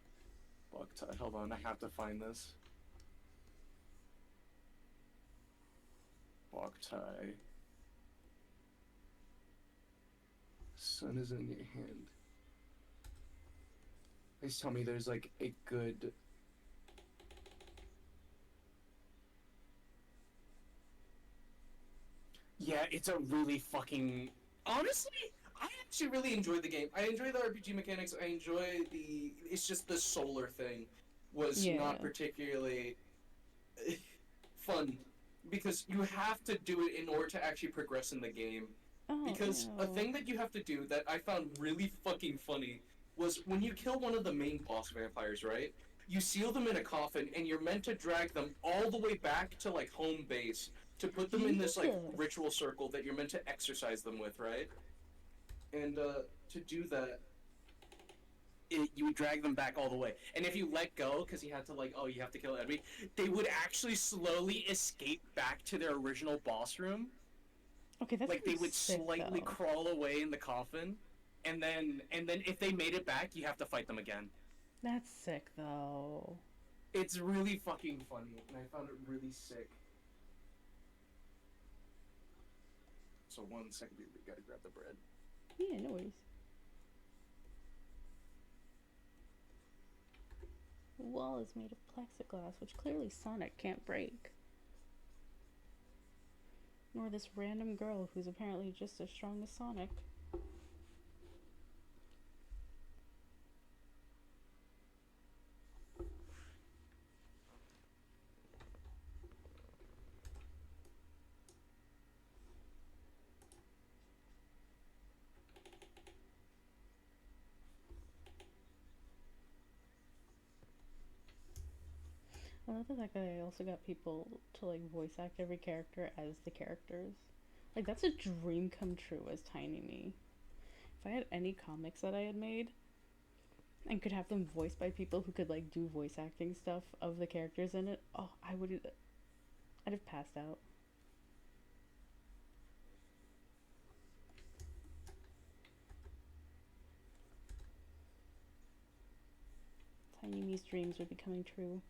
Speaker 3: Hold on, I have to find this. Boktai. Sun is in your hand. Please tell me there's like a good... Yeah, it's a really fucking... Honestly, I actually really enjoyed the game. I enjoy the RPG mechanics. I enjoy the... It's just the solar thing was not particularly fun. Because you have to do it in order to actually progress in the game. Because a thing that you have to do that I found really fucking funny was when you kill one of the main boss vampires, right? you seal them in a coffin, and you're meant to drag them all the way back to like home base to put them in this like
Speaker 1: Jesus.
Speaker 3: ritual circle that you're meant to exercise them with, right? And to do that, you would drag them back all the way. And if you let go, because you had to like, oh, you have to kill Edwin, they would actually slowly escape back to their original boss room.
Speaker 1: Okay, that's
Speaker 3: Like they would
Speaker 1: sick,
Speaker 3: slightly
Speaker 1: though.
Speaker 3: crawl away in the coffin, and then if they made it back, you have to fight them again.
Speaker 1: That's sick, though.
Speaker 3: It's really fucking funny, and I found it really sick. So 1 second, we gotta grab the bread.
Speaker 1: Yeah, no worries. The wall is made of plexiglass, which clearly Sonic can't break. Nor this random girl who's apparently just as strong as Sonic. I love the fact that I also got people to like voice act every character as the characters. Like that's a dream come true as Tiny Me. If I had any comics that I had made and could have them voiced by people who could like do voice acting stuff of the characters in it, oh, I'd have passed out. Tiny Me's dreams would be coming true.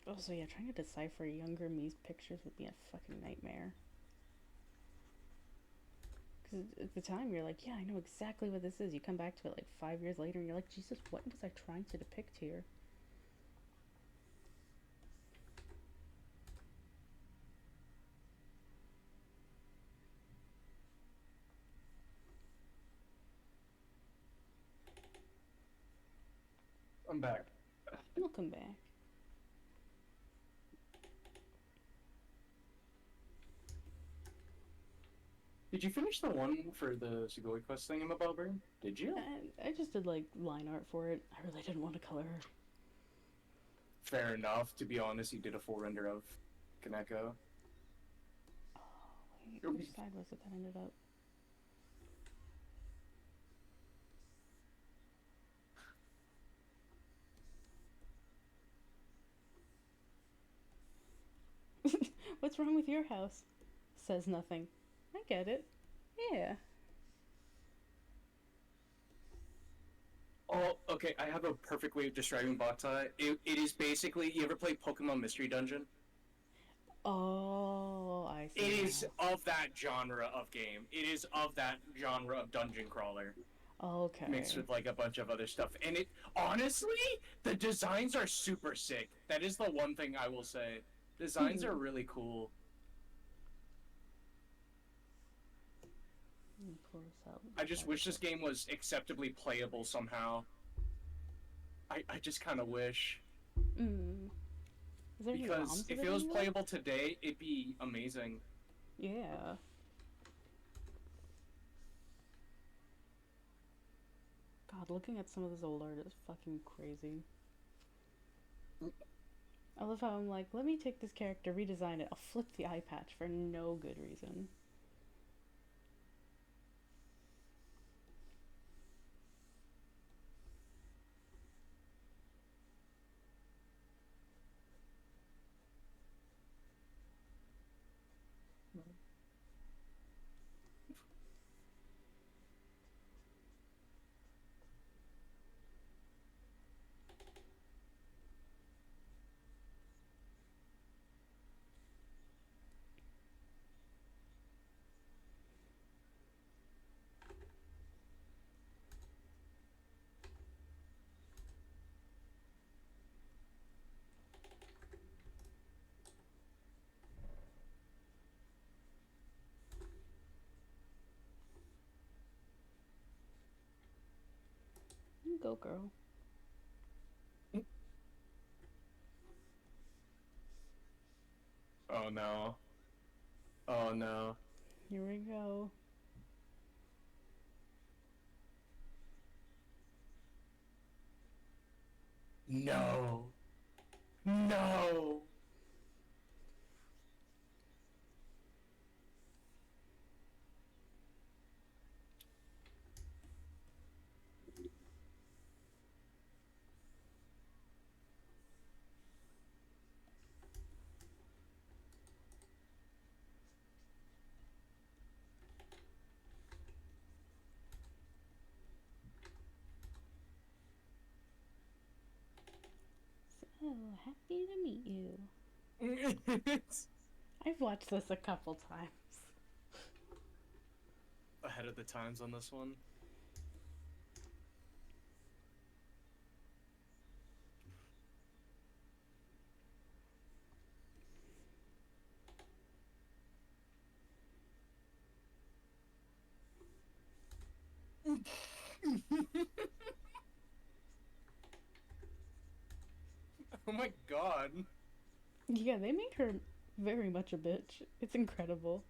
Speaker 1: Also, yeah, trying to decipher younger me's pictures would be a fucking nightmare. Because at the time, you're like, yeah, I know exactly what this is. You come back to it like 5 years later and you're like, Jesus, what was I trying to depict here?
Speaker 2: I'm back.
Speaker 1: Welcome back.
Speaker 2: Did you finish the one for the Sugoi quest thingamabobber? Did you?
Speaker 1: I just did like line art for it. I really didn't want to color her.
Speaker 2: Fair enough. To be honest, you did a full render of Kaneko.
Speaker 1: Oh, wait, which side was it that ended up? What's wrong with your house? Says nothing. I get it. Yeah.
Speaker 2: Oh, okay. I have a perfect way of describing Boktai. It is basically. You ever play Pokemon Mystery Dungeon?
Speaker 1: Oh, I see.
Speaker 2: It is of that genre of game. It is of that genre of dungeon crawler.
Speaker 1: Okay.
Speaker 2: Mixed with like a bunch of other stuff. And it honestly, the designs are super sick. That is the one thing I will say. Designs are really cool. I just wish this game was acceptably playable somehow. I just kind of wish.
Speaker 1: Is there
Speaker 2: because if it was playable today, it'd be amazing.
Speaker 1: Yeah. God, looking at some of this old art is fucking crazy. I love how I'm like, let me take this character, redesign it. I'll flip the eye patch for no good reason. Go, girl.
Speaker 3: Oh no. Oh no.
Speaker 1: Here we go.
Speaker 3: No. No.
Speaker 1: So happy to meet you. I've watched this a couple times.
Speaker 3: Ahead of the times on this one. Oh my god.
Speaker 1: Yeah, they made her very much a bitch. It's incredible.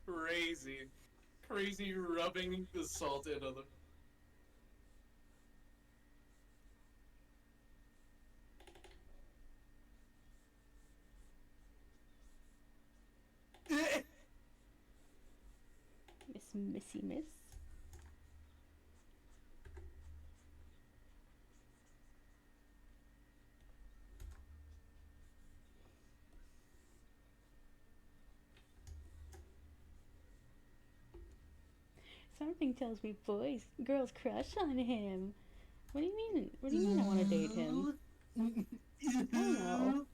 Speaker 3: Crazy. Crazy rubbing the salt into them.
Speaker 1: Miss Missy Miss. Something tells me girls crush on him. What do you mean? What do you mean I want to date him? I don't know.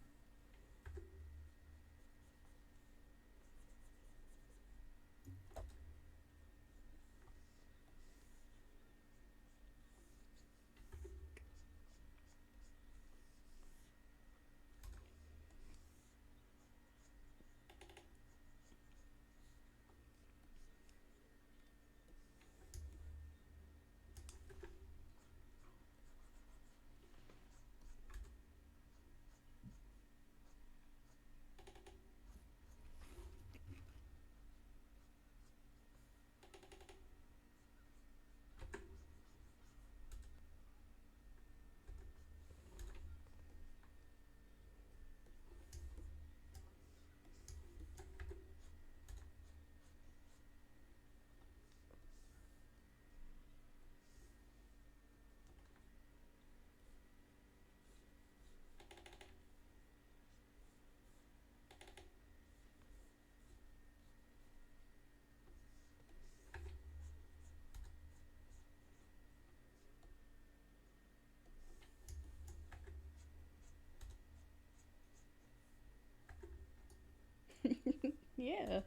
Speaker 1: Yeah.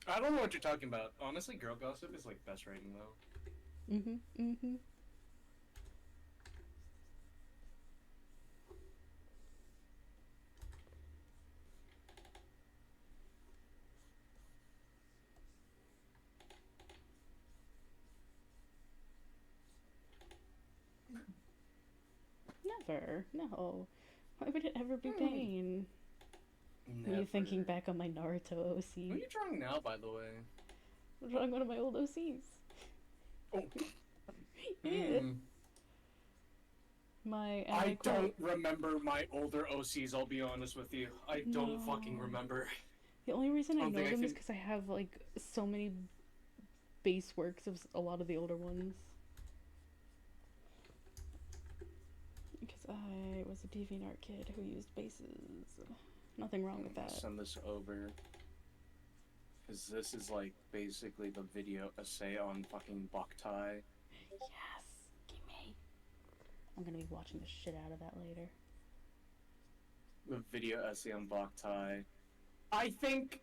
Speaker 3: I don't know what you're talking about. Honestly, girl gossip is like best writing though.
Speaker 1: Mhm. Mhm. Never. No. Why would it ever be pain?
Speaker 3: Never.
Speaker 1: Are you thinking back on my Naruto OC?
Speaker 3: What are you drawing now, by the way?
Speaker 1: I'm drawing one of my old OCs.
Speaker 3: Oh.
Speaker 1: Yeah. My.
Speaker 3: I don't remember my older OCs, I'll be honest with you. I don't fucking remember.
Speaker 1: The only reason I know
Speaker 3: think I
Speaker 1: them is
Speaker 3: can-
Speaker 1: because I have like so many base works of a lot of the older ones. Because I was a DeviantArt kid who used bases. Nothing wrong with that.
Speaker 3: Send this over. Because this is like basically the video essay on fucking Boktai.
Speaker 1: Yes, gimme. I'm gonna be watching the shit out of that later.
Speaker 3: The video essay on Boktai. I think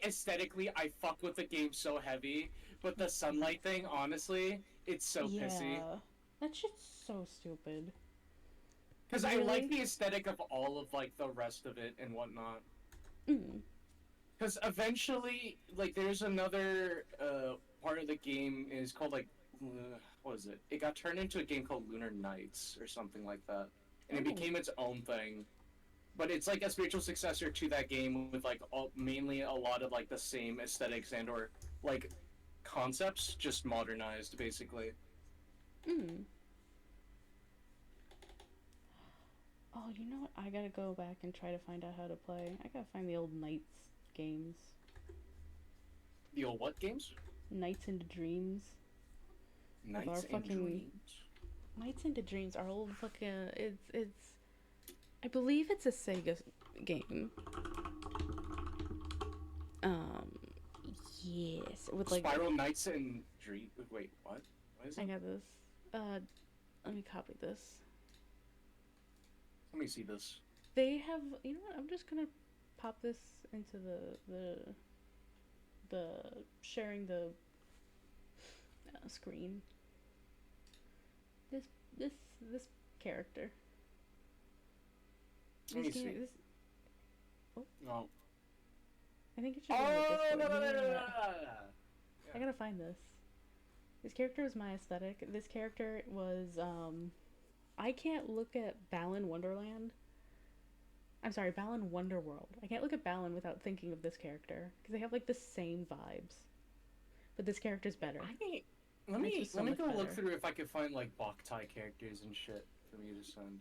Speaker 3: aesthetically I fuck with the game so heavy, but the sunlight thing, honestly, it's so pissy.
Speaker 1: That shit's so stupid.
Speaker 2: Because I
Speaker 1: Really?
Speaker 2: like the aesthetic of all of like the rest of it and whatnot.
Speaker 1: Mm.
Speaker 2: Because eventually, like, there's another part of the game is called like what is it? It got turned into a game called Lunar Nights or something like that, and it
Speaker 1: Oh.
Speaker 2: became its own thing. But it's like a spiritual successor to that game with like mainly a lot of like the same aesthetics and or like concepts, just modernized basically.
Speaker 1: Mm. Oh, you know what? I gotta go back and try to find out how to play. I gotta find the old Knights games.
Speaker 2: The old what games?
Speaker 1: Knights into Dreams. With our
Speaker 2: Nights and
Speaker 1: fucking
Speaker 2: Dreams.
Speaker 1: Knights into Dreams. Our old fucking. It's. I believe it's a Sega game. Um. Yes. With like.
Speaker 2: Spiral Nights and Dream. Wait, what? What is
Speaker 1: I
Speaker 2: it?
Speaker 1: got this. Let me copy this.
Speaker 2: Let me see this.
Speaker 1: They have. You know what? I'm just gonna pop this into the sharing the screen. This this this character.
Speaker 2: Let me
Speaker 1: This game.
Speaker 2: see.
Speaker 1: This.
Speaker 2: No.
Speaker 1: I think it should be in the
Speaker 2: Oh,
Speaker 1: Discord. Yeah.
Speaker 2: yeah.
Speaker 1: I gotta find this. This character was my aesthetic. This character was I can't look at Balan Wonderland. I'm sorry, Balan Wonderworld. I can't look at Balan without thinking of this character because they have like the same vibes. But this character's better.
Speaker 2: Let me
Speaker 1: just so
Speaker 2: let me
Speaker 1: much
Speaker 2: go look
Speaker 1: better.
Speaker 2: through if I can find like Boktai characters and shit for me to send.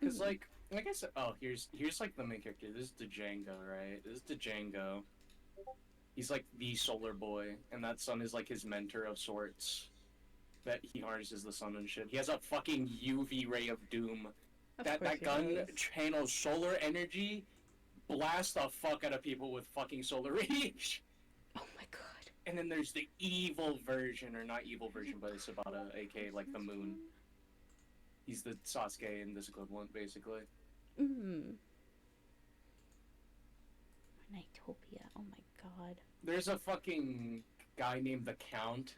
Speaker 2: Cause like I guess here's like the main character. This is Django, right? This is Django. He's like the solar boy, and that sun is like his mentor of sorts. That he harnesses the sun and shit. He has a fucking UV ray of doom.
Speaker 1: Of
Speaker 2: That
Speaker 1: course
Speaker 2: that
Speaker 1: he
Speaker 2: gun
Speaker 1: does.
Speaker 2: channels solar energy, blast the fuck out of people with fucking solar rage.
Speaker 1: Oh my god.
Speaker 2: And then there's the evil version, or not evil version, but it's about a AK like the moon. He's the Sasuke in this equivalent, basically.
Speaker 1: Mm. Nightopia. Oh my god.
Speaker 2: There's a fucking guy named the Count.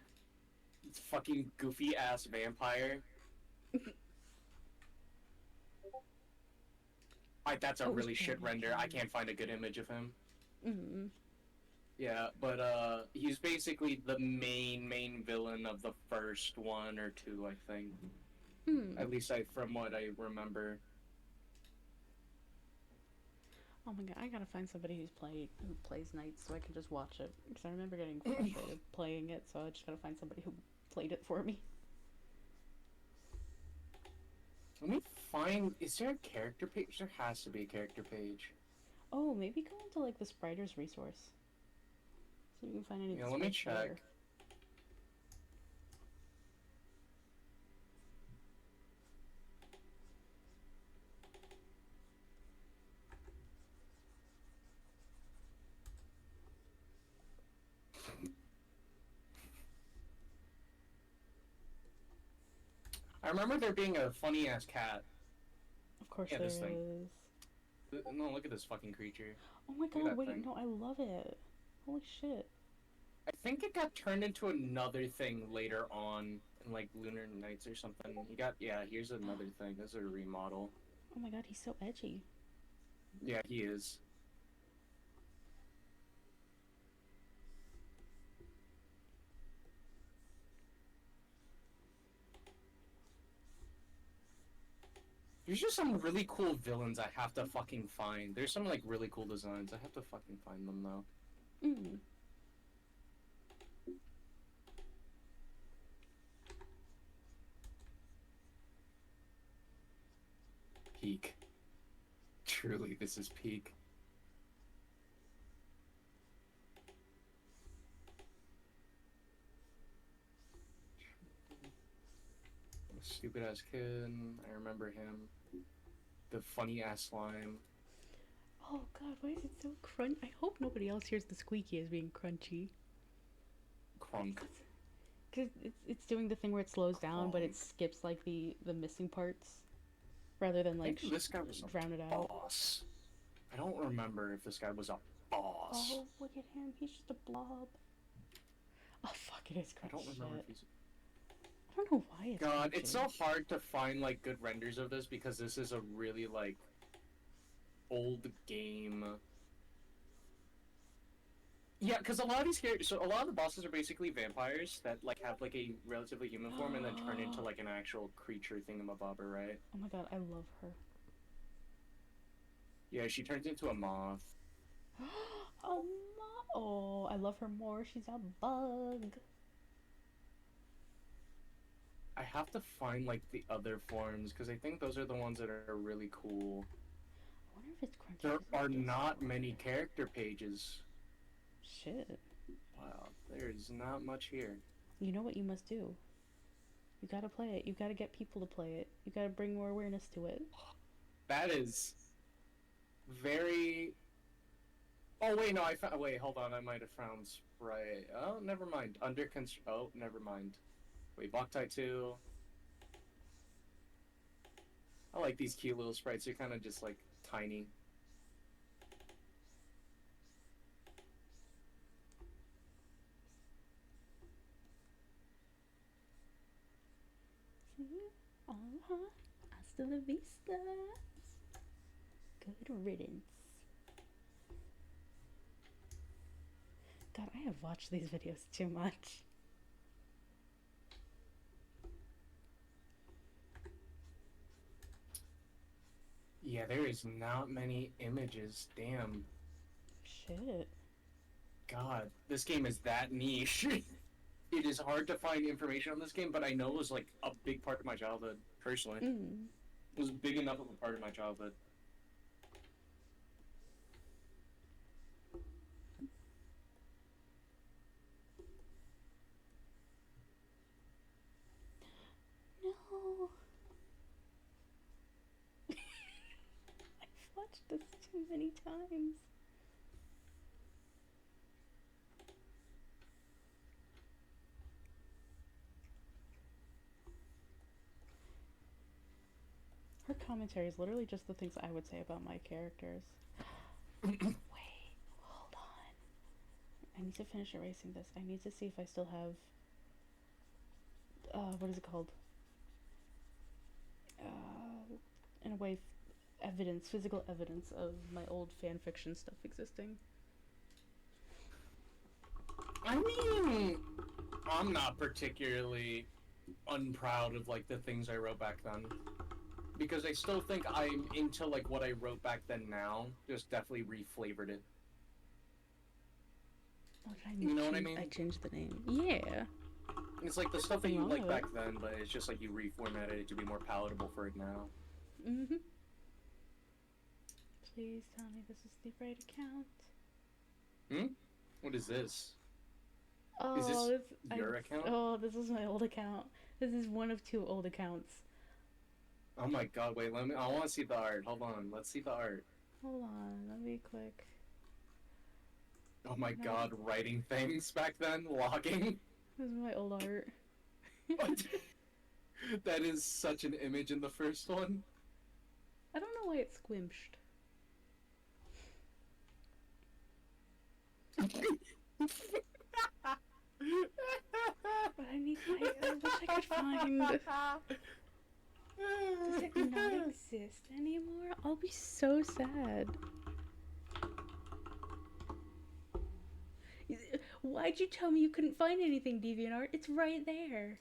Speaker 2: It's fucking goofy ass vampire. That's a
Speaker 1: Oh,
Speaker 2: really
Speaker 1: it's
Speaker 2: shit
Speaker 1: Brandon
Speaker 2: render. I
Speaker 1: Jones.
Speaker 2: can't find a good image of him.
Speaker 1: Mm.
Speaker 2: Yeah, but he's basically the main villain of the first one or two, I think.
Speaker 1: Mm.
Speaker 2: At least from what I remember.
Speaker 1: Oh my god, I gotta find somebody who plays Knights so I can just watch it. Because I remember getting frustrated playing it, so I just gotta find somebody who played it for me.
Speaker 2: Let me find. Is there a character page? There has to be a character page.
Speaker 1: Oh, maybe go into like the Spiders resource. So you can find any
Speaker 2: Yeah, let me
Speaker 1: sprites there.
Speaker 2: check. I remember there being a funny ass cat.
Speaker 1: Of course
Speaker 2: Yeah,
Speaker 1: there
Speaker 2: this thing.
Speaker 1: is.
Speaker 2: No, look at this fucking creature.
Speaker 1: Oh my
Speaker 2: Look at
Speaker 1: god,
Speaker 2: that
Speaker 1: wait,
Speaker 2: thing.
Speaker 1: no, I love it. Holy shit.
Speaker 2: I think it got turned into another thing later on in like Lunar Nights or something. Here's another thing. This is a remodel.
Speaker 1: Oh my god, he's so edgy.
Speaker 2: Yeah, he is. There's just some really cool villains I have to fucking find. There's some like really cool designs. I have to fucking find them though.
Speaker 1: Mm.
Speaker 2: Peak. Truly, this is peak. Stupid ass kid. I remember him. The funny ass slime.
Speaker 1: Oh god, why is it so crunch? I hope nobody else hears the squeaky as being crunchy.
Speaker 2: Crunk.
Speaker 1: Because it's doing the thing where it slows down, but it
Speaker 2: Crunk.
Speaker 1: skips like the missing parts. Rather than
Speaker 2: I
Speaker 1: like
Speaker 2: think this guy was a
Speaker 1: drown it out.
Speaker 2: boss. I don't remember if this guy was a boss.
Speaker 1: Oh, look at him. He's just a blob. Oh, fuck, it is
Speaker 2: I
Speaker 1: crunch
Speaker 2: don't remember
Speaker 1: shit.
Speaker 2: if he's.
Speaker 1: don't know why it's
Speaker 2: God, it's so
Speaker 1: glitchy.
Speaker 2: hard to find like good renders of this because this is a really like old game. Yeah, because a lot of these characters, so a lot of the bosses are basically vampires that like have like a relatively human form and then turn into like an actual creature thingamabobber, right?
Speaker 1: Oh my god, I love her.
Speaker 2: Yeah, she turns into a moth.
Speaker 1: Oh, oh, I love her more. She's a bug.
Speaker 2: I have to find like the other forms because I think those are the ones that are really cool.
Speaker 1: I wonder if it's crunchy.
Speaker 2: There
Speaker 1: 'Cause
Speaker 2: are
Speaker 1: it does
Speaker 2: not
Speaker 1: look like
Speaker 2: many
Speaker 1: it.
Speaker 2: character pages.
Speaker 1: Shit.
Speaker 2: Wow, there's not much here.
Speaker 1: You know what you must do? You gotta play it. You gotta get people to play it. You gotta bring more awareness to it.
Speaker 2: That is very. Oh wait, no, I found. Wait, hold on, I might have found Sprite. Oh, never mind. Under constru. Oh, never mind. Wait, Boktai 2. I like these cute little sprites. They're kind of just like tiny.
Speaker 1: Uh-huh. Hasta la vista. Good riddance. God, I have watched these videos too much.
Speaker 2: Yeah, there is not many images. Damn.
Speaker 1: Shit.
Speaker 2: God, this game is that niche. It is hard to find information on this game, but I know it was like a big part of my childhood, personally.
Speaker 1: Mm.
Speaker 2: It was big enough of a part of my childhood.
Speaker 1: No. I've watched this too many times. Her commentary is literally just the things I would say about my characters. Wait, hold on. I need to finish erasing this. I need to see if I still have. What is it called? In a way, evidence, physical evidence of my old fan fiction stuff existing.
Speaker 2: I mean, I'm not particularly unproud of like the things I wrote back then. Because I still think I'm into like what I wrote back then now. Just definitely reflavored it.
Speaker 1: Oh, did I
Speaker 2: You know what I mean?
Speaker 1: I changed the name. Yeah.
Speaker 2: It's like the stuff that
Speaker 1: Nothing
Speaker 2: you
Speaker 1: wrong
Speaker 2: liked
Speaker 1: with
Speaker 2: back
Speaker 1: it.
Speaker 2: then, but it's just like you reformatted it to be more palatable for it now.
Speaker 1: Mm-hmm. Please tell me this is the right account.
Speaker 2: Hmm? What is this?
Speaker 1: Oh,
Speaker 2: Is this your account?
Speaker 1: Oh, this is my old account. This is one of two old accounts.
Speaker 2: Oh my god, wait, let me I wanna see the art. Hold on, let's see the art.
Speaker 1: Hold on, let me click.
Speaker 2: Oh my
Speaker 1: No.
Speaker 2: god, writing things back then, logging.
Speaker 1: This is my old art.
Speaker 2: What? That is such an image in the first one.
Speaker 1: I don't know why it's squished. But I wish I could find. Does it not exist anymore? I'll be so sad. Why'd you tell me you couldn't find anything, DeviantArt? It's right there.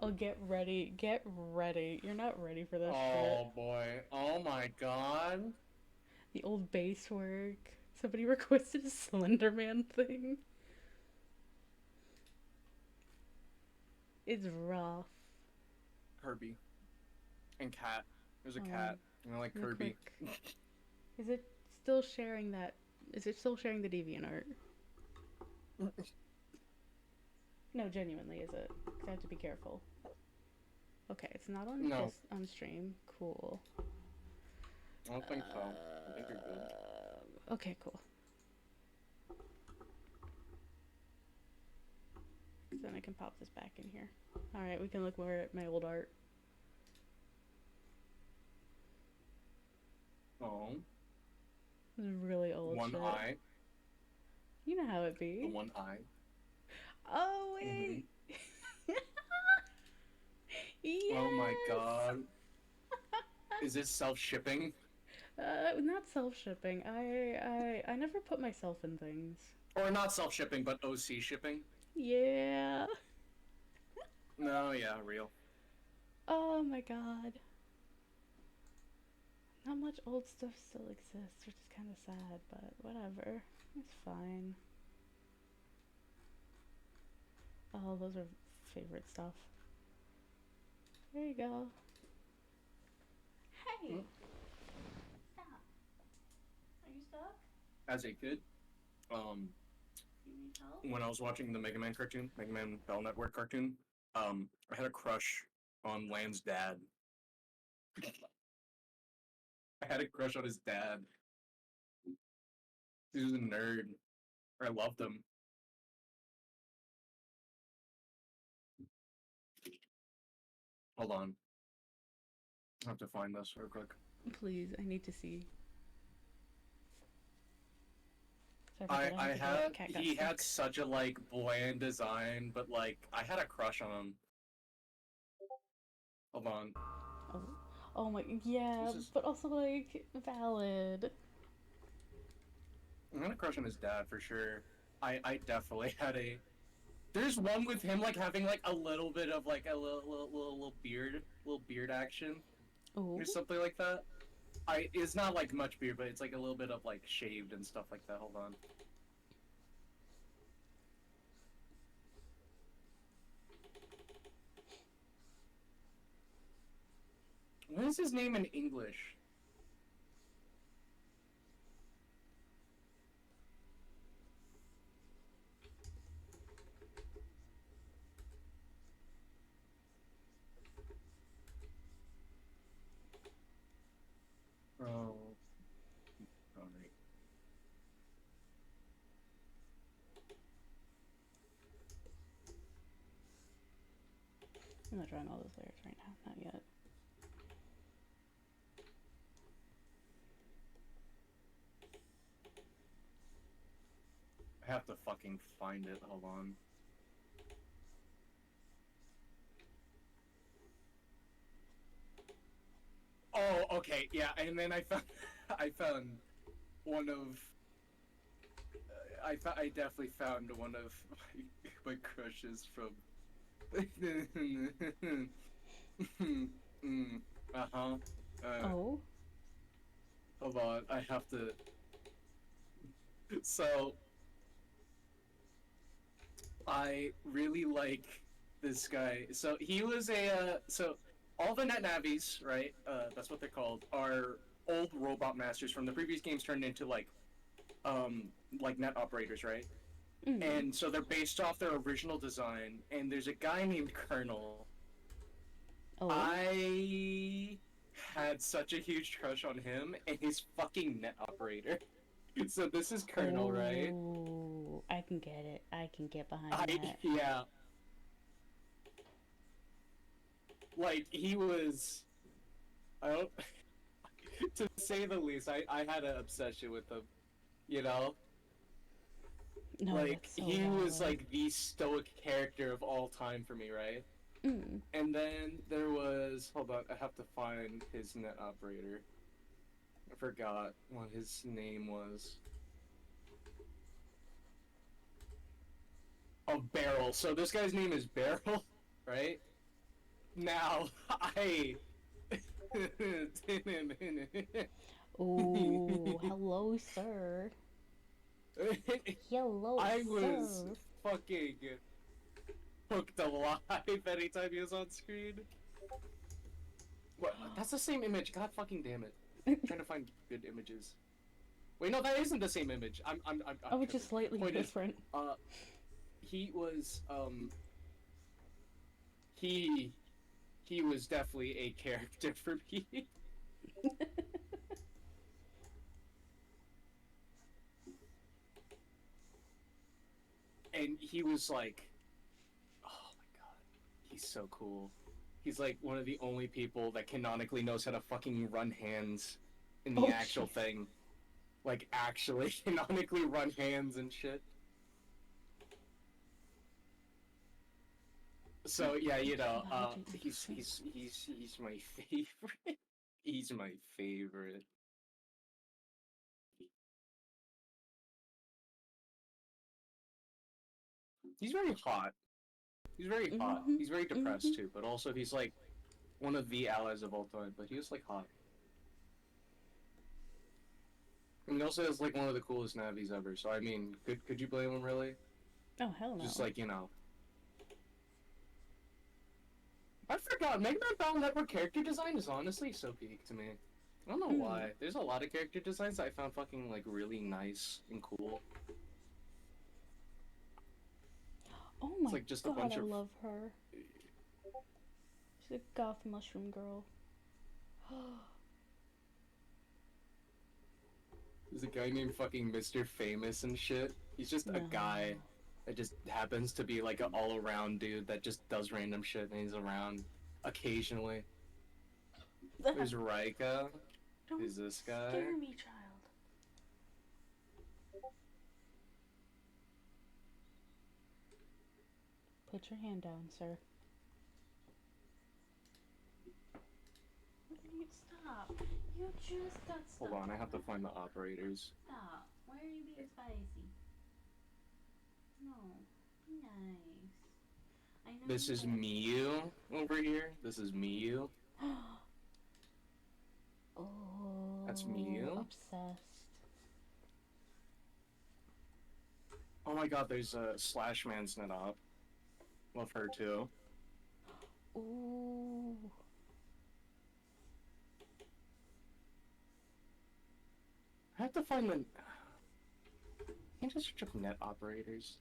Speaker 1: Oh, get ready. Get ready. You're not ready for this shit.
Speaker 2: Oh boy. Oh my god.
Speaker 1: The old base work. Somebody requested a Slender Man thing. It's rough.
Speaker 2: Kirby. And cat. There's a
Speaker 1: Oh,
Speaker 2: cat. And I like
Speaker 1: let me
Speaker 2: Kirby.
Speaker 1: click. Is it still sharing that? Is it still sharing the DeviantArt? No, genuinely, is it? 'Cause I have to be careful. Okay, it's not on
Speaker 2: No.
Speaker 1: this on stream. Cool.
Speaker 2: I don't think so. I think you're good.
Speaker 1: Okay, cool. Then I can pop this back in here. Alright, we can look more at my old art.
Speaker 2: Oh.
Speaker 1: This is really old
Speaker 2: One
Speaker 1: shit.
Speaker 2: eye.
Speaker 1: You know how it be.
Speaker 2: The one eye.
Speaker 1: Oh, wait! Yes.
Speaker 2: Oh my god. Is this self-shipping?
Speaker 1: Not self-shipping. I never put myself in things.
Speaker 2: Or not self-shipping, but OC shipping?
Speaker 1: Yeah.
Speaker 2: No, yeah, real.
Speaker 1: Oh my god. Not much old stuff still exists, which is kind of sad, but whatever. It's fine. Oh, those are favorite stuff. There you go. Hey!
Speaker 2: Hmm?
Speaker 1: Stop. Are you stuck?
Speaker 2: As a kid,
Speaker 1: You need help?
Speaker 2: when I was watching the Mega Man cartoon, Mega Man Bell Network cartoon, I had a crush on Lan's dad. I had a crush on his dad. He was a nerd. I loved him. Hold on. I have to find this real quick.
Speaker 1: Please, I need to see. Sorry about
Speaker 2: I
Speaker 1: that,
Speaker 2: I
Speaker 1: had to
Speaker 2: had
Speaker 1: go. Cat got
Speaker 2: he
Speaker 1: stuck.
Speaker 2: had such a like bland design, but like I had a crush on him. Hold on.
Speaker 1: Oh. Oh my, yeah,
Speaker 2: This is
Speaker 1: but also like valid.
Speaker 2: I had a crush on his dad for sure. I definitely had a. There's one with him like having like a little bit of like a little beard action
Speaker 1: Oh.
Speaker 2: or something like that. It's not like much beard, but it's like a little bit of like shaved and stuff like that. Hold on. What is his name in English? Oh, alright.
Speaker 1: I'm not drawing all those layers right now, not yet.
Speaker 2: I have to fucking find it. Hold on. Oh, okay, yeah, and then I found, I found one of, I definitely found one of my crushes from. Uh-huh.
Speaker 1: Oh.
Speaker 2: Hold on, I have to. So, I really like this guy. So he was so all the net navies, right? That's what they're called. Are old robot masters from the previous games turned into um, like net operators, right?
Speaker 1: Mm.
Speaker 2: And so they're based off their original design. And there's a guy named Colonel.
Speaker 1: Oh.
Speaker 2: I had such a huge crush on him and his fucking net operator. So this is Colonel, right?
Speaker 1: Oh, I can get it. I can get behind
Speaker 2: I
Speaker 1: that.
Speaker 2: yeah. Like he was I don't to say the least, I had an obsession with him. You know?
Speaker 1: No,
Speaker 2: Like
Speaker 1: that's so
Speaker 2: he was
Speaker 1: valid.
Speaker 2: like the stoic character of all time for me, right?
Speaker 1: Mm.
Speaker 2: And then there was hold on, I have to find his net operator. I forgot what his name was. Oh, Barrel. So this guy's name is Barrel, right? Now I
Speaker 1: Oh, hello, sir. Hello,
Speaker 2: I was
Speaker 1: sir.
Speaker 2: fucking hooked alive anytime he was on screen. What? That's the same image. God fucking damn it! I'm trying to find good images. Wait, no, that isn't the same image. I'm
Speaker 1: Oh, it's
Speaker 2: tripping.
Speaker 1: just slightly
Speaker 2: Point is,
Speaker 1: different.
Speaker 2: he was he he was definitely a character for me. And he was like, oh my god, he's so cool. He's like one of the only people that canonically knows how to fucking run hands in the
Speaker 1: Oh,
Speaker 2: actual
Speaker 1: jeez.
Speaker 2: thing. Like actually canonically run hands and shit. So yeah, you know,
Speaker 1: Technology
Speaker 2: he's my favorite. He's my favorite. He's very hot. He's very hot.
Speaker 1: Mm-hmm.
Speaker 2: He's very
Speaker 1: Mm-hmm.
Speaker 2: depressed too, but also he's like one of the allies of all time. But he was like hot. And he also has like one of the coolest navies ever. So I mean, could you blame him really?
Speaker 1: Oh hell
Speaker 2: Just
Speaker 1: no.
Speaker 2: like you know, I forgot. Mega Man Battle Network character design is honestly so peak to me. I don't know
Speaker 1: Mm.
Speaker 2: why. There's a lot of character designs that I found fucking like really nice and cool.
Speaker 1: Oh
Speaker 2: It's
Speaker 1: my
Speaker 2: like just a
Speaker 1: god,
Speaker 2: bunch
Speaker 1: I
Speaker 2: of.
Speaker 1: love her. She's a goth mushroom girl.
Speaker 2: There's a guy named fucking Mr. Famous and shit. He's just a
Speaker 1: No.
Speaker 2: guy that just happens to be like an all around dude that just does random shit and he's around occasionally. There's Raika.
Speaker 1: Don't
Speaker 2: Who's this guy?
Speaker 1: scare me, child. Put your hand down, sir. You stop. You just got stuck.
Speaker 2: Hold on, I have to find the operators.
Speaker 1: Stop. Why are you being spicy? No. Be nice. I know
Speaker 2: This
Speaker 1: you
Speaker 2: is
Speaker 1: like-
Speaker 2: Miyu over here. This is Miyu.
Speaker 1: Oh.
Speaker 2: That's Miyu.
Speaker 1: Obsessed.
Speaker 2: Oh my god, there's a Slash Man's net op. Love her too.
Speaker 1: Ooh.
Speaker 2: I have to find the. I can't just search up net operators.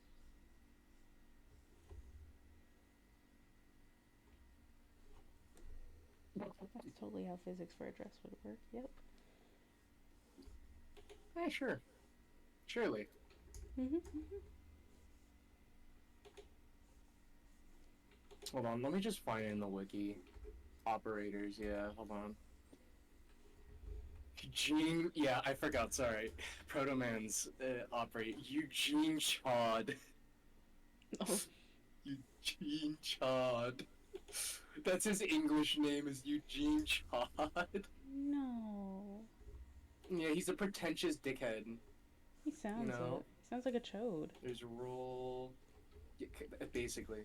Speaker 1: That's totally how physics for a dress would work. Yep.
Speaker 2: Yeah, sure. Surely.
Speaker 1: Mm-hmm.
Speaker 2: Hold on, let me just find it in the wiki. Operators, yeah, hold on. Eugene, yeah, I forgot, sorry. Proto Man's operate. Eugene Chod.
Speaker 1: Oh.
Speaker 2: Eugene Chod. That's his English name is Eugene Chod.
Speaker 1: No.
Speaker 2: Yeah, he's a pretentious dickhead.
Speaker 1: He sounds
Speaker 2: know?
Speaker 1: it. He sounds like a chode.
Speaker 2: There's a role. Yeah, basically.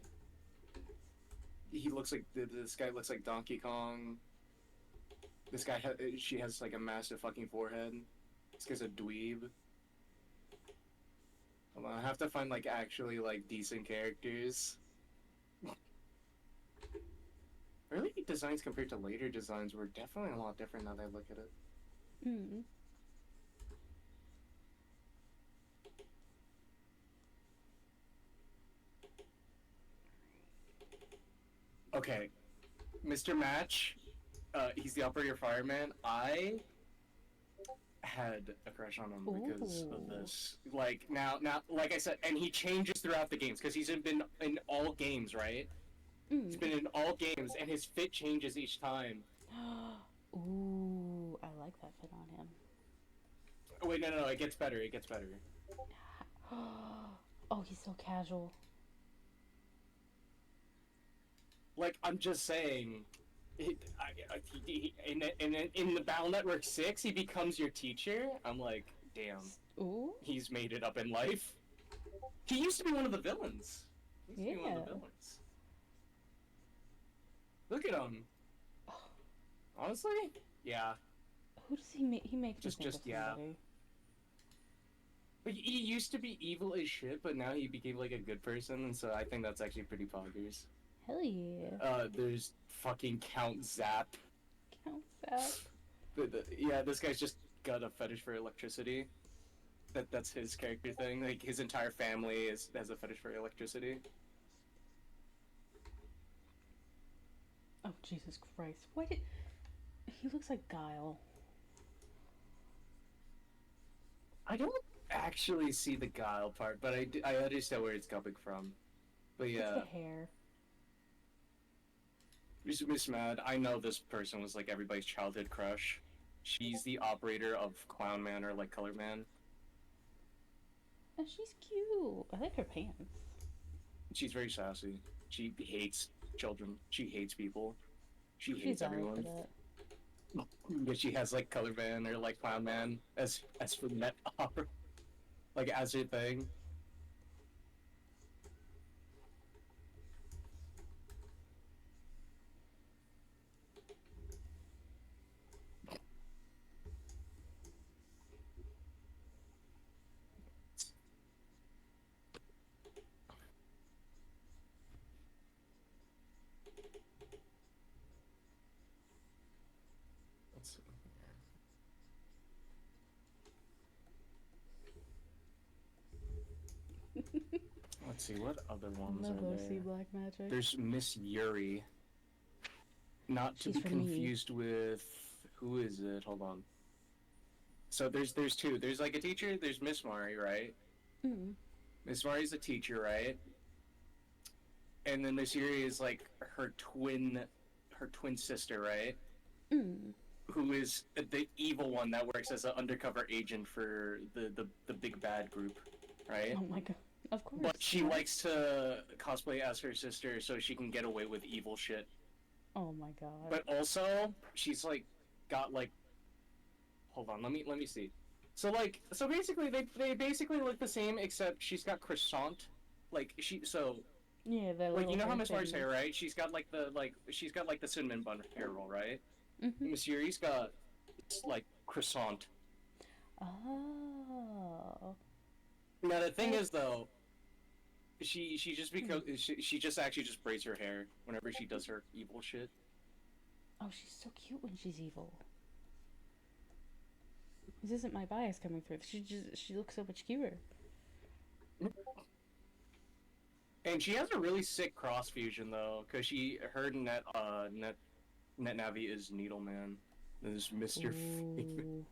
Speaker 2: He looks like this guy looks like Donkey Kong. This guy she has like a massive fucking forehead. This guy's a dweeb. Hold on, I have to find like actually like decent characters. Early designs compared to later designs were definitely a lot different now that I look at it.
Speaker 1: Hmm.
Speaker 2: Okay, Mr. Match, he's the operator fireman. I had a crush on him because of
Speaker 1: Ooh.
Speaker 2: this. Like now, like I said, and he changes throughout the games because he's been in all games, right? He's been in all games, and his fit changes each time.
Speaker 1: Ooh, I like that fit on him.
Speaker 2: Oh, wait, no, it gets better. It gets better.
Speaker 1: Oh, he's so casual.
Speaker 2: Like I'm just saying, in the Battle Network 6, he becomes your teacher. I'm like, damn,
Speaker 1: Ooh.
Speaker 2: he's made it up in life. He used to be one of the villains. He used to be one of the
Speaker 1: Yeah.
Speaker 2: villains. Look at him. Honestly, yeah.
Speaker 1: Who does he make? He makes me think
Speaker 2: Just
Speaker 1: of
Speaker 2: yeah.
Speaker 1: somebody.
Speaker 2: But he used to be evil as shit, but now he became like a good person, and so I think that's actually pretty poggers.
Speaker 1: Hell yeah.
Speaker 2: There's fucking Count Zap.
Speaker 1: Counts that.
Speaker 2: Yeah, this guy's just got a fetish for electricity. That's his character thing. Like his entire family has a fetish for electricity.
Speaker 1: Oh Jesus Christ! Why did he looks like Guile?
Speaker 2: I don't actually see the guile part, but I understand where it's coming from. But yeah,
Speaker 1: It's the hair.
Speaker 2: Miss Mad, I know this person was like everybody's childhood crush. She's the operator of Clown Man or like Color Man.
Speaker 1: Oh, she's cute. I like her pants.
Speaker 2: She's very sassy. She hates children. She hates people. She
Speaker 1: She's
Speaker 2: hates
Speaker 1: valid for
Speaker 2: everyone.
Speaker 1: that.
Speaker 2: But she has like Color Man or like Clown Man as for net opera, like as her thing. Let's see. Let's see what other ones
Speaker 1: Love
Speaker 2: are
Speaker 1: OC
Speaker 2: there.
Speaker 1: Black Magic.
Speaker 2: There's Miss Yuri. Not to
Speaker 1: She's
Speaker 2: be
Speaker 1: from me.
Speaker 2: confused with who is it? Hold on. So there's two. There's like a teacher. There's Miss Mari, right?
Speaker 1: Mm.
Speaker 2: Miss Mari's a teacher, right? And then Miss Yuri is like her twin sister, right?
Speaker 1: Mm.
Speaker 2: Who is the evil one that works as an undercover agent for the big bad group, right?
Speaker 1: Oh my god. Of course.
Speaker 2: But she
Speaker 1: yeah.
Speaker 2: likes to cosplay as her sister so she can get away with evil shit.
Speaker 1: Oh my god.
Speaker 2: But also, she's like got like hold on, let me see. So basically they basically look the same except she's got croissant. Like
Speaker 1: yeah, that
Speaker 2: like
Speaker 1: little
Speaker 2: you know how
Speaker 1: hair
Speaker 2: Miss Mar's
Speaker 1: thing.
Speaker 2: hair, right? She's got like the cinnamon bun hair roll, right?
Speaker 1: Mm-hmm.
Speaker 2: Miss Yuri's got like croissant.
Speaker 1: Oh.
Speaker 2: Now the thing
Speaker 1: Well,
Speaker 2: is though, she just because she just actually just braids her hair whenever she does her evil shit.
Speaker 1: oh, she's so cute when she's evil. This isn't my bias coming through. She looks so much cuter.
Speaker 2: And she has a really sick cross fusion though, because her net Navi is Needleman. This Mr.
Speaker 1: Ooh.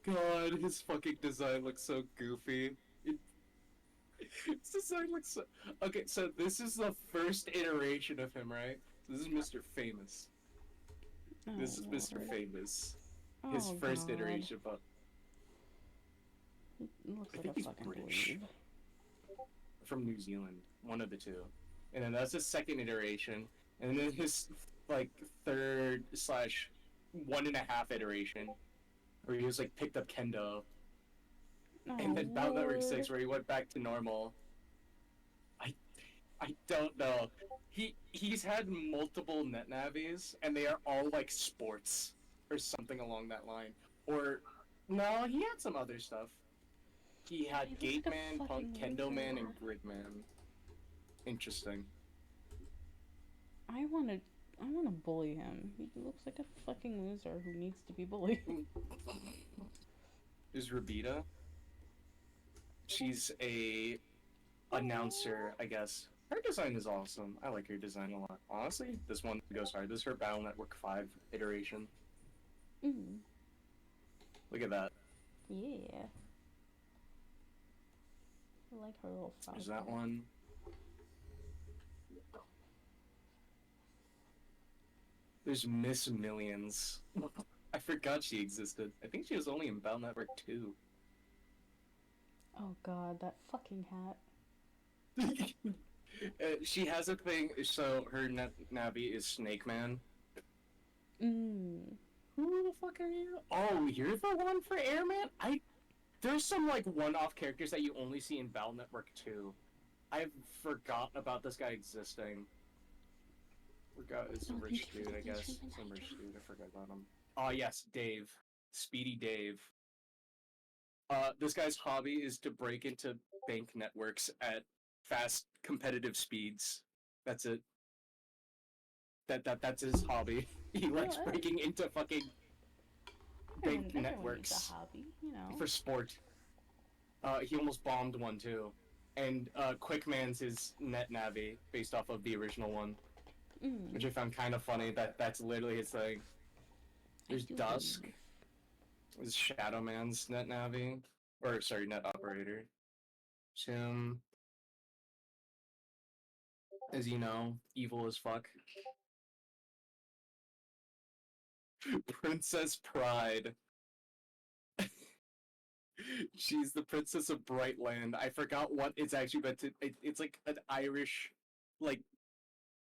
Speaker 2: God, his fucking design looks so goofy. His design looks so... Okay, so this is the first iteration of him, right? So this is Mr. Famous.
Speaker 1: Oh,
Speaker 2: This is Mr.
Speaker 1: Lord.
Speaker 2: Famous. His
Speaker 1: Oh,
Speaker 2: first
Speaker 1: God.
Speaker 2: iteration, but
Speaker 1: It looks
Speaker 2: I
Speaker 1: like
Speaker 2: think
Speaker 1: a
Speaker 2: he's
Speaker 1: fucking
Speaker 2: British.
Speaker 1: dweeb.
Speaker 2: From New Zealand. One of the two. And then that's his second iteration. And then his, like, third slash 1.5 iteration, where he was, like, picked up kendo.
Speaker 1: Oh,
Speaker 2: And then Battle Network
Speaker 1: Lord.
Speaker 2: 6, where he went back to normal. I I don't know. He's had multiple net navies, and they are all like sports or something along that line. Or no, he had some other stuff. He had
Speaker 1: He
Speaker 2: Gate
Speaker 1: looks like
Speaker 2: Man,
Speaker 1: a
Speaker 2: Punk,
Speaker 1: fucking
Speaker 2: Kendo Man, and
Speaker 1: loser.
Speaker 2: Grid Man. Interesting.
Speaker 1: I wanna bully him. He looks like a fucking loser who needs to be bullied.
Speaker 2: There's Rabita. She's a announcer, I guess. Her design is awesome. I like her design a lot. Honestly, this one goes hard. This is her Battle Network 5 iteration.
Speaker 1: Mm.
Speaker 2: Look at that.
Speaker 1: Yeah. I like her little frock.
Speaker 2: There's that one. There's Miss Millions. I forgot she existed. I think she was only in Battle Network 2.
Speaker 1: Oh god, that fucking hat.
Speaker 2: She has a thing, so her Navi is Snake Man.
Speaker 1: Mm.
Speaker 2: Who the fuck are you? Oh, you're the one for Airman? There's some like one-off characters that you only see in Battle Network 2. I've forgotten about this guy existing. Forgot it's a rich dude, I guess. Some rich dude, I forgot about him. Oh yes, Dave. Speedy Dave. This guy's hobby is to break into bank networks at fast competitive speeds. That's it. That's his hobby. He likes breaking into fucking bank
Speaker 1: Everyone
Speaker 2: networks
Speaker 1: needs a hobby, you know.
Speaker 2: for sport. He almost bombed one too. And Quickman's his net navi based off of the original one, which I found kind of funny. That's literally his thing. There's Dusk. There's Shadow Man's net navi, or sorry, net operator. Tim, as you know, evil as fuck. Princess Pride. She's the princess of Brightland. I forgot what it's actually meant to. It's like an Irish, like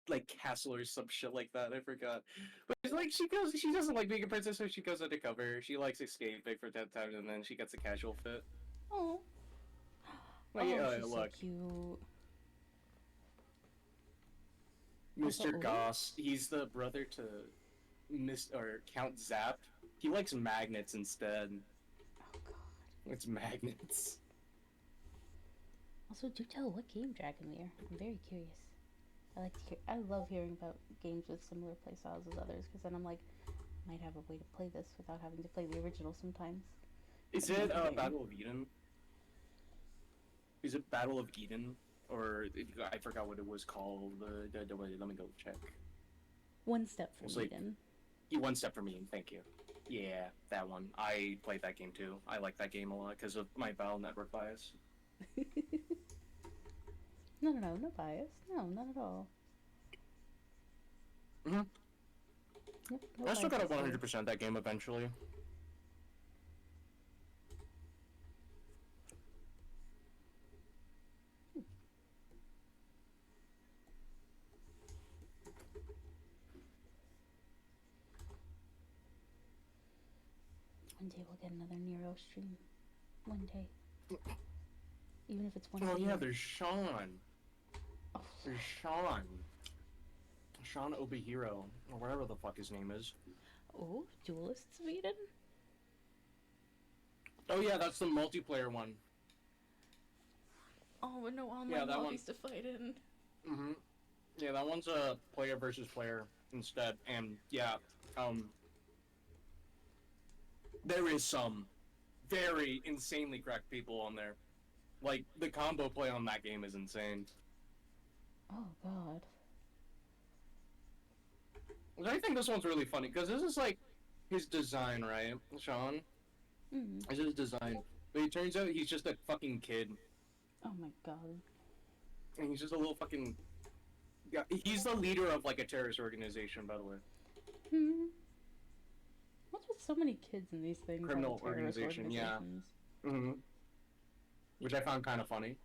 Speaker 3: like castle or some shit like that. I forgot. But it's like she doesn't like being a princess, so she goes undercover. She likes escaping for 10 times, and then she gets a casual fit.
Speaker 1: Oh.
Speaker 3: Like,
Speaker 1: Oh,
Speaker 3: yeah,
Speaker 1: she's so
Speaker 3: look,
Speaker 1: cute. Also,
Speaker 3: Mr.
Speaker 1: oh.
Speaker 3: Goss, he's the brother to Miss or Count Zap. He likes magnets instead.
Speaker 1: Oh god.
Speaker 3: It's magnets.
Speaker 1: Also, do tell what game dragon we are. I'm very curious. I love hearing about games with similar playstyles as others, because then I'm like, might have a way to play this without having to play the original sometimes.
Speaker 3: Is
Speaker 1: That'd
Speaker 3: it
Speaker 1: be motivating.
Speaker 3: Battle of Eden? Is it Battle of Eden? Or I forgot what it was called. Wait, let me go check.
Speaker 1: One step from
Speaker 3: It's like
Speaker 1: Eden.
Speaker 3: one step for me. Thank you. Yeah, that one. I played that game too. I like that game a lot because of my Battle Network bias.
Speaker 1: No, no bias. No, not at all.
Speaker 3: Mm-hmm.
Speaker 1: Nope, no
Speaker 3: I still gotta
Speaker 1: bias here.
Speaker 3: 100% that game eventually.
Speaker 1: One day we'll get another Nero stream. One day. Even if it's once
Speaker 3: Oh
Speaker 1: a
Speaker 3: yeah,
Speaker 1: year.
Speaker 3: there's Sean.
Speaker 1: Oh.
Speaker 3: There's Sean. Sean Obihiro, or whatever the fuck his name is.
Speaker 1: Oh, Duelists of Eden?
Speaker 3: Oh yeah, that's the multiplayer one.
Speaker 1: Oh, with no online
Speaker 3: Yeah, that
Speaker 1: lobbies to fight in.
Speaker 3: Mm-hmm. Yeah, that one's a player versus player instead, and yeah, there is some very insanely cracked people on there. Like the combo play on that game is insane.
Speaker 1: Oh god.
Speaker 3: I think this one's really funny because this is like his design, right, Sean?
Speaker 1: Mm.
Speaker 3: This is his design, but it turns out he's just a fucking kid,
Speaker 1: Oh my god.
Speaker 3: and he's just a little fucking. Yeah, he's the leader of like a terrorist organization, by the way.
Speaker 1: Hmm. What's with so many kids in these things having
Speaker 3: Criminal
Speaker 1: terrorist
Speaker 3: organization, yeah.
Speaker 1: organizations?
Speaker 3: Mm-hmm. Which I found kind of funny.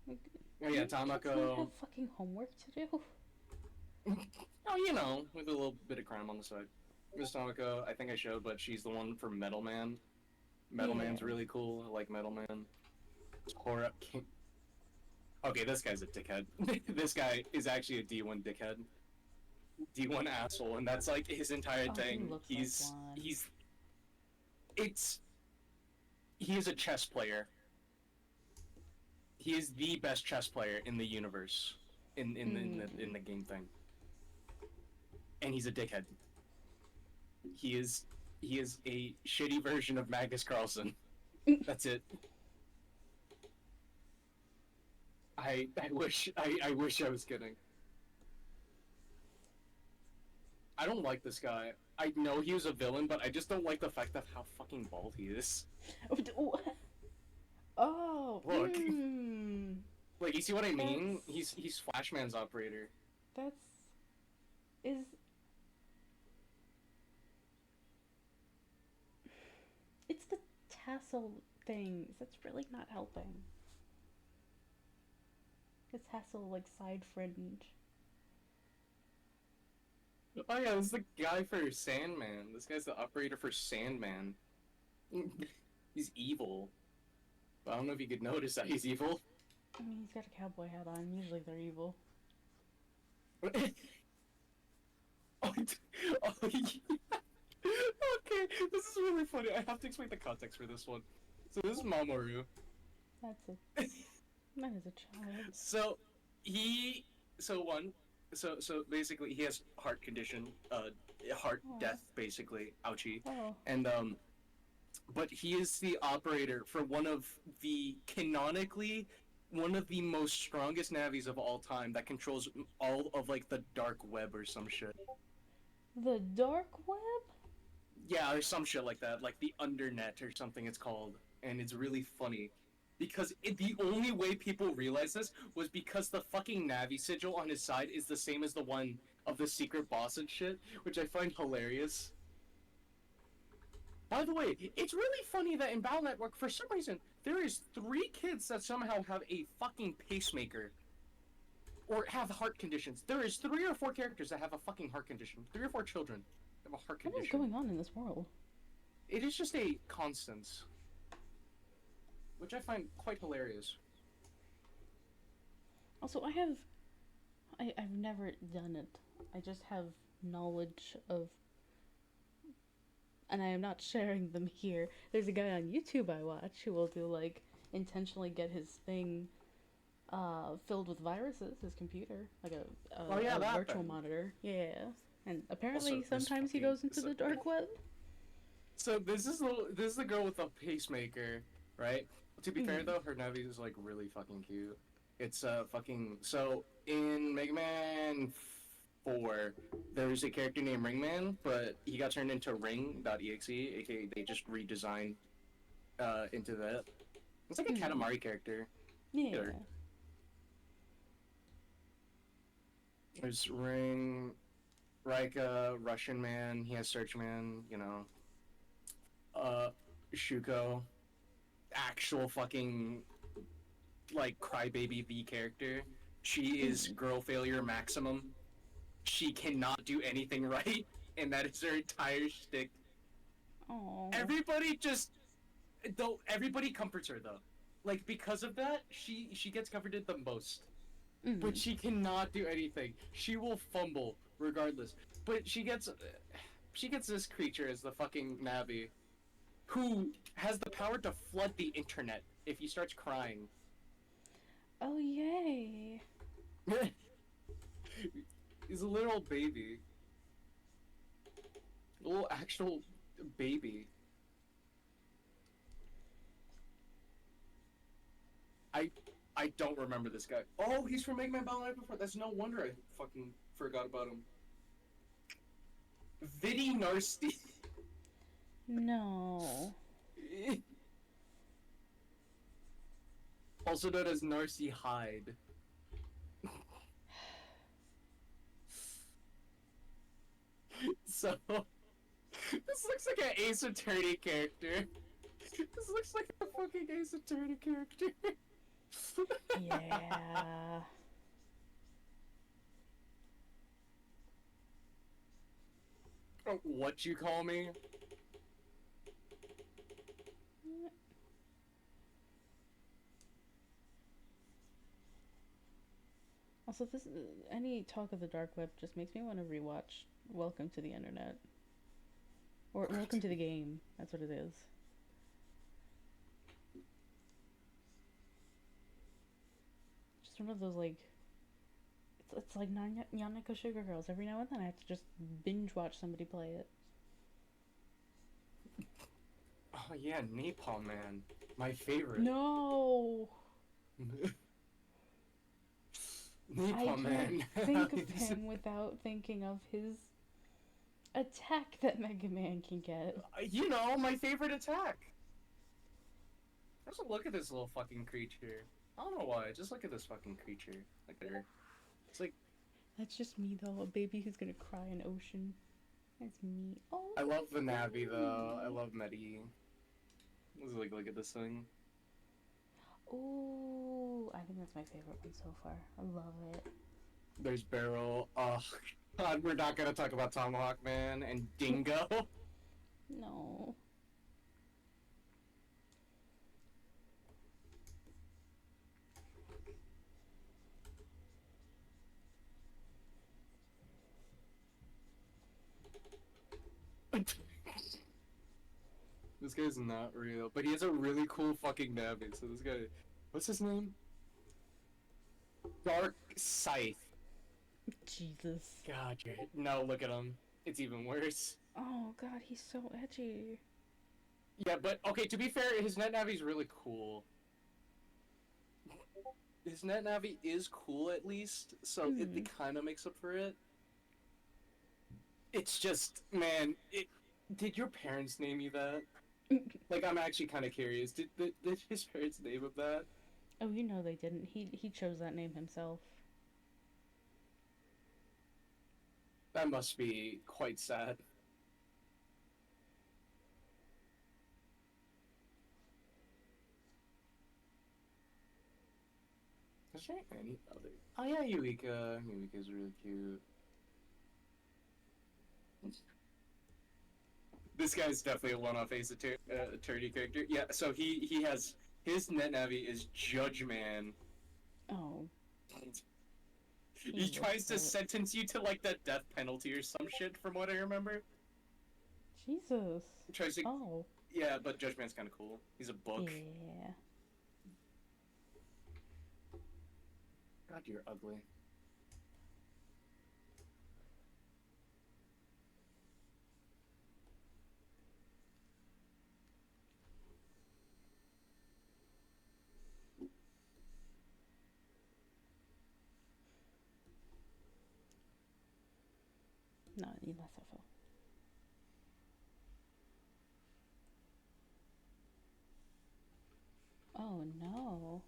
Speaker 1: Like,
Speaker 3: Oh yeah,
Speaker 1: kids not have
Speaker 3: Tamako.
Speaker 1: fucking homework to do?
Speaker 3: Oh, you know, with a little bit of crime on the side. Miss Tamako, I think I showed, but she's the one from Metal Man. Metal Man's
Speaker 1: Yeah.
Speaker 3: really cool. I like Metal Man. Cora King. Okay, this guy's a dickhead. This guy is actually a D1 dickhead. D1 asshole, and that's like his entire
Speaker 1: Oh, he
Speaker 3: thing.
Speaker 1: looks
Speaker 3: He's
Speaker 1: like one.
Speaker 3: he's it's he is a chess player. He is the best chess player in the universe in the game thing. And he's a dickhead. He is a shitty version of Magnus Carlsen. That's it. I wish I was kidding. I don't like this guy. I know he was a villain, but I just don't like the fact of how fucking bald he is.
Speaker 1: Oh,
Speaker 3: Look.
Speaker 1: mm,
Speaker 3: Like, you see what I mean?
Speaker 1: That's-
Speaker 3: He's Flashman's operator.
Speaker 1: that's is it's the tassel things that's really not helping. This tassel like side fringe.
Speaker 3: Oh yeah, this is the guy for Sandman. This guy's the operator for Sandman. He's evil. But I don't know if you could notice that he's evil.
Speaker 1: I mean, he's got a cowboy hat on. Usually they're evil.
Speaker 3: Oh, oh, yeah. Okay, this is really funny. I have to explain the context for this one. So this is Mamoru.
Speaker 1: That's it. That is a child.
Speaker 3: So he, so one, so basically he has heart condition, heart
Speaker 1: Oh.
Speaker 3: death basically. Ouchie.
Speaker 1: Oh.
Speaker 3: And but he is the operator for one of the canonically one of the most strongest navies of all time that controls all of like the dark web or some shit.
Speaker 1: The dark web?
Speaker 3: Yeah, or some shit like that, like the undernet or something it's called, and it's really funny. Because the only way people realize this was because the fucking Navi sigil on his side is the same as the one of the secret boss and shit, which I find hilarious. By the way, it's really funny that in Battle Network, for some reason, there is 3 kids that somehow have a fucking pacemaker.
Speaker 2: or have heart conditions. There is 3 or 4 characters that have a fucking heart condition. 3 or 4 children have a heart
Speaker 1: What is
Speaker 2: condition.
Speaker 1: going on in this world?
Speaker 2: It is just a constant, which I find quite hilarious.
Speaker 1: Also, I've never done it. I just have knowledge of, and I am not sharing them here. There's a guy on YouTube I watch who will do like intentionally get his thing filled with viruses, his computer, like
Speaker 2: Oh, yeah,
Speaker 1: a
Speaker 2: that
Speaker 1: virtual
Speaker 2: thing.
Speaker 1: monitor. Yeah. And apparently
Speaker 2: Also, this
Speaker 1: sometimes he
Speaker 2: fucking-
Speaker 1: goes into the dark web.
Speaker 2: So this is the girl with the pacemaker, right? To be fair
Speaker 1: Mhm.
Speaker 2: though, her Navi is like really fucking cute. It's fucking so in Mega Man 4, there's a character named Ringman, but he got turned into Ring.exe, aka they just redesigned into that. It's like a Katamari character.
Speaker 1: Yeah.
Speaker 2: Sure. There's Ring, Rika, Russian Man, he has Search Man, you know. Shuko, actual fucking like crybaby V character. She is girl failure maximum. She cannot do anything right, and that is her entire shtick.
Speaker 1: Oh.
Speaker 2: Everybody just though everybody comforts her though. Like because of that, she gets comforted the most. But she cannot do anything. She will fumble regardless. But she gets this creature as the fucking Navi, who has the power to flood the internet if he starts crying.
Speaker 1: Oh yay.
Speaker 2: He's a little baby. A little actual baby. I don't remember this guy. Oh, he's from Mega Man Battle Night before. That's no wonder I fucking forgot about him. Vidi Narsti.
Speaker 1: No.
Speaker 2: Also known as Narcy Hyde. So, this looks like an Ace Attorney character. This looks like a fucking Ace Attorney character.
Speaker 1: Yeah.
Speaker 2: What you call me?
Speaker 1: Also, this any talk of the dark web just makes me want to rewatch Welcome to the Internet. Or Welcome to the Game. That's what it is. Just one of those like it's like nyan neko Sugar Girls. Every now and then I have to just binge watch somebody play it.
Speaker 2: Oh yeah, Napalm Man. My favorite.
Speaker 1: No.
Speaker 2: Napalm
Speaker 1: I
Speaker 2: Man.
Speaker 1: can't think of him without thinking of his attack that Mega Man can get.
Speaker 2: You know, my favorite attack. Just look at this little fucking creature. I don't know why. Just look at this fucking creature. Like there. It's like
Speaker 1: That's just me though, a baby who's gonna cry in ocean. That's me. Oh.
Speaker 2: I love the Navi though. I love Medi. Let's look at this thing.
Speaker 1: Ooh, I think that's my favorite one so far. I love it.
Speaker 2: There's Barrel. Oh God, we're not gonna talk about Tomahawk Man and Dingo.
Speaker 1: No.
Speaker 2: This guy's not real, but he has a really cool fucking Navi. So this guy, what's his name? Dark Scythe.
Speaker 1: Jesus.
Speaker 2: God, no, look at him. It's even worse.
Speaker 1: Oh god, he's so edgy.
Speaker 2: Yeah, but okay. To be fair, his net navi's really cool. His net navi is cool at least, so it kind of makes up for it. It's just, man, did your parents name you that? Like, I'm actually kind of curious. Did his parents name him that?
Speaker 1: Oh, you know they didn't. He chose that name himself.
Speaker 2: That must be quite sad.
Speaker 3: Is there any other? Oh yeah, Eureka. Eureka's really cute. This guy's definitely a one-off Ace Attorney character. Yeah, so he has his net navi is Judge Man.
Speaker 1: Oh,
Speaker 3: He tries to sentence you to like the death penalty or some shit, from what I remember.
Speaker 1: Jesus.
Speaker 3: He tries to,
Speaker 1: Oh.
Speaker 3: yeah, but Judge Man's kind of cool. He's a book.
Speaker 1: Yeah.
Speaker 3: God, you're ugly.
Speaker 1: No, you less of Oh no.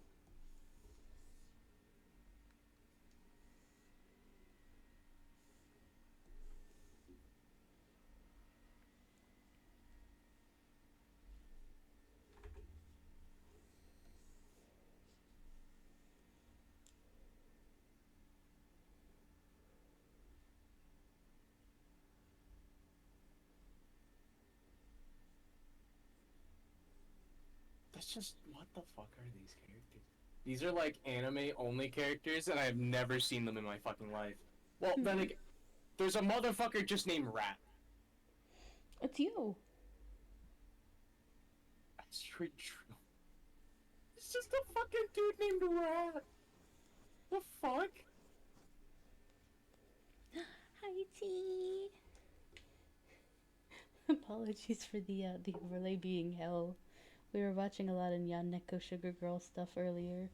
Speaker 3: That's just, what the fuck are these characters? These are like anime only characters, and I've never seen them in my fucking life. Well, then again, there's a motherfucker just named Rat.
Speaker 1: It's you.
Speaker 3: That's true. It's just a fucking dude named Rat. The fuck?
Speaker 1: Hi, T. Apologies for the overlay being hell. We were watching a lot of nyan neko sugar girl stuff earlier.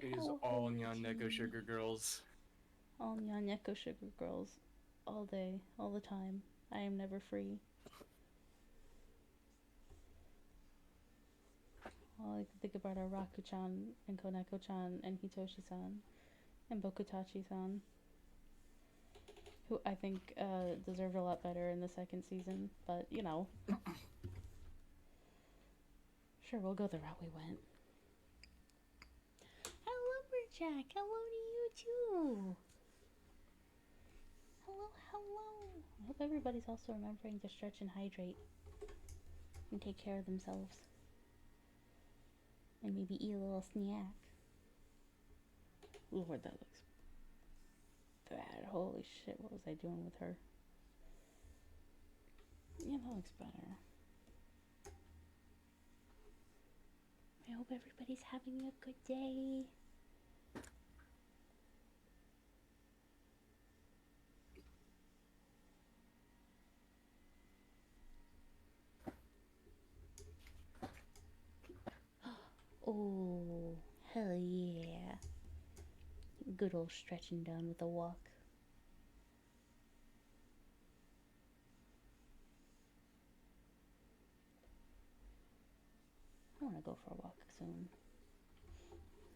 Speaker 3: It is all nyan neko sugar girls.
Speaker 1: All nyan neko sugar girls. All day, all the time. I am never free. All I can think about are Raku-chan and Koneko-chan and Hitoshi-san and Bokutachi-san, who I think deserved a lot better in the second season, but you know. Sure, we'll go the route we went. Hello, Lumberjack! Hello to you too! Hello, hello! I hope everybody's also remembering to stretch and hydrate and take care of themselves. And maybe eat a little snack. Lord, that looks bad. Holy shit, what was I doing with her? Yeah, that looks better. I hope everybody's having a good day. Oh, hell yeah. Good old stretching down with a walk. I want to go for a walk soon.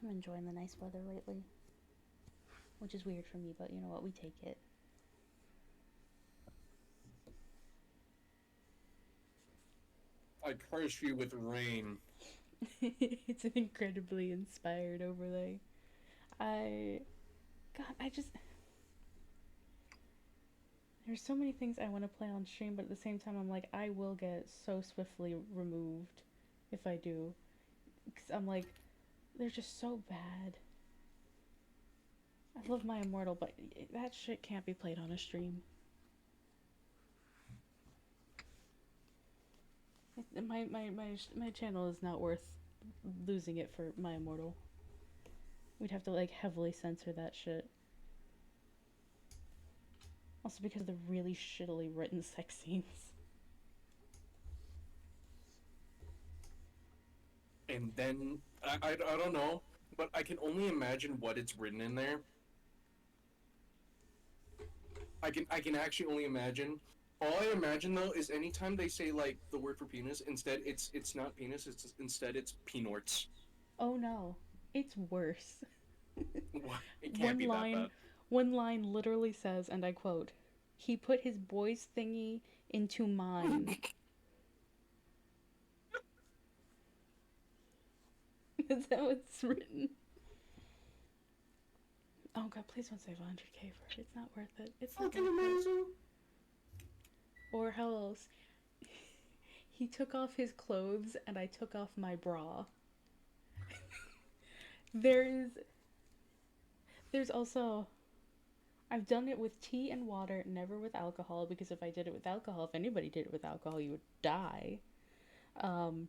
Speaker 1: I'm enjoying the nice weather lately. Which is weird for me, but you know what? We take it.
Speaker 3: I curse you with rain.
Speaker 1: It's an incredibly inspired overlay. There's so many things I want to play on stream, but at the same time, I'm like, I will get so swiftly removed if I do. Because I'm like, they're just so bad. I love My Immortal, but that shit can't be played on a stream. My channel is not worth losing it for My Immortal. We'd have to like heavily censor that shit. Also because of the really shittily written sex scenes.
Speaker 3: And then, I don't know, but I can only imagine what it's written in there. I can actually only imagine. All I imagine though is anytime they say like the word for penis, instead it's not penis, instead it's peanorts.
Speaker 1: Oh no, it's worse.
Speaker 3: It can't be that bad.
Speaker 1: One line literally says, and I quote, "He put his boy's thingy into mine." That's how it's written. Oh god, please don't save 100k for it. It's not worth it. It's not
Speaker 3: Fucking
Speaker 1: worth it.
Speaker 3: amazing.
Speaker 1: Or how else? He took off his clothes and I took off my bra. There's also I've done it with tea and water, never with alcohol, because if I did it with alcohol, if anybody did it with alcohol, you would die. Um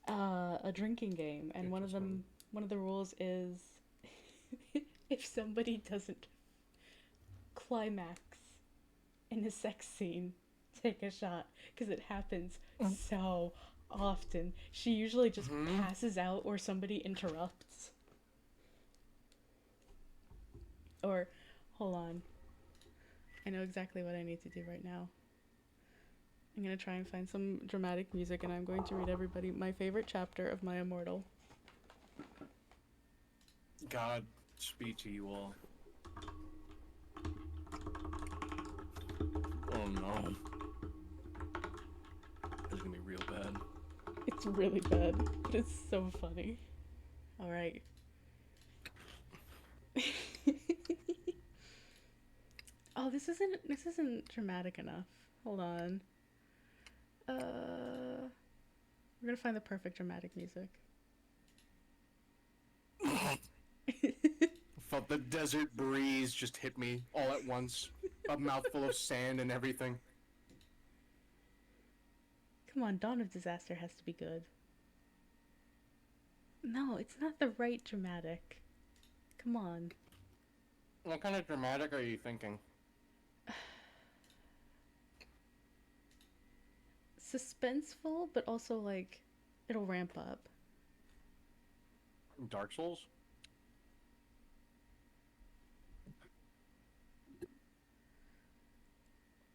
Speaker 1: a drinking game, and one of the rules is if somebody doesn't climax in a sex scene, take a shot, because it happens so often. She usually just passes out or somebody interrupts. Or, hold on. I know exactly what I need to do right now. I'm going to try and find some dramatic music, and I'm going to read everybody my favorite chapter of My Immortal.
Speaker 3: God speed to you all. Oh no. This is gonna be real bad.
Speaker 1: It's really bad, but it's so funny. Alright. Oh, this isn't dramatic enough. Hold on. We're gonna find the perfect dramatic music.
Speaker 3: Felt the desert breeze just hit me all at once. A mouthful of sand and everything.
Speaker 1: Come on, Dawn of Disaster has to be good. No, it's not the right dramatic. Come on.
Speaker 3: What kind of dramatic are you thinking?
Speaker 1: Suspenseful, but also like it'll ramp up.
Speaker 3: Dark Souls?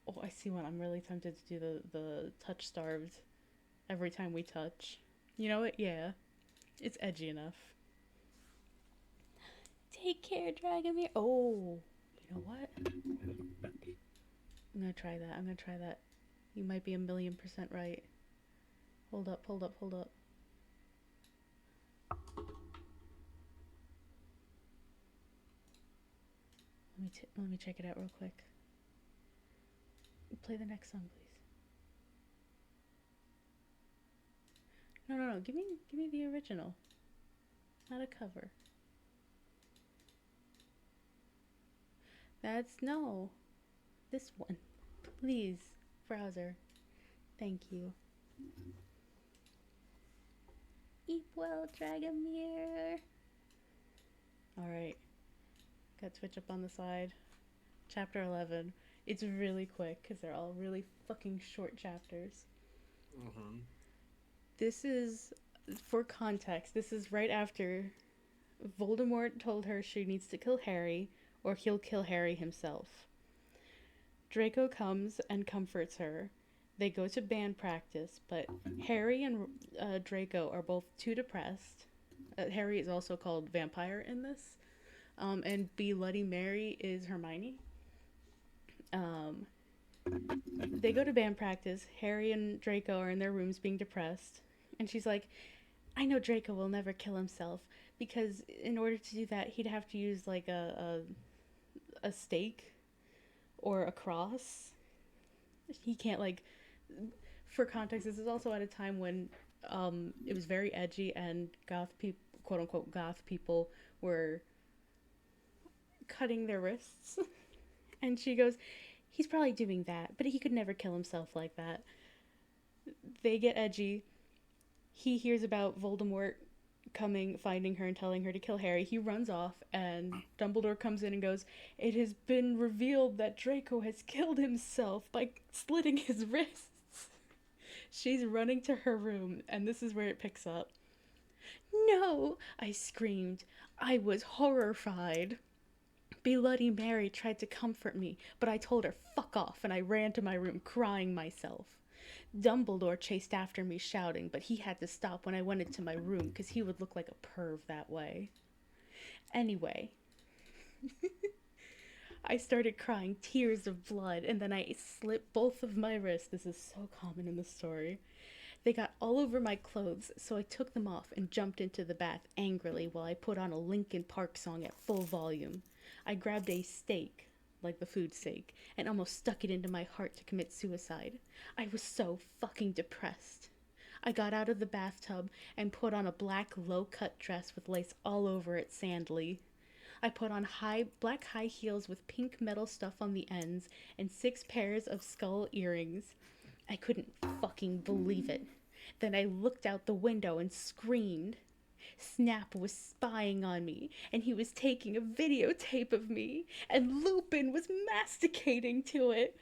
Speaker 1: Oh, I see one. I'm really tempted to do the touch starved every time we touch. You know what? Yeah. It's edgy enough. Take care, Dragomir. Oh, you know what? I'm gonna try that. You might be 1,000,000% right. Hold up. Let me check it out real quick. Play the next song, please. No. Give me the original, not a cover. No, this one, please, browser. Thank you. Eat well, Dragomir. All right, got Twitch up on the side. Chapter 11. It's really quick because they're all really fucking short chapters. This is, for context, this is right after Voldemort told her she needs to kill Harry or he'll kill Harry himself. Draco comes and comforts her. They go to band practice, but Harry and Draco are both too depressed. Harry is also called Vampire in this. And Bloody Mary is Hermione. They go to band practice. Harry and Draco are in their rooms being depressed. And she's like, I know Draco will never kill himself because in order to do that, he'd have to use like a stake or a cross. He can't like, for context, this is also at a time when it was very edgy and goth people, quote unquote goth people, were cutting their wrists. And she goes, he's probably doing that, but he could never kill himself like that. They get edgy. He hears about Voldemort coming, finding her, and telling her to kill Harry. He runs off, and Dumbledore comes in and goes, it has been revealed that Draco has killed himself by slitting his wrists. She's running to her room, and this is where it picks up. No, I screamed. I was horrified. Bloody Mary tried to comfort me, but I told her fuck off, and I ran to my room crying myself. Dumbledore chased after me shouting, but he had to stop when I went into my room because he would look like a perv that way. Anyway, I started crying tears of blood, and then I slit both of my wrists. This is so common in the story. They got all over my clothes, so I took them off and jumped into the bath angrily while I put on a Linkin Park song at full volume. I grabbed a steak, like the food steak, and almost stuck it into my heart to commit suicide. I was so fucking depressed. I got out of the bathtub and put on a black low-cut dress with lace all over it sandily. I put on black high heels with pink metal stuff on the ends and 6 pairs of skull earrings. I couldn't fucking believe it. Then I looked out the window and screamed. Snap was spying on me, and he was taking a videotape of me, and Lupin was masticating to it.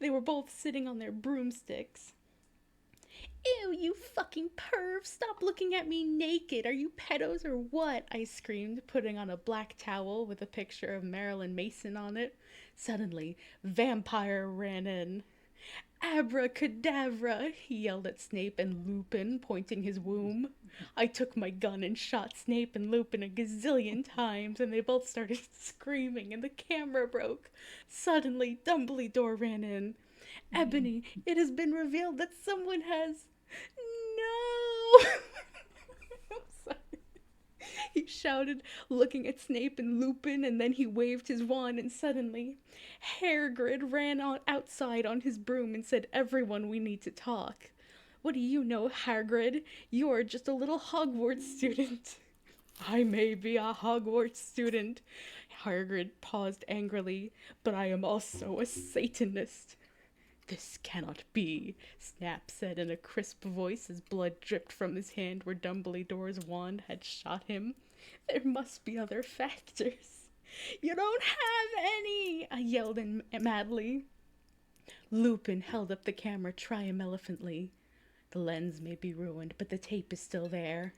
Speaker 1: They were both sitting on their broomsticks. Ew, you fucking perv! Stop looking at me naked! Are you pedos or what? I screamed, putting on a black towel with a picture of Marilyn Mason on it. Suddenly, Vampire ran in. Abracadabra! He yelled at Snape and Lupin, pointing his womb. I took my gun and shot Snape and Lupin a gazillion times, and they both started screaming, and the camera broke. Suddenly, Dumbledore ran in. Ebony, it has been revealed that someone has... No! I'm sorry. He shouted, looking at Snape and Lupin, and then he waved his wand, and suddenly, Hagrid ran outside on his broom and said, "Everyone, we need to talk." What do you know, Hagrid? You're just a little Hogwarts student. I may be a Hogwarts student. Hagrid paused angrily, but I am also a Satanist. This cannot be, Snap said in a crisp voice as blood dripped from his hand where Dumbledore's wand had shot him. There must be other factors. You don't have any, I yelled madly. Lupin held up the camera triumphantly. The lens may be ruined, but the tape is still there.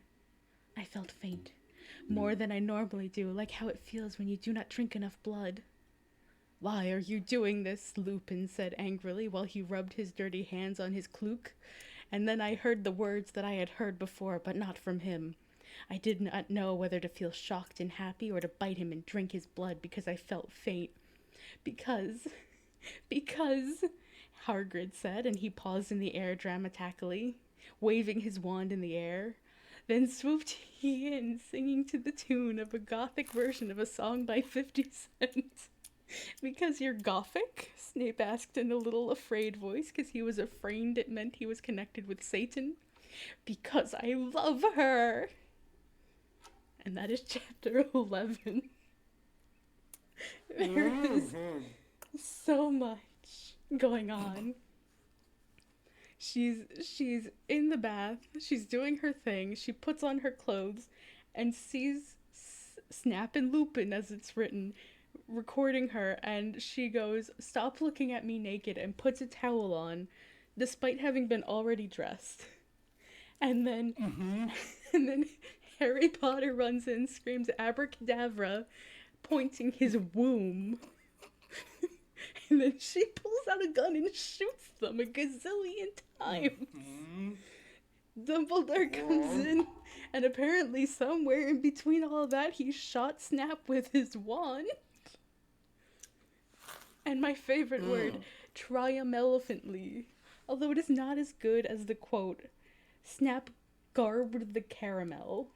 Speaker 1: I felt faint, more than I normally do, like how it feels when you do not drink enough blood. Why are you doing this? Lupin said angrily while he rubbed his dirty hands on his cloak. And then I heard the words that I had heard before, but not from him. I did not know whether to feel shocked and happy or to bite him and drink his blood because I felt faint. Because, Hagrid said, and he paused in the air dramatically, waving his wand in the air. Then swooped he in, singing to the tune of a gothic version of a song by 50 Cent. Because you're gothic? Snape asked in a little afraid voice, because he was afraid it meant he was connected with Satan. Because I love her! And that is chapter 11. There is so much going on. She's in the bath, she's doing her thing, she puts on her clothes, and sees Snap and Lupin, as it's written, recording her, and she goes, "Stop looking at me naked," and puts a towel on, despite having been already dressed. And then, and then Harry Potter runs in, screams abracadabra, pointing his womb. And then she pulls out a gun and shoots them a gazillion times. Dumbledore comes in, and apparently somewhere in between all of that, he shot Snap with his wand. And my favorite word, triumphantly. Although it is not as good as the quote, Snap garbed the caramel.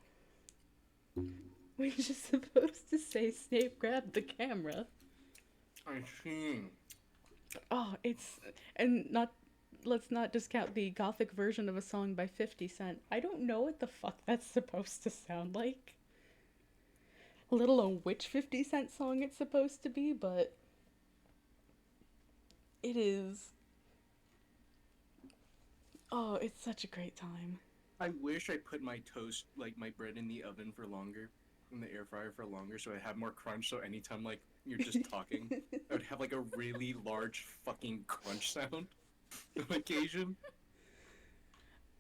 Speaker 1: Which is supposed to say Snape grabbed the camera.
Speaker 3: I see.
Speaker 1: Oh, let's not discount the gothic version of a song by 50 Cent. I don't know what the fuck that's supposed to sound like. Let alone which 50 Cent song it's supposed to be, but it is. Oh, it's such a great time.
Speaker 3: I wish I put my toast, like my bread, in the oven for longer, in the air fryer for longer, so I have more crunch. So anytime like you're just talking, I would have like a really large fucking crunch sound on occasion.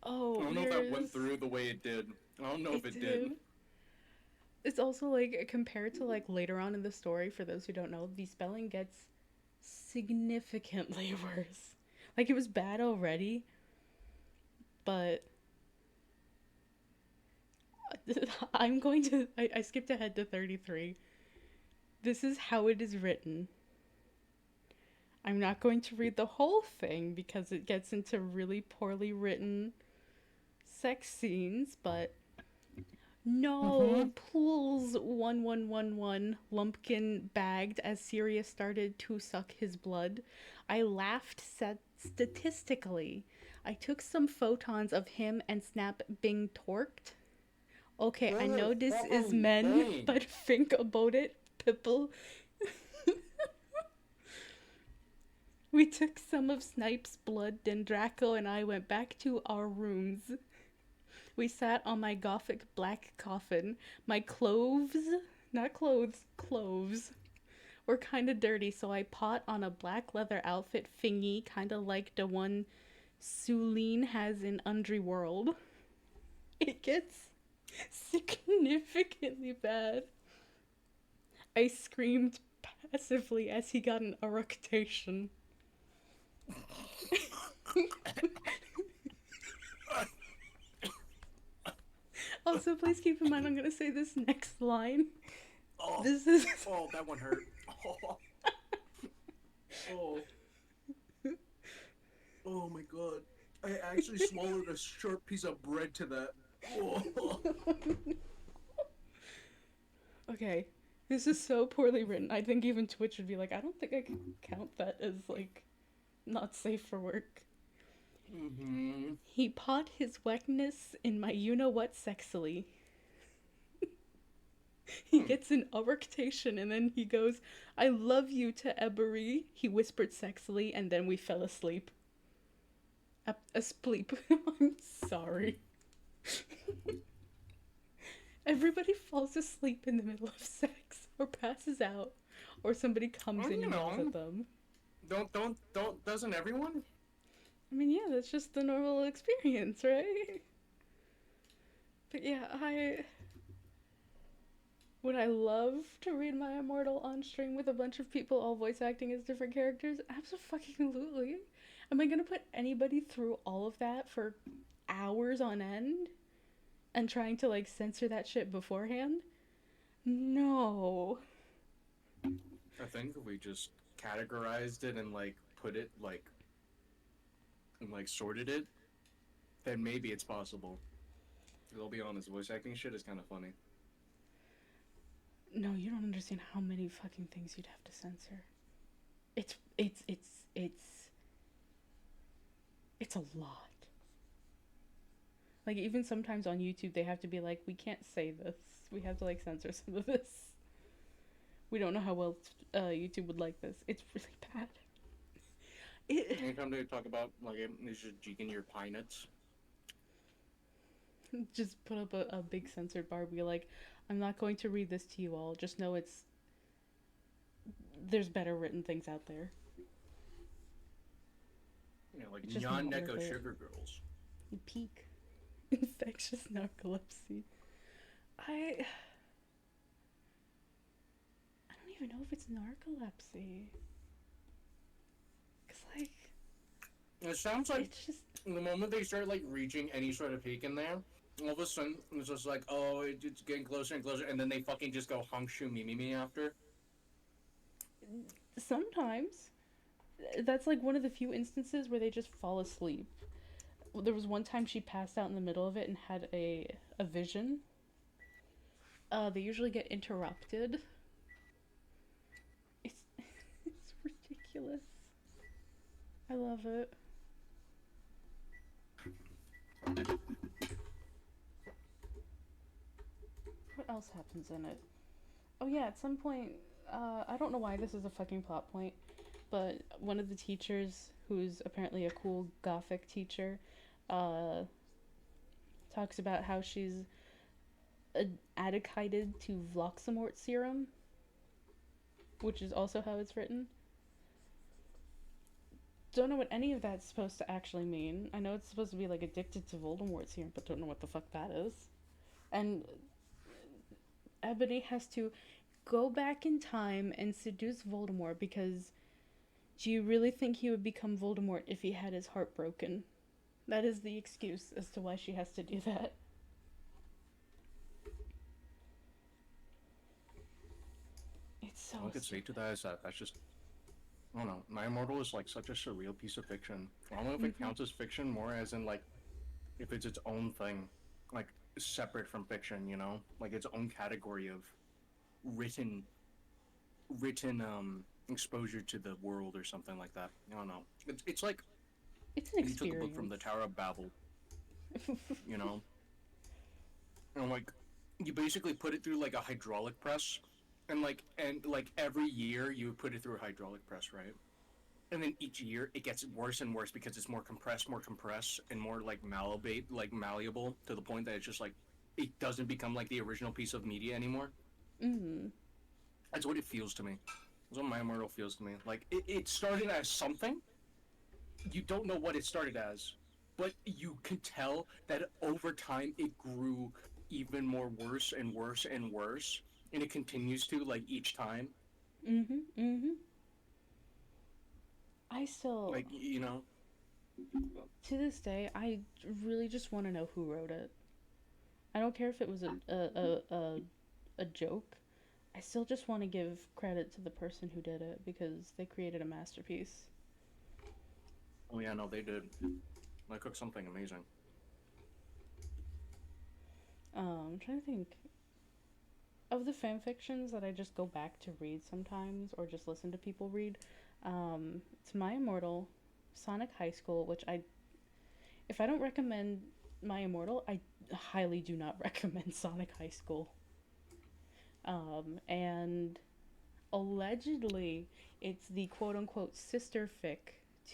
Speaker 1: Oh,
Speaker 3: I don't know if that went through the way it did. I don't know if it did.
Speaker 1: It's also like compared to like later on in the story, for those who don't know, the spelling gets significantly worse. Like it was bad already, but I skipped ahead to 33. This is how it is written. I'm not going to read the whole thing because it gets into really poorly written sex scenes, but no, pools 1111 lumpkin bagged as Sirius started to suck his blood. I laughed statistically. I took some photons of him and Snap being torqued. Okay, I know
Speaker 3: That's
Speaker 1: this is
Speaker 3: fucking
Speaker 1: men,
Speaker 3: insane.
Speaker 1: but think about it, people. We took some of Snipe's blood, then Draco and I went back to our rooms. We sat on my gothic black coffin. My clothes, not clothes, clothes, were kinda dirty, so I put on a black leather outfit thingy, kinda like the one Suline has in Underworld. It gets significantly bad. I screamed passively as he got an eructation. Also, please keep in mind I'm gonna say this next line.
Speaker 3: Oh,
Speaker 1: This is
Speaker 3: oh, that one hurt. Oh, oh, oh my god! I actually swallowed a sharp piece of bread to that. Oh.
Speaker 1: okay. This is so poorly written. I think even Twitch would be like, I don't think I can count that as like not safe for work.
Speaker 3: Mm-hmm.
Speaker 1: He pawed his wetness in my you know what sexily. He gets an eructation and then he goes, I love you to Ebery. He whispered sexily and then we fell asleep. Asleep. I'm sorry. Everybody falls asleep in the middle of sex or passes out or somebody comes
Speaker 3: Well,
Speaker 1: in
Speaker 3: you
Speaker 1: and yells
Speaker 3: know.
Speaker 1: at them.
Speaker 3: Doesn't everyone?
Speaker 1: I mean, yeah, that's just the normal experience, right? But yeah, would I love to read my Immortal on stream with a bunch of people all voice acting as different characters? Absolutely. Am I gonna put anybody through all of that for hours on end? And trying to like censor that shit beforehand? No.
Speaker 3: I think if we just categorized it and like put it like and like sorted it, then maybe it's possible. Because I'll be honest, voice acting shit is kind of funny.
Speaker 1: No, you don't understand how many fucking things you'd have to censor. It's a lot. Like even sometimes on YouTube they have to be like, we can't say this. We have to like censor some of this. We don't know how well YouTube would like this. It's really bad.
Speaker 3: Anytime they talk about like it's just jigging your pine nuts.
Speaker 1: Just put up a big censored bar. Be like, I'm not going to read this to you all. Just know there's better written things out there.
Speaker 3: You know, like
Speaker 1: It's just
Speaker 3: nyan
Speaker 1: not
Speaker 3: neko
Speaker 1: worth it.
Speaker 3: sugar girls.
Speaker 1: You peak. Infectious narcolepsy. I don't even know if it's narcolepsy. Cause like
Speaker 3: It sounds like
Speaker 1: it's just
Speaker 3: the moment they start like reaching any sort of peak in there, all of a sudden it's just like, oh, it's getting closer and closer, and then they fucking just go hongshu me after.
Speaker 1: sometimes that's like one of the few instances where they just fall asleep. There was one time she passed out in the middle of it and had a vision. They usually get interrupted. It's it's ridiculous. I love it. What else happens in it? Oh yeah, at some point, I don't know why this is a fucking plot point, but one of the teachers, who's apparently a cool gothic teacher, uh, talks about how she's addicted to Vloxamort serum, which is also how it's written. Don't know what any of that's supposed to actually mean. I know it's supposed to be like addicted to Voldemort serum, but don't know what the fuck that is. And Ebony has to go back in time and seduce Voldemort because do you really think he would become Voldemort if he had his heart broken? That is the excuse as to why she has to do that. It's so.
Speaker 3: All I could say to that is that that's just, I don't know. My Immortal is like such a surreal piece of fiction. I don't know if it counts as fiction more as in like
Speaker 4: if it's its own thing, like separate from fiction, like its own category of written written exposure to the world or something like that. I don't know. It's like
Speaker 1: It's an
Speaker 4: you took a book from the
Speaker 1: experience.
Speaker 4: Tower of Babel, you know, and like you basically put it through like a hydraulic press, and every year you put it through a hydraulic press, right? And then each year it gets worse and worse because it's more compressed, and more like malleable to the point that it's just like it doesn't become like the original piece of media anymore.
Speaker 1: Mm.
Speaker 4: That's what it feels to me. That's what My Immortal feels to me. Like it started as something. You don't know what it started as, but you can tell that over time it grew even more worse and worse and worse, and it continues to like each time.
Speaker 1: Mhm. Mhm. I still,
Speaker 4: Like you know,
Speaker 1: to this day, I really just want to know who wrote it. I don't care if it was a joke. I still just want to give credit to the person who did it because they created a masterpiece.
Speaker 4: oh yeah, no, they did. They cooked something amazing.
Speaker 1: I'm trying to think of the fan fictions that I just go back to read sometimes or just listen to people read. It's My Immortal, Sonic High School, which if I don't recommend My Immortal, I highly do not recommend Sonic High School. And allegedly, it's the quote unquote sister fic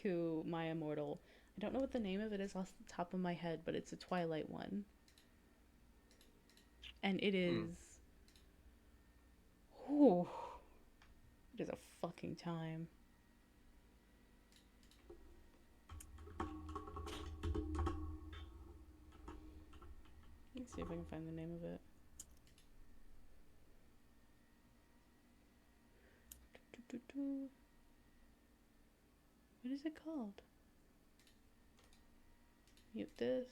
Speaker 1: to My Immortal. I don't know what the name of it is off the top of my head, but it's a Twilight one. And it
Speaker 4: Hmm.
Speaker 1: is. Whew, it is a fucking time. Let's see if I can find the name of it. What is it called? Mute this.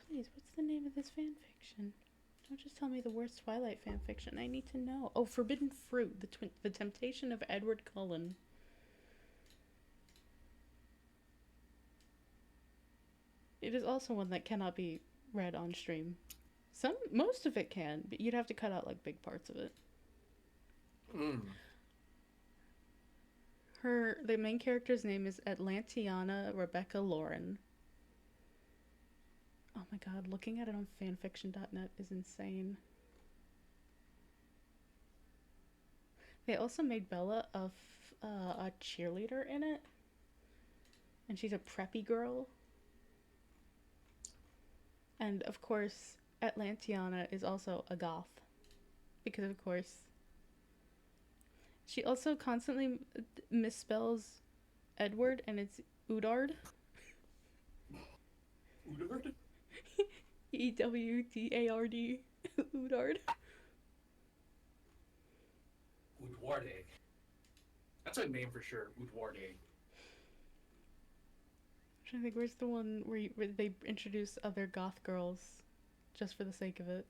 Speaker 1: Please, what's the name of this fanfiction? Don't just tell me the worst Twilight fanfiction. I need to know. Oh, Forbidden Fruit, the Temptation of Edward Cullen. It is also one that cannot be read on stream. Most of it can, but you'd have to cut out like big parts of it.
Speaker 4: Mm.
Speaker 1: The main character's name is Atlantiana Rebecca Lauren. Oh my god, looking at it on fanfiction.net is insane. They also made Bella a cheerleader in it, and she's a preppy girl. And of course, Atlantiana is also a goth, because of course she also constantly misspells Edward, and it's Udard.
Speaker 3: Udard?
Speaker 1: Ewdard. Udard.
Speaker 3: Udwarde. That's a name for sure. Udwarde.
Speaker 1: I'm trying to think, where's the one where they introduce other goth girls just for the sake of it?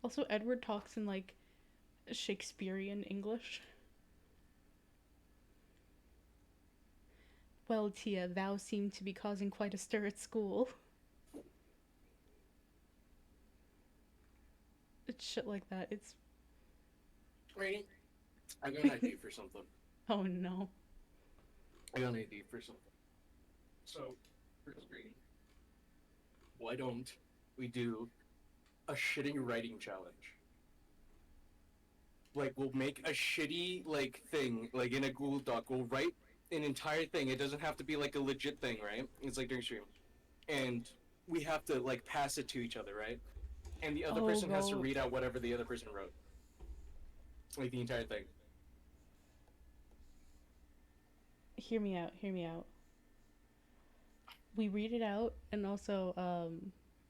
Speaker 1: Also, Edward talks in like Shakespearean English. Well, Tia, thou seem to be causing quite a stir at school. It's shit like that. It's.
Speaker 3: Rainy, I got an idea for something.
Speaker 1: Oh no.
Speaker 3: I got an idea for something. So, first Rainy, why don't we do a shitty writing challenge? Like, we'll make a shitty, like, thing, like, in a Google Doc. We'll write an entire thing. It doesn't have to be, like, a legit thing, right? It's like during stream. And we have to, like, pass it to each other, right? And the other
Speaker 1: Oh,
Speaker 3: person has to
Speaker 1: bro.
Speaker 3: read out whatever the other person wrote. Like, the entire thing.
Speaker 1: Hear me out. Hear me out. We read it out and also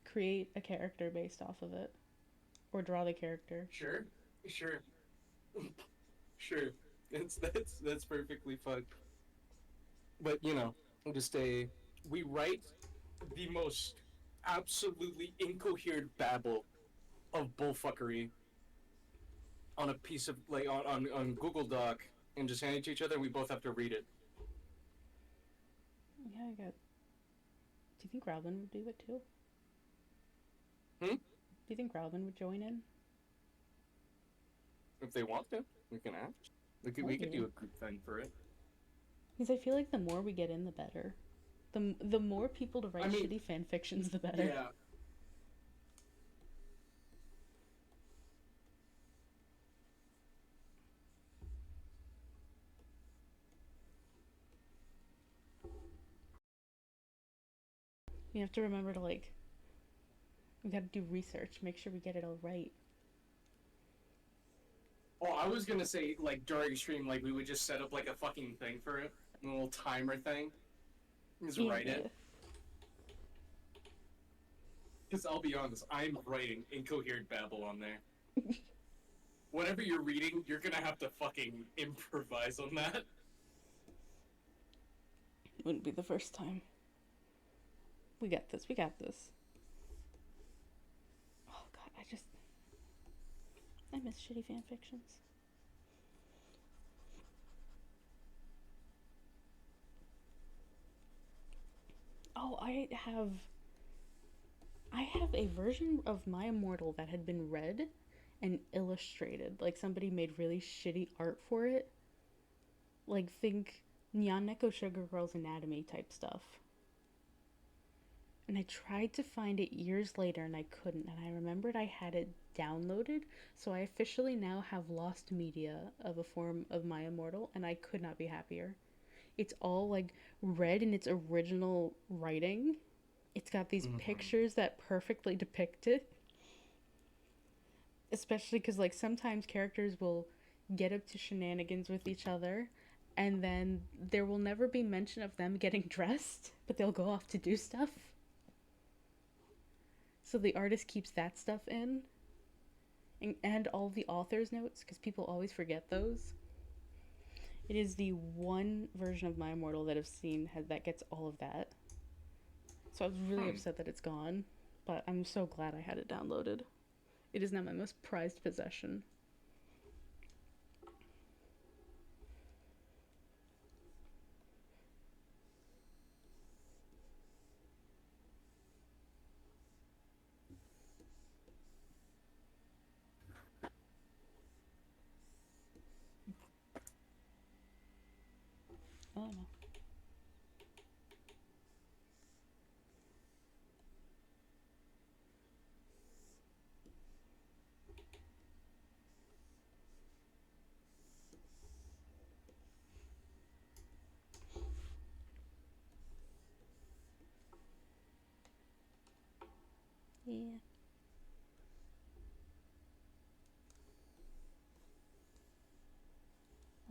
Speaker 1: create a character based off of it, or draw the character.
Speaker 3: Sure? Sure. Sure. That's perfectly fine. But, you know, just we write the most absolutely incoherent babble of bullfuckery on a piece of, like, on Google Doc, and just hand it to each other, and we both have to read it.
Speaker 1: Yeah, I got. Do you think Robin would do it too?
Speaker 3: Hmm?
Speaker 1: Do you think Robin would join in?
Speaker 3: If they want to, we can ask.
Speaker 1: Oh,
Speaker 3: We could
Speaker 1: yeah.
Speaker 3: do a group thing for it.
Speaker 1: Because I feel like the more we get in, the better. The more people to write
Speaker 3: I mean,
Speaker 1: shitty fan fictions, the better.
Speaker 3: yeah.
Speaker 1: We have to remember to like. We got to do research. Make sure we get it all right.
Speaker 3: Oh, I was gonna say, like, during stream, like, we would just set up, like, a fucking thing for it. A little timer thing. Just write it. Because I'll be honest, I'm writing incoherent babble on there. Whatever you're reading, you're gonna have to fucking improvise on that.
Speaker 1: Wouldn't be the first time. We got this. We got this. Oh god, I miss shitty fan fictions. Oh, I have a version of My Immortal that had been read and illustrated. Like somebody made really shitty art for it. Like think Nyan Neko Sugar Girl's Anatomy type stuff. And I tried to find it years later and I couldn't. And I remembered I had it downloaded. So I officially now have lost media of a form of My Immortal and I could not be happier. It's all like read in its original writing. It's got these pictures that perfectly depict it. Especially because, like, sometimes characters will get up to shenanigans with each other, and then there will never be mention of them getting dressed, but they'll go off to do stuff. So the artist keeps that stuff in, and all the author's notes, because people always forget those. It is the one version of My Immortal that I've seen that gets all of that. So I was really upset that it's gone, but I'm so glad I had it downloaded. It is now my most prized possession. Oh no. Yeah.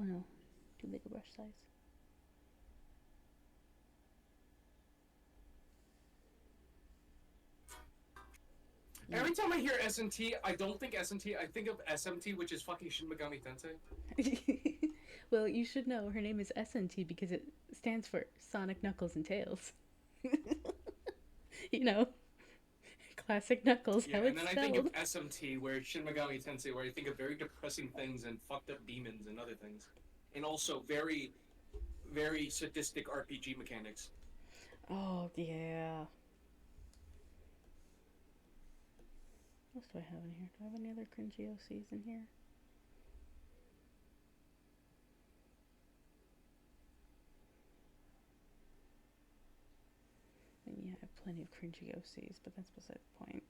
Speaker 1: Oh no. Too big a brush size.
Speaker 3: Every time I hear S&T, I don't think S&T, I think of SMT, which is fucking Shin Megami Tensei.
Speaker 1: Well, you should know her name is SNT because it stands for Sonic Knuckles and Tails. You know, classic Knuckles,
Speaker 3: Yeah,
Speaker 1: how
Speaker 3: and
Speaker 1: it's
Speaker 3: then I
Speaker 1: spelled.
Speaker 3: think of SMT, where Shin Megami Tensei, where I think of very depressing things and fucked up demons and other things. And also very, very sadistic RPG mechanics.
Speaker 1: Oh, yeah. What else do I have in here? Do I have any other cringy OCs in here? And yeah, I have plenty of cringy OCs, but that's beside the point.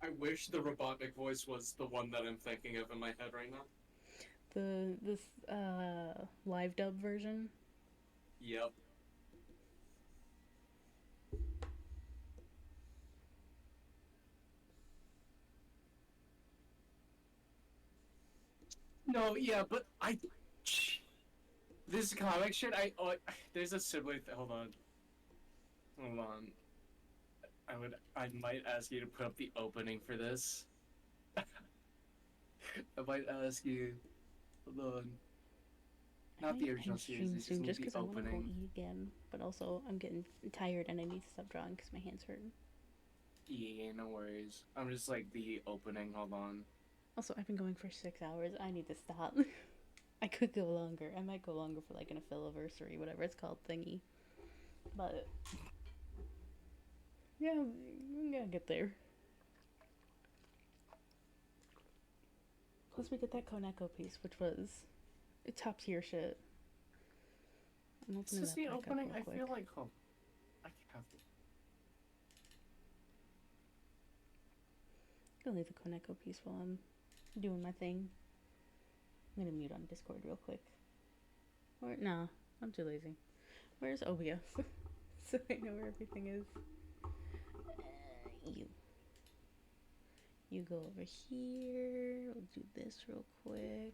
Speaker 3: I wish the robotic voice was the one that I'm thinking of in my head right now.
Speaker 1: This live dub version.
Speaker 3: Yep. No, yeah, but this comic shit. There's a sibling. Hold on. Hold on. I might ask you to put up the opening for this. I might ask you. Hold on.
Speaker 2: Not
Speaker 1: might
Speaker 2: the original
Speaker 1: end
Speaker 2: series.
Speaker 1: stream
Speaker 2: They just
Speaker 1: soon
Speaker 2: need
Speaker 1: just
Speaker 2: the
Speaker 1: because I want to go
Speaker 2: opening.
Speaker 1: eat again. But also, I'm getting tired and I need to stop drawing because my hands hurt.
Speaker 2: Yeah, no worries. I'm just like the opening. Hold on.
Speaker 1: Also, I've been going for 6 hours. I need to stop. I could go longer. I might go longer for like an anniversary, whatever it's called thingy. But yeah, I'm gonna get there. Plus, we get that Koneko piece, which was top tier shit. I'm
Speaker 2: This
Speaker 1: opening
Speaker 2: is
Speaker 1: that
Speaker 2: the
Speaker 1: back up
Speaker 2: opening.
Speaker 1: real
Speaker 2: I
Speaker 1: quick.
Speaker 2: feel like I have to.
Speaker 1: I'll leave the Koneko piece while I'm doing my thing. I'm gonna mute on Discord real quick. Or no, I'm too lazy. Where's OBS? So I know where everything is. You. You go over here. We'll do this real quick.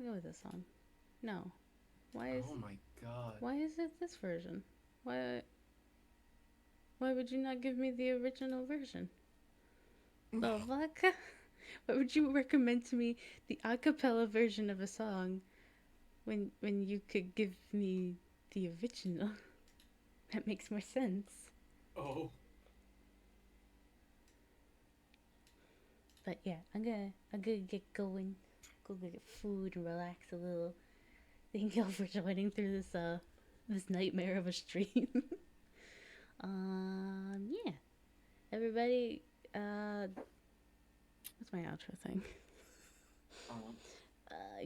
Speaker 1: Go with this song. No.
Speaker 2: Oh my god.
Speaker 1: Why is it this version? Why would you not give me the original version? The fuck? Why would you recommend to me the a cappella version of a song when you could give me the original? That makes more sense.
Speaker 2: Oh.
Speaker 1: But yeah, I'm gonna get going. Go get food and relax a little. Thank y'all for joining through this nightmare of a stream. Yeah. Everybody, what's my outro thing?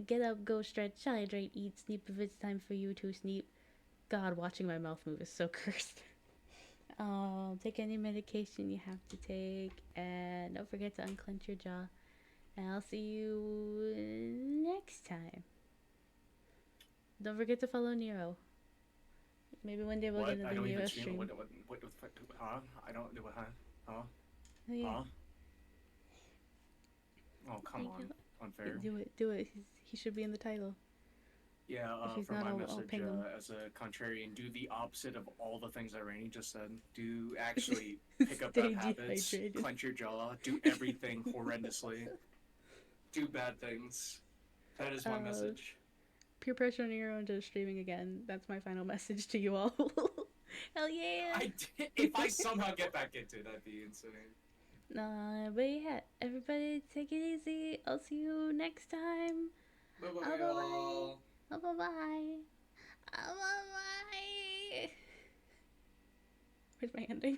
Speaker 1: Get up, go stretch, hydrate, eat, sleep if it's time for you to sleep. God, watching my mouth move is so cursed. Take any medication you have to take, and don't forget to unclench your jaw. And I'll see you next time. Don't forget to follow Nero. Maybe one day we'll
Speaker 2: What?
Speaker 1: get
Speaker 2: I
Speaker 1: another
Speaker 2: don't even
Speaker 1: Nero
Speaker 2: stream.
Speaker 1: stream.
Speaker 2: What? Huh? I don't do it. Huh? Huh?
Speaker 1: Oh, yeah.
Speaker 2: Huh? Oh, come on. Unfair.
Speaker 1: Do it. He should be in the title.
Speaker 2: Yeah,
Speaker 1: If he's
Speaker 2: for
Speaker 1: not,
Speaker 2: my
Speaker 1: I'll
Speaker 2: message,
Speaker 1: ping him.
Speaker 2: as a contrarian, do the opposite of all the things that Rainy just said. Do actually pick up
Speaker 1: Stay
Speaker 2: bad habits,
Speaker 1: dehydrated.
Speaker 2: clench your jaw, do everything horrendously. Do bad things. That is my message.
Speaker 1: Peer pressure on your own to streaming again. That's my final message to you all. Hell yeah!
Speaker 2: If I somehow get back into it, that'd be insane.
Speaker 1: Nah, but yeah, everybody take it easy. I'll see you next time.
Speaker 2: Bye-bye,
Speaker 1: Bye bye.
Speaker 2: y'all.
Speaker 1: Bye bye. Bye bye. Where's my ending?